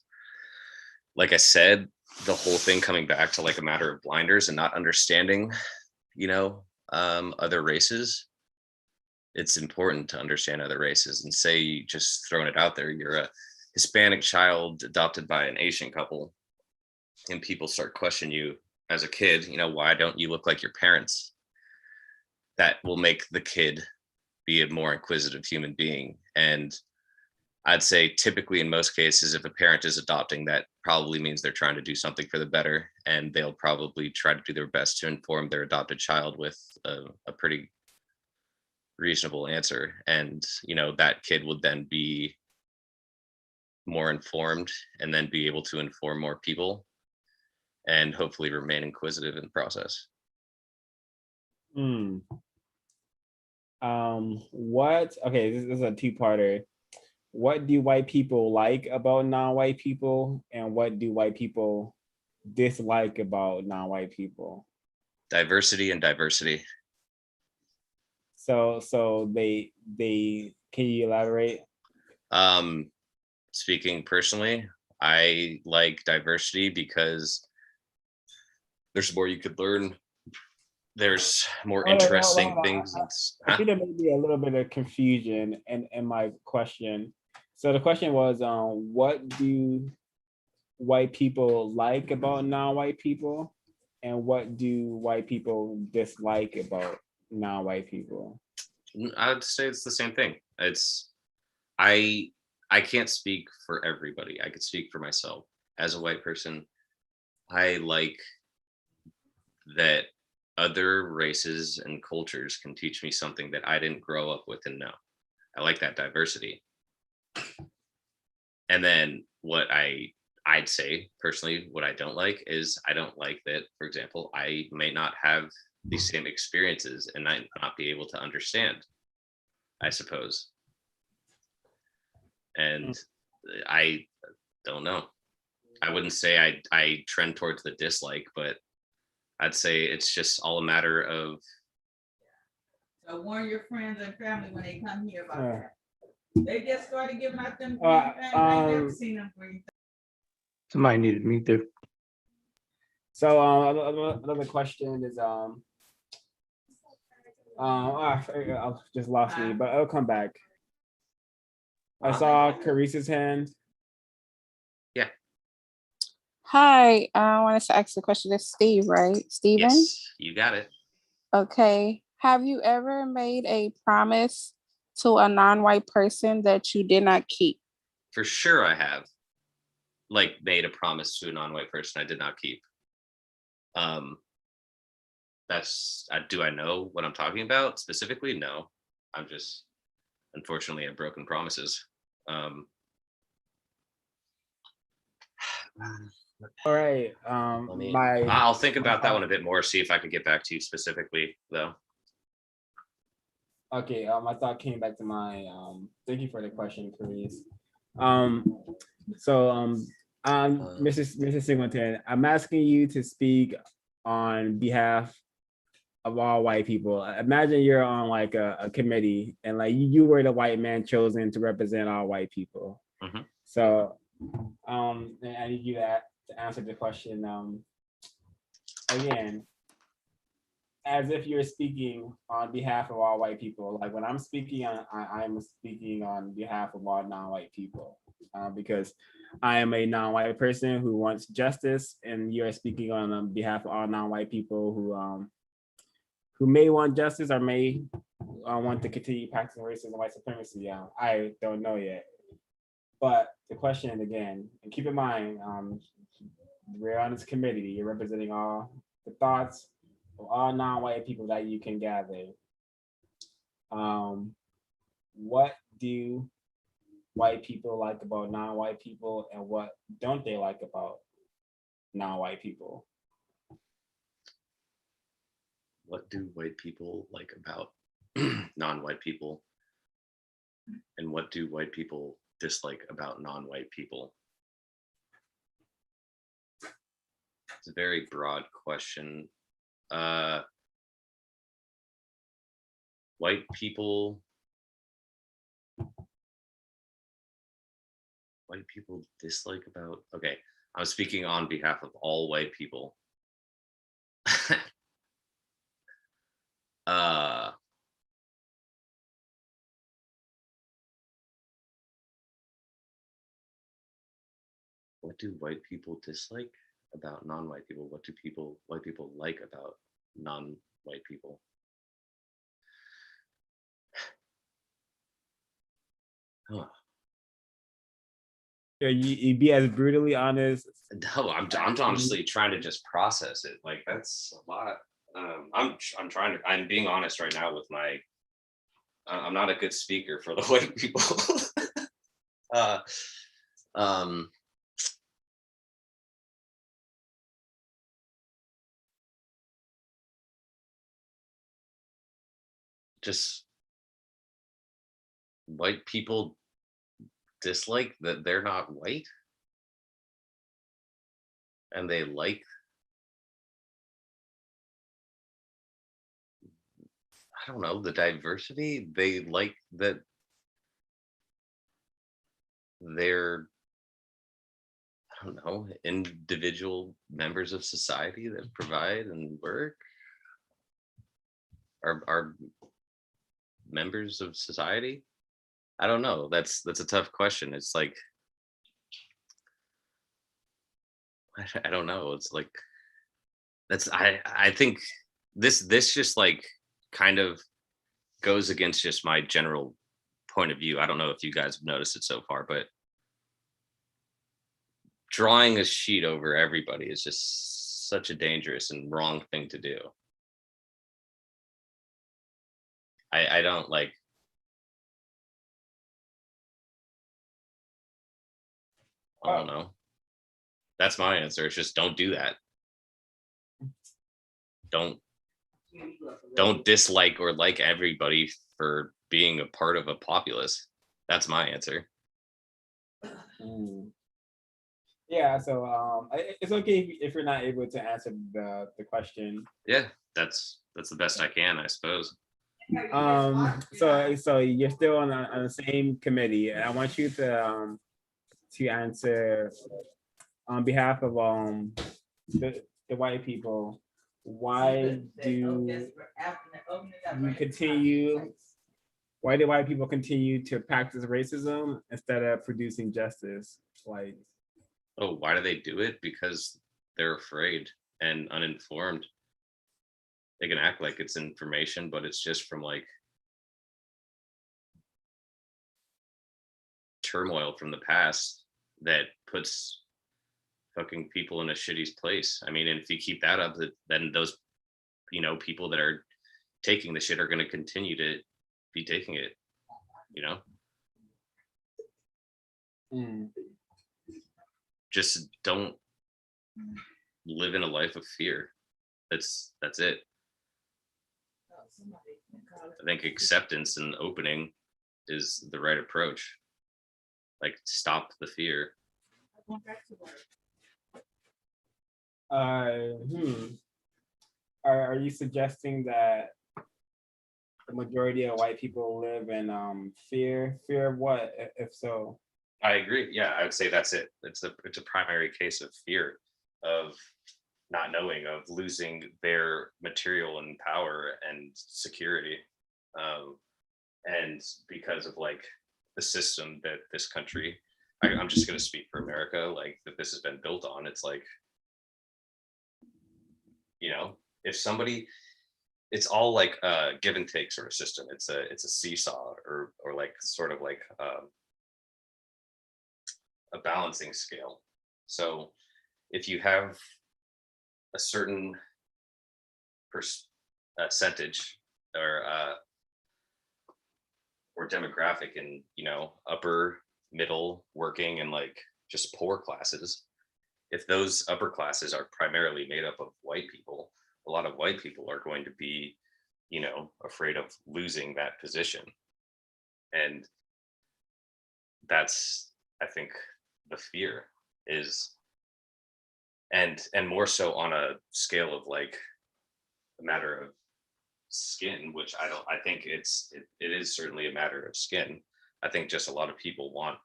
Speaker 11: like I said, the whole thing coming back to like a matter of blinders and not understanding, other races. It's important to understand other races, and say, just throwing it out there, you're a Hispanic child adopted by an Asian couple, and people start questioning you as a kid, why don't you look like your parents? that will make the kid be a more inquisitive human being. And I'd say typically in most cases, if a parent is adopting, that probably means they're trying to do something for the better, and they'll probably try to do their best to inform their adopted child with a pretty reasonable answer. And, you know, that kid would then be more informed and then be able to inform more people and hopefully remain inquisitive in the process.
Speaker 2: Okay, this is a two-parter. What do white people like about non-white people, and what do white people dislike about non-white people?
Speaker 11: Diversity and diversity.
Speaker 2: So they can you elaborate?
Speaker 11: Speaking personally, I like diversity because there's more you could learn. There's more interesting things.
Speaker 2: I think there may be a little bit of confusion in my question. So the question was, what do white people like about non-white people, and what do white people dislike about non-white people?
Speaker 11: I would say it's the same thing. It's I can't speak for everybody. I could speak for myself. As a white person, I like that other races and cultures can teach me something that I didn't grow up with and know. I like that diversity. And then what I'd say personally, what I don't like is I don't like that, for example, I may not have the same experiences and I not be able to understand, I suppose. And I don't know. I wouldn't say I trend towards the dislike, but I'd say it's just all a matter of.
Speaker 15: So warn your friends and family when they come here about that. They just started giving out them. I never seen them green.
Speaker 9: Somebody needed me there.
Speaker 2: So another question is I just lost me, but it'll come back. I saw Carice's hand.
Speaker 11: Yeah.
Speaker 8: Hi, I wanted to ask the question. It's Steve, right? Steven?
Speaker 11: Yes, you got it.
Speaker 8: Okay. Have you ever made a promise to a non-white person that you did not keep?
Speaker 11: For sure I have. Like made a promise to a non-white person I did not keep. That's do I know what I'm talking about specifically? No. I'm just unfortunately I've broken promises.
Speaker 2: All right.
Speaker 11: I'll think about that one a bit more, see if I can get back to you specifically though.
Speaker 2: Okay, my thought came back to my thank you for the question, Carice. Mrs. Singleton, I'm asking you to speak on behalf of all white people. Imagine you're on like a committee and like you were the white man chosen to represent all white people.
Speaker 11: Mm-hmm.
Speaker 2: So and I need you to answer the question again, as if you're speaking on behalf of all white people. Like when I'm speaking, I'm speaking on behalf of all non-white people because I am a non-white person who wants justice, and you're speaking on behalf of all non-white people who may want justice or may want to continue practicing racism and white supremacy. I don't know yet. But the question again, and keep in mind, we're on this committee, you're representing all the thoughts of all non-white people that you can gather. What do white people like about non-white people, and what don't they like about non-white people?
Speaker 11: What do white people like about non-white people? And what do white people dislike about non-white people? It's a very broad question. White people dislike about, okay, I'm speaking on behalf of all white people. What do white people dislike about non-white people? What do white people like about non-white people?
Speaker 2: You be as brutally honest.
Speaker 16: No, I'm honestly trying to just process it. Like that's a lot. I'm being honest right now with my. I'm not a good speaker for the white people. uh, um, just white people dislike that they're not white, and they like. I don't know, the diversity. They like that they're, I don't know, individual members of society that provide and work are members of society. I don't know. That's a tough question. It's like I don't know. It's like that's I think this just like kind of goes against just my general point of view. I don't know if you guys have noticed it so far, but drawing a sheet over everybody is just such a dangerous and wrong thing to do. I don't like. I don't know. That's my answer. It's just don't do that. Don't dislike or like everybody for being a part of a populace. That's my answer.
Speaker 2: Yeah, so it's okay if you're not able to answer the question.
Speaker 16: Yeah, that's the best I can, I suppose.
Speaker 2: So you're still on the same committee, and I want you to answer on behalf of the white people. Why do why do white people continue to practice racism instead of producing justice? Like,
Speaker 16: oh, why do they do it? Because they're afraid and uninformed. They can act like it's information, but it's just from like turmoil from the past that puts fucking people in a shitty place. I mean, and if you keep that up, then those, people that are taking the shit are going to continue to be taking it, Just don't live in a life of fear. That's it. I think acceptance and opening is the right approach. Like, stop the fear.
Speaker 2: Are you suggesting that the majority of white people live in fear? Fear of what, if so?
Speaker 16: I agree. Yeah, I would say that's it. It's a primary case of fear, of not knowing, of losing their material and power and security. And because of like the system that this country, I'm just going to speak for America, like that this has been built on. It's like, if somebody, it's all like a give and take sort of system. It's a seesaw or like sort of like a balancing scale. So if you have a certain percentage or demographic in upper, middle, working, and like just poor classes, if those upper classes are primarily made up of white people, a lot of white people are going to be afraid of losing that position. And that's, I think, the fear is, and more so on a scale of like a matter of skin, which I think it is certainly a matter of skin. I think just a lot of people want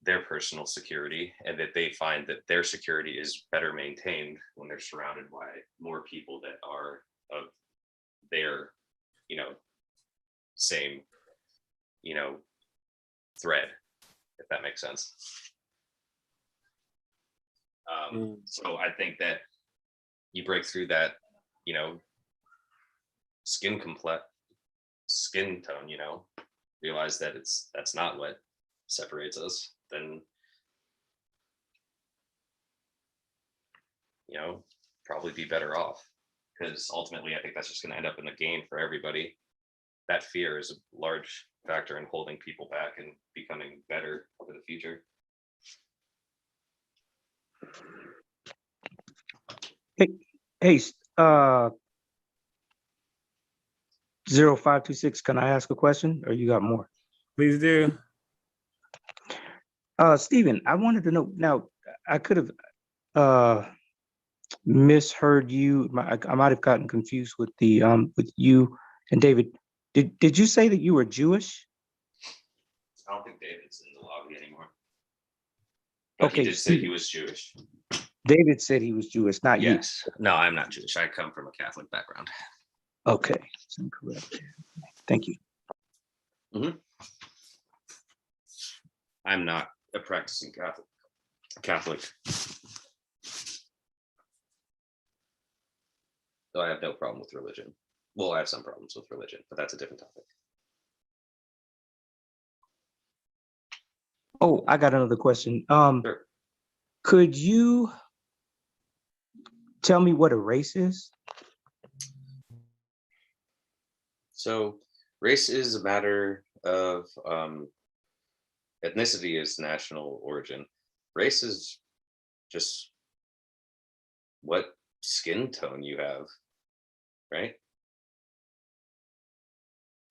Speaker 16: their personal security, and that they find that their security is better maintained when they're surrounded by more people that are of their same thread, if that makes sense. So I think that you break through that skin tone, realize that that's not what separates us, then probably be better off. Because ultimately, I think that's just going to end up in the game for everybody. That fear is a large factor in holding people back and becoming better for the future.
Speaker 9: Hey, 0526, can I ask a question or you got more?
Speaker 2: Please do.
Speaker 9: Stephen, I wanted to know, now I could have misheard you. I might have gotten confused with the with you and David. Did you say that you were Jewish?
Speaker 16: I don't think David's in the lobby anymore. But
Speaker 9: Okay,
Speaker 16: he did say he was Jewish.
Speaker 9: David said he was Jewish, not you.
Speaker 16: Yes. No, I'm not Jewish. I come from a Catholic background.
Speaker 9: Okay, so correct. Thank you.
Speaker 16: I'm not a practicing Catholic. So I have no problem with religion. Well, I have some problems with religion, but that's a different topic.
Speaker 9: Oh, I got another question.
Speaker 16: Sure.
Speaker 9: Could you tell me what a race is?
Speaker 16: So race is a matter of ethnicity is national origin. Race is just what skin tone you have, right?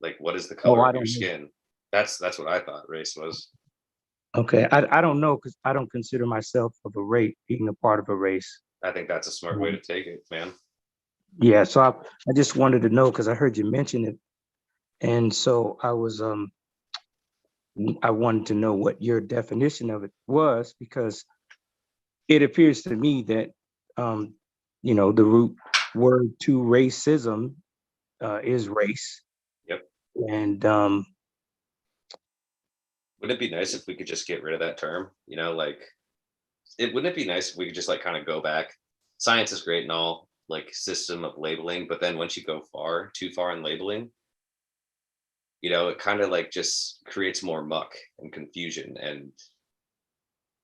Speaker 16: Like, what is the color of your skin? That's what I thought race was.
Speaker 9: Okay, I don't know because I don't consider myself of a race, being a part of a race.
Speaker 16: I think that's a smart way to take it, man.
Speaker 9: Yeah, so I just wanted to know because I heard you mention it, and so I was I wanted to know what your definition of it was because it appears to me that the root word to racism is race.
Speaker 16: Yep.
Speaker 9: And
Speaker 16: wouldn't it be nice if we could just get rid of that term? Wouldn't it be nice if we could just like kind of go back? Science is great and all, like system of labeling, but then once you go too far in labeling, it kind of like just creates more muck and confusion and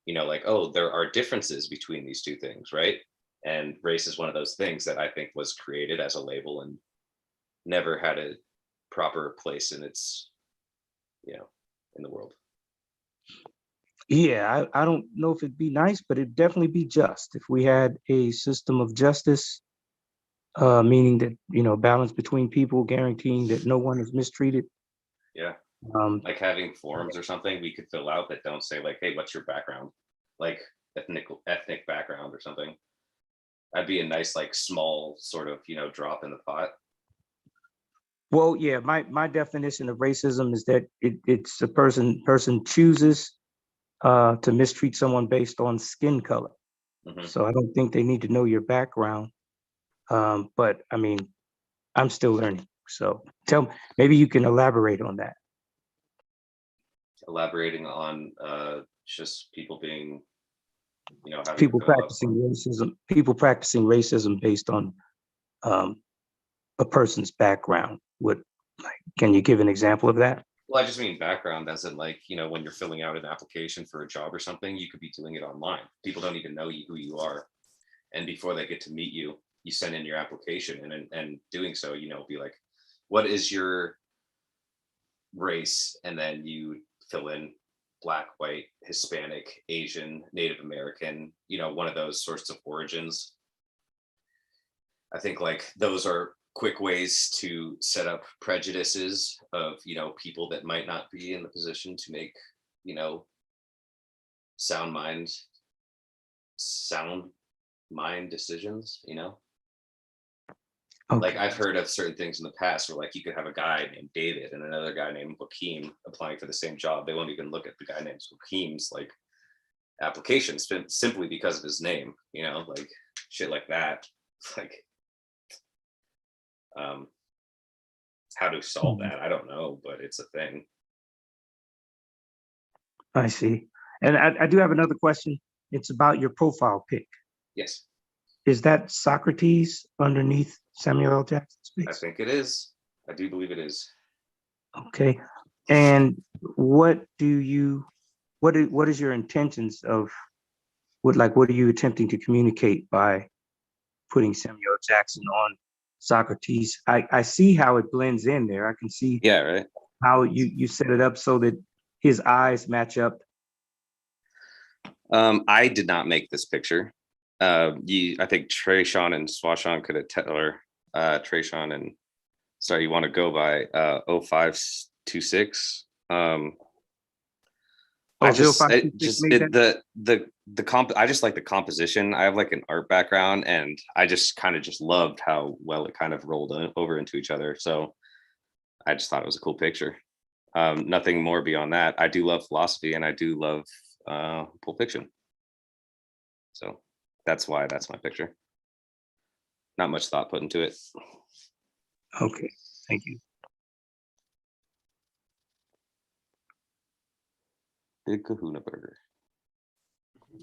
Speaker 16: like, oh, there are differences between these two things, right? And race is one of those things that I think was created as a label and never had a proper place in its in the world.
Speaker 9: yeah, I don't know if it'd be nice, but it'd definitely be just if we had a system of justice, meaning that balance between people, guaranteeing that no one is mistreated.
Speaker 16: Yeah. Like having forms or something we could fill out that don't say like, hey, what's your background? Like ethnic background or something. That'd be a nice, like small sort of, drop in the pot.
Speaker 9: Well, yeah, my definition of racism is that it's a person chooses to mistreat someone based on skin color. So I don't think they need to know your background. But I mean, I'm still learning. So maybe you can elaborate on that.
Speaker 16: Elaborating on just people being, having
Speaker 9: People practicing racism based on a person's background. Can you give an example of that?
Speaker 16: Well, I just mean background as in like, when you're filling out an application for a job or something, you could be doing it online. People don't even know who you are. And before they get to meet you, you send in your application and doing so, be like, what is your race? And then you fill in Black, white, Hispanic, Asian, Native American, one of those sorts of origins. I think like those are quick ways to set up prejudices of, people that might not be in the position to make, sound mind decisions,
Speaker 9: Okay.
Speaker 16: Like I've heard of certain things in the past where like you could have a guy named David and another guy named Hakeem applying for the same job. They won't even look at the guy named Hakeem's like applications simply because of his name, like shit like that. Like how to solve that, I don't know, but it's a thing.
Speaker 9: I see. And I do have another question. It's about your profile pic.
Speaker 16: Yes.
Speaker 9: Is that Socrates underneath Samuel L. Jackson's face?
Speaker 16: I think it is. I do believe it is.
Speaker 9: Okay. And what is your intentions of what are you attempting to communicate by putting Samuel Jackson on Socrates? I see how it blends in there. I can see
Speaker 11: Yeah, right.
Speaker 9: how you set it up so that his eyes match up.
Speaker 11: I did not make this picture. I think Trayshawn and Swashawn could have or Trayshawn and sorry, you want to go by 0526. I just I just like the composition. I have like an art background, and I just kind of just loved how well it kind of rolled over into each other. So I just thought it was a cool picture. Nothing more beyond that. I do love philosophy, and I do love Pulp Fiction. So that's why that's my picture. Not much thought put into it.
Speaker 9: Okay, thank you.
Speaker 11: Big Kahuna Burger.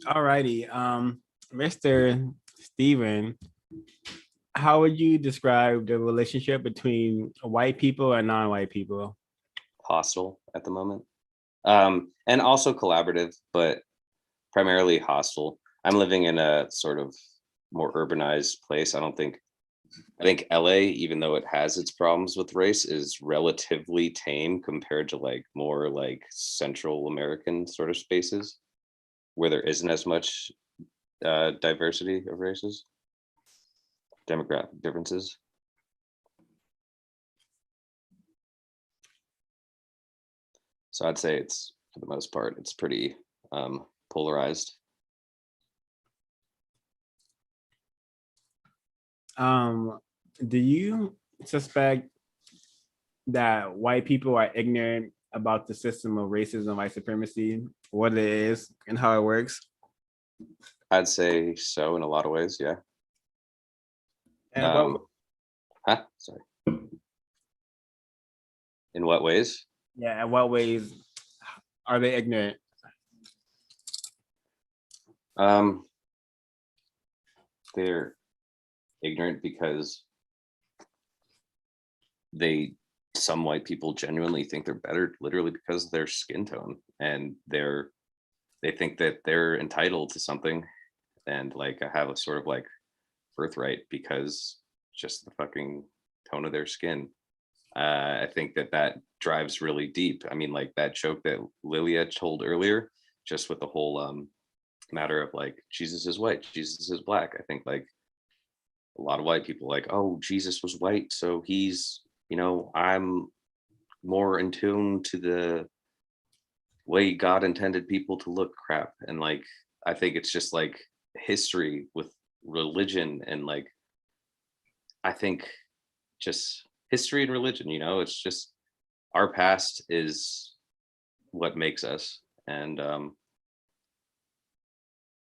Speaker 2: All righty. Mr. Steven, how would you describe the relationship between white people and non-white people?
Speaker 11: Hostile at the moment. And also collaborative, but primarily hostile. I'm living in a sort of more urbanized place. I think LA, even though it has its problems with race, is relatively tame compared to like more like Central American sort of spaces where there isn't as much diversity of races, demographic differences. So I'd say it's, for the most part, it's pretty polarized.
Speaker 2: Do you suspect that white people are ignorant about the system of racism, white supremacy, what it is and how it works?
Speaker 11: I'd say so in a lot of ways, yeah.
Speaker 2: And
Speaker 11: Sorry. In what ways?
Speaker 2: Yeah, in what ways are they ignorant?
Speaker 11: They're ignorant because some white people genuinely think they're better literally because of their skin tone, and they think that they're entitled to something and like have a sort of like birthright because just the fucking tone of their skin. I think that drives really deep. I mean, like that joke that Lilia told earlier, just with the whole matter of like Jesus is white, Jesus is black. I think like a lot of white people like, oh, Jesus was white, so he's, I'm more in tune to the way God intended people to look crap. And like, I think it's just like history with religion and like, I think just history and religion, it's just our past is what makes us. And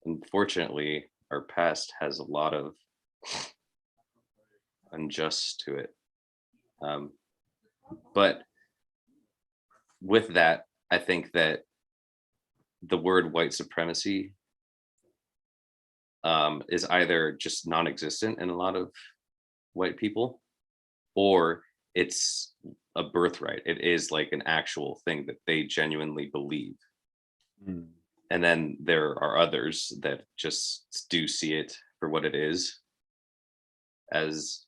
Speaker 11: unfortunately, our past has a lot of unjust to it. But with that, I think that the word white supremacy is either just non-existent in a lot of white people, or it's a birthright. It is like an actual thing that they genuinely believe. And then there are others that just do see it for what it is, as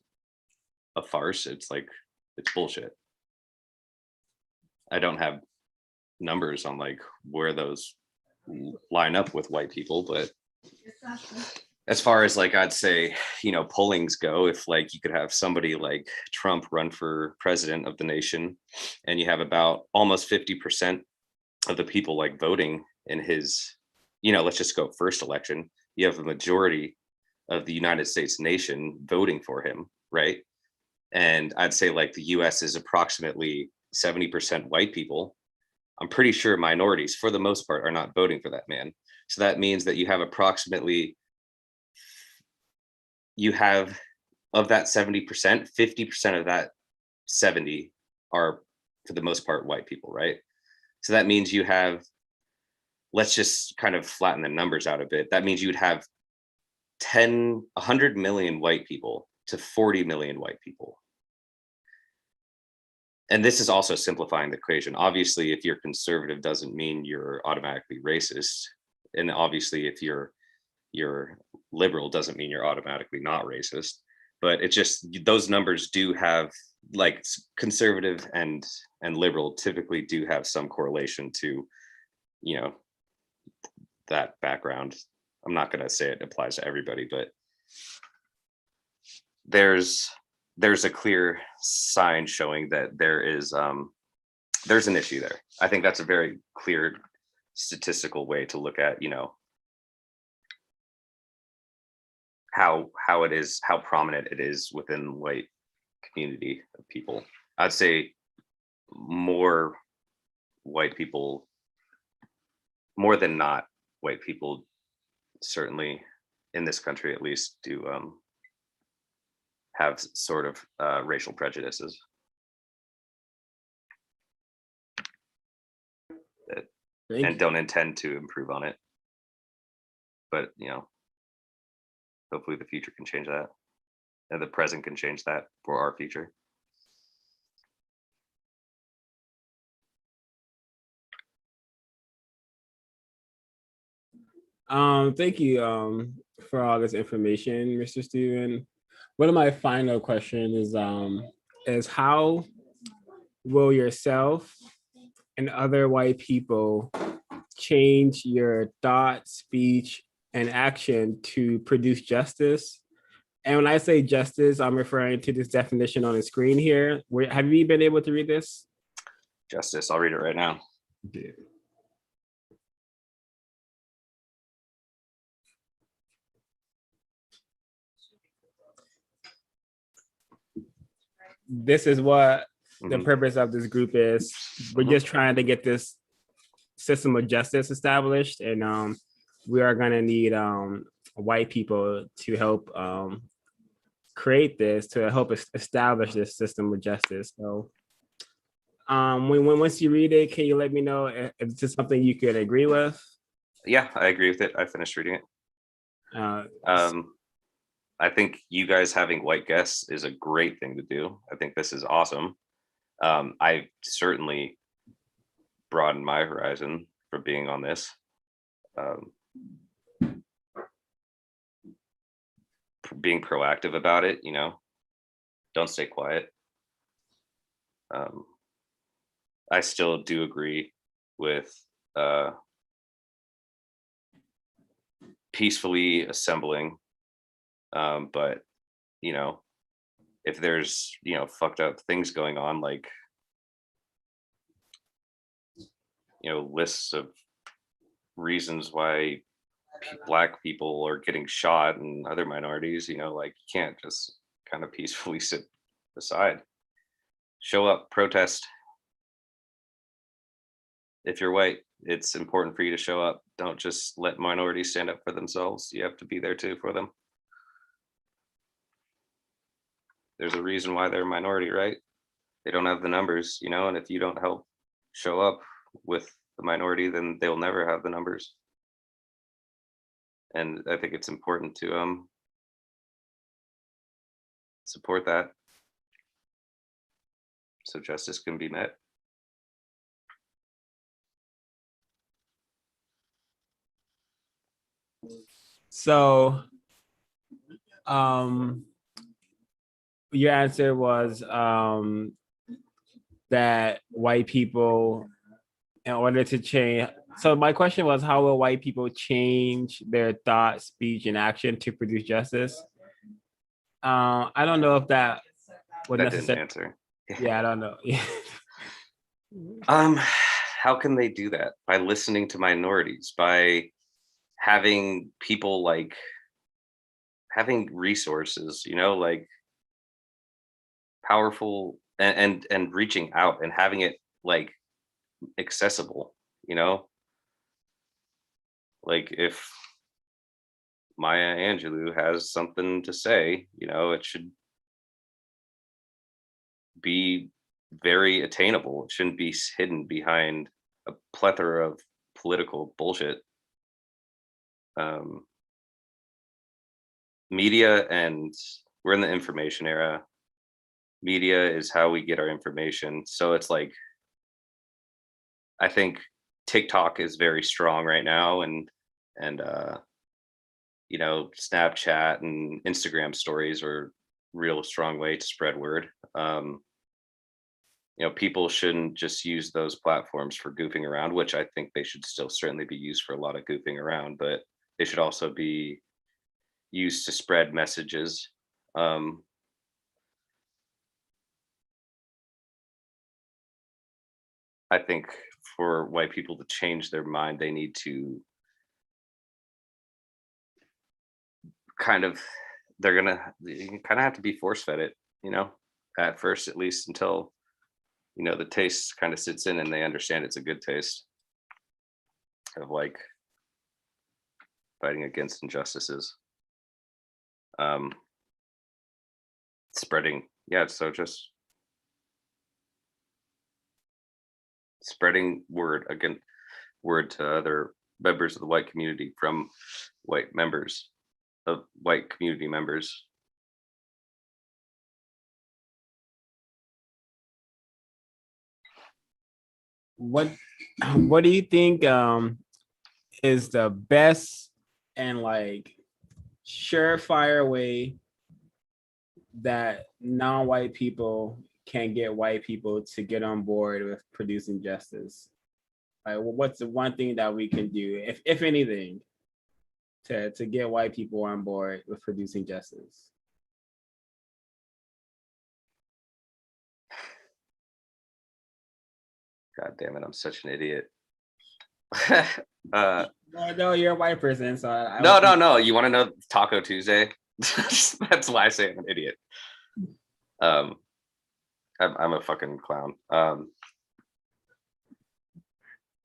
Speaker 11: a farce. It's like, it's bullshit. I don't have numbers on like where those line up with white people, but as far as like, I'd say, pollings go, if like you could have somebody like Trump run for president of the nation and you have about almost 50% of the people like voting in his, let's just go first election, you have a majority of the United States nation voting for him, right? And I'd say like the US is approximately 70% white people. I'm pretty sure minorities, for the most part, are not voting for that man. So that means that you have approximately, of that 70%, 50% of that 70 are, for the most part, white people, right? So that means you have, let's just kind of flatten the numbers out a bit. That means you'd have 100 million white people to 40 million white people.
Speaker 16: and this is also simplifying the equation. Obviously, if you're conservative doesn't mean you're automatically racist. And obviously, if you're liberal doesn't mean you're automatically not racist. But it's just those numbers do have, like, conservative and liberal typically do have some correlation to, you know, that background. I'm not going to say it applies to everybody, but there's a clear sign showing that there's an issue there. I think that's a very clear statistical way to look at, you know, how prominent it is within white community of people. I'd say more white people, more than not white people, certainly in this country at least, do have sort of racial prejudices and don't intend to improve on it. But, you know, hopefully the future can change that, and the present can change that for our future.
Speaker 2: Thank you for all this information, Mr. Steven. One of my final questions is how will yourself and other white people change your thought, speech, and action to produce justice? And when I say justice, I'm referring to this definition on the screen here. Have you been able to read this?
Speaker 16: Justice, I'll read it right now.
Speaker 2: Yeah. This is what the purpose of this group is. We're just trying to get this system of justice established, and we are going to need white people to help create this, to help establish this system of justice. So once you read it, can you let me know if this is something you could agree with?
Speaker 16: Yeah, I agree with it. I finished reading it. I think you guys having white guests is a great thing to do. I think this is awesome. I certainly broadened my horizon for being on this. Being proactive about it, you know, don't stay quiet. I still do agree with peacefully assembling. But, you know, if there's, you know, fucked up things going on, like, you know, lists of reasons why Black people are getting shot and other minorities, you know, like, you can't just kind of peacefully sit aside. Show up, protest. If you're white, it's important for you to show up. Don't just let minorities stand up for themselves. You have to be there too for them. There's a reason why they're a minority, right? They don't have the numbers, you know, and if you don't help show up with the minority, then they'll never have the numbers. And I think it's important to support that so justice can be met.
Speaker 2: So your answer was that white people, in order to change. So my question was, how will white people change their thought, speech, and action to produce justice? I don't know if that would necessarily
Speaker 16: answer.
Speaker 2: Yeah, I don't know.
Speaker 16: How can they do that? By listening to minorities, by having people, like, having resources, you know, like powerful, and reaching out and having it, like, accessible, you know, like if Maya Angelou has something to say, you know, it should be very attainable. It shouldn't be hidden behind a plethora of political bullshit. Media, and we're in the information era. media is how we get our information. So it's like, I think TikTok is very strong right now, and you know, Snapchat and Instagram stories are real strong way to spread word. You know, people shouldn't just use those platforms for goofing around, which I think they should still certainly be used for a lot of goofing around, but they should also be used to spread messages. I think for white people to change their mind, they need to they're gonna kind of have to be force fed it, you know, at first, at least until, you know, the taste kind of sits in and they understand it's a good taste of like fighting against injustices. Spreading, yeah, so just spreading word to other members of the white community from white members of white community members.
Speaker 2: What do you think is the best and like surefire way that non-white people can get white people to get on board with producing justice? Like, what's the one thing that we can do, if anything, to get white people on board with producing justice?
Speaker 16: God damn it, I'm such an idiot.
Speaker 2: No, you're a white person, so
Speaker 16: no. You want to know Taco Tuesday? That's why I say I'm an idiot. I'm a fucking clown.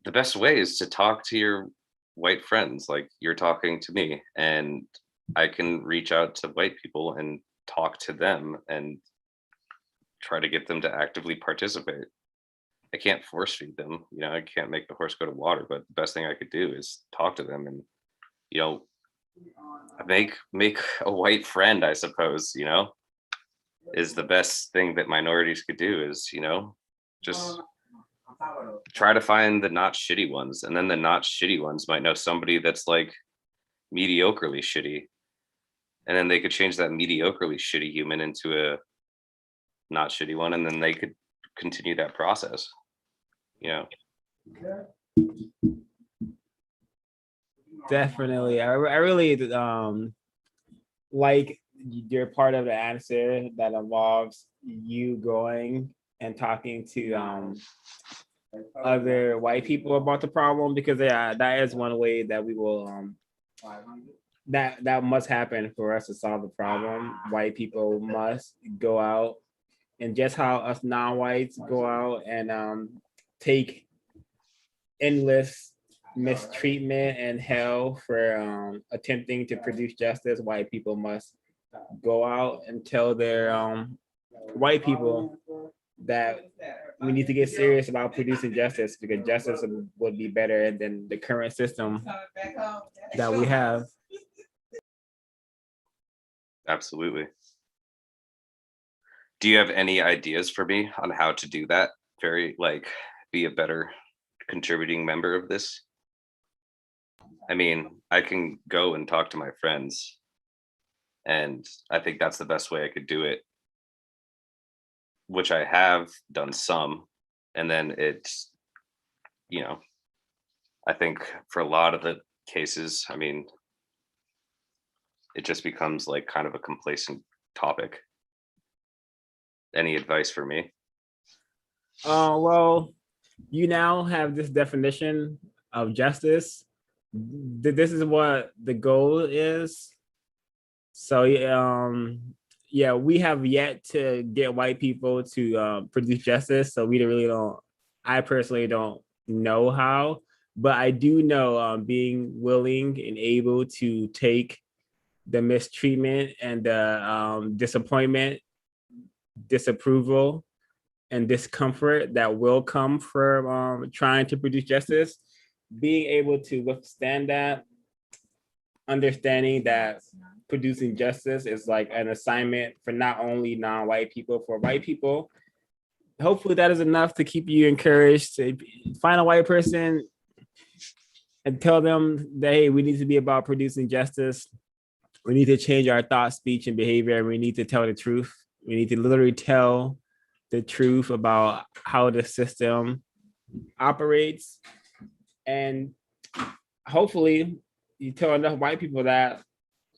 Speaker 16: The best way is to talk to your white friends like you're talking to me, and I can reach out to white people and talk to them and try to get them to actively participate. I can't force feed them, you know, I can't make the horse go to water, but the best thing I could do is talk to them and, you know, make a white friend, I suppose, you know, is the best thing that minorities could do, is, you know, just try to find the not shitty ones, and then the not shitty ones might know somebody that's like mediocrely shitty, and then they could change that mediocrely shitty human into a not shitty one, and then they could continue that process, you know.
Speaker 2: Definitely. I really like you're part of the answer that involves you going and talking to other white people about the problem, because that is one way that we will that must happen for us to solve the problem. White people must go out, and just how us non-whites go out and take endless mistreatment and hell for attempting to produce justice, white people must go out and tell their white people that we need to get serious about producing justice, because justice would be better than the current system that we have.
Speaker 16: Absolutely. Do you have any ideas for me on how to do that? Be a better contributing member of this? I mean, I can go and talk to my friends, and I think that's the best way I could do it, which I have done some. And then it's, you know, I think for a lot of the cases, I mean, it just becomes like kind of a complacent topic. Any advice for me?
Speaker 2: Well, you now have this definition of justice. This is what the goal is. So yeah, we have yet to get white people to produce justice. So we really don't, I personally don't know how, but I do know being willing and able to take the mistreatment and the disappointment, disapproval, and discomfort that will come from trying to produce justice, being able to withstand that understanding that producing justice is like an assignment for not only non-white people, for white people. Hopefully that is enough to keep you encouraged to find a white person and tell them that, hey, we need to be about producing justice. We need to change our thought, speech, and behavior. We need to tell the truth. We need to literally tell the truth about how the system operates. And hopefully you tell enough white people that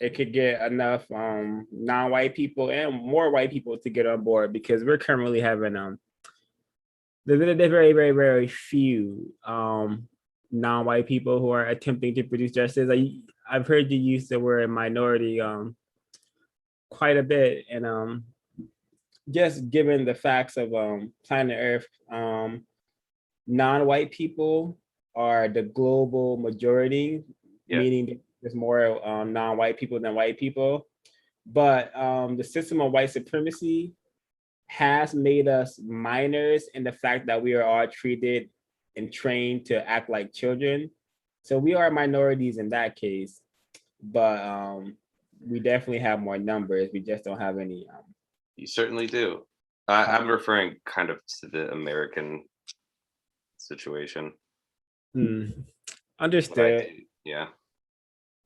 Speaker 2: it could get enough non-white people and more white people to get on board, because we're currently having there's very, very, very few non-white people who are attempting to produce justice. I've heard you use the word minority quite a bit, and just given the facts of planet Earth, non-white people are the global majority, meaning there's more non-white people than white people. But the system of white supremacy has made us minors in the fact that we are all treated and trained to act like children. So we are minorities in that case, but we definitely have more numbers. We just don't have any.
Speaker 16: You certainly do. I'm referring kind of to the American situation.
Speaker 2: Understood.
Speaker 16: Yeah.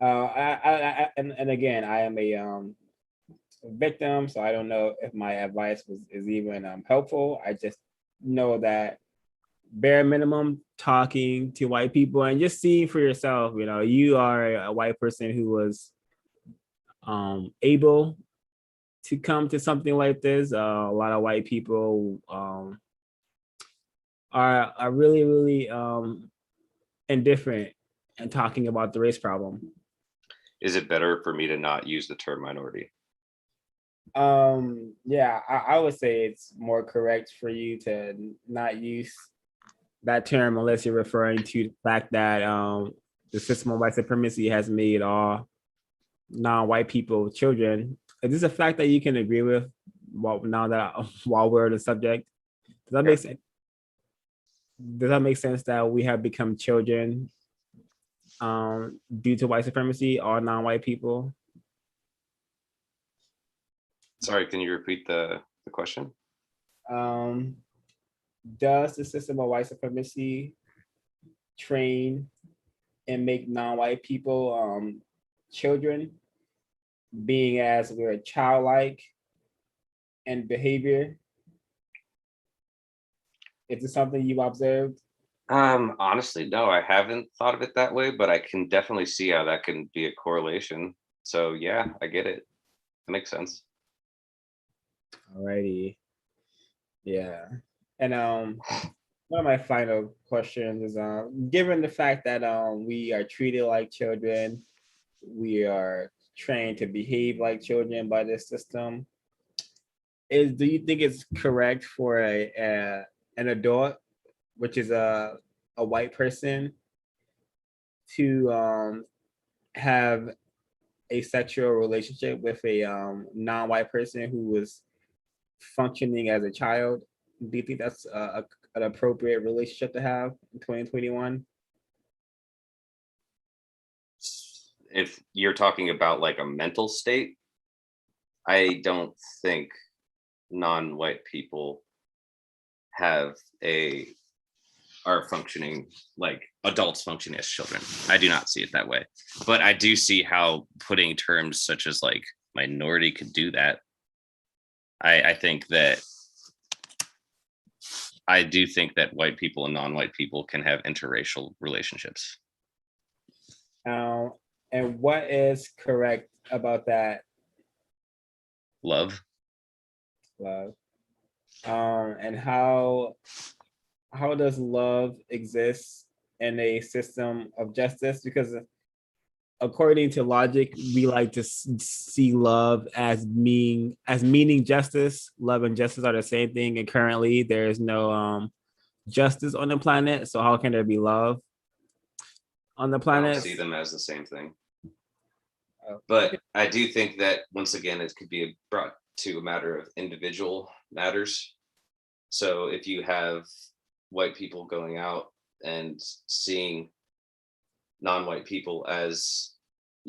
Speaker 2: And again, I am a victim, so I don't know if my advice is even helpful. I just know that bare minimum, talking to white people and just seeing for yourself, you are a white person who was able to come to something like this. A lot of white people are really, really indifferent and talking about the race problem.
Speaker 16: Is it better for me to not use the term minority?
Speaker 2: Yeah, I would say it's more correct for you to not use that term unless you're referring to the fact that the system of white supremacy has made all non-white people children. Is this a fact that you can agree with while we're on the subject? Does that make sense? Does that make sense that we have become children due to white supremacy, all non-white people?
Speaker 16: Sorry, can you repeat the question?
Speaker 2: Does the system of white supremacy train and make non-white people children, being as we're childlike in behavior? Is it something you've observed?
Speaker 16: Honestly, no, I haven't thought of it that way, but I can definitely see how that can be a correlation. So yeah, I get it. That makes sense.
Speaker 2: Alrighty. Yeah. And one of my final questions is given the fact that we are treated like children, we are trained to behave like children by this system, do you think it's correct for an adult, which is a white person, to have a sexual relationship with a non-white person who was functioning as a child? Do you think that's an appropriate relationship to have in 2021?
Speaker 16: If you're talking about like a mental state, I don't think non-white people are functioning like adults function as children. I do not see it that way, but I do see how putting terms such as like minority could do that. I do think that white people and non-white people can have interracial relationships.
Speaker 2: And what is correct about that?
Speaker 16: Love.
Speaker 2: And how does love exist in a system of justice? Because according to logic, we like to see love as meaning justice. Love and justice are the same thing, and currently there is no justice on the planet. So how can there be love on the
Speaker 16: I
Speaker 2: planet?
Speaker 16: don't see them as the same thing. But I do think that once again, it could be brought to a matter of individual matters. So if you have white people going out and seeing non-white people as,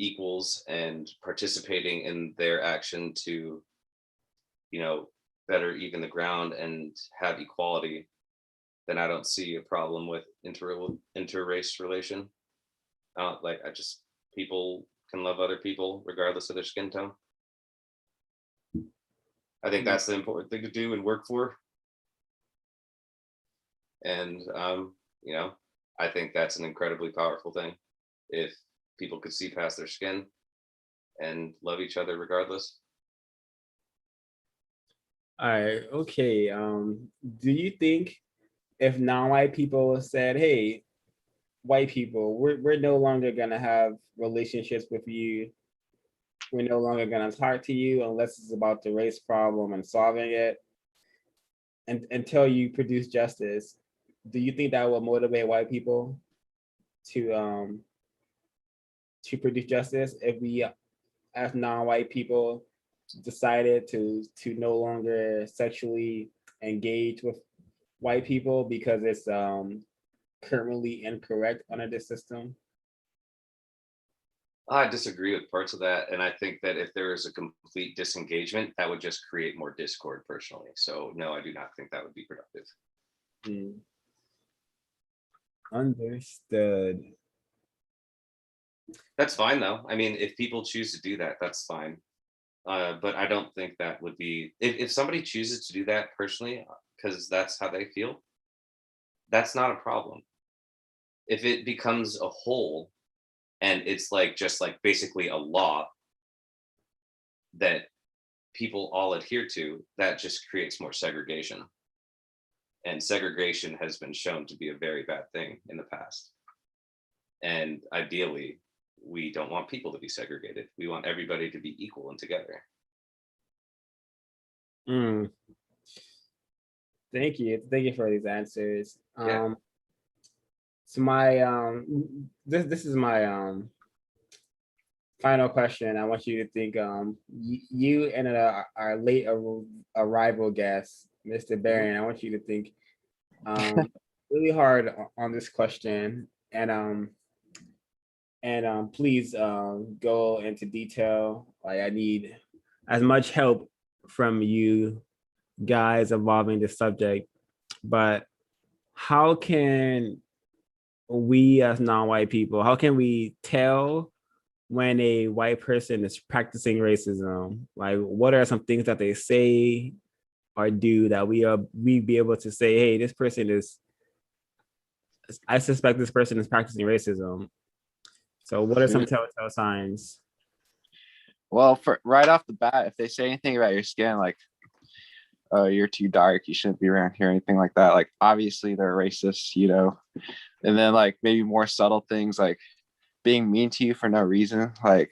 Speaker 16: equals and participating in their action to, you know, better even the ground and have equality, then I don't see a problem with inter-race relation. People can love other people regardless of their skin tone. I think that's the important thing to do and work for. And you know, I think that's an incredibly powerful thing. If people could see past their skin and love each other regardless.
Speaker 2: All right, okay. Do you think if non-white people said, hey, white people, we're no longer gonna have relationships with you, we're no longer gonna talk to you unless it's about the race problem and solving it, and until you produce justice, do you think that will motivate white people to produce justice if we as non-white people decided to no longer sexually engage with white people because it's currently incorrect under the system?
Speaker 16: I disagree with parts of that. And I think that if there is a complete disengagement, that would just create more discord personally. So no, I do not think that would be productive.
Speaker 2: Understood.
Speaker 16: That's fine though. I mean, if people choose to do that, that's fine. But I don't think that would be, if somebody chooses to do that personally, because that's how they feel, that's not a problem. If it becomes a whole and it's like just like basically a law that people all adhere to, that just creates more segregation. And segregation has been shown to be a very bad thing in the past. And ideally, we don't want people to be segregated. We want everybody to be equal and together.
Speaker 2: Thank you for these answers.
Speaker 16: Yeah.
Speaker 2: So my this is my final question. I want you to think, you and our late arrival guest, Mr. Barron, I want you to think really hard on this question, and please go into detail. Like, I need as much help from you guys involving the subject, but how can we as non-white people, how can we tell when a white person is practicing racism? Like, what are some things that they say or do that we be able to say, hey, this person is, I suspect this person is practicing racism. So what are some telltale signs?
Speaker 19: Well, for right off the bat, if they say anything about your skin, like, you're too dark, you shouldn't be around here, anything like that, like, obviously they're racist, you know. And then like maybe more subtle things like being mean to you for no reason, like,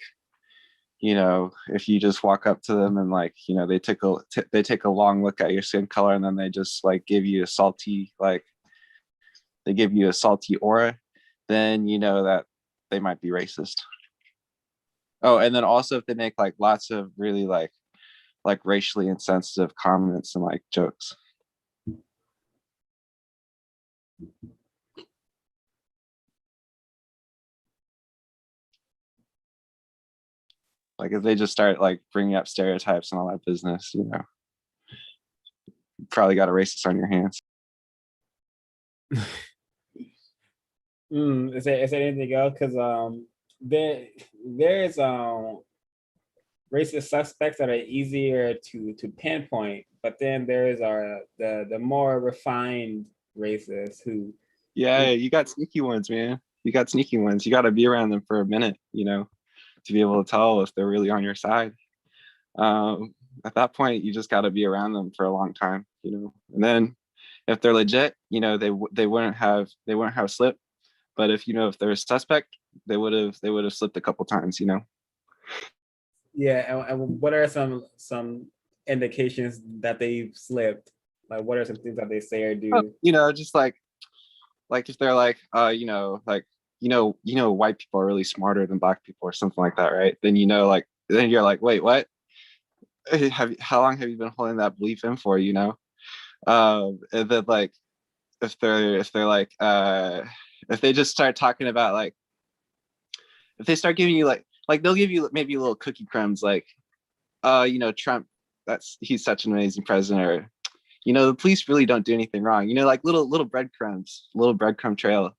Speaker 19: you know, if you just walk up to them and like, you know, they take a long look at your skin color and then they just like give you a salty, like they give you a salty aura, then you know that they might be racist. Oh, and then also if they make like lots of really like racially insensitive comments and like jokes. Like if they just start like bringing up stereotypes and all that business, you know, you probably got a racist on your hands.
Speaker 2: Is there anything else? Because there's racist suspects that are easier to pinpoint, but then there's the more refined racists who.
Speaker 19: Yeah, you got sneaky ones, man. You got sneaky ones. You got to be around them for a minute, you know, to be able to tell if they're really on your side. At that point, you just got to be around them for a long time, you know. And then if they're legit, you know, they wouldn't have slipped. But if, you know, if they're a suspect, they would have slipped a couple times, you know.
Speaker 2: Yeah, and what are some indications that they've slipped? Like, what are some things that they say or do?
Speaker 19: You know, just like if they're like, you know, like, you know, white people are really smarter than black people or something like that, right? Then, you know, like, then you're like, wait, what? How long have you been holding that belief in for, you know? And then like, if they're like, if they just start talking about like, if they start giving you like like they'll give you maybe little cookie crumbs, like, you know, Trump, he's such an amazing president, or, you know, the police really don't do anything wrong. You know, like little breadcrumbs, little breadcrumb trail.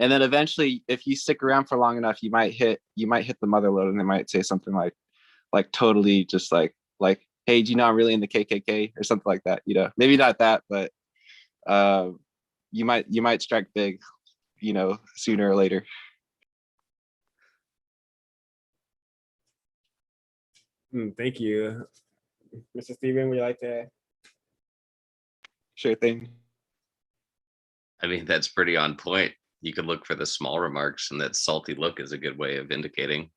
Speaker 19: And then eventually, if you stick around for long enough, you might hit the mother load, and they might say something like totally just like, hey, do you know I'm really in the KKK or something like that? You know, maybe not that, but you might strike big, you know, sooner or later.
Speaker 2: Thank you. Mr. Steven, would you like to?
Speaker 19: Sure thing.
Speaker 11: I mean, that's pretty on point. You could look for the small remarks, and that salty look is a good way of indicating.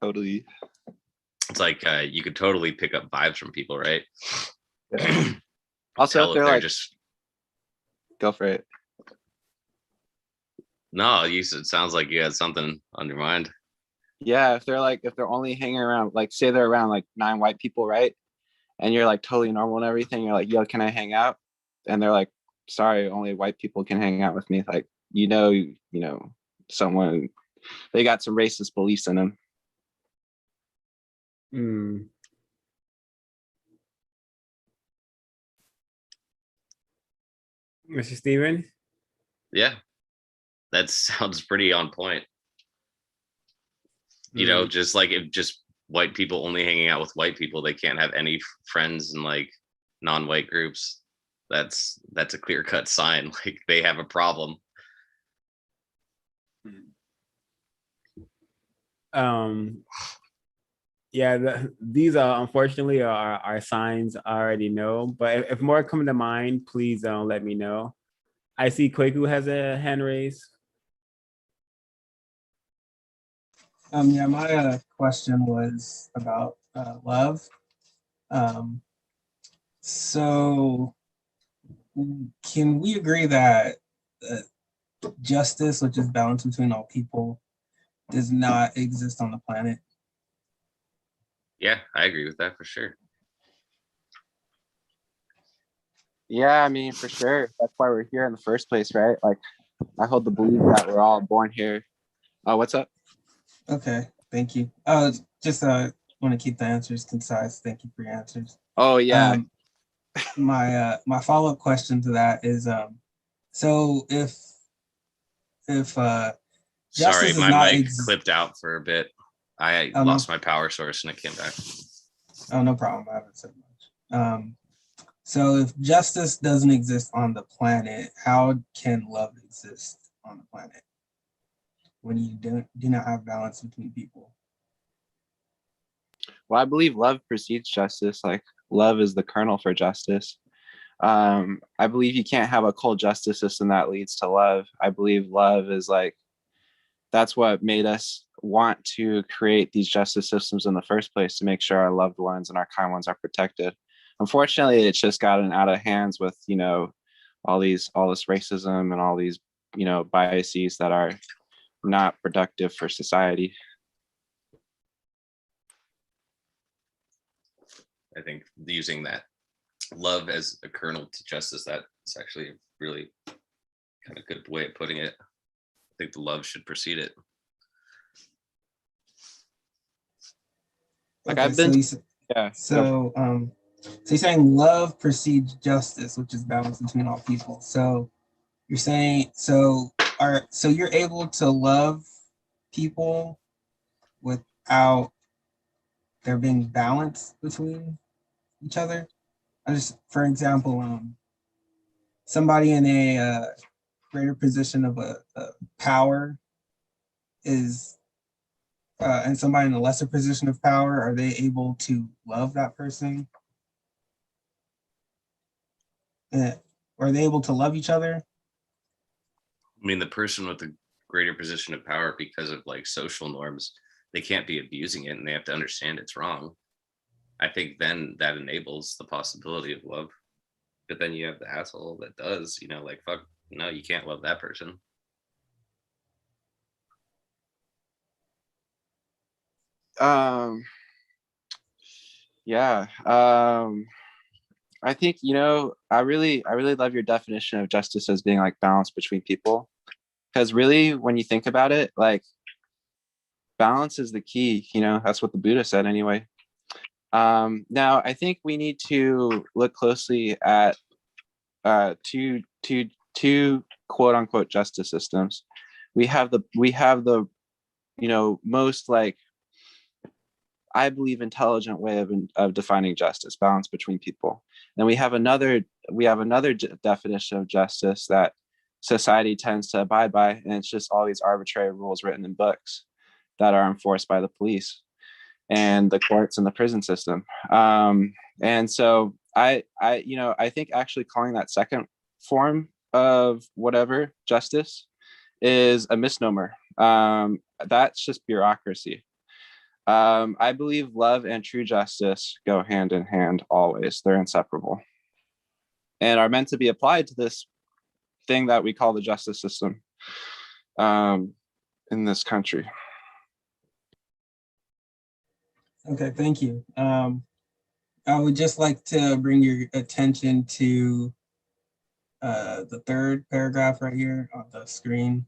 Speaker 19: Totally.
Speaker 11: It's like you could totally pick up vibes from people, right?
Speaker 19: Also,
Speaker 11: Tell
Speaker 19: if they're like,
Speaker 11: just
Speaker 19: go for it.
Speaker 11: no, it sounds like you had something on your mind.
Speaker 19: Yeah, if they're only hanging around, like say they're around like 9 white people, right? And you're like totally normal and everything. You're like, yo, can I hang out? And they're like, sorry, only white people can hang out with me. Like, you know, someone, they got some racist beliefs in them.
Speaker 2: Mr. Steven?
Speaker 11: Yeah, that sounds pretty on point. You know, just like if just white people only hanging out with white people, they can't have any friends in like non-white groups. That's a clear-cut sign, like they have a problem.
Speaker 2: Yeah, these are unfortunately are signs I already know, but if more come to mind, please let me know. I see Kwaku has a hand raised.
Speaker 6: Yeah, my question was about love. So can we agree that justice, which is balance between all people, does not exist on the planet?
Speaker 11: Yeah, I agree with that for sure.
Speaker 19: Yeah, I mean, for sure. That's why we're here in the first place, right? Like, I hold the belief that we're all born here. Oh, what's up?
Speaker 6: Okay, thank you. Just want to keep the answers concise. Thank you for your answers.
Speaker 19: Oh yeah.
Speaker 6: My follow-up question to that is, so if
Speaker 11: Sorry,
Speaker 6: justice
Speaker 11: my
Speaker 6: is not
Speaker 11: mic clipped out for a bit. I
Speaker 6: Oh, no.
Speaker 11: lost my power source and it came back.
Speaker 6: Oh, no problem. I haven't said much. So if justice doesn't exist on the planet, how can love exist on the planet when you do not have balance between people?
Speaker 19: Well, I believe love precedes justice. Like, love is the kernel for justice. I believe you can't have a cold justice system that leads to love. I believe love is like, that's what made us want to create these justice systems in the first place, to make sure our loved ones and our kind ones are protected. Unfortunately, it's just gotten out of hands with, you know, all this racism and all these, you know, biases that are not productive for society.
Speaker 11: I think using that love as a kernel to justice, that's actually a really kind of good way of putting it. I think the love should precede it.
Speaker 19: Like,
Speaker 6: Okay,
Speaker 19: I've been,
Speaker 6: so you're saying love precedes justice, which is balance between all people. So you're saying, so you're able to love people without there being balance between each other? For example, somebody in a greater position of a power is, and somebody in a lesser position of power, are they able to love that person? Are they able to love each other?
Speaker 11: I mean, the person with the greater position of power, because of like social norms, they can't be abusing it and they have to understand it's wrong. I think then that enables the possibility of love. But then you have the asshole that does, you know, like, fuck, no, you can't love that person.
Speaker 19: Yeah. I think, you know, I really love your definition of justice as being like balance between people. Because really, when you think about it, like balance is the key. You know, that's what the Buddha said anyway. Now, I think we need to look closely at two quote unquote justice systems. We have the you know, most, like, I believe, intelligent way of defining justice, balance between people. And we have another definition of justice that society tends to abide by, and it's just all these arbitrary rules written in books that are enforced by the police and the courts and the prison system. And so I think actually calling that second form of whatever justice is a misnomer. That's just bureaucracy. I believe love and true justice go hand in hand always. They're inseparable and are meant to be applied to this thing that we call the justice system in this country.
Speaker 6: Okay, thank you. I would just like to bring your attention to the third paragraph right here on the screen,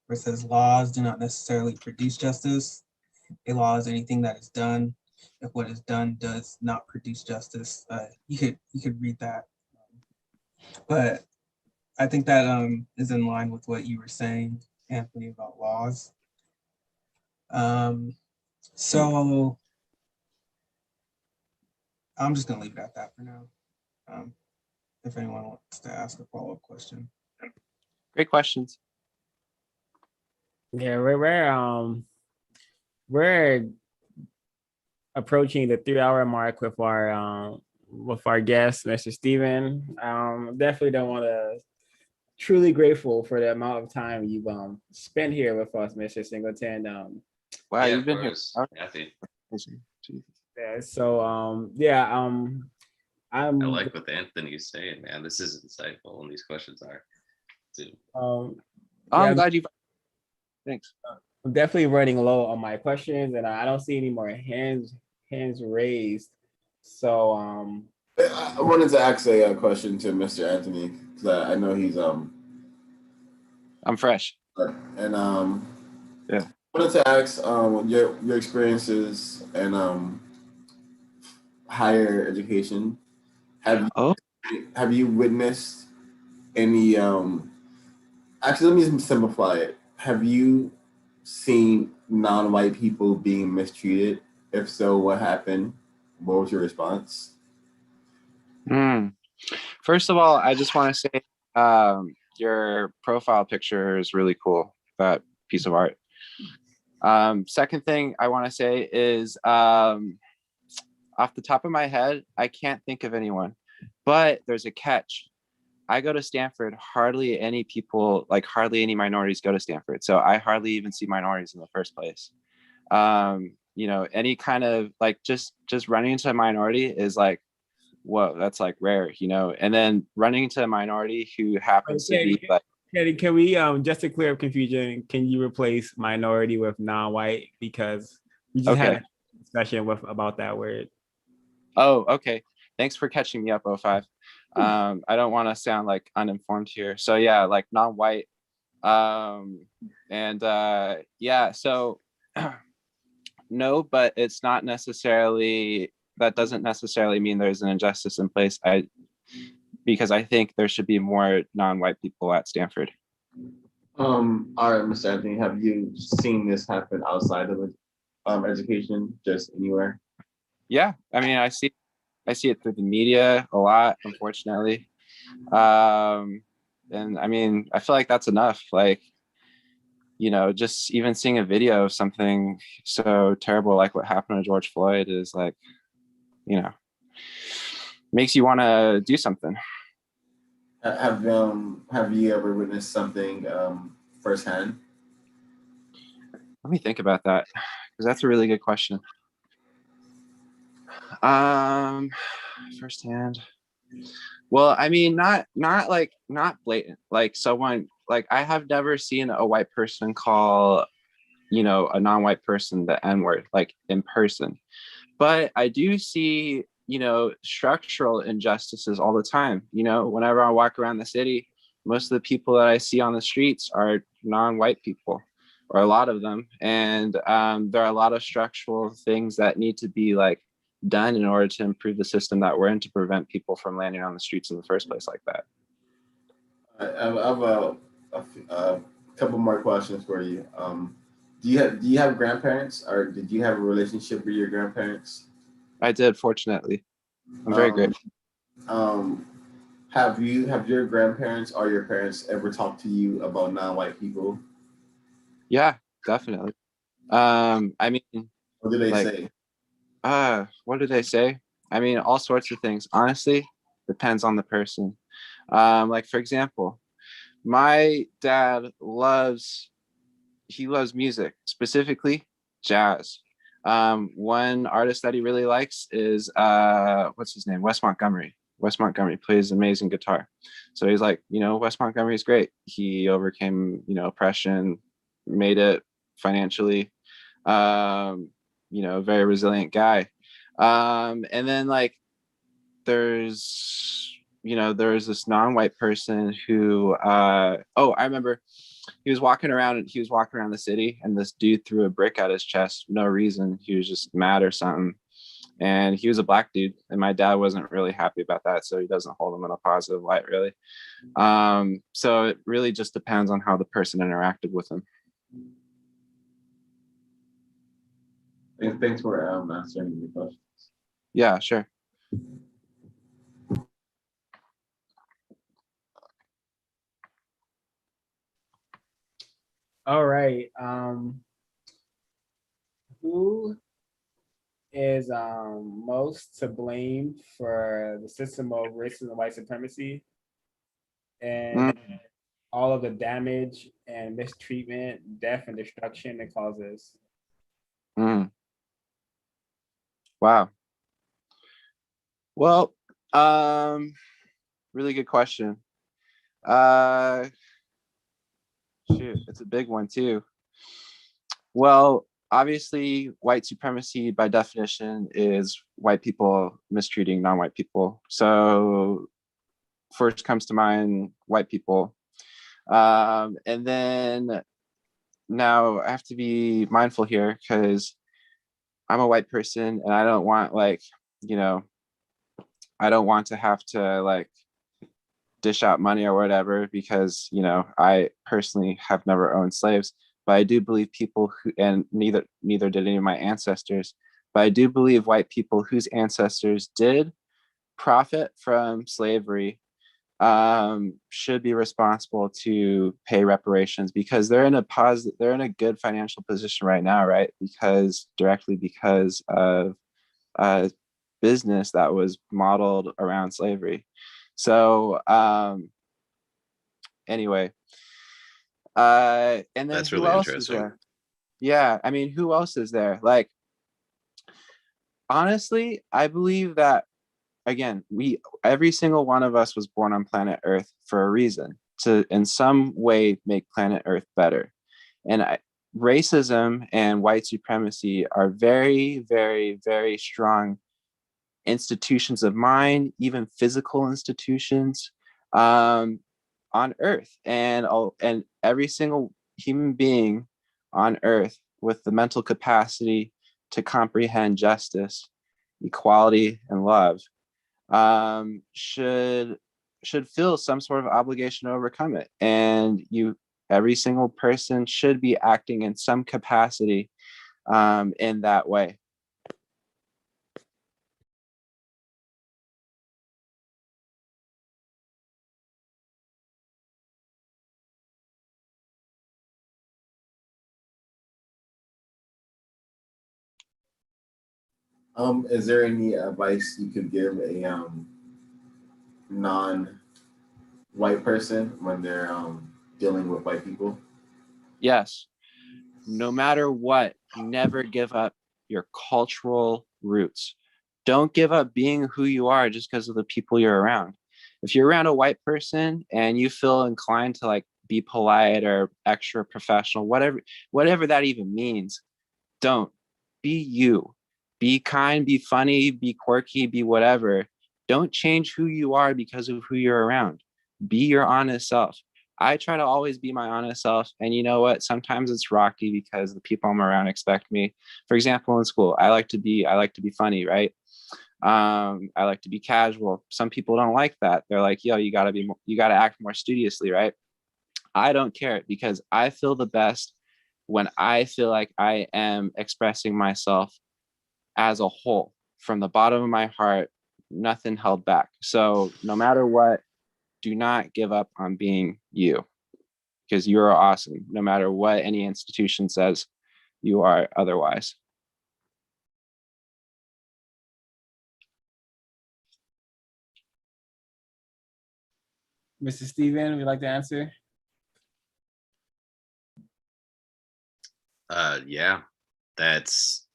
Speaker 6: where it says laws do not necessarily produce justice. A law is anything that is done. If what is done does not produce justice, you could read that. But I think that is in line with what you were saying, Anthony, about laws. So I'm just gonna leave it at that for now. If anyone wants to ask a follow-up question.
Speaker 19: Great questions.
Speaker 2: Yeah, we're approaching the 3-hour mark with our guest, Mr. Steven. Definitely don't want to. Truly grateful for the amount of time you've spent here with us, Mr. Singleton.
Speaker 19: Wow,
Speaker 11: Yeah,
Speaker 19: you've
Speaker 11: of
Speaker 19: been here.
Speaker 11: course. Kathy.
Speaker 2: Yeah, so I'm
Speaker 11: I like what Anthony's saying, man. This is insightful, and these questions are too.
Speaker 19: I'm glad you. Thanks.
Speaker 2: I'm definitely running low on my questions, and I don't see any more hands raised. So
Speaker 3: I wanted to ask a question to Mr. Anthony because I know he's
Speaker 19: I'm fresh.
Speaker 3: And
Speaker 19: yeah.
Speaker 3: I wanted to ask your experiences and higher education. Have you witnessed any actually, let me simplify it. Have you seen non-white people being mistreated? If so, what happened? What was your response?
Speaker 19: First of all, I just want to say your profile picture is really cool, that piece of art. Second thing I want to say is off the top of my head, I can't think of anyone, but there's a catch. I go to Stanford, hardly any minorities go to Stanford. So I hardly even see minorities in the first place. You know, any kind of like just running into a minority is like, whoa, that's like rare, you know. And then running into a minority who happens to be like,
Speaker 2: can we just to clear up confusion, can you replace minority with non-white, because we just had a discussion about that word.
Speaker 19: Oh, okay. Thanks for catching me up, 05. I don't want to sound like uninformed here. So yeah, like non-white. Yeah, so no, but it's not necessarily, that doesn't necessarily mean there's an injustice in place. Because I think there should be more non-white people at Stanford.
Speaker 3: All right, Mr. Anthony, have you seen this happen outside of education, just anywhere?
Speaker 19: Yeah, I mean, I see it through the media a lot, unfortunately. And I mean, I feel like that's enough. Like, you know, just even seeing a video of something so terrible like what happened to George Floyd is like, you know, makes you want to do something.
Speaker 3: Have you ever witnessed something firsthand?
Speaker 19: Let me think about that, because that's a really good question. Firsthand. Well, I mean, not blatant. Like someone, like I have never seen a white person call, you know, a non-white person the N-word, like in person. But I do see, you know, structural injustices all the time. You know, whenever I walk around the city, most of the people that I see on the streets are non-white people, or a lot of them. And there are a lot of structural things that need to be like done in order to improve the system that we're in to prevent people from landing on the streets in the first place like that.
Speaker 3: I have a couple more questions for you. Do you have grandparents, or did you have a relationship with your grandparents?
Speaker 19: I did, fortunately. I'm very grateful.
Speaker 3: Have your grandparents or your parents ever talked to you about non-white people?
Speaker 19: Yeah, definitely. I mean,
Speaker 3: What do they
Speaker 19: like,
Speaker 3: say?
Speaker 19: what do they say? I mean, all sorts of things. Honestly, depends on the person. Like, for example, my dad loves music, specifically jazz. One artist that he really likes is what's his name? Wes Montgomery. Wes Montgomery plays amazing guitar. So he's like, Wes Montgomery is great. He overcame, oppression, made it financially, very resilient guy. And then like there's this non-white person who I remember he was walking around the city, and this dude threw a brick at his chest for no reason. He was just mad or something. And he was a black dude, and my dad wasn't really happy about that, so he doesn't hold him in a positive light, really. So it really just depends on how the person interacted with him.
Speaker 3: Thanks for answering the questions.
Speaker 19: Yeah, sure.
Speaker 2: All right. Who is most to blame for the system of racism and white supremacy and all of the damage and mistreatment, death, and destruction it causes?
Speaker 19: Wow. Well, really good question. Shoot, it's a big one too. Well, obviously, white supremacy by definition is white people mistreating non-white people. So first comes to mind white people. And then now I have to be mindful here because I'm a white person and I don't want I don't want to have to like dish out money or whatever because, I personally have never owned slaves. But I do believe people who, and neither did any of my ancestors, but I do believe white people whose ancestors did profit from slavery should be responsible to pay reparations because they're in a good financial position right now, right? Because of business that was modeled around slavery. So anyway, and then
Speaker 11: That's
Speaker 19: who
Speaker 11: really
Speaker 19: else is
Speaker 11: interesting.
Speaker 19: there? Yeah, I mean, who else is there? Like, honestly, I believe that again, every single one of us was born on planet Earth for a reason, to in some way make planet Earth better. And racism and white supremacy are very, very, very strong institutions of mind, even physical institutions on Earth. And every single human being on Earth with the mental capacity to comprehend justice, equality, and love should feel some sort of obligation to overcome it. And every single person should be acting in some capacity in that way.
Speaker 3: Is there any advice you could give a non-white person when they're dealing with white people?
Speaker 19: Yes. No matter what, never give up your cultural roots. Don't give up being who you are just because of the people you're around. If you're around a white person and you feel inclined to like be polite or extra professional, whatever that even means, don't. Be you. Be kind, be funny, be quirky, be whatever. Don't change who you are because of who you're around. be your honest self. I try to always be my honest self. And you know what? Sometimes it's rocky because the people I'm around expect me. For example, in school, I like to be funny, right? I like to be casual. Some people don't like that. They're like, yo, you gotta act more studiously, right? I don't care because I feel the best when I feel like I am expressing myself as a whole from the bottom of my heart, nothing held back. So no matter what, do not give up on being you, because you are awesome. No matter what any institution says, you are otherwise.
Speaker 2: Mr. Steven, would you like to answer?
Speaker 11: Yeah, that's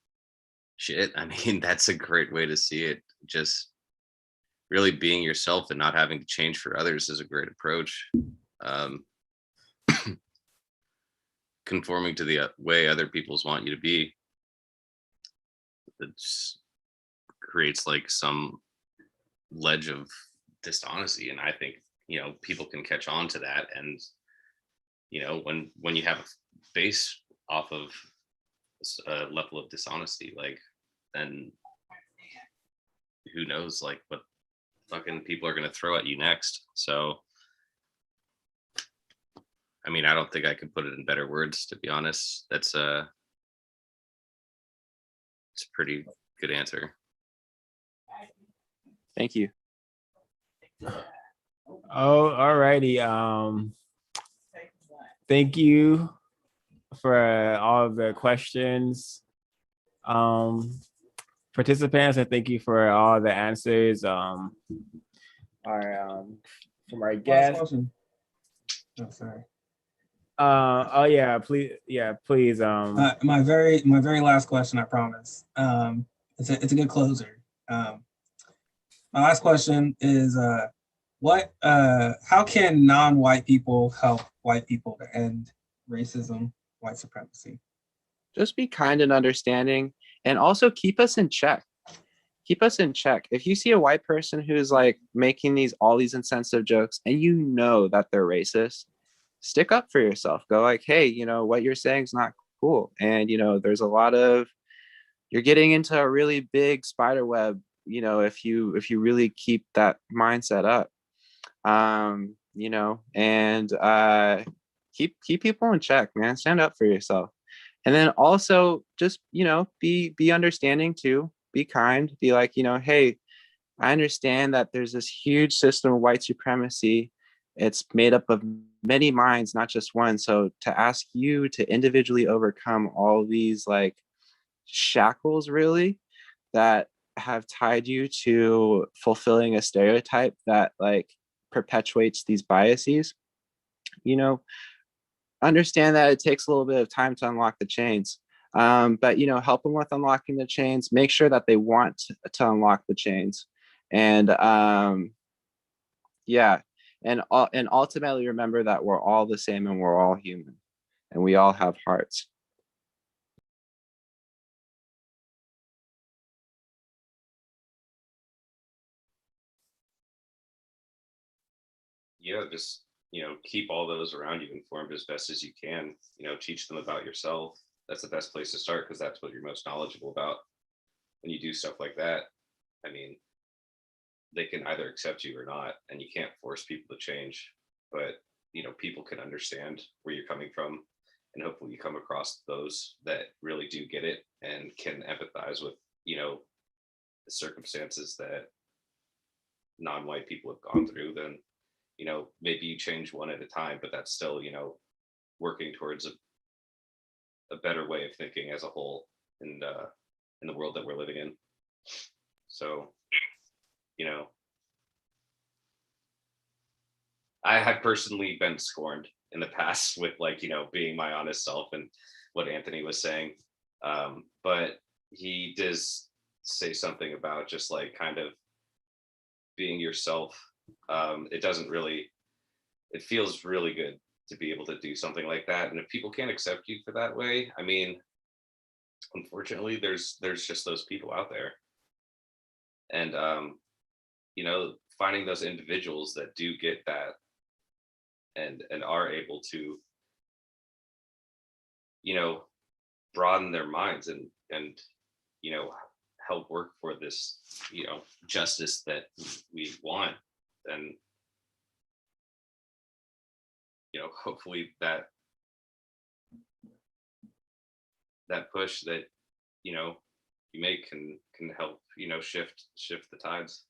Speaker 11: shit. I mean, that's a great way to see it. Just really being yourself and not having to change for others is a great approach. Conforming to the way other people's want you to be, it just creates like some ledge of dishonesty. And I think, you know, people can catch on to that. And, you know, when you have a base off of a level of dishonesty, like, then who knows, like, what fucking people are going to throw at you next. So, I mean, I don't think I could put it in better words, to be honest. It's a pretty good answer.
Speaker 19: Thank you.
Speaker 2: Oh, alrighty. Thank you for all of the questions. Participants, and thank you for all the answers. From our guests.
Speaker 6: Oh, sorry.
Speaker 2: Oh yeah, please. Yeah, please.
Speaker 6: My very last question, I promise. It's a good closer. My last question is, how can non-white people help white people to end racism, white supremacy?
Speaker 19: Just be kind and understanding, and also keep us in check. Keep us in check. If you see a white person who's like making all these insensitive jokes and you know that they're racist, stick up for yourself. Go like, hey, you know, what you're saying is not cool. And, you know, there's a lot of, you're getting into a really big spider web, you know, if you really keep that mindset up, you know, and keep people in check, man. Stand up for yourself. And then also just, you know, be understanding too, be kind, be like, you know, hey, I understand that there's this huge system of white supremacy. It's made up of many minds, not just one. So to ask you to individually overcome all these like shackles really that have tied you to fulfilling a stereotype that like perpetuates these biases, you know, understand that it takes a little bit of time to unlock the chains. But, you know, help them with unlocking the chains, make sure that they want to unlock the chains. And yeah, and ultimately remember that we're all the same and we're all human and we all have hearts.
Speaker 11: Yeah, just, you know, keep all those around you informed as best as you can. You know, teach them about yourself. That's the best place to start because that's what you're most knowledgeable about. When you do stuff like that, I mean, they can either accept you or not, and you can't force people to change. But, you know, people can understand where you're coming from, and hopefully you come across those that really do get it and can empathize with, you know, the circumstances that non-white people have gone through. Then, you know, maybe you change one at a time, but that's still, you know, working towards a better way of thinking as a whole in the world that we're living in. So, you know, I have personally been scorned in the past with like, you know, being my honest self and what Anthony was saying. But he does say something about just like kind of being yourself. It feels really good to be able to do something like that. And if people can't accept you for that way, I mean, unfortunately, there's just those people out there. And, you know, finding those individuals that do get that
Speaker 16: and are able to, broaden their minds and help work for this, justice that we want, then hopefully that push that you make can help shift the tides.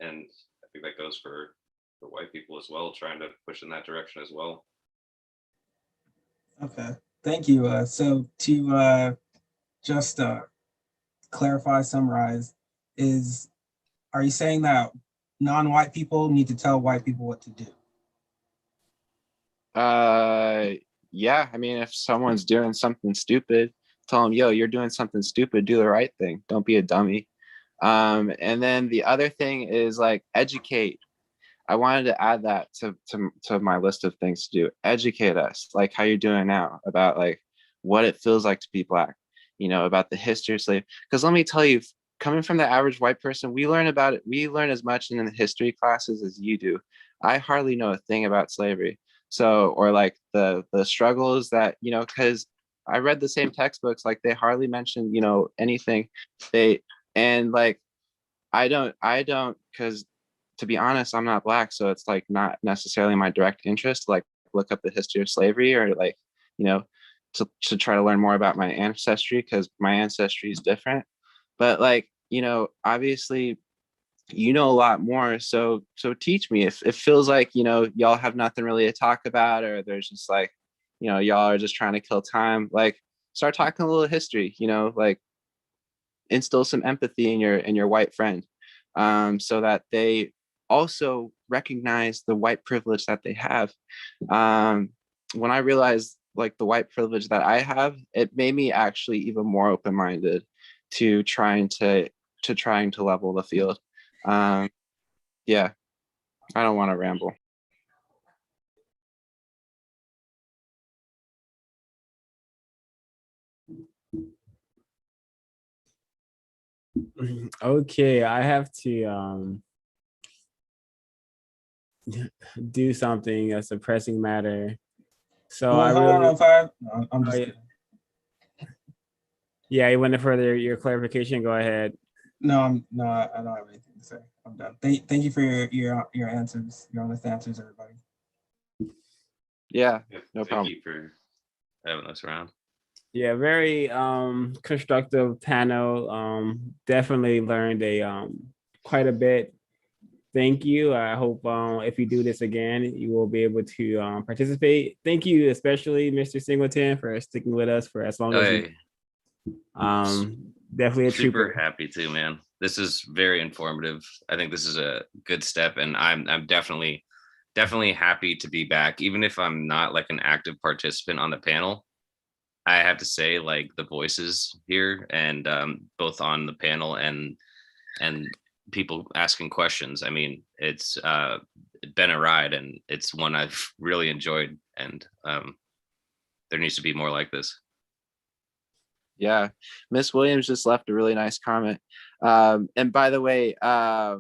Speaker 16: And I think that goes for white people as well, trying to push in that direction as well.
Speaker 6: Okay, thank you. So to just clarify, summarize, are you saying that non-white people need to tell white people what to do?
Speaker 19: Yeah, I mean, if someone's doing something stupid, tell them, yo, you're doing something stupid, do the right thing, don't be a dummy. And then the other thing is like educate. I wanted to add that to my list of things to do. Educate us, like how you're doing now, about like what it feels like to be Black, about the history of slavery. Because let me tell you, coming from the average white person, we learn about it. We learn as much in the history classes as you do. I hardly know a thing about slavery. So, or like the struggles that, because I read the same textbooks, like they hardly mention, anything. And like, I don't, because to be honest, I'm not Black. So it's like not necessarily my direct interest to like look up the history of slavery or like, to try to learn more about my ancestry, because my ancestry is different. But like, obviously, a lot more. So teach me. If it feels like, y'all have nothing really to talk about, or there's just like, y'all are just trying to kill time, like start talking a little history, like instill some empathy in your white friend, so that they also recognize the white privilege that they have. When I realized like the white privilege that I have, it made me actually even more open-minded to trying to level the field. Yeah, I don't want to ramble.
Speaker 2: Okay, I have to do something. That's a pressing matter. So
Speaker 6: Well,
Speaker 2: I
Speaker 6: hold
Speaker 2: really,
Speaker 6: on, Five. No, I'm just
Speaker 2: oh, yeah, you want to further your clarification? Go ahead.
Speaker 6: no, I don't have anything to say. I'm done. Thank you for your answers, your honest answers, everybody.
Speaker 19: Yeah, no
Speaker 16: Thank
Speaker 19: problem.
Speaker 16: you for having us around.
Speaker 2: Yeah, very constructive panel. Definitely learned quite a bit. Thank you. I hope if you do this again, you will be able to participate. Thank you, especially Mr. Singleton, for sticking with us for as long as you. Definitely a
Speaker 11: Super
Speaker 2: trooper.
Speaker 11: happy to, man. This is very informative. I think this is a good step, and I'm definitely happy to be back, even if I'm not like an active participant on the panel. I have to say, like the voices here, and both on the panel and people asking questions. I mean, it's been a ride, and it's one I've really enjoyed, and there needs to be more like this.
Speaker 19: Yeah, Miss Williams just left a really nice comment. And by the way, I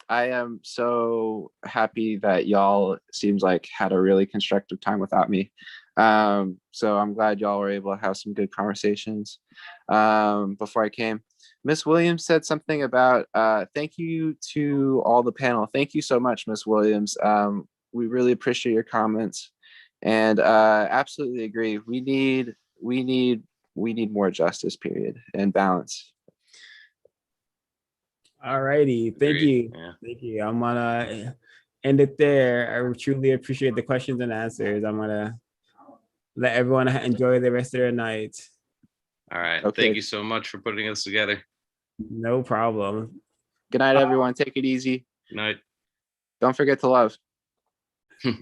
Speaker 19: am so happy that y'all seems like had a really constructive time without me. So I'm glad y'all were able to have some good conversations before I came. Miss Williams said something about thank you to all the panel. Thank you so much, Miss Williams. We really appreciate your comments, and absolutely agree. We need more justice, period, and balance.
Speaker 2: All righty. Thank you.
Speaker 11: Yeah.
Speaker 2: Thank you. I'm gonna end it there. I truly appreciate the questions and answers. I'm gonna let everyone enjoy the rest of their night.
Speaker 11: All right.
Speaker 19: Okay.
Speaker 11: Thank you so much for putting this together.
Speaker 2: No problem.
Speaker 19: Good night, everyone. Take it easy.
Speaker 11: Good night.
Speaker 19: Don't forget to love.
Speaker 2: All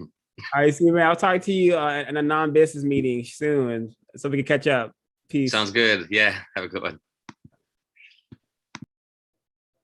Speaker 2: right, Steven, I'll talk to you in a non-business meeting soon so we can catch up. Peace.
Speaker 11: Sounds good. Yeah. Have a good one.